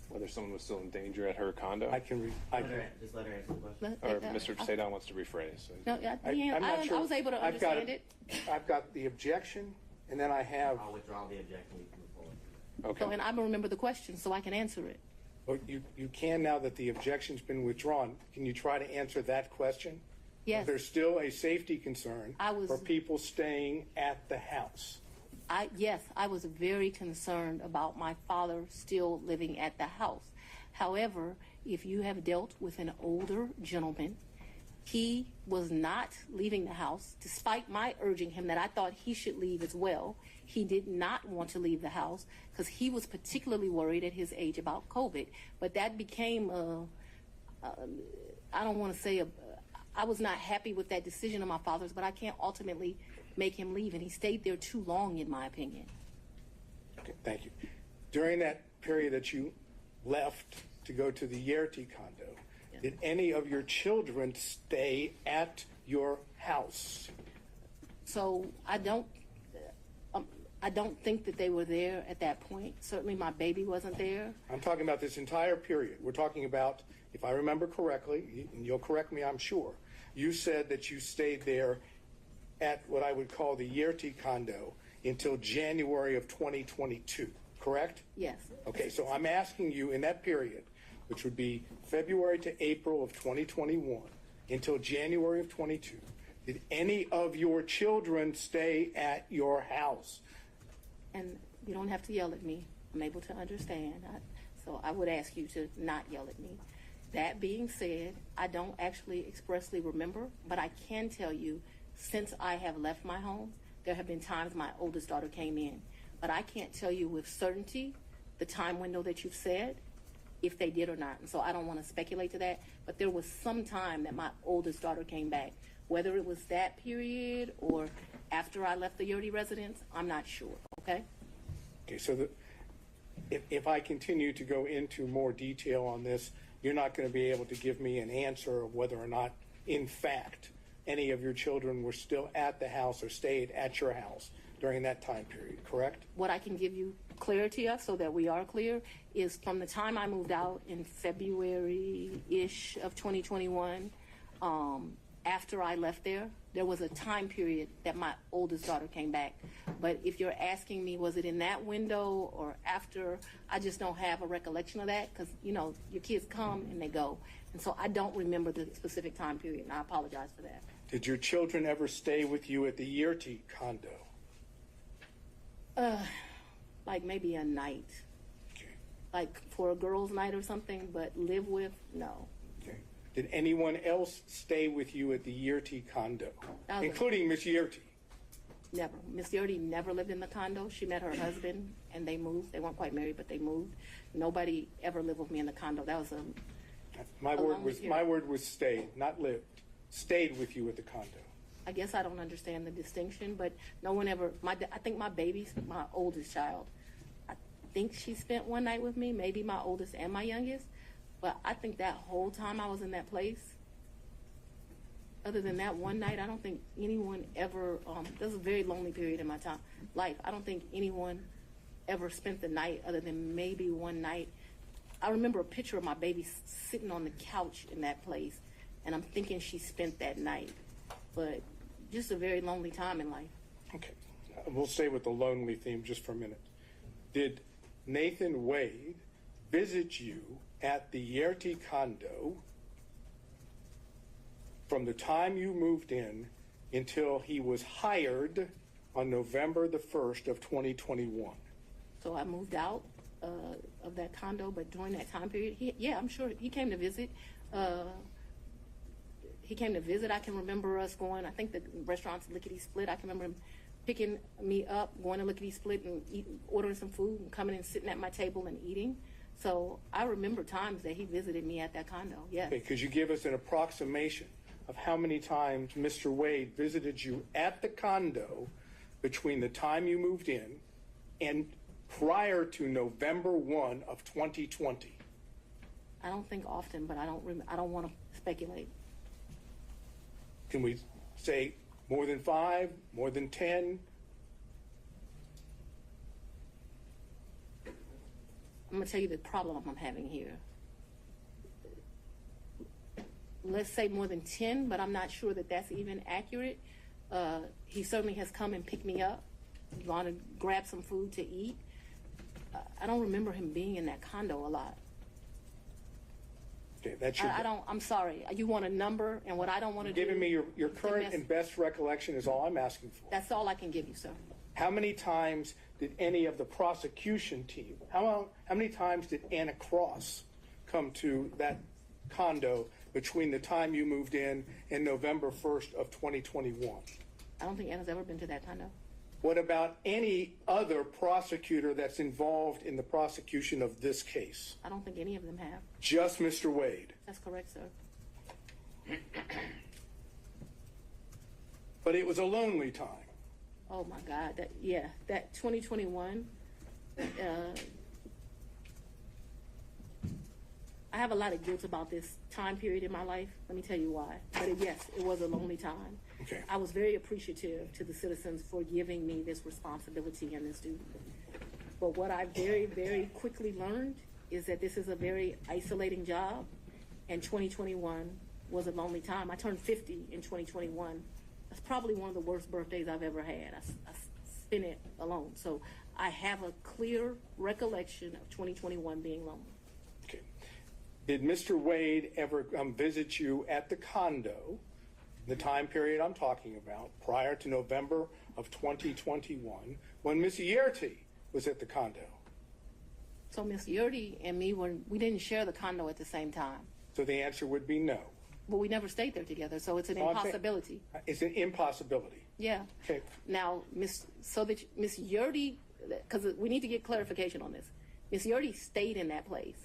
whether someone was still in danger at her condo. I can. Just let her answer the question. Or Mr. Sadao wants to rephrase. No, I'm not sure. I was able to I've got understand it. I've got the objection, and then I have. I'll withdraw the objection. We can move forward. Okay. So, and I don't remember the question, so I can answer it. Well, you can now that the objection's been withdrawn. Can you try to answer that question? Yes. There's still a safety concern for people staying at the house. Yes, I was very concerned about my father still living at the house. However, if you have dealt with an older gentleman, he was not leaving the house, despite my urging him that I thought he should leave as well. He did not want to leave the house because he was particularly worried at his age about COVID. But that became, I don't want to say, I was not happy with that decision of my father's, but I can't ultimately make him leave. And he stayed there too long, in my opinion. Okay, thank you. During that period that you left to go to the Yurti condo, did any of your children stay at your house? So I don't, I don't think that they were there at that point. Certainly my baby wasn't there. I'm talking about this entire period. We're talking about, if I remember correctly, and you'll correct me, I'm sure, you said that you stayed there at what I would call the Yerty condo until January of 2022, correct? Yes. Okay, so I'm asking you in that period, which would be February to April of 2021 until January of 22, did any of your children stay at your house? And you don't have to yell at me. I'm able to understand. So I would ask you to not yell at me. That being said, I don't actually expressly remember, but I can tell you since I have left my home, there have been times my oldest daughter came in. But I can't tell you with certainty the time window that you've said, if they did or not. And so I don't want to speculate to that. But there was some time that my oldest daughter came back. Whether it was that period or after I left the Yerty residence, I'm not sure, okay? Okay, so if I continue to go into more detail on this, you're not going to be able to give me an answer of whether or not, in fact, any of your children were still at the house or stayed at your house during that time period, correct? What I can give you clarity of, so that we are clear, is from the time I moved out in February-ish of 2021, after I left there was a time period that my oldest daughter came back. But if you're asking me, was it in that window or after, I just don't have a recollection of that because, you know, your kids come and they go. And so I don't remember the specific time period, and I apologize for that. Did your children ever stay with you at the Yerty condo? Like maybe a night. Okay. Like for a girls' night or something, but live with, no. Okay. Did anyone else stay with you at the Yerty condo, That was including Miss Yerty? Never. Miss Yerty never lived in the condo. She met her husband and they moved. They weren't quite married, but they moved. Nobody ever lived with me in the condo. That was My word was stayed, not lived. Stayed with you at the condo. I guess I don't understand the distinction, but no one ever, I think my baby's my oldest child. I think she spent one night with me, maybe my oldest and my youngest, but I think that whole time I was in that place, other than that one night, I don't think anyone ever, this was a very lonely period in my life. I don't think anyone ever spent the night other than maybe one night. I remember a picture of my baby sitting on the couch in that place, and I'm thinking she spent that night. But just a very lonely time in life. Okay. We'll stay with the lonely theme just for a minute. Did Nathan Wade visit you at the Yerty condo from the time you moved in until he was hired on November the 1st of 2021? So I moved out of that condo, but during that time period, I'm sure he came to visit. He came to visit. I can remember us going, I think the restaurant's Lickety Split. I can remember him picking me up, going to Lickety Split and ordering some food and coming and sitting at my table and eating. So I remember times that he visited me at that condo, yes. Okay, could you give us an approximation of how many times Mr. Wade visited you at the condo between the time you moved in and prior to November 1 of 2020? I don't think often, but I don't want to speculate. Can we say more than 5, more than 10? I'm going to tell you the problem I'm having here. Let's say more than 10, but I'm not sure that that's even accurate. He certainly has come and picked me up, gone to grab some food to eat. I don't remember him being in that condo a lot. Okay, that's your. I'm sorry. You want a number, and what I don't want to do. Giving me your current and best recollection is all I'm asking for. That's all I can give you, sir. How many times did any of the prosecution team, how many times did Anna Cross come to that condo between the time you moved in and November 1st of 2021? I don't think Anna's ever been to that condo. What about any other prosecutor that's involved in the prosecution of this case? I don't think any of them have. Just Mr. Wade? That's correct, sir. But it was a lonely time. Oh my God, that 2021, I I have a lot of guilt about this time period in my life. Let me tell you why. But yes, it was a lonely time. Okay. I was very appreciative to the citizens for giving me this responsibility and this duty. But what I very, very quickly learned is that this is a very isolating job, and 2021 was a lonely time. I turned 50 in 2021. That's probably one of the worst birthdays I've ever had. I spent it alone. So I have a clear recollection of 2021 being lonely. Okay. Did Mr. Wade ever visit you at the condo, the time period I'm talking about, prior to November of 2021, when Ms. Yerty was at the condo? So Miss Yerty and me, we didn't share the condo at the same time. So the answer would be no. But we never stayed there together, so it's an impossibility. It's an impossibility. Yeah. Okay. Now, Miss Yerty, because we need to get clarification on this. Miss Yerty stayed in that place.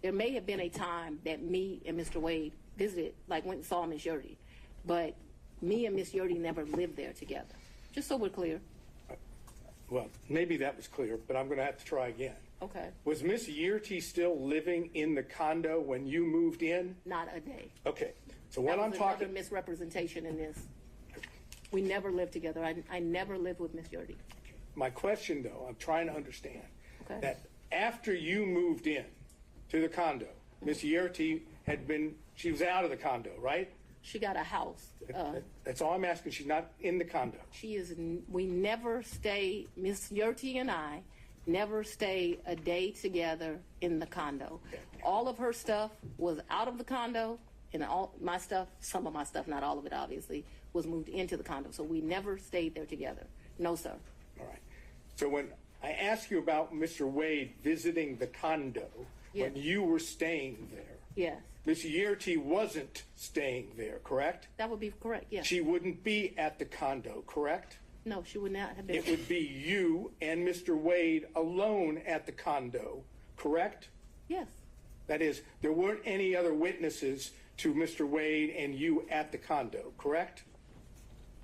There may have been a time that me and Mr. Wade visited, like went and saw Miss Yerty, but me and Miss Yerty never lived there together. Just so we're clear. Well, maybe that was clear, but I'm going to have to try again. Okay. Was Miss Yerty still living in the condo when you moved in? Not a day. Okay. So when That I'm was talking, another misrepresentation in this. We never lived together. I never lived with Miss Yerty. my question though, I'm trying to understand Okay. that after you moved in to the condo, Miss Yerty she was out of the condo, right? She got a house. That's all I'm asking. She's not in the condo. We never stay, Miss Yerty and I never stay a day together in the condo. All of her stuff was out of the condo, and all my stuff, some of my stuff, not all of it obviously, was moved into the condo. So we never stayed there together. No, sir. All right. So when I ask you about Mr. Wade visiting the condo Yes. when you were staying there, Yes. Miss Yerty wasn't staying there, correct? That would be correct, yes. She wouldn't be at the condo, correct? No, she would not have been. It would be you and Mr. Wade alone at the condo, correct? Yes. That is, there weren't any other witnesses to Mr. Wade and you at the condo, correct?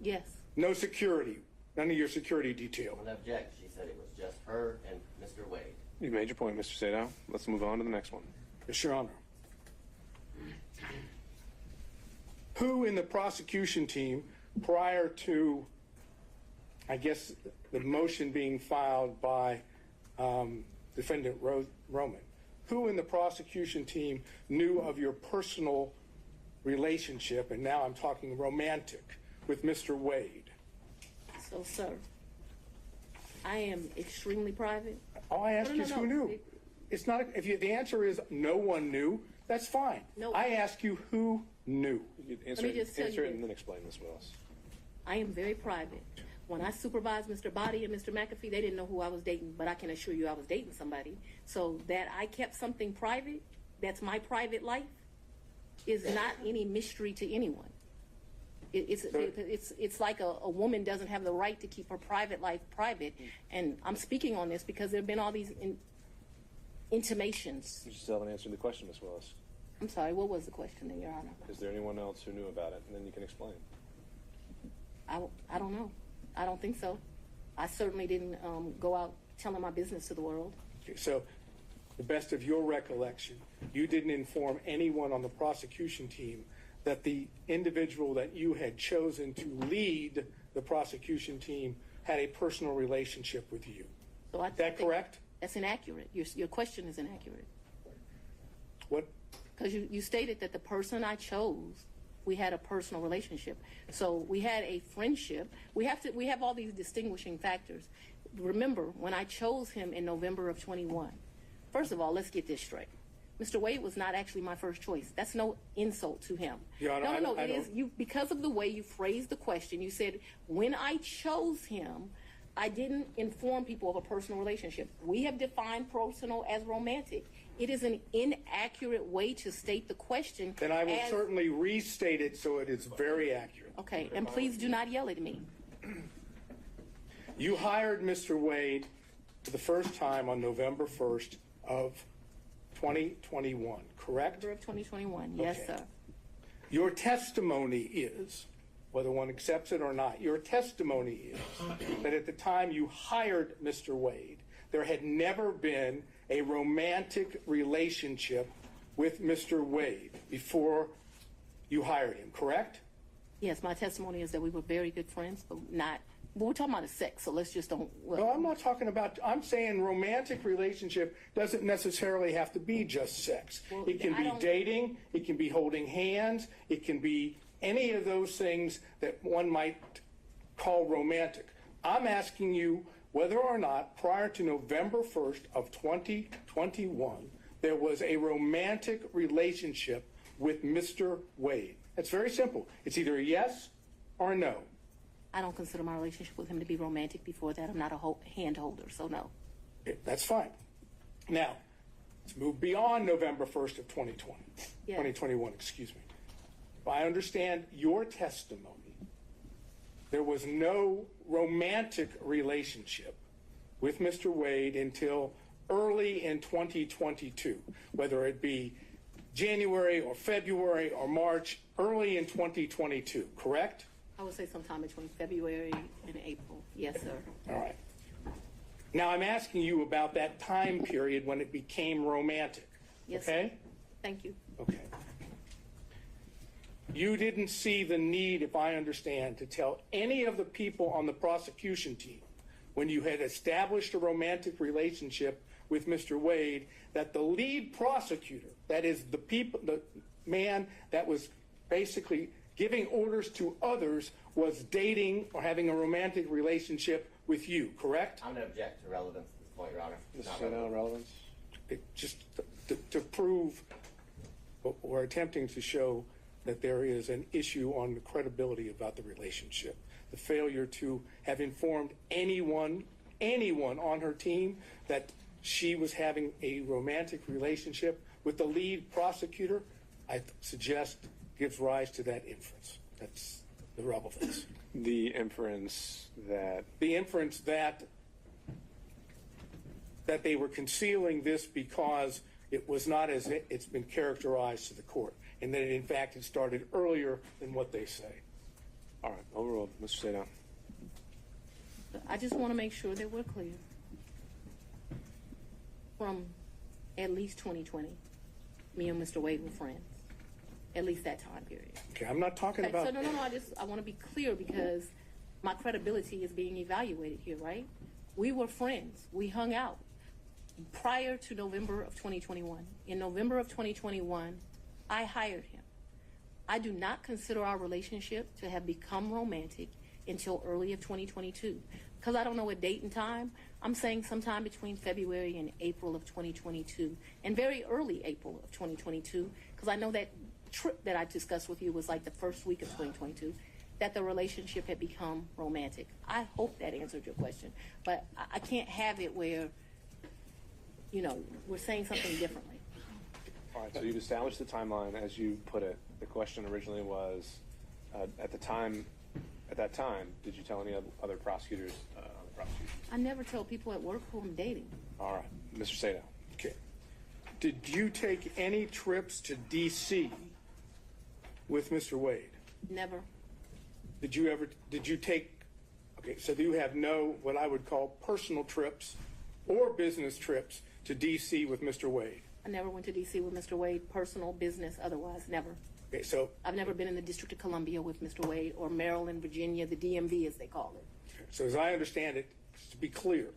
Yes. No security, none of your security detail. I would object. She said it was just her and Mr. Wade. You made your point, Mr. Sadow. Let's move on to the next one. Yes, Your Honor. Who in the prosecution team, prior to, I guess, the motion being filed by Defendant Roman, who in the prosecution team knew of your personal relationship, and now I'm talking romantic, with Mr. Wade? So, sir, I am extremely private. All I ask No, you no, is no. who knew. It's not, the answer is no one knew, that's fine. No. I ask you who knew. You Let me just tell you answer it this. and then explain this, Willis. I am very private. When I supervised Mr. Body and Mr. McAfee, they didn't know who I was dating, but I can assure you I was dating somebody. So that I kept something private, that's my private life, is not any mystery to anyone. It's like a woman doesn't have the right to keep her private life private. And I'm speaking on this because there have been all these intimations. You still haven't answered the question, Ms. Willis. I'm sorry, what was the question, Your Honor? Is there anyone else who knew about it? And then you can explain. I don't know. I don't think so. I certainly didn't go out telling my business to the world. Okay, so, the best of your recollection, you didn't inform anyone on the prosecution team that the individual that you had chosen to lead the prosecution team had a personal relationship with you. So Is that correct? That's inaccurate. Your question is inaccurate. What? Because you stated that the person I chose, we had a personal relationship. So we had a friendship. We have all these distinguishing factors. Remember, when I chose him in November of 21, first of all, let's get this straight. Mr. Wade was not actually my first choice. That's no insult to him. Your Honor, No. It is you because of the way you phrased the question. You said when I chose him, I didn't inform people of a personal relationship. We have defined personal as romantic. It is an inaccurate way to state the question. Then I will certainly restate it so it is very accurate. Okay, and please do not yell at me. You hired Mr. Wade for the first time on November 1st of 2021, correct? November of 2021, yes, Okay. sir. Your testimony is, whether one accepts it or not, your testimony is that at the time you hired Mr. Wade, there had never been a romantic relationship with Mr. Wade before you hired him, correct? Yes, my testimony is that we were very good friends, but we're talking about the sex, so let's just don't. Well, No, I'm not talking about, I'm saying romantic relationship doesn't necessarily have to be just sex. Well, It can I be don't- dating, it can be holding hands, it can be any of those things that one might call romantic. I'm asking you whether or not prior to November 1st of 2021, there was a romantic relationship with Mr. Wade. It's very simple. It's either a yes or a no. I don't consider my relationship with him to be romantic before that. I'm not a hand holder, so no. Okay, that's fine. Now, let's move beyond November 1st of 2020, Yeah. 2021, excuse me. If I understand your testimony, there was no romantic relationship with Mr. Wade until early in 2022, whether it be January or February or March, early in 2022, correct? I would say sometime between February and April. Yes, sir. All right. Now I'm asking you about that time period when it became romantic. Yes, Okay? sir. Thank you. Okay. You didn't see the need, if I understand, to tell any of the people on the prosecution team when you had established a romantic relationship with Mr. Wade that the lead prosecutor, that is the man that was basically giving orders to others, was dating or having a romantic relationship with you, correct? I'm going to object to relevance at this point, Your Honor. It's not Say no relevant. relevance. Just to prove or attempting to show that there is an issue on the credibility about the relationship. The failure to have informed anyone on her team that she was having a romantic relationship with the lead prosecutor, I suggest gives rise to that inference. That's the relevance. The inference that The inference that they were concealing this because it was not as it's been characterized to the court, and that in fact it started earlier than what they say. all right, overruled. Mr. Sadon. I just want to make sure that we're clear. From at least 2020, me and Mr. Wade were friends. At least that time period. Okay, I'm not talking Okay, about. so no, I want to be clear because my credibility is being evaluated here, right? We were friends. We hung out prior to November of 2021. In November of 2021, I hired him. I do not consider our relationship to have become romantic until early of 2022. Because I don't know a date and time, I'm saying sometime between February and April of 2022, and very early April of 2022, because I know that trip that I discussed with you was like the first week of 2022, that the relationship had become romantic. I hope that answered your question, but I can't have it where, we're saying something differently. All right, so you've established the timeline as you put it. The question originally was, at that time, did you tell any other prosecutors on the prosecution? I never tell people at work who I'm dating. All right, Mr. Sadon. Okay. Did you take any trips to D.C. with Mr. Wade? Never. Did you take, okay, so you have no, what I would call personal trips or business trips to D.C. with Mr. Wade? I never went to D.C. with Mr. Wade, personal, business, otherwise, never. Okay, so. I've never been in the District of Columbia with Mr. Wade, or Maryland, Virginia, the DMV as they call it. So as I understand it, to be clear,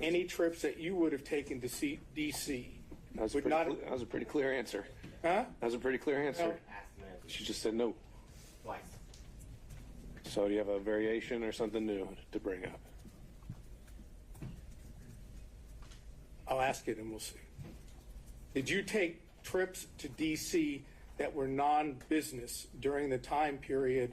any trips that you would have taken to see D.C. That was, would that was a pretty clear answer. Huh? That was a pretty clear answer. No. Asked the man She just said no. twice. So do you have a variation or something new to bring up? I'll ask it and we'll see. Did you take trips to D.C. that were non-business during the time period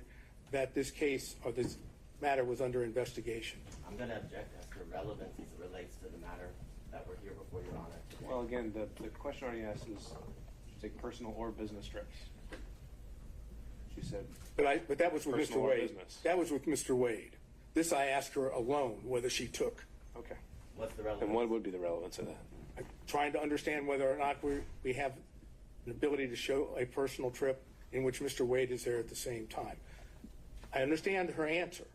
that this case or this matter was under investigation? I'm going to object as to relevance as it relates to the matter that we're here before Your Honor today. Well, again, the question already asked is, did you take personal or business trips? She said, But that was with Personal Mr. or Wade. business? That was with Mr. Wade. This I asked her alone whether she took. okay. What's the relevance? And what would be the relevance of that? I'm trying to understand whether or not we have an ability to show a personal trip in which Mr. Wade is there at the same time. I understand her answer.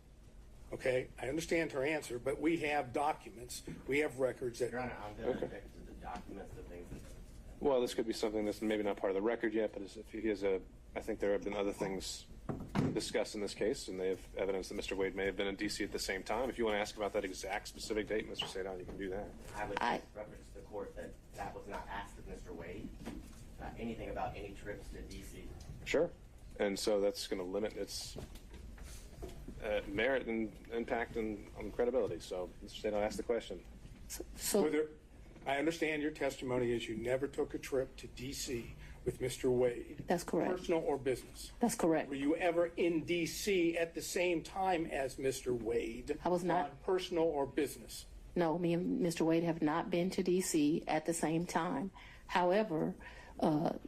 Okay, I understand her answer, but we have documents, we have records that. Your Honor, I'm going to object to the documents, the things that Well, this could be something that's maybe not part of the record yet, but if he has I think there have been other things discussed in this case, and they have evidence that Mr. Wade may have been in D.C. at the same time. If you want to ask about that exact specific date, Mr. Sadon, you can do that. I would reference to the court that that was not asked of Mr. Wade. Anything about any trips to D.C. Sure. And so that's going to limit its merit and impact on credibility. So, Mr. Sadon, ask the question. So I understand your testimony is you never took a trip to D.C. with Mr. Wade. That's correct. Personal or business? That's correct. Were you ever in D.C. at the same time as Mr. Wade? I was not. On personal or business? No, me and Mr. Wade have not been to D.C. at the same time. However,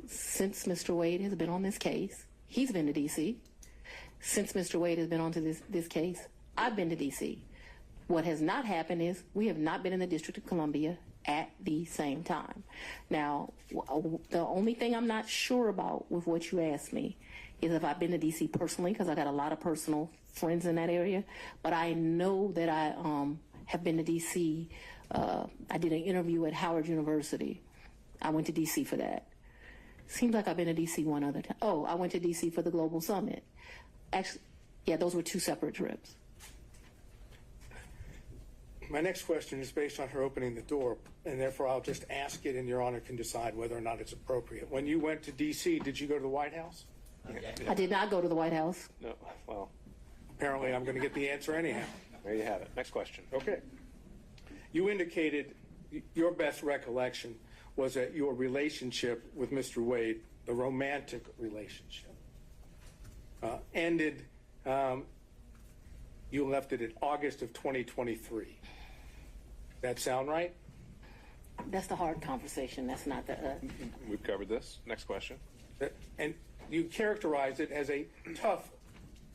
since Mr. Wade has been on this case, he's been to D.C. Since Mr. Wade has been on to this case, I've been to D.C. What has not happened is we have not been in the District of Columbia at the same time. Now, the only thing I'm not sure about with what you asked me is if I've been to D.C. personally, because I got a lot of personal friends in that area. But I know that I have been to D.C. I did an interview at Howard University. I went to D.C. for that. Seems like I've been to D.C. one other time. Oh, I went to D.C. for the Global Summit. Actually, yeah, those were two separate trips. My next question is based on her opening the door, and therefore I'll just ask it, and Your Honor can decide whether or not it's appropriate. When you went to D.C., did you go to the White House? I did not go to the White House. No. Well, Apparently I'm going to get the answer anyhow. there you have it. Next question. Okay. You indicated your best recollection was that your relationship with Mr. Wade, the romantic relationship, ended, you left it in August of 2023. That sound right? That's the hard conversation. That's not the. We've covered this. Next question. And you characterized it as a tough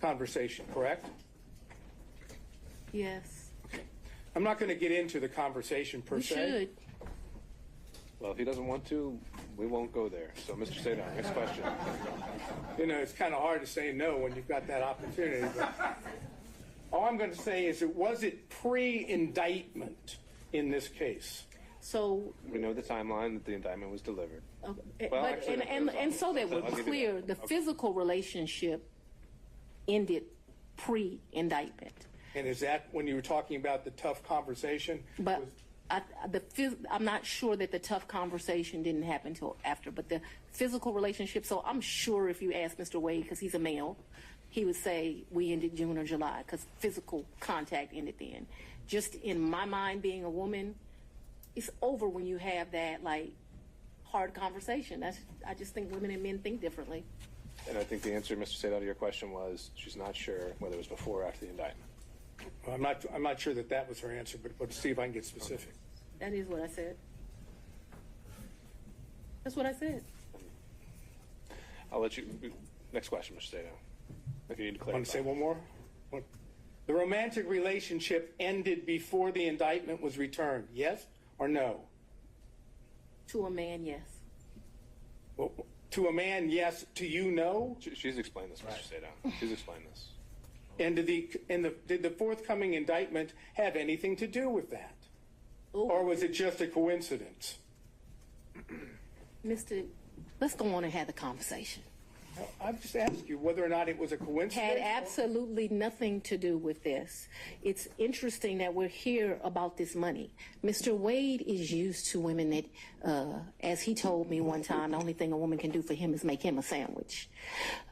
conversation, correct? Yes. I'm not going to get into the conversation per We se. should. Well, if he doesn't want to, we won't go there. So, Mr. Sadon, next question. You know, it's kind of hard to say no when you've got that opportunity. But all I'm going to say is, was it pre-indictment in this case? So, We know the timeline that the indictment was delivered. Well, but actually, and so that we're I'll give you clear, that. the physical relationship ended pre-indictment. And is that when you were talking about the tough conversation? But I'm not sure that the tough conversation didn't happen until after. But the physical relationship. So I'm sure if you ask Mr. Wade, because he's a male, he would say we ended June or July because physical contact ended then. Just in my mind, being a woman, it's over when you have that like hard conversation. I just think women and men think differently. And I think the answer, Mr. Sadon, to your question was she's not sure whether it was before or after the indictment. Well, I'm not sure that was her answer, but let's see if I can get specific. That is what I said. That's what I said. I'll let you. Next question, Mr. Sadon. If you need to clarify. Want to say one more? The romantic relationship ended before the indictment was returned, yes or no? To a man, yes. Well, to a man, yes. To you, no? She's explained this, Mr. Sadon. She's explained this. And did the forthcoming indictment have anything to do with that? Ooh. Or was it just a coincidence? Let's go on and have the conversation. I've just asked you whether or not it was a coincidence. Had absolutely nothing to do with this. It's interesting that we're here about this money. Mr. Wade is used to women that, as he told me one time, the only thing a woman can do for him is make him a sandwich.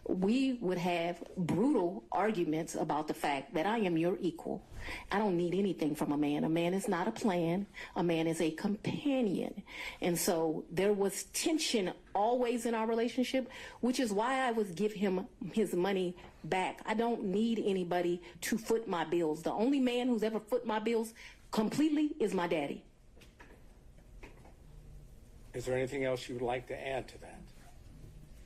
We would have brutal arguments about the fact that I am your equal. I don't need anything from a man. A man is not a plan. A man is a companion. And so there was tension always in our relationship, which is why I would give him his money back. I don't need anybody to foot my bills. The only man who's ever foot my bills completely is my daddy. Is there anything else you would like to add to that?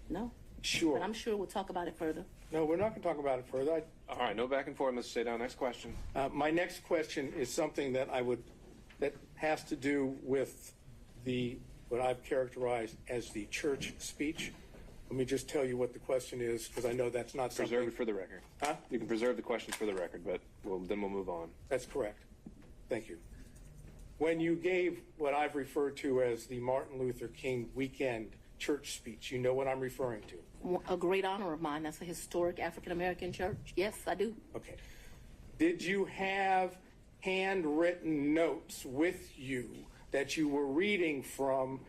No. Sure. But I'm sure we'll talk about it further. No, we're not going to talk about it further. All right, no back and forth, Mr. Sadon. Next question. My next question is something that that has to do with what I've characterized as the church speech. Let me just tell you what the question is, because I know that's not something. Preserve it for the record. Huh? You can preserve the questions for the record, but then we'll move on. That's correct. Thank you. When you gave what I've referred to as the Martin Luther King weekend church speech, you know what I'm referring to? A great honor of mine. That's a historic African-American church. Yes, I do. Okay. Did you have handwritten notes with you that you were reading from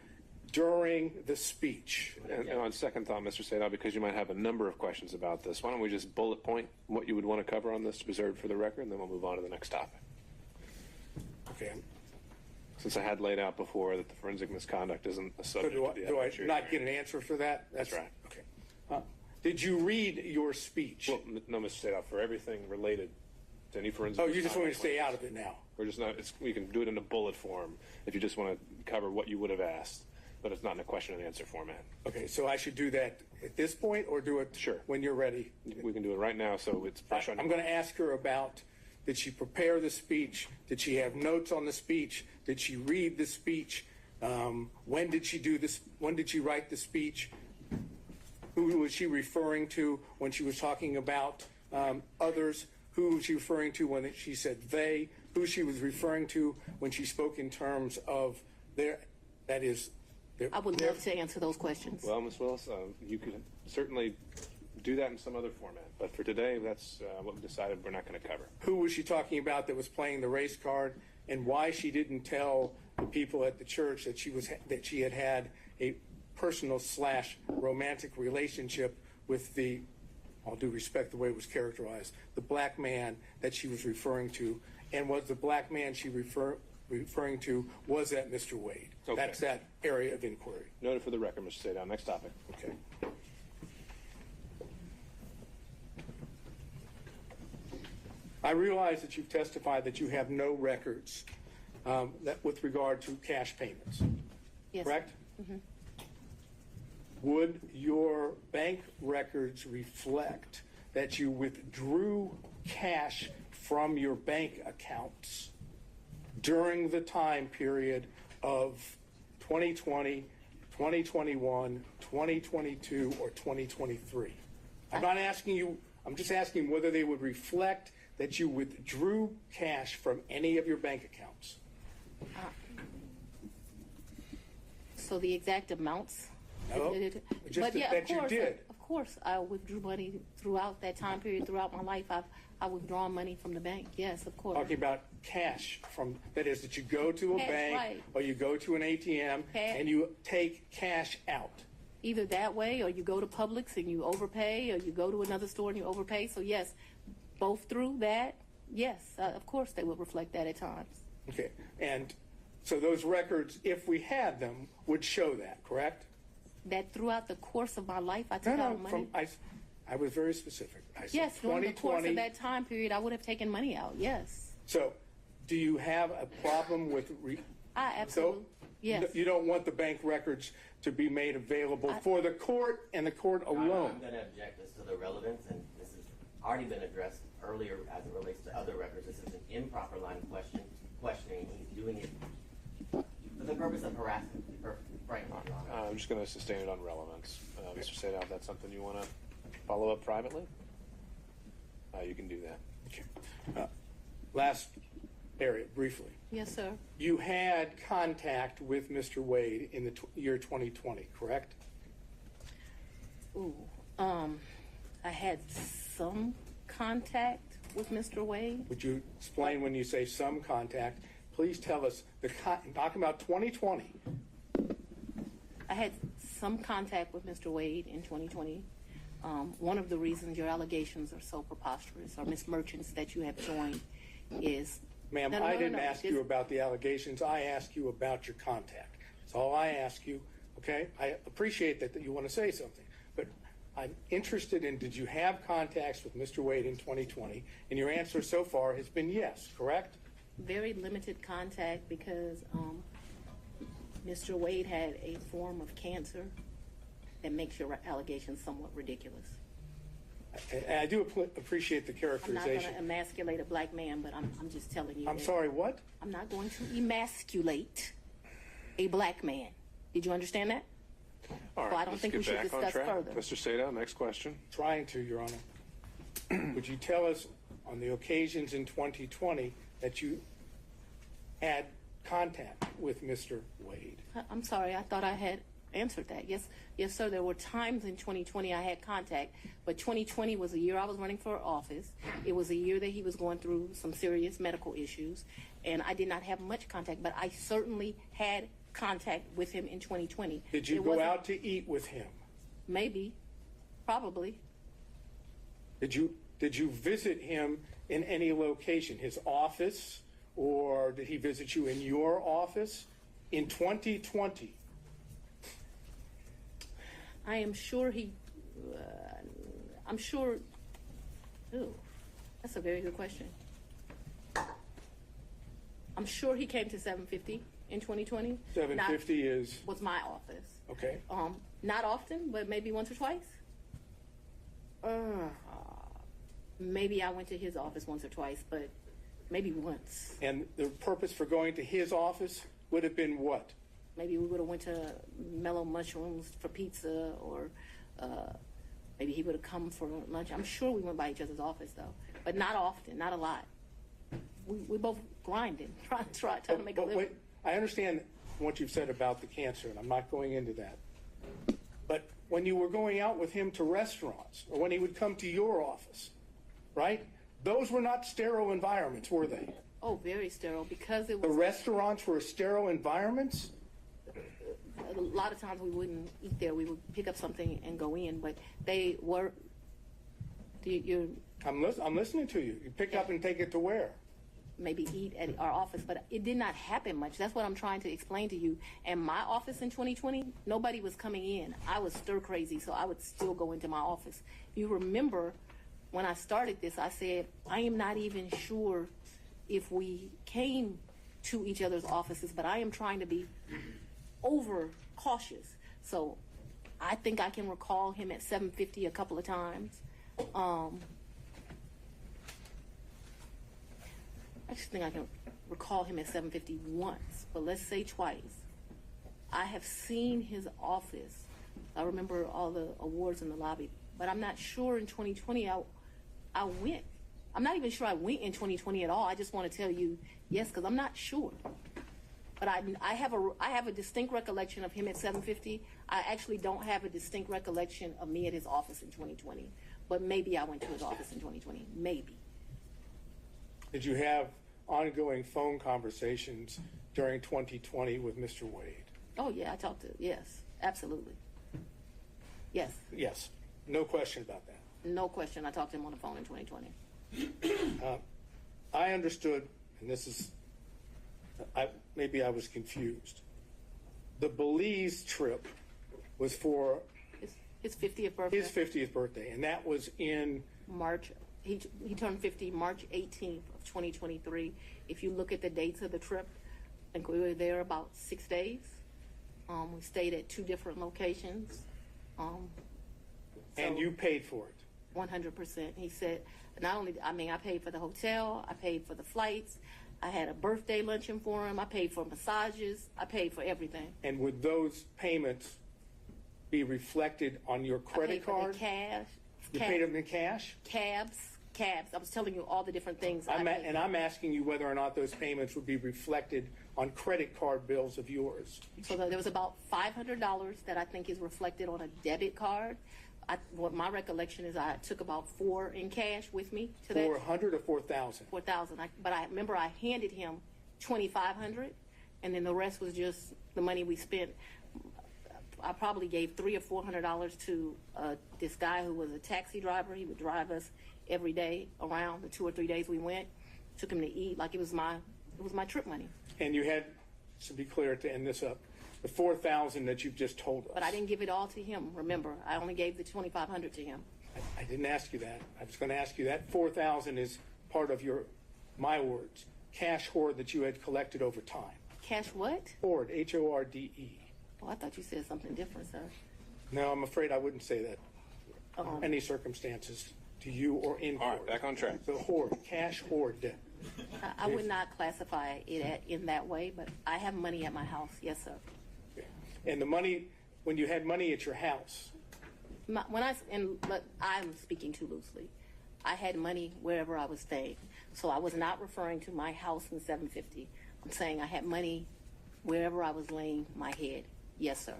during the speech? And on second thought, Mr. Sadal, because you might have a number of questions about this, why don't we just bullet point what you would want to cover on this reserved for the record, and then we'll move on to the next topic. Okay. Since I had laid out before that the forensic misconduct isn't a So subject do of the I evidentiary not hearing. get an answer for that? That's right. Okay. Did you read your speech? Well, no, Mr. Sadal, for everything related to any forensic Oh, you just want me to stay claims. out of it now? We're just not, we can do it in a bullet form if you just want to cover what you would have asked, but it's not in a question and answer format. Okay, so I should do that at this point or do it Sure. when you're ready? We can do it right now, so it's fresh on I'm your going to ask her about, did she prepare the speech? Did she have notes on the speech? Did she read the speech? When did she do this? When did she write the speech? Who was she referring to when she was talking about others? Who was she referring to when she said they? Who she was referring to when she spoke in terms of their, that is, their, I would love to answer those questions. Well, Ms. Willis, you could certainly do that in some other format, but for today, that's what we decided we're not going to cover. who was she talking about that was playing the race card, and why she didn't tell the people at the church that she had had a personal / romantic relationship with the, all due respect the way it was characterized, the black man that she was referring to, and was the black man she referring to, was that Mr. Wade? Okay. That's that area of inquiry. Noted for the record, Mr. Sadal. Next topic. Okay. I realize that you've testified that you have no records that with regard to cash payments, Yes. correct? Would your bank records reflect that you withdrew cash from your bank accounts during the time period of 2020, 2021, 2022, or 2023? I'm not asking you, I'm just asking whether they would reflect that you withdrew cash from any of your bank accounts. So the exact amounts? No, just But yeah, that you did. Of course, I withdrew money throughout that time period, throughout my life. I withdrawn money from the bank. Yes, of course. Talking about cash from, that is, that you go to a Cash, bank right. or you go to an ATM Cash. and you take cash out. Either that way, or you go to Publix and you overpay, or you go to another store and you overpay. So yes, both through that, yes, of course they would reflect that at times. Okay, and so those records, if we had them, would show that, correct? That throughout the course of my life, I took out money. I was very specific. I said Yes, during the course 2020. of that time period, I would have taken money out. Yes, So, do you have a problem with? I absolutely. Yes. You don't want the bank records to be made available for the court and the court alone. I'm going to object as to the relevance, and this has already been addressed earlier as it relates to other records. This is an improper line of questioning. He's doing it for the purpose of harassment, frankly, Your Honor. I'm just going to sustain it on relevance. Mr. Sadal, if that's something you want to follow up privately, you can do that. Okay. Last area, briefly. Yes, sir. You had contact with Mr. Wade in the year 2020, correct? Ooh, I had some contact with Mr. Wade. Would you explain when you say some contact? Please tell us, talking about 2020. I had some contact with Mr. Wade in 2020. One of the reasons your allegations are so preposterous, or Ms. Merchants, that you have joined is... Ma'am, No, no, I no, didn't no. ask you about the allegations. I asked you about your contact. That's all I ask you, okay? I appreciate that you want to say something, but I'm interested in, did you have contacts with Mr. Wade in 2020? And your answer so far has been yes, correct? very limited contact because Mr. Wade had a form of cancer that makes your allegations somewhat ridiculous. And I do appreciate the I'm not going characterization. to emasculate a black man, but I'm just telling you. I'm that sorry, what? I'm not going to emasculate a black man. Did you understand that? All right, Well, I don't let's think get we should back on discuss track. further. Mr. Sadal, next question. Trying to, Your Honor. Would you tell us on the occasions in 2020 that you had contact with Mr. Wade? I'm sorry, I thought I had answered that. Yes, sir. There were times in 2020 I had contact, but 2020 was a year I was running for office. It was a year that he was going through some serious medical issues, and I did not have much contact, but I certainly had contact with him in 2020. Did you go out to eat with him? Maybe, probably. Did you visit him in any location, his office, or did he visit you in your office in 2020? I am sure I'm sure. Ooh, that's a very good question. I'm sure he came to 750 in 2020. 750 was my office. Okay. Not often, but maybe once or twice. Maybe I went to his office once or twice, but maybe once. And the purpose for going to his office would have been what? Maybe we would have went to Mellow Mushrooms for pizza, or maybe he would have come for lunch. I'm sure we went by each other's office, though, but not often, not a lot. We both grinding, trying to make a living. Wait, I understand what you've said about the cancer, and I'm not going into that. But when you were going out with him to restaurants, or when he would come to your office, right? Those were not sterile environments, were they? Oh, very sterile, because it The was. restaurants were sterile environments? A lot of times we wouldn't eat there. We would pick up something and go in, but they were. I'm listening to you. You pick up and take it to where? Maybe eat at our office, but it did not happen much. That's what I'm trying to explain to you. And my office in 2020, nobody was coming in. I was stir crazy, so I would still go into my office. You remember when I started this, I said, I am not even sure if we came to each other's offices, but I am trying to be over cautious. So I think I can recall him at 750 a couple of times. I just think I can recall him at 750 once, but let's say twice. I have seen his office. I remember all the awards in the lobby, but I'm not sure in 2020 I went. I'm not even sure I went in 2020 at all. I just want to tell you yes, because I'm not sure. But I have a distinct recollection of him at 750. I actually don't have a distinct recollection of me at his office in 2020. But maybe I went to his office in 2020. Maybe. Did you have ongoing phone conversations during 2020 with Mr. Wade? Oh, yeah, I talked to, yes, absolutely. Yes. Yes. No question about that. No question. I talked to him on the phone in 2020. I understood, and this is, maybe I was confused. The Belize trip was for His 50th birthday. his 50th birthday, and that was in March. He turned 50 March 18th of 2023. If you look at the dates of the trip, I think we were there about 6 days. We stayed at 2 different locations. and you paid for it. 100%. He said, not only, I paid for the hotel, I paid for the flights, I had a birthday luncheon for him, I paid for massages, I paid for everything. And would those payments be reflected on your credit card? I paid for the cash. You paid them in cash? Cabs. I was telling you all the different things. I'm asking you whether or not those payments would be reflected on credit card bills of yours. So there was about $500 that I think is reflected on a debit card. What my recollection is, I took about $4 in cash with me to that. 400 or 4,000? 4,000. But I remember I handed him 2,500, and then the rest was just the money we spent. I probably gave $300 or $400 to this guy who was a taxi driver. He would drive us every day around the 2 or 3 days we went. Took him to eat like it was my trip money. And you had, to be clear, to end this up, the 4,000 that you've just told us. But I didn't give it all to him. Remember, I only gave the 2,500 to him. I didn't ask you that. I was going to ask you that 4,000 is part of your, my words, cash hoard that you had collected over time. Cash what? Hoard, H-O-R-D-E. Oh, I thought you said something different, sir. No, I'm afraid I wouldn't say that under any circumstances to you or in court. All right, back on track. So hoard, cash hoard. I would not classify it in that way, but I have money at my house. Yes, sir. And the money, when you had money at your house, I'm speaking too loosely. I had money wherever I was staying. So I was not referring to my house in 750. I'm saying I had money wherever I was laying my head. Yes, sir.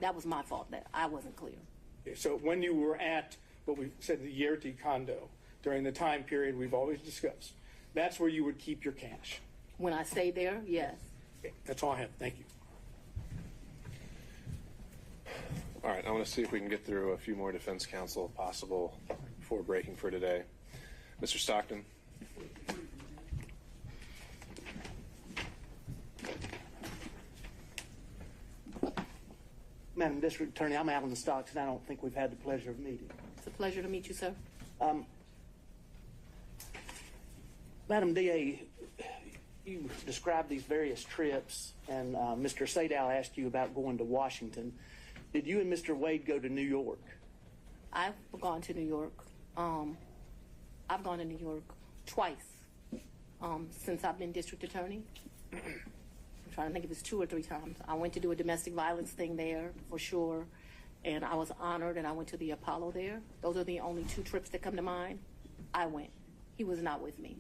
That was my fault that I wasn't clear. Okay, so when you were at what we said the Yerty condo during the time period we've always discussed, that's where you would keep your cash. When I stayed there, yes. Okay, that's all I have. Thank you. All right, I want to see if we can get through a few more defense counsel if possible before breaking for today. Mr. Stockton. Madam District Attorney, I'm Alan Stockton. I don't think we've had the pleasure of meeting. It's a pleasure to meet you, sir. Madam DA, you described these various trips, and Mr. Sadow asked you about going to Washington. Did you and Mr. Wade go to New York? I've gone to New York. I've gone to New York twice since I've been district attorney. I'm trying to think if it's 2 or 3 times. I went to do a domestic violence thing there for sure, and I was honored, and I went to the Apollo there. Those are the only 2 trips that come to mind. I went. He was not with me.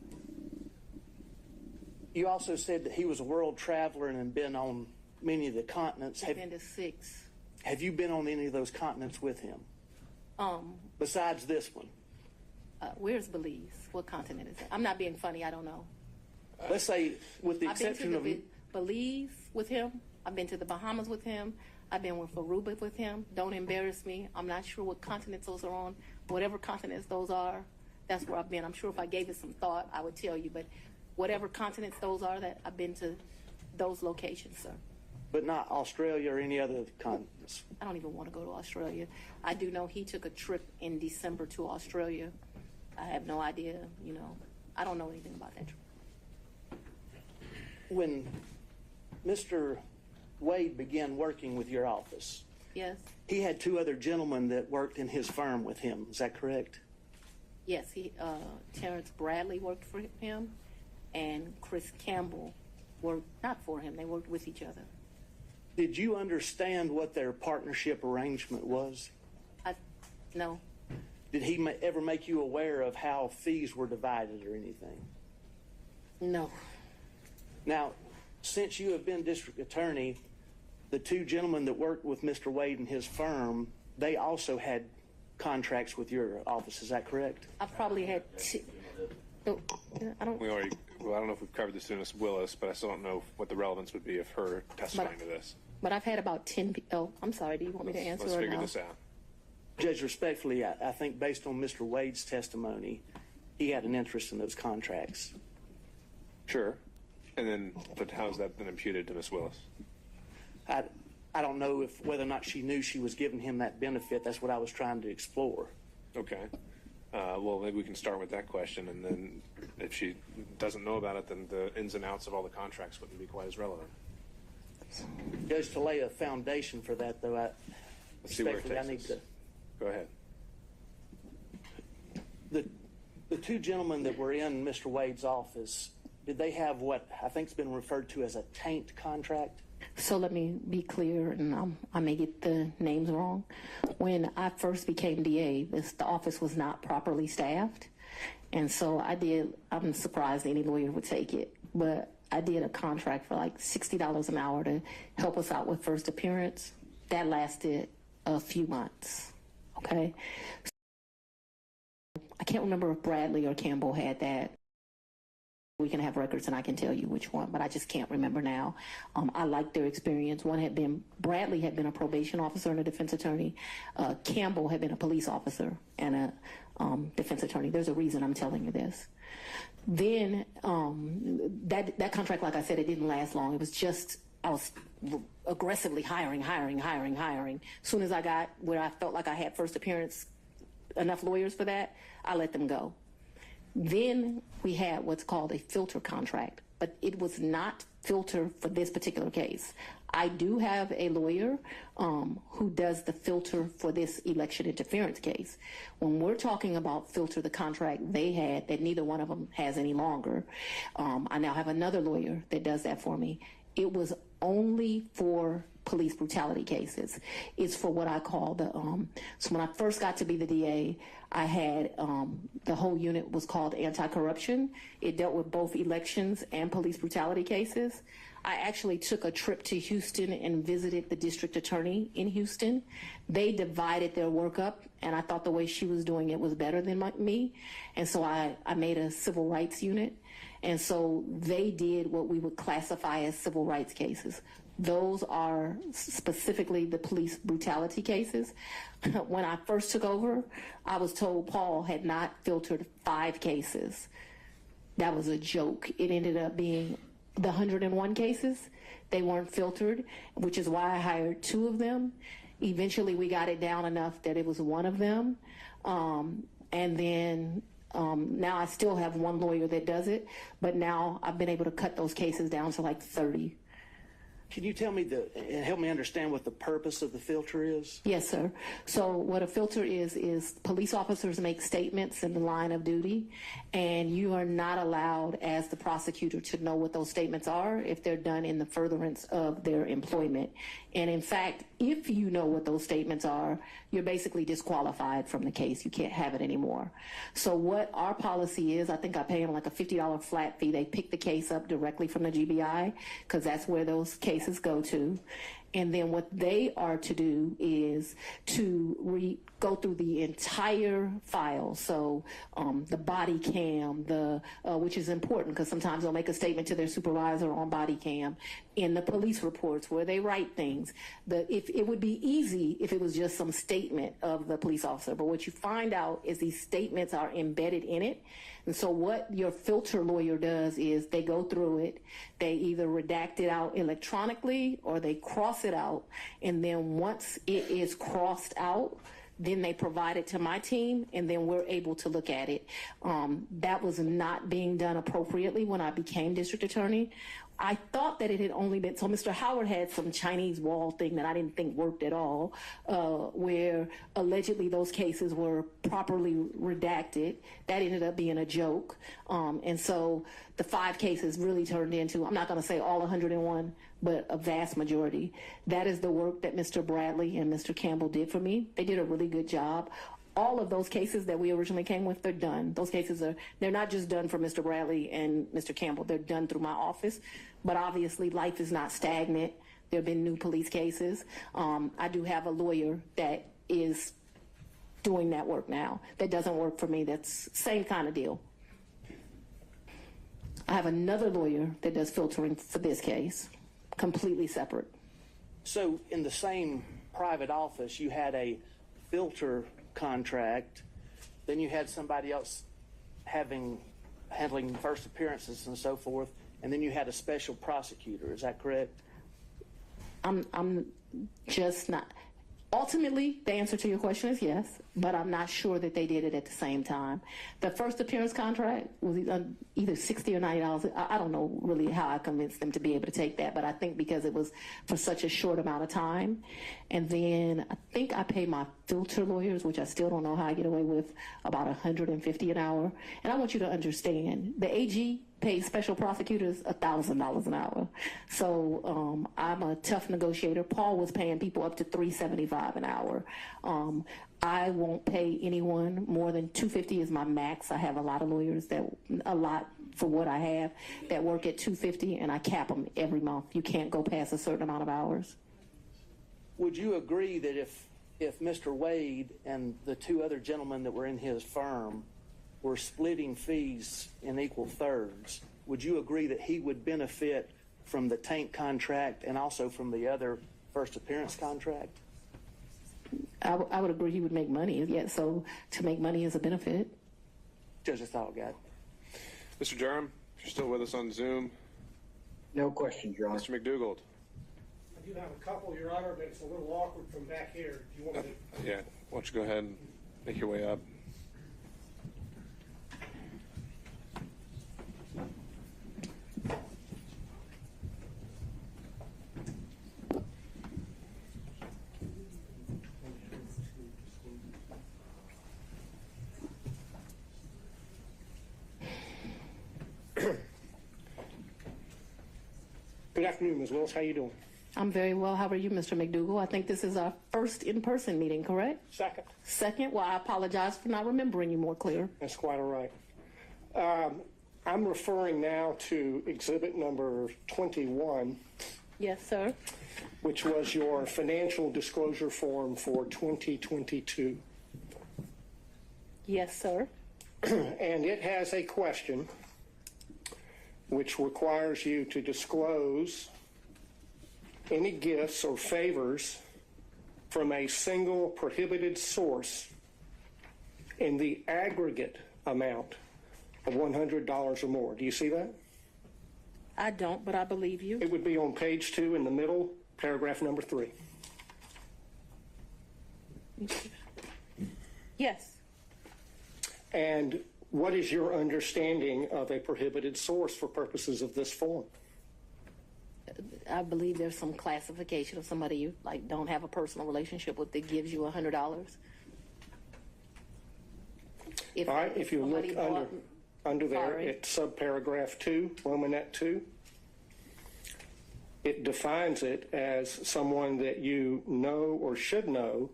You also said that he was a world traveler and had been on many of the continents. I've been to 6. Have you been on any of those continents with him? Besides this one? Where's Belize? What continent is it? I'm not being funny. I don't know. Let's say, with the I've been exception to of... Belize with him. I've been to the Bahamas with him. I've been with Aruba with him. Don't embarrass me. I'm not sure what continents those are on. Whatever continents those are, that's where I've been. I'm sure if I gave it some thought, I would tell you. But whatever continents those are, that I've been to those locations, sir. But not Australia or any other continents? I don't even want to go to Australia. I do know he took a trip in December to Australia. I have no idea, I don't know anything about that trip. When Mr. Wade began working with your office, Yes. he had 2 other gentlemen that worked in his firm with him. Is that correct? Yes, Terrence Bradley worked for him, and Chris Campbell worked not for him. They worked with each other. Did you understand what their partnership arrangement was? No. Did he ever make you aware of how fees were divided or anything? No. Now, since you have been district attorney, the 2 gentlemen that worked with Mr. Wade and his firm, they also had contracts with your office. Is that correct? I've probably had 2. No, I don't. Well, I don't know if we've covered this in Ms. Willis, but I still don't know what the relevance would be of her testifying to this. But I've had about 10 people. Oh, I'm sorry. Do you want me to answer Let's or figure no? this out. Judge, respectfully, I think based on Mr. Wade's testimony, he had an interest in those contracts. Sure. But how's that been imputed to Ms. Willis? I don't know whether or not she knew she was giving him that benefit. That's what I was trying to explore. Okay. Well, maybe we can start with that question, and then if she doesn't know about it, then the ins and outs of all the contracts wouldn't be quite as relevant. Judge, to lay a foundation for that, though, Let's see where it respectfully, takes us. Go ahead. The 2 gentlemen that were in Mr. Wade's office, did they have what I think's been referred to as a taint contract? So let me be clear, and I may get the names wrong. When I first became DA, the office was not properly staffed. And so I'm surprised any lawyer would take it, but I did a contract for like $60 an hour to help us out with first appearance. That lasted a few months, okay? I can't remember if Bradley or Campbell had that. We can have records and I can tell you which one, but I just can't remember now. I liked their experience. Bradley had been a probation officer and a defense attorney. Campbell had been a police officer and a defense attorney. There's a reason I'm telling you this. Then that contract, like I said, it didn't last long. It was just, I was aggressively hiring. As soon as I got where I felt like I had first appearance, enough lawyers for that, I let them go. Then we had what's called a filter contract, but it was not filter for this particular case. I do have a lawyer who does the filter for this election interference case. When we're talking about filter, the contract they had that neither one of them has any longer, I now have another lawyer that does that for me. It was only for police brutality cases. It's for what I call so when I first got to be the DA, I had the whole unit was called anti-corruption. It dealt with both elections and police brutality cases. I actually took a trip to Houston and visited the district attorney in Houston. They divided their work up, and I thought the way she was doing it was better than me. And so I made a civil rights unit. And so they did what we would classify as civil rights cases. Those are specifically the police brutality cases. When I first took over, I was told Paul had not filtered 5 cases. That was a joke. It ended up being the 101 cases. They weren't filtered, which is why I hired 2 of them. Eventually, we got it down enough that it was 1 of them. And then now I still have 1 lawyer that does it, but now I've been able to cut those cases down to like 30. Can you tell me and help me understand what the purpose of the filter is? Yes, sir. So what a filter is police officers make statements in the line of duty, and you are not allowed as the prosecutor to know what those statements are if they're done in the furtherance of their employment. And in fact, if you know what those statements are, you're basically disqualified from the case. You can't have it anymore. So what our policy is, I think I pay them like a $50 flat fee. They pick the case up directly from the GBI because that's where those cases go to. And then what they are to do is to go through the entire file. So the body cam, which is important because sometimes they'll make a statement to their supervisor on body cam, in the police reports where they write things. If it would be easy if it was just some statement of the police officer, but what you find out is these statements are embedded in it. And so what your filter lawyer does is they go through it, they either redact it out electronically or they cross it out, and then once it is crossed out, then they provide it to my team, and then we're able to look at it. That was not being done appropriately when I became district attorney. I thought that it had only been, so Mr. Howard had some Chinese wall thing that I didn't think worked at all, where allegedly those cases were properly redacted. That ended up being a joke. And so the 5 cases really turned into, I'm not going to say all 101, but a vast majority. That is the work that Mr. Bradley and Mr. Campbell did for me. They did a really good job. All of those cases that we originally came with, they're done. Those cases they're not just done for Mr. Bradley and Mr. Campbell. They're done through my office. But obviously, life is not stagnant. There have been new police cases. I do have a lawyer that is doing that work now. That doesn't work for me. That's same kind of deal. I have another lawyer that does filtering for this case, completely separate. So in the same private office, you had a filter contract, then you had somebody else handling first appearances and so forth, and then you had a special prosecutor. Is that correct? I'm just not. Ultimately, the answer to your question is yes, but I'm not sure that they did it at the same time. The first appearance contract was either $60 or $90. I don't know really how I convinced them to be able to take that, but I think because it was for such a short amount of time. And then I think I pay my filter lawyers, which I still don't know how I get away with, about $150 an hour. And I want you to understand, the AG pays special prosecutors $1,000 an hour. So I'm a tough negotiator. Paul was paying people up to $375 an hour. I won't pay anyone more than $250 is my max. I have a lot of lawyers for what I have that work at $250, and I cap them every month. You can't go past a certain amount of hours. Would you agree that if Mr. Wade and the 2 other gentlemen that were in his firm were splitting fees in equal thirds, would you agree that he would benefit from the tank contract and also from the other first appearance contract? I would agree he would make money. Yeah, so to make money is a benefit. Just a thought, guy. Mr. Durham, if you're still with us on Zoom. No questions, Your Honor. Mr. McDougald. I do have a couple, Your Honor, but it's a little awkward from back here. Do you want me to? Yeah, why don't you go ahead and make your way up. Good afternoon, Ms. Willis. How you doing? I'm very well. How are you, Mr. McDougall? I think this is our first in-person meeting, correct? Second. Second? Well, I apologize for not remembering you more clear. That's quite all right. I'm referring now to exhibit number 21, Yes, sir. which was your financial disclosure form for 2022. Yes, sir. And it has a question which requires you to disclose any gifts or favors from a single prohibited source in the aggregate amount of $100 or more. Do you see that? I don't, but I believe you. It would be on page 2 in the middle, paragraph number 3. Yes. And what is your understanding of a prohibited source for purposes of this form? I believe there's some classification of somebody you like don't have a personal relationship with that gives you $100. All right, if you look somebody under there Sorry. at subparagraph 2, Romanet 2, it defines it as someone that you know or should know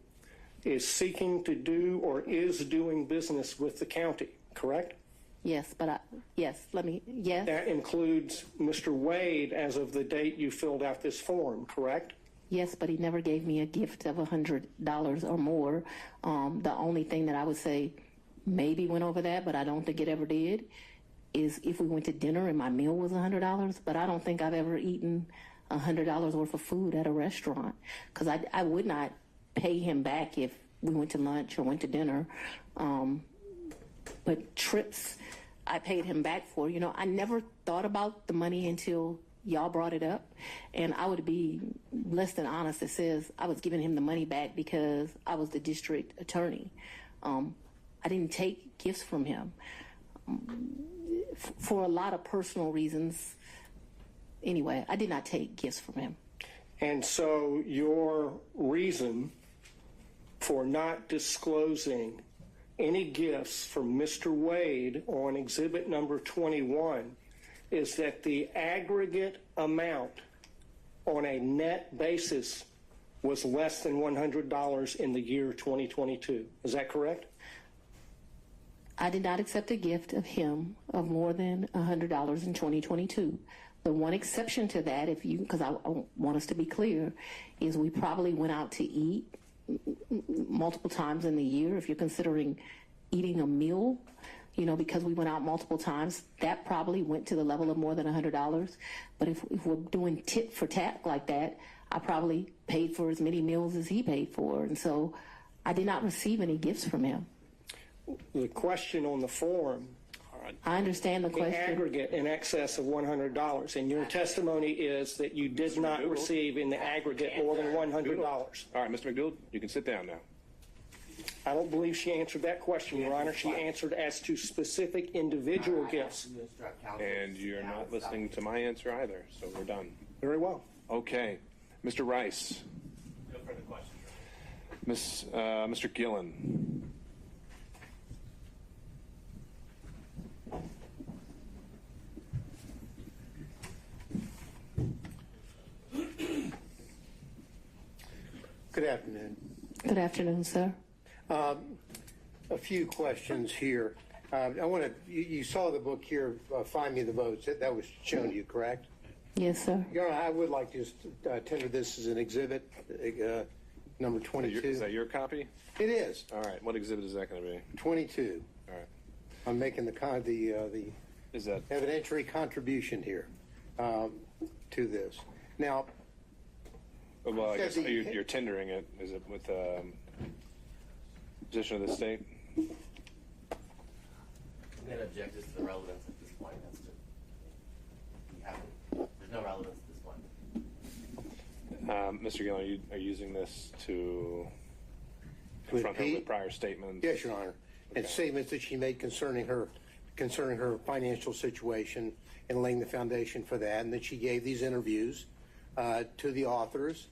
is seeking to do or is doing business with the county, correct? Yes, but yes. That includes Mr. Wade as of the date you filled out this form, correct? Yes, but he never gave me a gift of $100 or more. The only thing that I would say maybe went over that, but I don't think it ever did, is if we went to dinner and my meal was $100, but I don't think I've ever eaten $100 worth of food at a restaurant, because I would not pay him back if we went to lunch or went to dinner. But trips, I paid him back for. You know, I never thought about the money until y'all brought it up, and I would be less than honest that says I was giving him the money back because I was the district attorney. I didn't take gifts from him for a lot of personal reasons. Anyway, I did not take gifts from him. And so your reason for not disclosing any gifts from Mr. Wade on exhibit number 21 is that the aggregate amount on a net basis was less than $100 in the year 2022. Is that correct? I did not accept a gift of him of more than $100 in 2022. The one exception to that, because I want us to be clear, is we probably went out to eat multiple times in the year. If you're considering eating a meal, you know, because we went out multiple times, that probably went to the level of more than $100. But if we're doing tit for tat like that, I probably paid for as many meals as he paid for. And so I did not receive any gifts from him. The question on the form, I understand the the question. aggregate in excess of $100, and your testimony is that you did not receive in the aggregate more than $100. All right, Mr. McDougall, you can sit down now. I don't believe she answered that question, Your Honor. She answered as to specific individual gifts. And you're not listening to my answer either, so we're done. Very well. Okay. Mr. Rice. No further questions. Mr. Gillen. Good afternoon. Good afternoon, sir. A few questions here. I want to, you saw the book here, Find Me the Votes. That was shown to you, correct? Yes, sir. Your Honor, I would like to just tender this as an exhibit, number 22. Is that your copy? It is. All right. What exhibit is that going to be? 22. All right. I'm making the Is that evidentiary contribution here to this. Now, well, I guess you're tendering it. Is it with position of the state? I'm going to object this to the relevance at this point. There's no relevance at this point. Mr. Gillen, are you using this to confront her with prior statements? yes, Your Honor. And statements that she made concerning her financial situation and laying the foundation for that, and that she gave these interviews to the authors.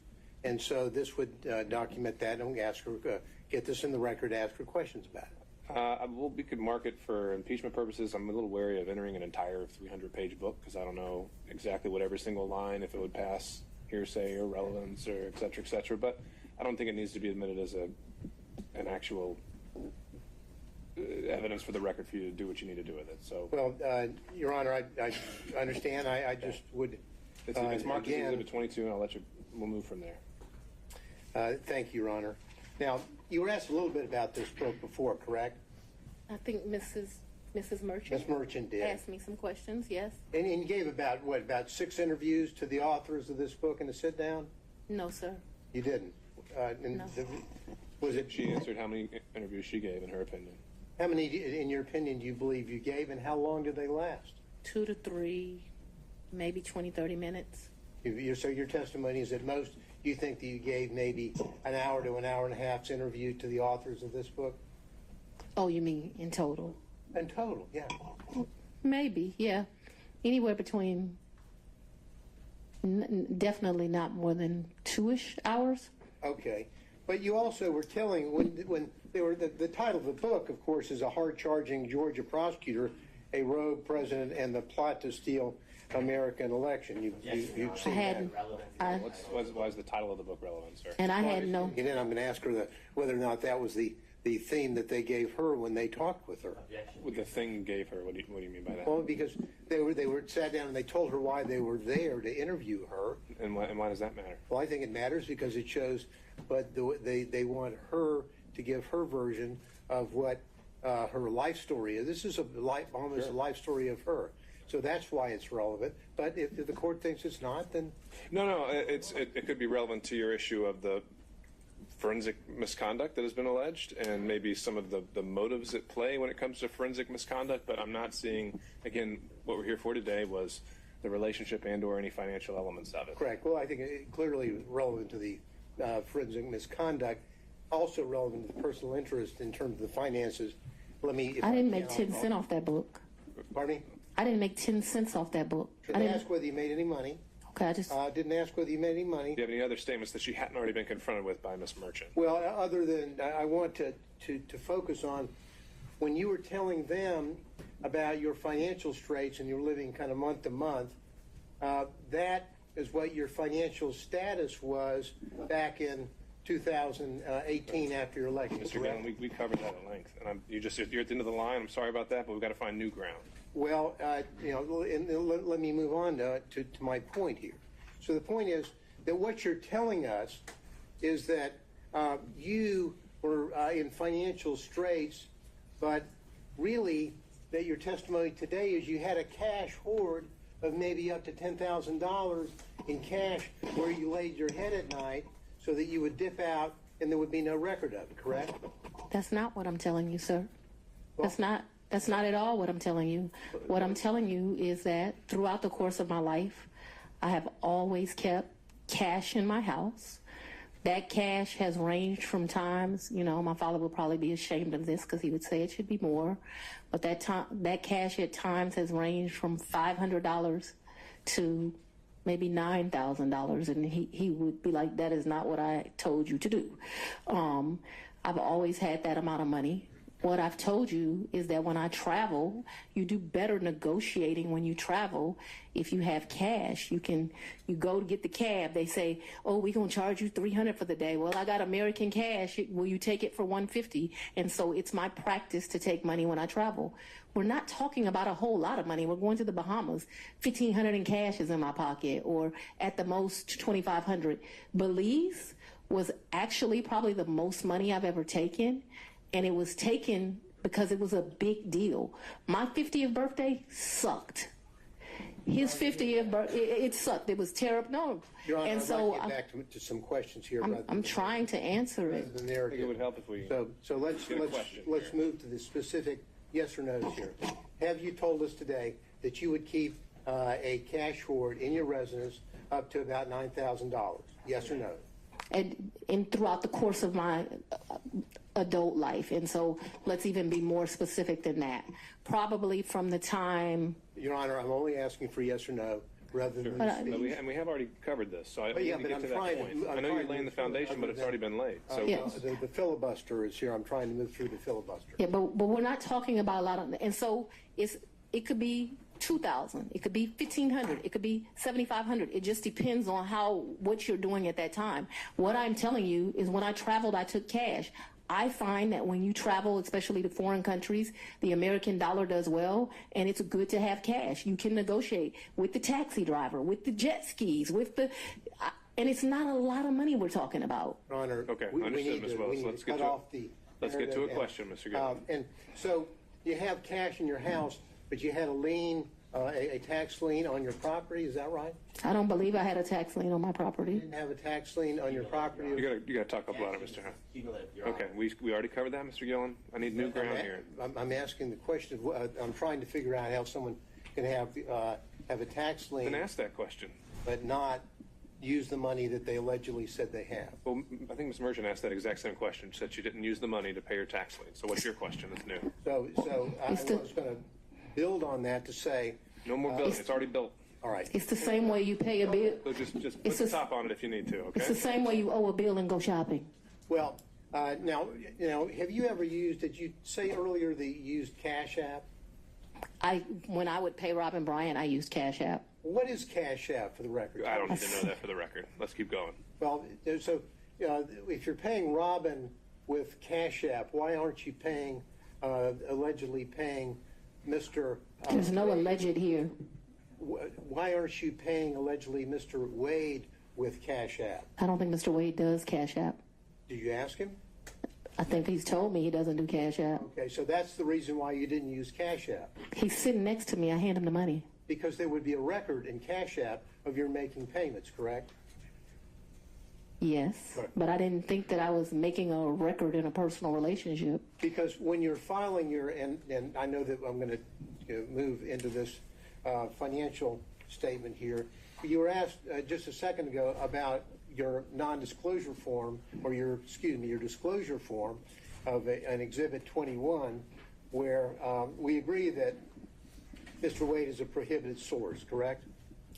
And so this would document that, and we ask her, get this in the record, ask her questions about it. Well, we could mark it for impeachment purposes. I'm a little wary of entering an entire 300-page book because I don't know exactly what every single line, if it would pass hearsay or relevance or et cetera, but I don't think it needs to be admitted as an actual evidence for the record for you to do what you need to do with it. So, Well, Your Honor, I understand. I just would. it's marked as again, Exhibit 22, and we'll move from there. Thank you, Your Honor. Now, you were asked a little bit about this book before, correct? I think Mrs. Merchant. Ms. Merchant did. Asked me some questions, yes. And you gave about 6 interviews to the authors of this book in a sit down? No, sir. You didn't? No. Was it? She answered how many interviews she gave, in her opinion. How many, in your opinion, do you believe you gave, and how long did they last? 2 to 3, maybe 20, 30 minutes. So your testimony is at most, you think that you gave maybe an hour to an hour and a half's interview to the authors of this book? Oh, you mean in total? In total, yeah. Maybe, yeah. Anywhere between, definitely not more than 2-ish hours. Okay. But you also were telling, when they were, the title of the book, of course, is A Hard-Charging Georgia Prosecutor, a Rogue President, and the Plot to Steal American Election. You've seen that. Why is the title of the book relevant, sir? And I had no. And then I'm going to ask her whether or not that was the theme that they gave her when they talked with her. What the thing gave her? What do you mean by that? Well, because they were sat down and they told her why they were there to interview her. And why does that matter? Well, I think it matters because it shows, but they want her to give her version of what her life story is. This is almost a life story of her. So that's why it's relevant. But if the court thinks it's not, then No. It could be relevant to your issue of the forensic misconduct that has been alleged, and maybe some of the motives at play when it comes to forensic misconduct. But I'm not seeing, again, what we're here for today was the relationship and/or any financial elements of it. correct. Well, I think it clearly relevant to the forensic misconduct, also relevant to the personal interest in terms of the finances. I didn't make 10 cents off that book. Pardon me? I didn't make 10 cents off that book. Didn't ask whether you made any money. Okay, I just. Didn't ask whether you made any money. Do you have any other statements that she hadn't already been confronted with by Ms. Merchant? Well, other than I want to focus on when you were telling them about your financial straits and you were living kind of month to month, that is what your financial status was back in 2018 after your election. Mr. Gallon, we covered that at length, and you're at the end of the line. I'm sorry about that, but we've got to find new ground. Well, let me move on to my point here. So the point is that what you're telling us is that you were in financial straits, but really that your testimony today is you had a cash hoard of maybe up to $10,000 in cash where you laid your head at night so that you would dip out and there would be no record of it, correct? That's not what I'm telling you, sir. Well, That's not at all what I'm telling you. What I'm telling you is that throughout the course of my life, I have always kept cash in my house. That cash has ranged from times, my father would probably be ashamed of this because he would say it should be more. But that cash at times has ranged from $500 to maybe $9,000. And he would be like, that is not what I told you to do. I've always had that amount of money. What I've told you is that when I travel, you do better negotiating when you travel. If you have cash, you go to get the cab. They say, "Oh, we're gonna charge you $300 for the day." Well, I got American cash. Will you take it for $150? And so it's my practice to take money when I travel. We're not talking about a whole lot of money. We're going to the Bahamas. $1,500 in cash is in my pocket, or at the most $2,500. Belize was actually probably the most money I've ever taken. And it was taken because it was a big deal. My 50th birthday sucked. His 50th birthday, it sucked. It was terrible. No. Your Honor, and I'd so like to get back to some questions here. I'm trying to answer it. I think it would help if we. So let's move to the specific yes or no's here. Have you told us today that you would keep a cash hoard in your residence up to about $9,000? Yes or no? And throughout the course of my adult life. And so let's even be more specific than that. Probably from the time. Your Honor, I'm only asking for yes or no rather than And we have already covered this, so I need to get to that point. I know you're laying the foundation, but it's already been laid. So yes. The filibuster is here. I'm trying to move through the filibuster. Yeah, but we're not talking about a lot of, and so it could be $2,000. It could be $1,500. It could be $7,500. It just depends on what you're doing at that time. What I'm telling you is when I traveled, I took cash. I find that when you travel, especially to foreign countries, the American dollar does well, and it's good to have cash. You can negotiate with the taxi driver, with the jet skis, and it's not a lot of money we're talking about. Your Honor, Okay, we understood, need Ms. to, Willis. we need Let's to get cut to it. off the Let's get to a narrative question, Mr. Gillen. And so you have cash in your house, but you had a lien, a tax lien on your property. Is that right? I don't believe I had a tax lien on my You property. didn't have a tax lien on your property. You gotta talk up louder, Mr. Hunt. Cumulative, Your Okay, Honor. we already covered that, Mr. Gillen. I need new ground here. I'm asking the question. I'm trying to figure out how someone can have a tax lien, Then ask that question. but not use the money that they allegedly said they have. Well, I think Ms. Merchant asked that exact same question. She said she didn't use the money to pay her tax lien. So what's your question that's new? So I was going to build on that to say, No more building. It's already built. all right. It's the same way you pay a bill. So just put It's the a- top on it if you need to, It's the okay? same way you owe a bill and go shopping. Well, now, have you ever used? Did you say earlier that you used Cash App? When I would pay Robin Bryant, I used Cash App. What is Cash App for the record? I don't need to know that for the record. Let's keep going. Well, so if you're paying Robin with Cash App, why aren't you allegedly paying Mr. There's no alleged here. Why aren't you paying allegedly Mr. Wade with Cash App? I don't think Mr. Wade does Cash App. Did you ask him? I think he's told me he doesn't do Cash App. Okay, so that's the reason why you didn't use Cash App, He's sitting next to me. I hand him the money. because there would be a record in Cash App of your making payments, correct? Yes, Right. but I didn't think that I was making a record in a personal relationship. Because when you're filing and I know that I'm going to move into this financial statement here, you were asked just a second ago about your non-disclosure form, or your disclosure form of an Exhibit 21, where we agree that Mr. Wade is a prohibited source, correct?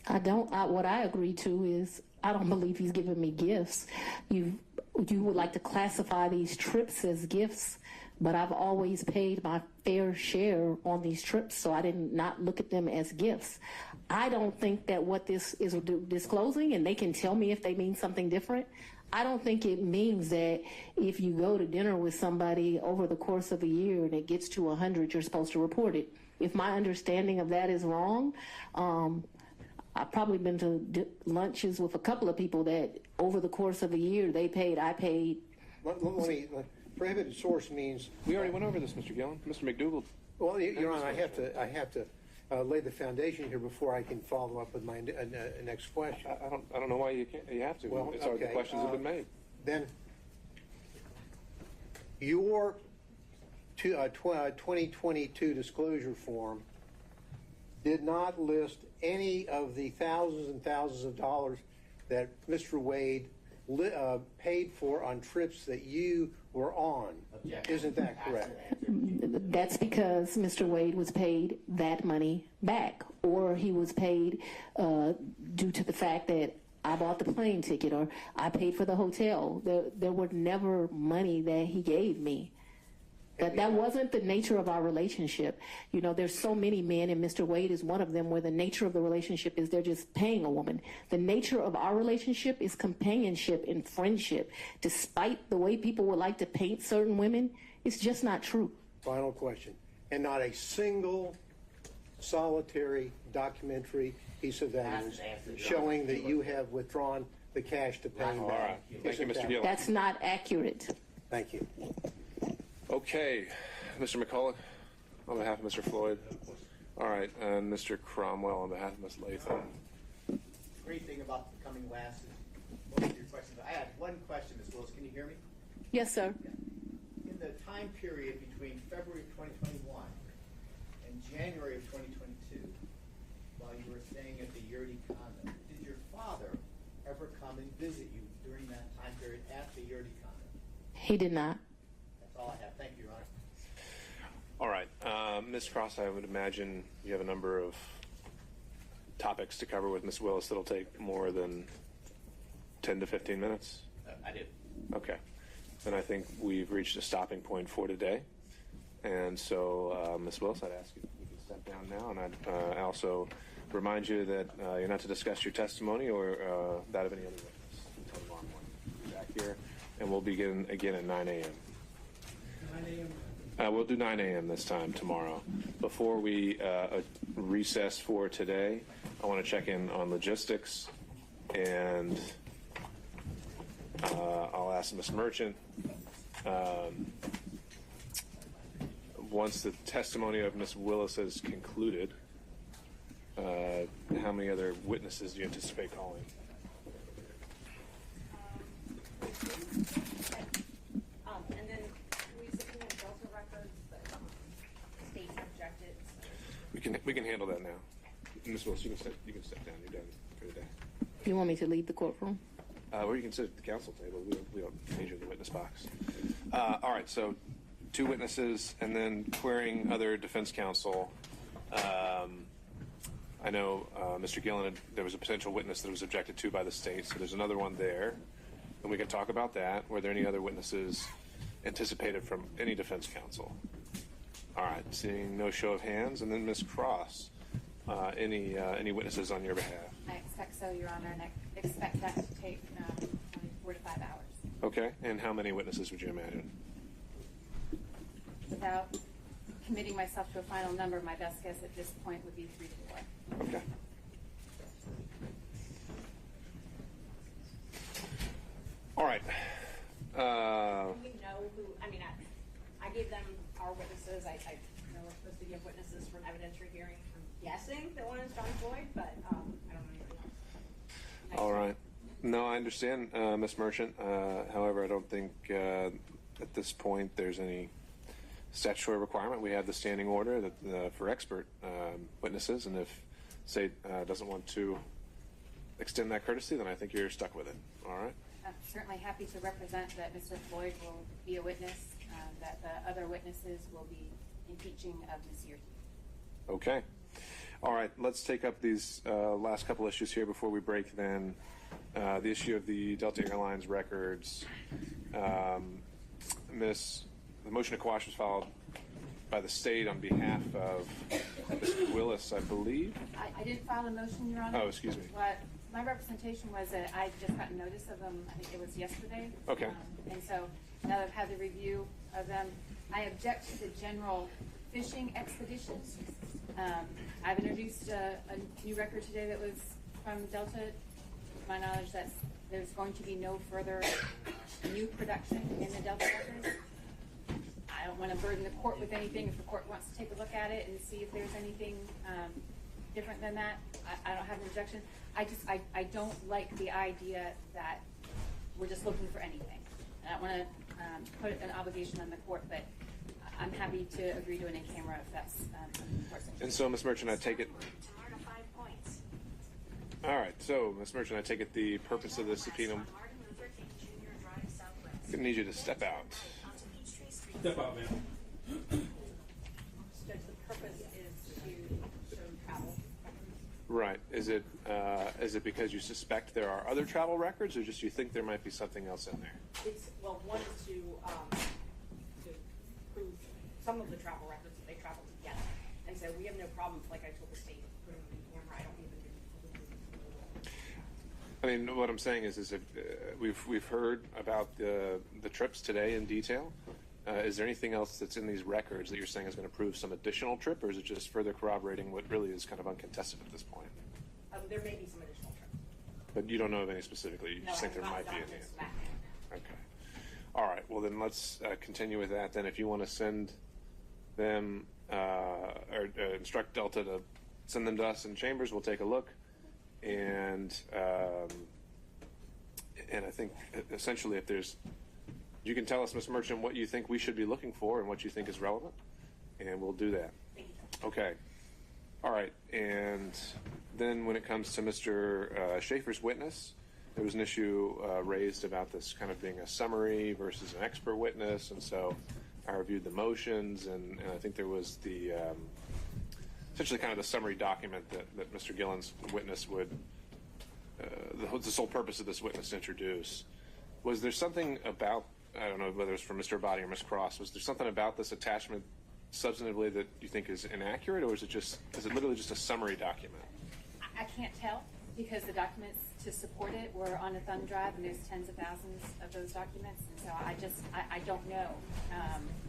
What I agree to is I don't believe he's giving me gifts. You would like to classify these trips as gifts, but I've always paid my fair share on these trips, so I did not look at them as gifts. I don't think that what this is disclosing, and they can tell me if they mean something different, I don't think it means that if you go to dinner with somebody over the course of a year and it gets to 100, you're supposed to report it. If my understanding of that is wrong, I've probably been to lunches with a couple of people that over the course of a year they paid, I paid. Prohibited source means. We already went over this, Mr. Gillen. Mr. McDougall. Well, Your Honor, I have to lay the foundation here before I can follow up with my next question. I don't know why you can't. You have to. Well, It's already, okay, the questions have been made. Then your 2022 disclosure form did not list any of the thousands and thousands of dollars that Mr. Wade paid for on trips that you were on. Isn't that correct? That's because Mr. Wade was paid that money back, or he was paid due to the fact that I bought the plane ticket or I paid for the hotel. There were never money that he gave me. That wasn't the nature of our relationship. You know, there's so many men, and Mr. Wade is one of them, where the nature of the relationship is they're just paying a woman. The nature of our relationship is companionship and friendship. Despite the way people would like to paint certain women, it's just not true. Final question. And not a single solitary documentary piece of evidence showing that you have withdrawn the cash to pay him All back. right. Thank you, Mr. Gillen. That's not accurate. Thank you. Okay, Mr. McCullough, on behalf of Mr. Floyd. All right, and Mr. Cromwell on behalf of Ms. Latham. Great thing about becoming last is most of your questions. I had one question, Ms. Willis. Can you hear me? Yes, sir. In the time period between February of 2021 and January of 2022, while you were staying at the Yurdi condo, did your father ever come and visit you during that time period at the Yurdi condo? He did not. That's all I have. Thank you, Your Honor. All right, Ms. Cross, I would imagine you have a number of topics to cover with Ms. Willis that'll take more than 10 to 15 minutes. I do. Okay, then I think we've reached a stopping point for today. And so, Ms. Willis, I'd ask you if you could step down now, and I'd also remind you that you're not to discuss your testimony or that of any other witness until tomorrow morning. We'll be back here, and we'll begin again at 9 a.m. 9 a.m.? We'll do 9 a.m. this time tomorrow. Before we recess for today, I want to check in on logistics, and I'll ask Ms. Merchant, once the testimony of Ms. Willis is concluded, how many other witnesses do you anticipate calling? And then we subpoenaed Delta records, but state objected. We can handle that now. Ms. Willis, you can step down. You're done for the day. You want me to leave the courtroom? Or you can sit at the council table. We don't need you in the witness box. All right, so 2 witnesses, and then querying other defense counsel. I know Mr. Gillen, there was a potential witness that was objected to by the state, so there's another one there, and we can talk about that. Were there any other witnesses anticipated from any defense counsel? All right, seeing no show of hands, and then Ms. Cross, any witnesses on your behalf? I expect so, Your Honor, and I expect that to take 4 to 5 hours. Okay, and how many witnesses would you imagine? Without committing myself to a final number, my best guess at this point would be 3 to 4. Okay. All right. We know who, I mean, I gave them our witnesses. I know we're supposed to give witnesses from evidentiary hearings. I'm guessing that one is John Floyd, but I don't know anything else. All right. No, I understand, Ms. Merchant. However, I don't think at this point there's any statutory requirement. We have the standing order that for expert witnesses, and if state doesn't want to extend that courtesy, then I think you're stuck with it. All right. I'm certainly happy to represent that Mr. Floyd will be a witness, that the other witnesses will be impeaching of Ms. Yearty. Okay. All right. Let's take up these last couple issues here before we break. Then the issue of the Delta Airlines records. The motion to quash was filed by the state on behalf of Ms. Willis, I believe. I didn't file a motion, Your Honor. Oh, excuse me. But my representation was that I just got notice of them, I think it was yesterday. Okay. And so now that I've had the review of them, I object to the general fishing expeditions. I've introduced a new record today that was from Delta. To my knowledge, that there's going to be no further new production in the Delta records. I don't want to burden the court with anything. If the court wants to take a look at it and see if there's anything different than that, I don't have an objection. I don't like the idea that we're just looking for anything. And I don't want to put an obligation on the court, but I'm happy to agree to an in-camera if that's something the court's interested in. And so, Ms. Merchant, I take it. All right. So, Ms. Merchant, I take it the purpose of this subpoena. I'm going to need you to step out. Step out, ma'am. Judge, the purpose is to show travel. Right. Is it because you suspect there are other travel records, or just you think there might be something else in there? It's, well, one is to prove some of the travel records that they traveled together. And so we have no problem, like I told the state, putting them in camera. I don't even do. I mean, what I'm saying is if we've heard about the trips today in detail. Is there anything else that's in these records that you're saying is going to prove some additional trip, or is it just further corroborating what really is kind of uncontested at this point? There may be some additional trips. But you don't know of any specifically. You just think there might be any. Okay. All right. Well, then let's continue with that. Then, if you want to send them or instruct Delta to send them to us in chambers, we'll take a look. And I think essentially, if there's, you can tell us, Ms. Merchant, what you think we should be looking for and what you think is relevant, and we'll do that. Okay. All right. And then when it comes to Mr. Schaefer's witness, there was an issue raised about this kind of being a summary versus an expert witness, and so I reviewed the motions, and I think there was the essentially kind of the summary document that Mr. Gillen's witness would, the sole purpose of this witness to introduce. Was there something about, I don't know whether it's from Mr. Abadi or Ms. Cross, was there something about this attachment substantively that you think is inaccurate, or is it literally just a summary document? I can't tell because the documents to support it were on a thumb drive, and there's tens of thousands of those documents, and so I don't know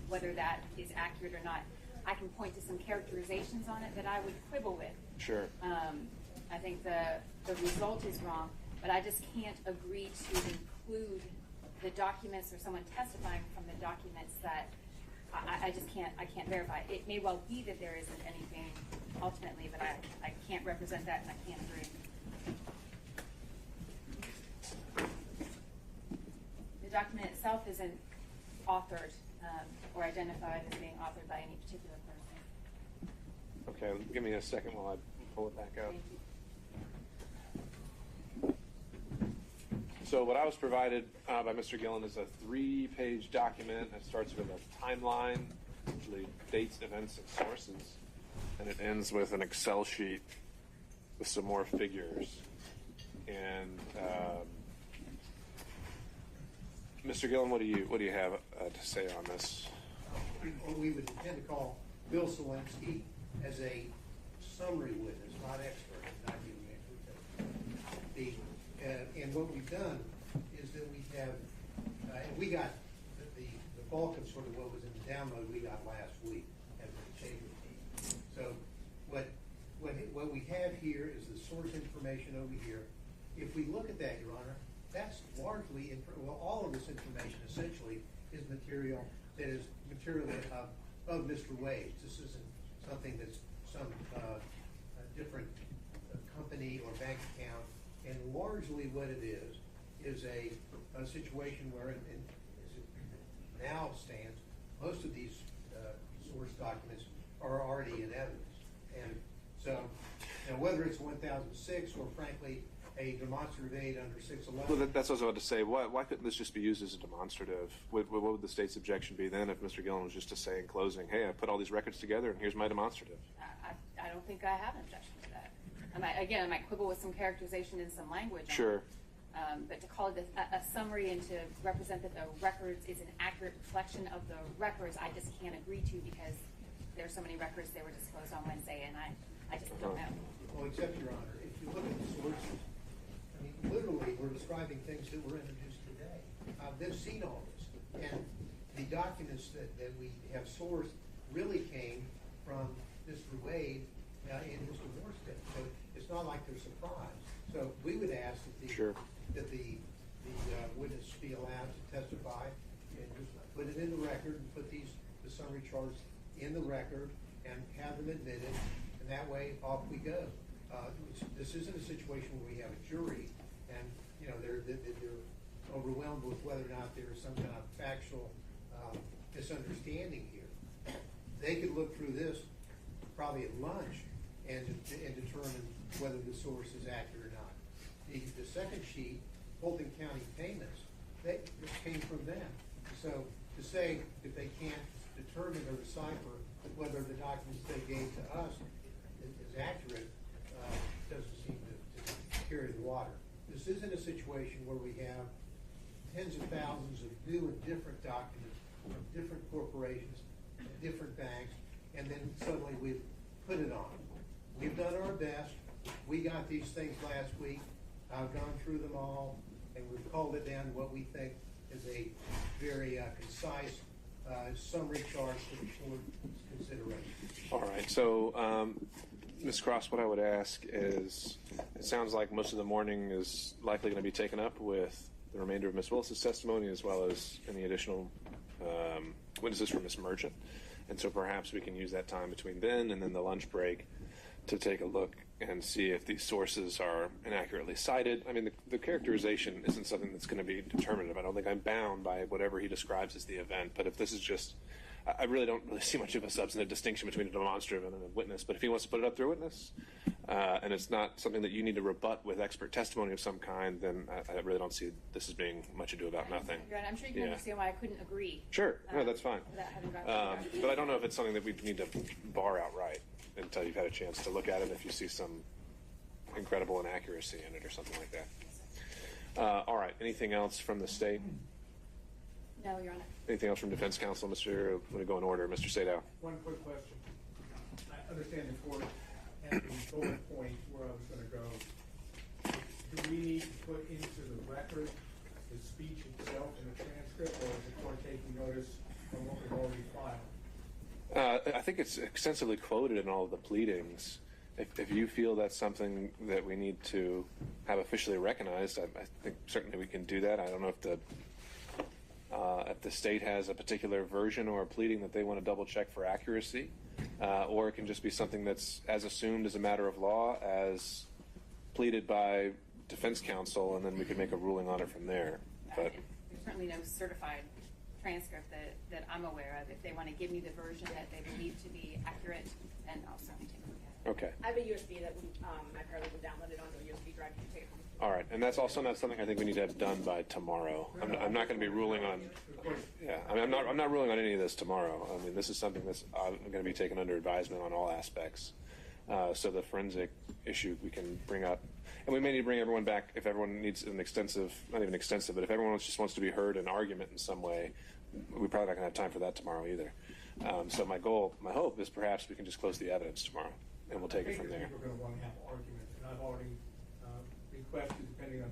whether that is accurate or not. I can point to some characterizations on it that I would quibble with. Sure. I think the result is wrong, but I just can't agree to include the documents or someone testifying from the documents that I can't verify. It may well be that there isn't anything ultimately, but I can't represent that and I can't agree. The document itself isn't authored or identified as being authored by any particular person. Okay, give me a second while I pull it back out. Thank you. So what I was provided by Mr. Gillen is a 3-page document. It starts with a timeline, usually dates, events, and sources, and it ends with an Excel sheet with some more figures. And Mr. Gillen, what do you have to say on this? What we would tend to call Bill Selensky as a summary witness, not expert, not giving expertise. And what we've done is that we have, and we got the bulk of sort of what was in the download we got last week as a chamber team. So what we have here is the source information over here. If we look at that, Your Honor, that's largely, all of this information essentially is material that is material of Mr. Wade's. This isn't something that's some different company or bank account. And largely what it is a situation where, as it now stands, most of these source documents are already in evidence. And so, whether it's 1006 or frankly a demonstrative aid under 611. Well, that's what I was about to say. Why couldn't this just be used as a demonstrative? What would the state's objection be then if Mr. Gillen was just to say in closing, hey, I put all these records together and here's my demonstrative? I don't think I have an objection to that. I might quibble with some characterization in some language. Sure. But to call it a summary and to represent that the records is an accurate reflection of the records, I just can't agree to because there's so many records that were disclosed on Wednesday, and I just don't know. Well, except, Your Honor, if you look at the sources, literally we're describing things that were introduced today. They've seen all this. And the documents that we have sourced really came from Mr. Wade in his divorce case. So it's not like they're surprised. So we would ask that the witness be allowed to testify and just put it in the record and put the summary charts in the record and have them admitted, and that way off we go. This isn't a situation where we have a jury and they're overwhelmed with whether or not there is some kind of factual misunderstanding here. They could look through this probably at lunch and determine whether the source is accurate or not. The second sheet, Fulton County payments, this came from them. So to say that they can't determine or decipher whether the documents they gave to us is accurate doesn't seem to carry the water. This isn't a situation where we have tens of thousands of new and different documents from different corporations, different banks, and then suddenly we've put it on. We've done our best. We got these things last week. I've gone through them all, and we've called it down to what we think is a very concise summary chart for the court's consideration. All right. So, Ms. Cross, what I would ask is, it sounds like most of the morning is likely going to be taken up with the remainder of Ms. Willis's testimony as well as any additional witnesses from Ms. Merchant. And so perhaps we can use that time between then and then the lunch break to take a look and see if these sources are inaccurately cited. I mean, the characterization isn't something that's going to be determinative. I don't think I'm bound by whatever he describes as the event. But if this is just, I really don't really see much of a substantive distinction between a demonstrative and a witness. But if he wants to put it up through a witness, and it's not something that you need to rebut with expert testimony of some kind, then I really don't see this as being much ado about nothing. I'm sure you can understand why I couldn't agree. Sure. No, that's fine. But I don't know if it's something that we need to bar outright until you've had a chance to look at it if you see some incredible inaccuracy in it or something like that. All right. Anything else from the state? No, Your Honor. Anything else from defense counsel, Mr. I'm going to go in order. Mr. Sadow. One quick question. I understand the court at the bullet point where I was going to go. Do we need to put into the record the speech itself in the transcript, or is the court taking notice from what we've already filed? I think it's extensively quoted in all of the pleadings. If you feel that's something that we need to have officially recognized, I think certainly we can do that. I don't know if the state has a particular version or a pleading that they want to double check for accuracy, or it can just be something that's as assumed as a matter of law as pleaded by defense counsel, and then we can make a ruling on it from there. But There's certainly no certified transcript that I'm aware of. If they want to give me the version that they believe to be accurate, then I'll certainly take a look at it. okay. I have a USB that my paralegal downloaded onto a USB drive. You can take it home. All right, and that's also not something I think we need to have done by tomorrow. I'm not going to be ruling on. Yeah, I mean, I'm not ruling on any of this tomorrow. I mean, this is something that's going to be taken under advisement on all aspects. So the forensic issue we can bring up, and we may need to bring everyone back if everyone needs an extensive, not even extensive, but if everyone just wants to be heard in argument in some way, we're probably not going to have time for that tomorrow either. So my hope is perhaps we can just close the evidence tomorrow, and we'll take it from there. People are going to want to have arguments, and I've already requested, depending on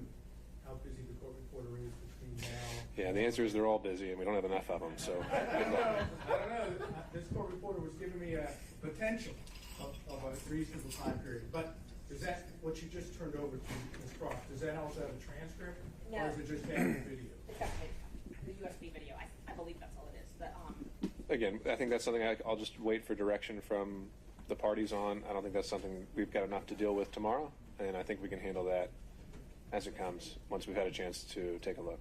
how busy the court reporter is between now. Yeah, the answer is they're all busy, and we don't have enough of them. So I don't know. This court reporter was giving me a potential of a reasonable time period. But is that what you just turned over to Ms. Croft? Does that also have a transcript? No. Or is it just having the video? It's got the USB video. I believe that's all it is. But again, I think that's something I'll just wait for direction from the parties on. I don't think that's something we've got enough to deal with tomorrow, and I think we can handle that as it comes once we've had a chance to take a look.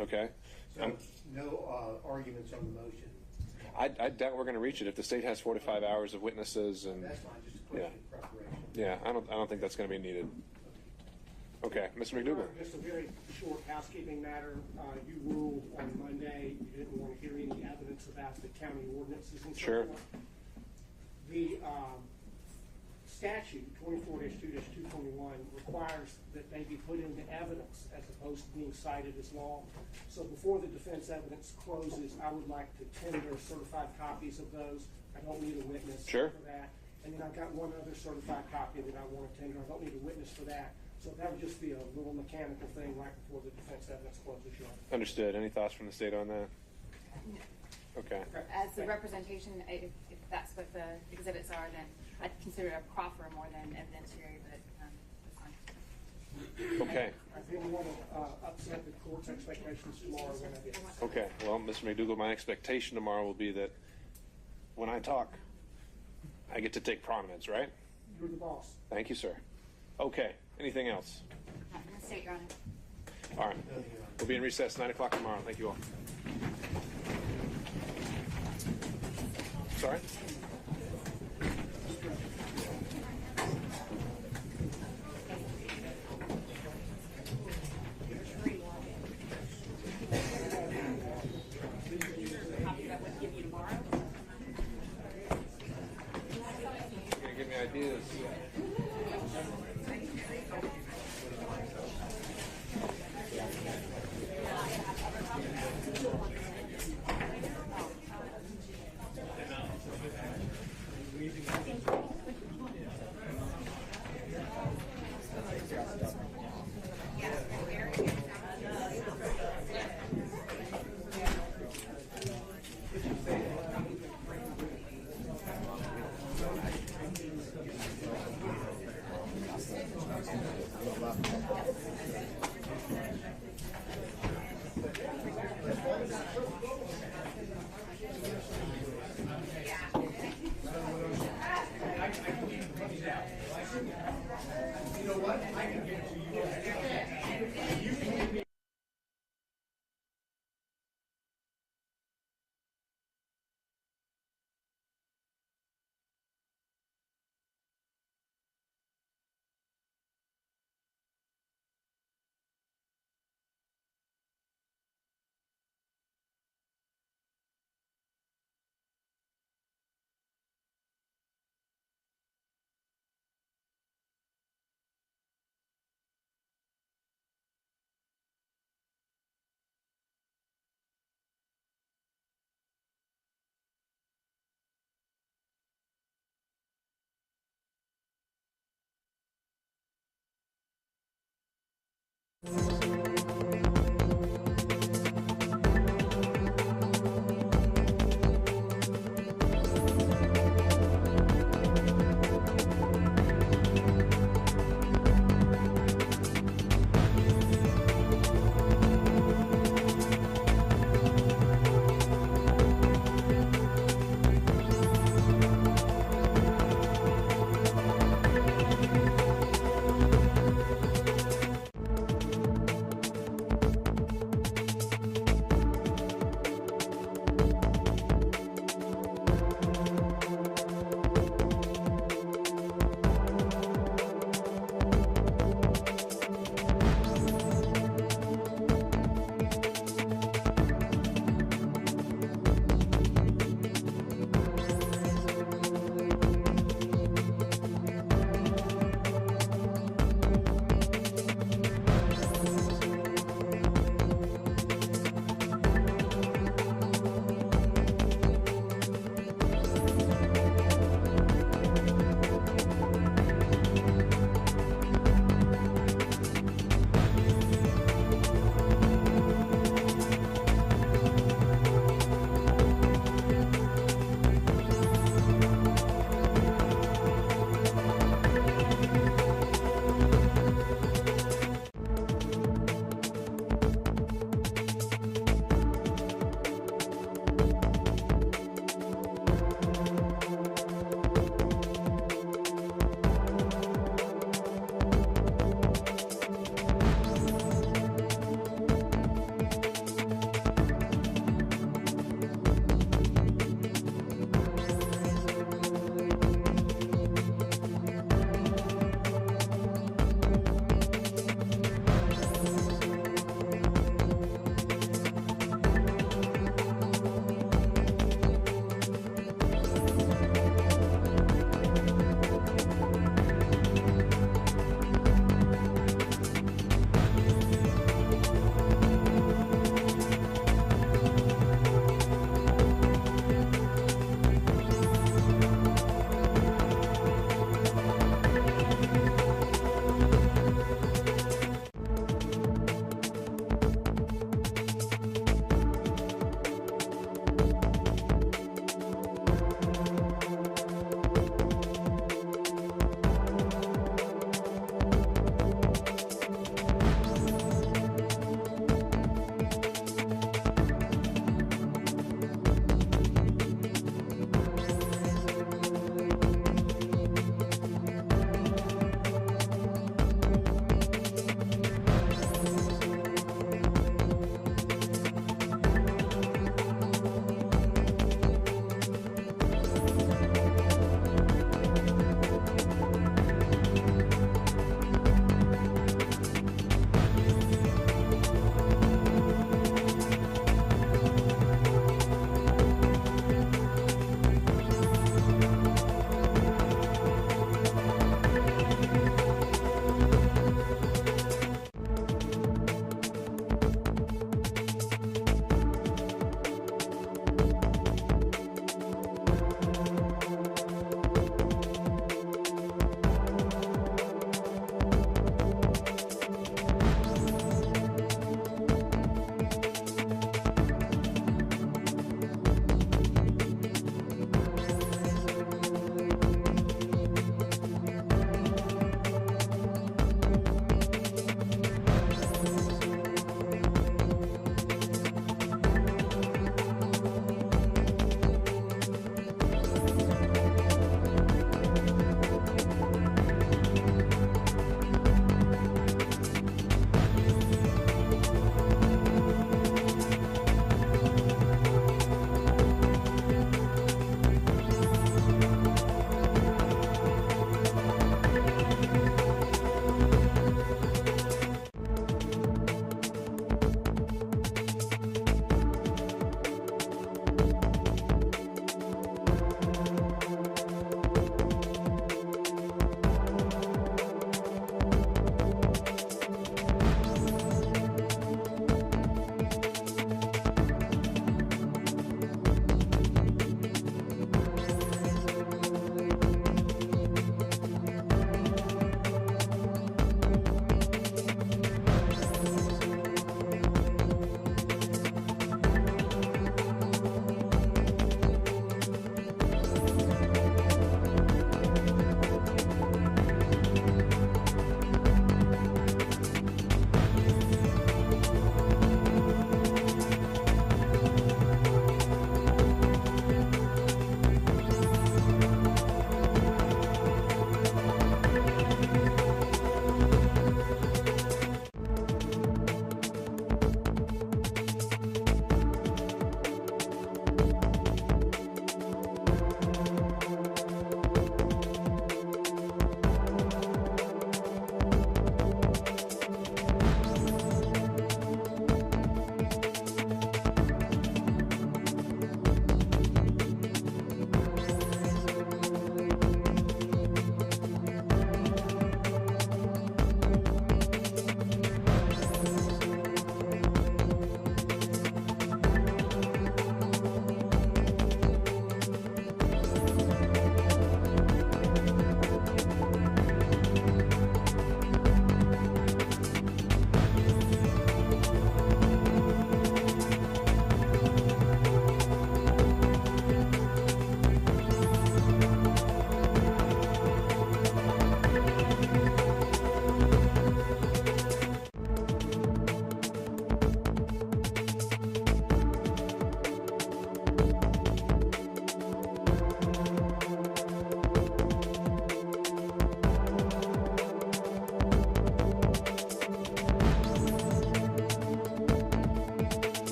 Okay? So no arguments on the motion. I doubt we're going to reach it if the state has 4 to 5 hours of witnesses, and That's fine, just a question of preparation. yeah, I don't think that's going to be needed. Okay, Mr. McDougall. Just a very short housekeeping matter. You ruled on Monday you didn't want to hear any evidence about the county ordinances and so Sure. forth. The statute 24-2-221 requires that they be put into evidence as opposed to being cited as law. So before the defense evidence closes, I would like to tender certified copies of those. I don't need a witness Sure. for that. And then I've got one other certified copy that I want to tender. I don't need a witness for that. So that would just be a little mechanical thing right before the defense evidence closes, Your Honor. Understood. Any thoughts from the state on that? Okay. As the representation, if that's what the exhibits are, then I'd consider it a proffer more than evidentiary, but that's fine. Okay. I didn't want to upset the court's expectations tomorrow when I get. Okay. Well, Mr. McDougall, my expectation tomorrow will be that when I talk, I get to take prominence, right? You're the boss. Thank you, sir. Okay. Anything else? Not in the state, Your Honor. All right. We'll be in recess 9 o'clock tomorrow. Thank you all. Sorry? You're gonna give me ideas. Willis.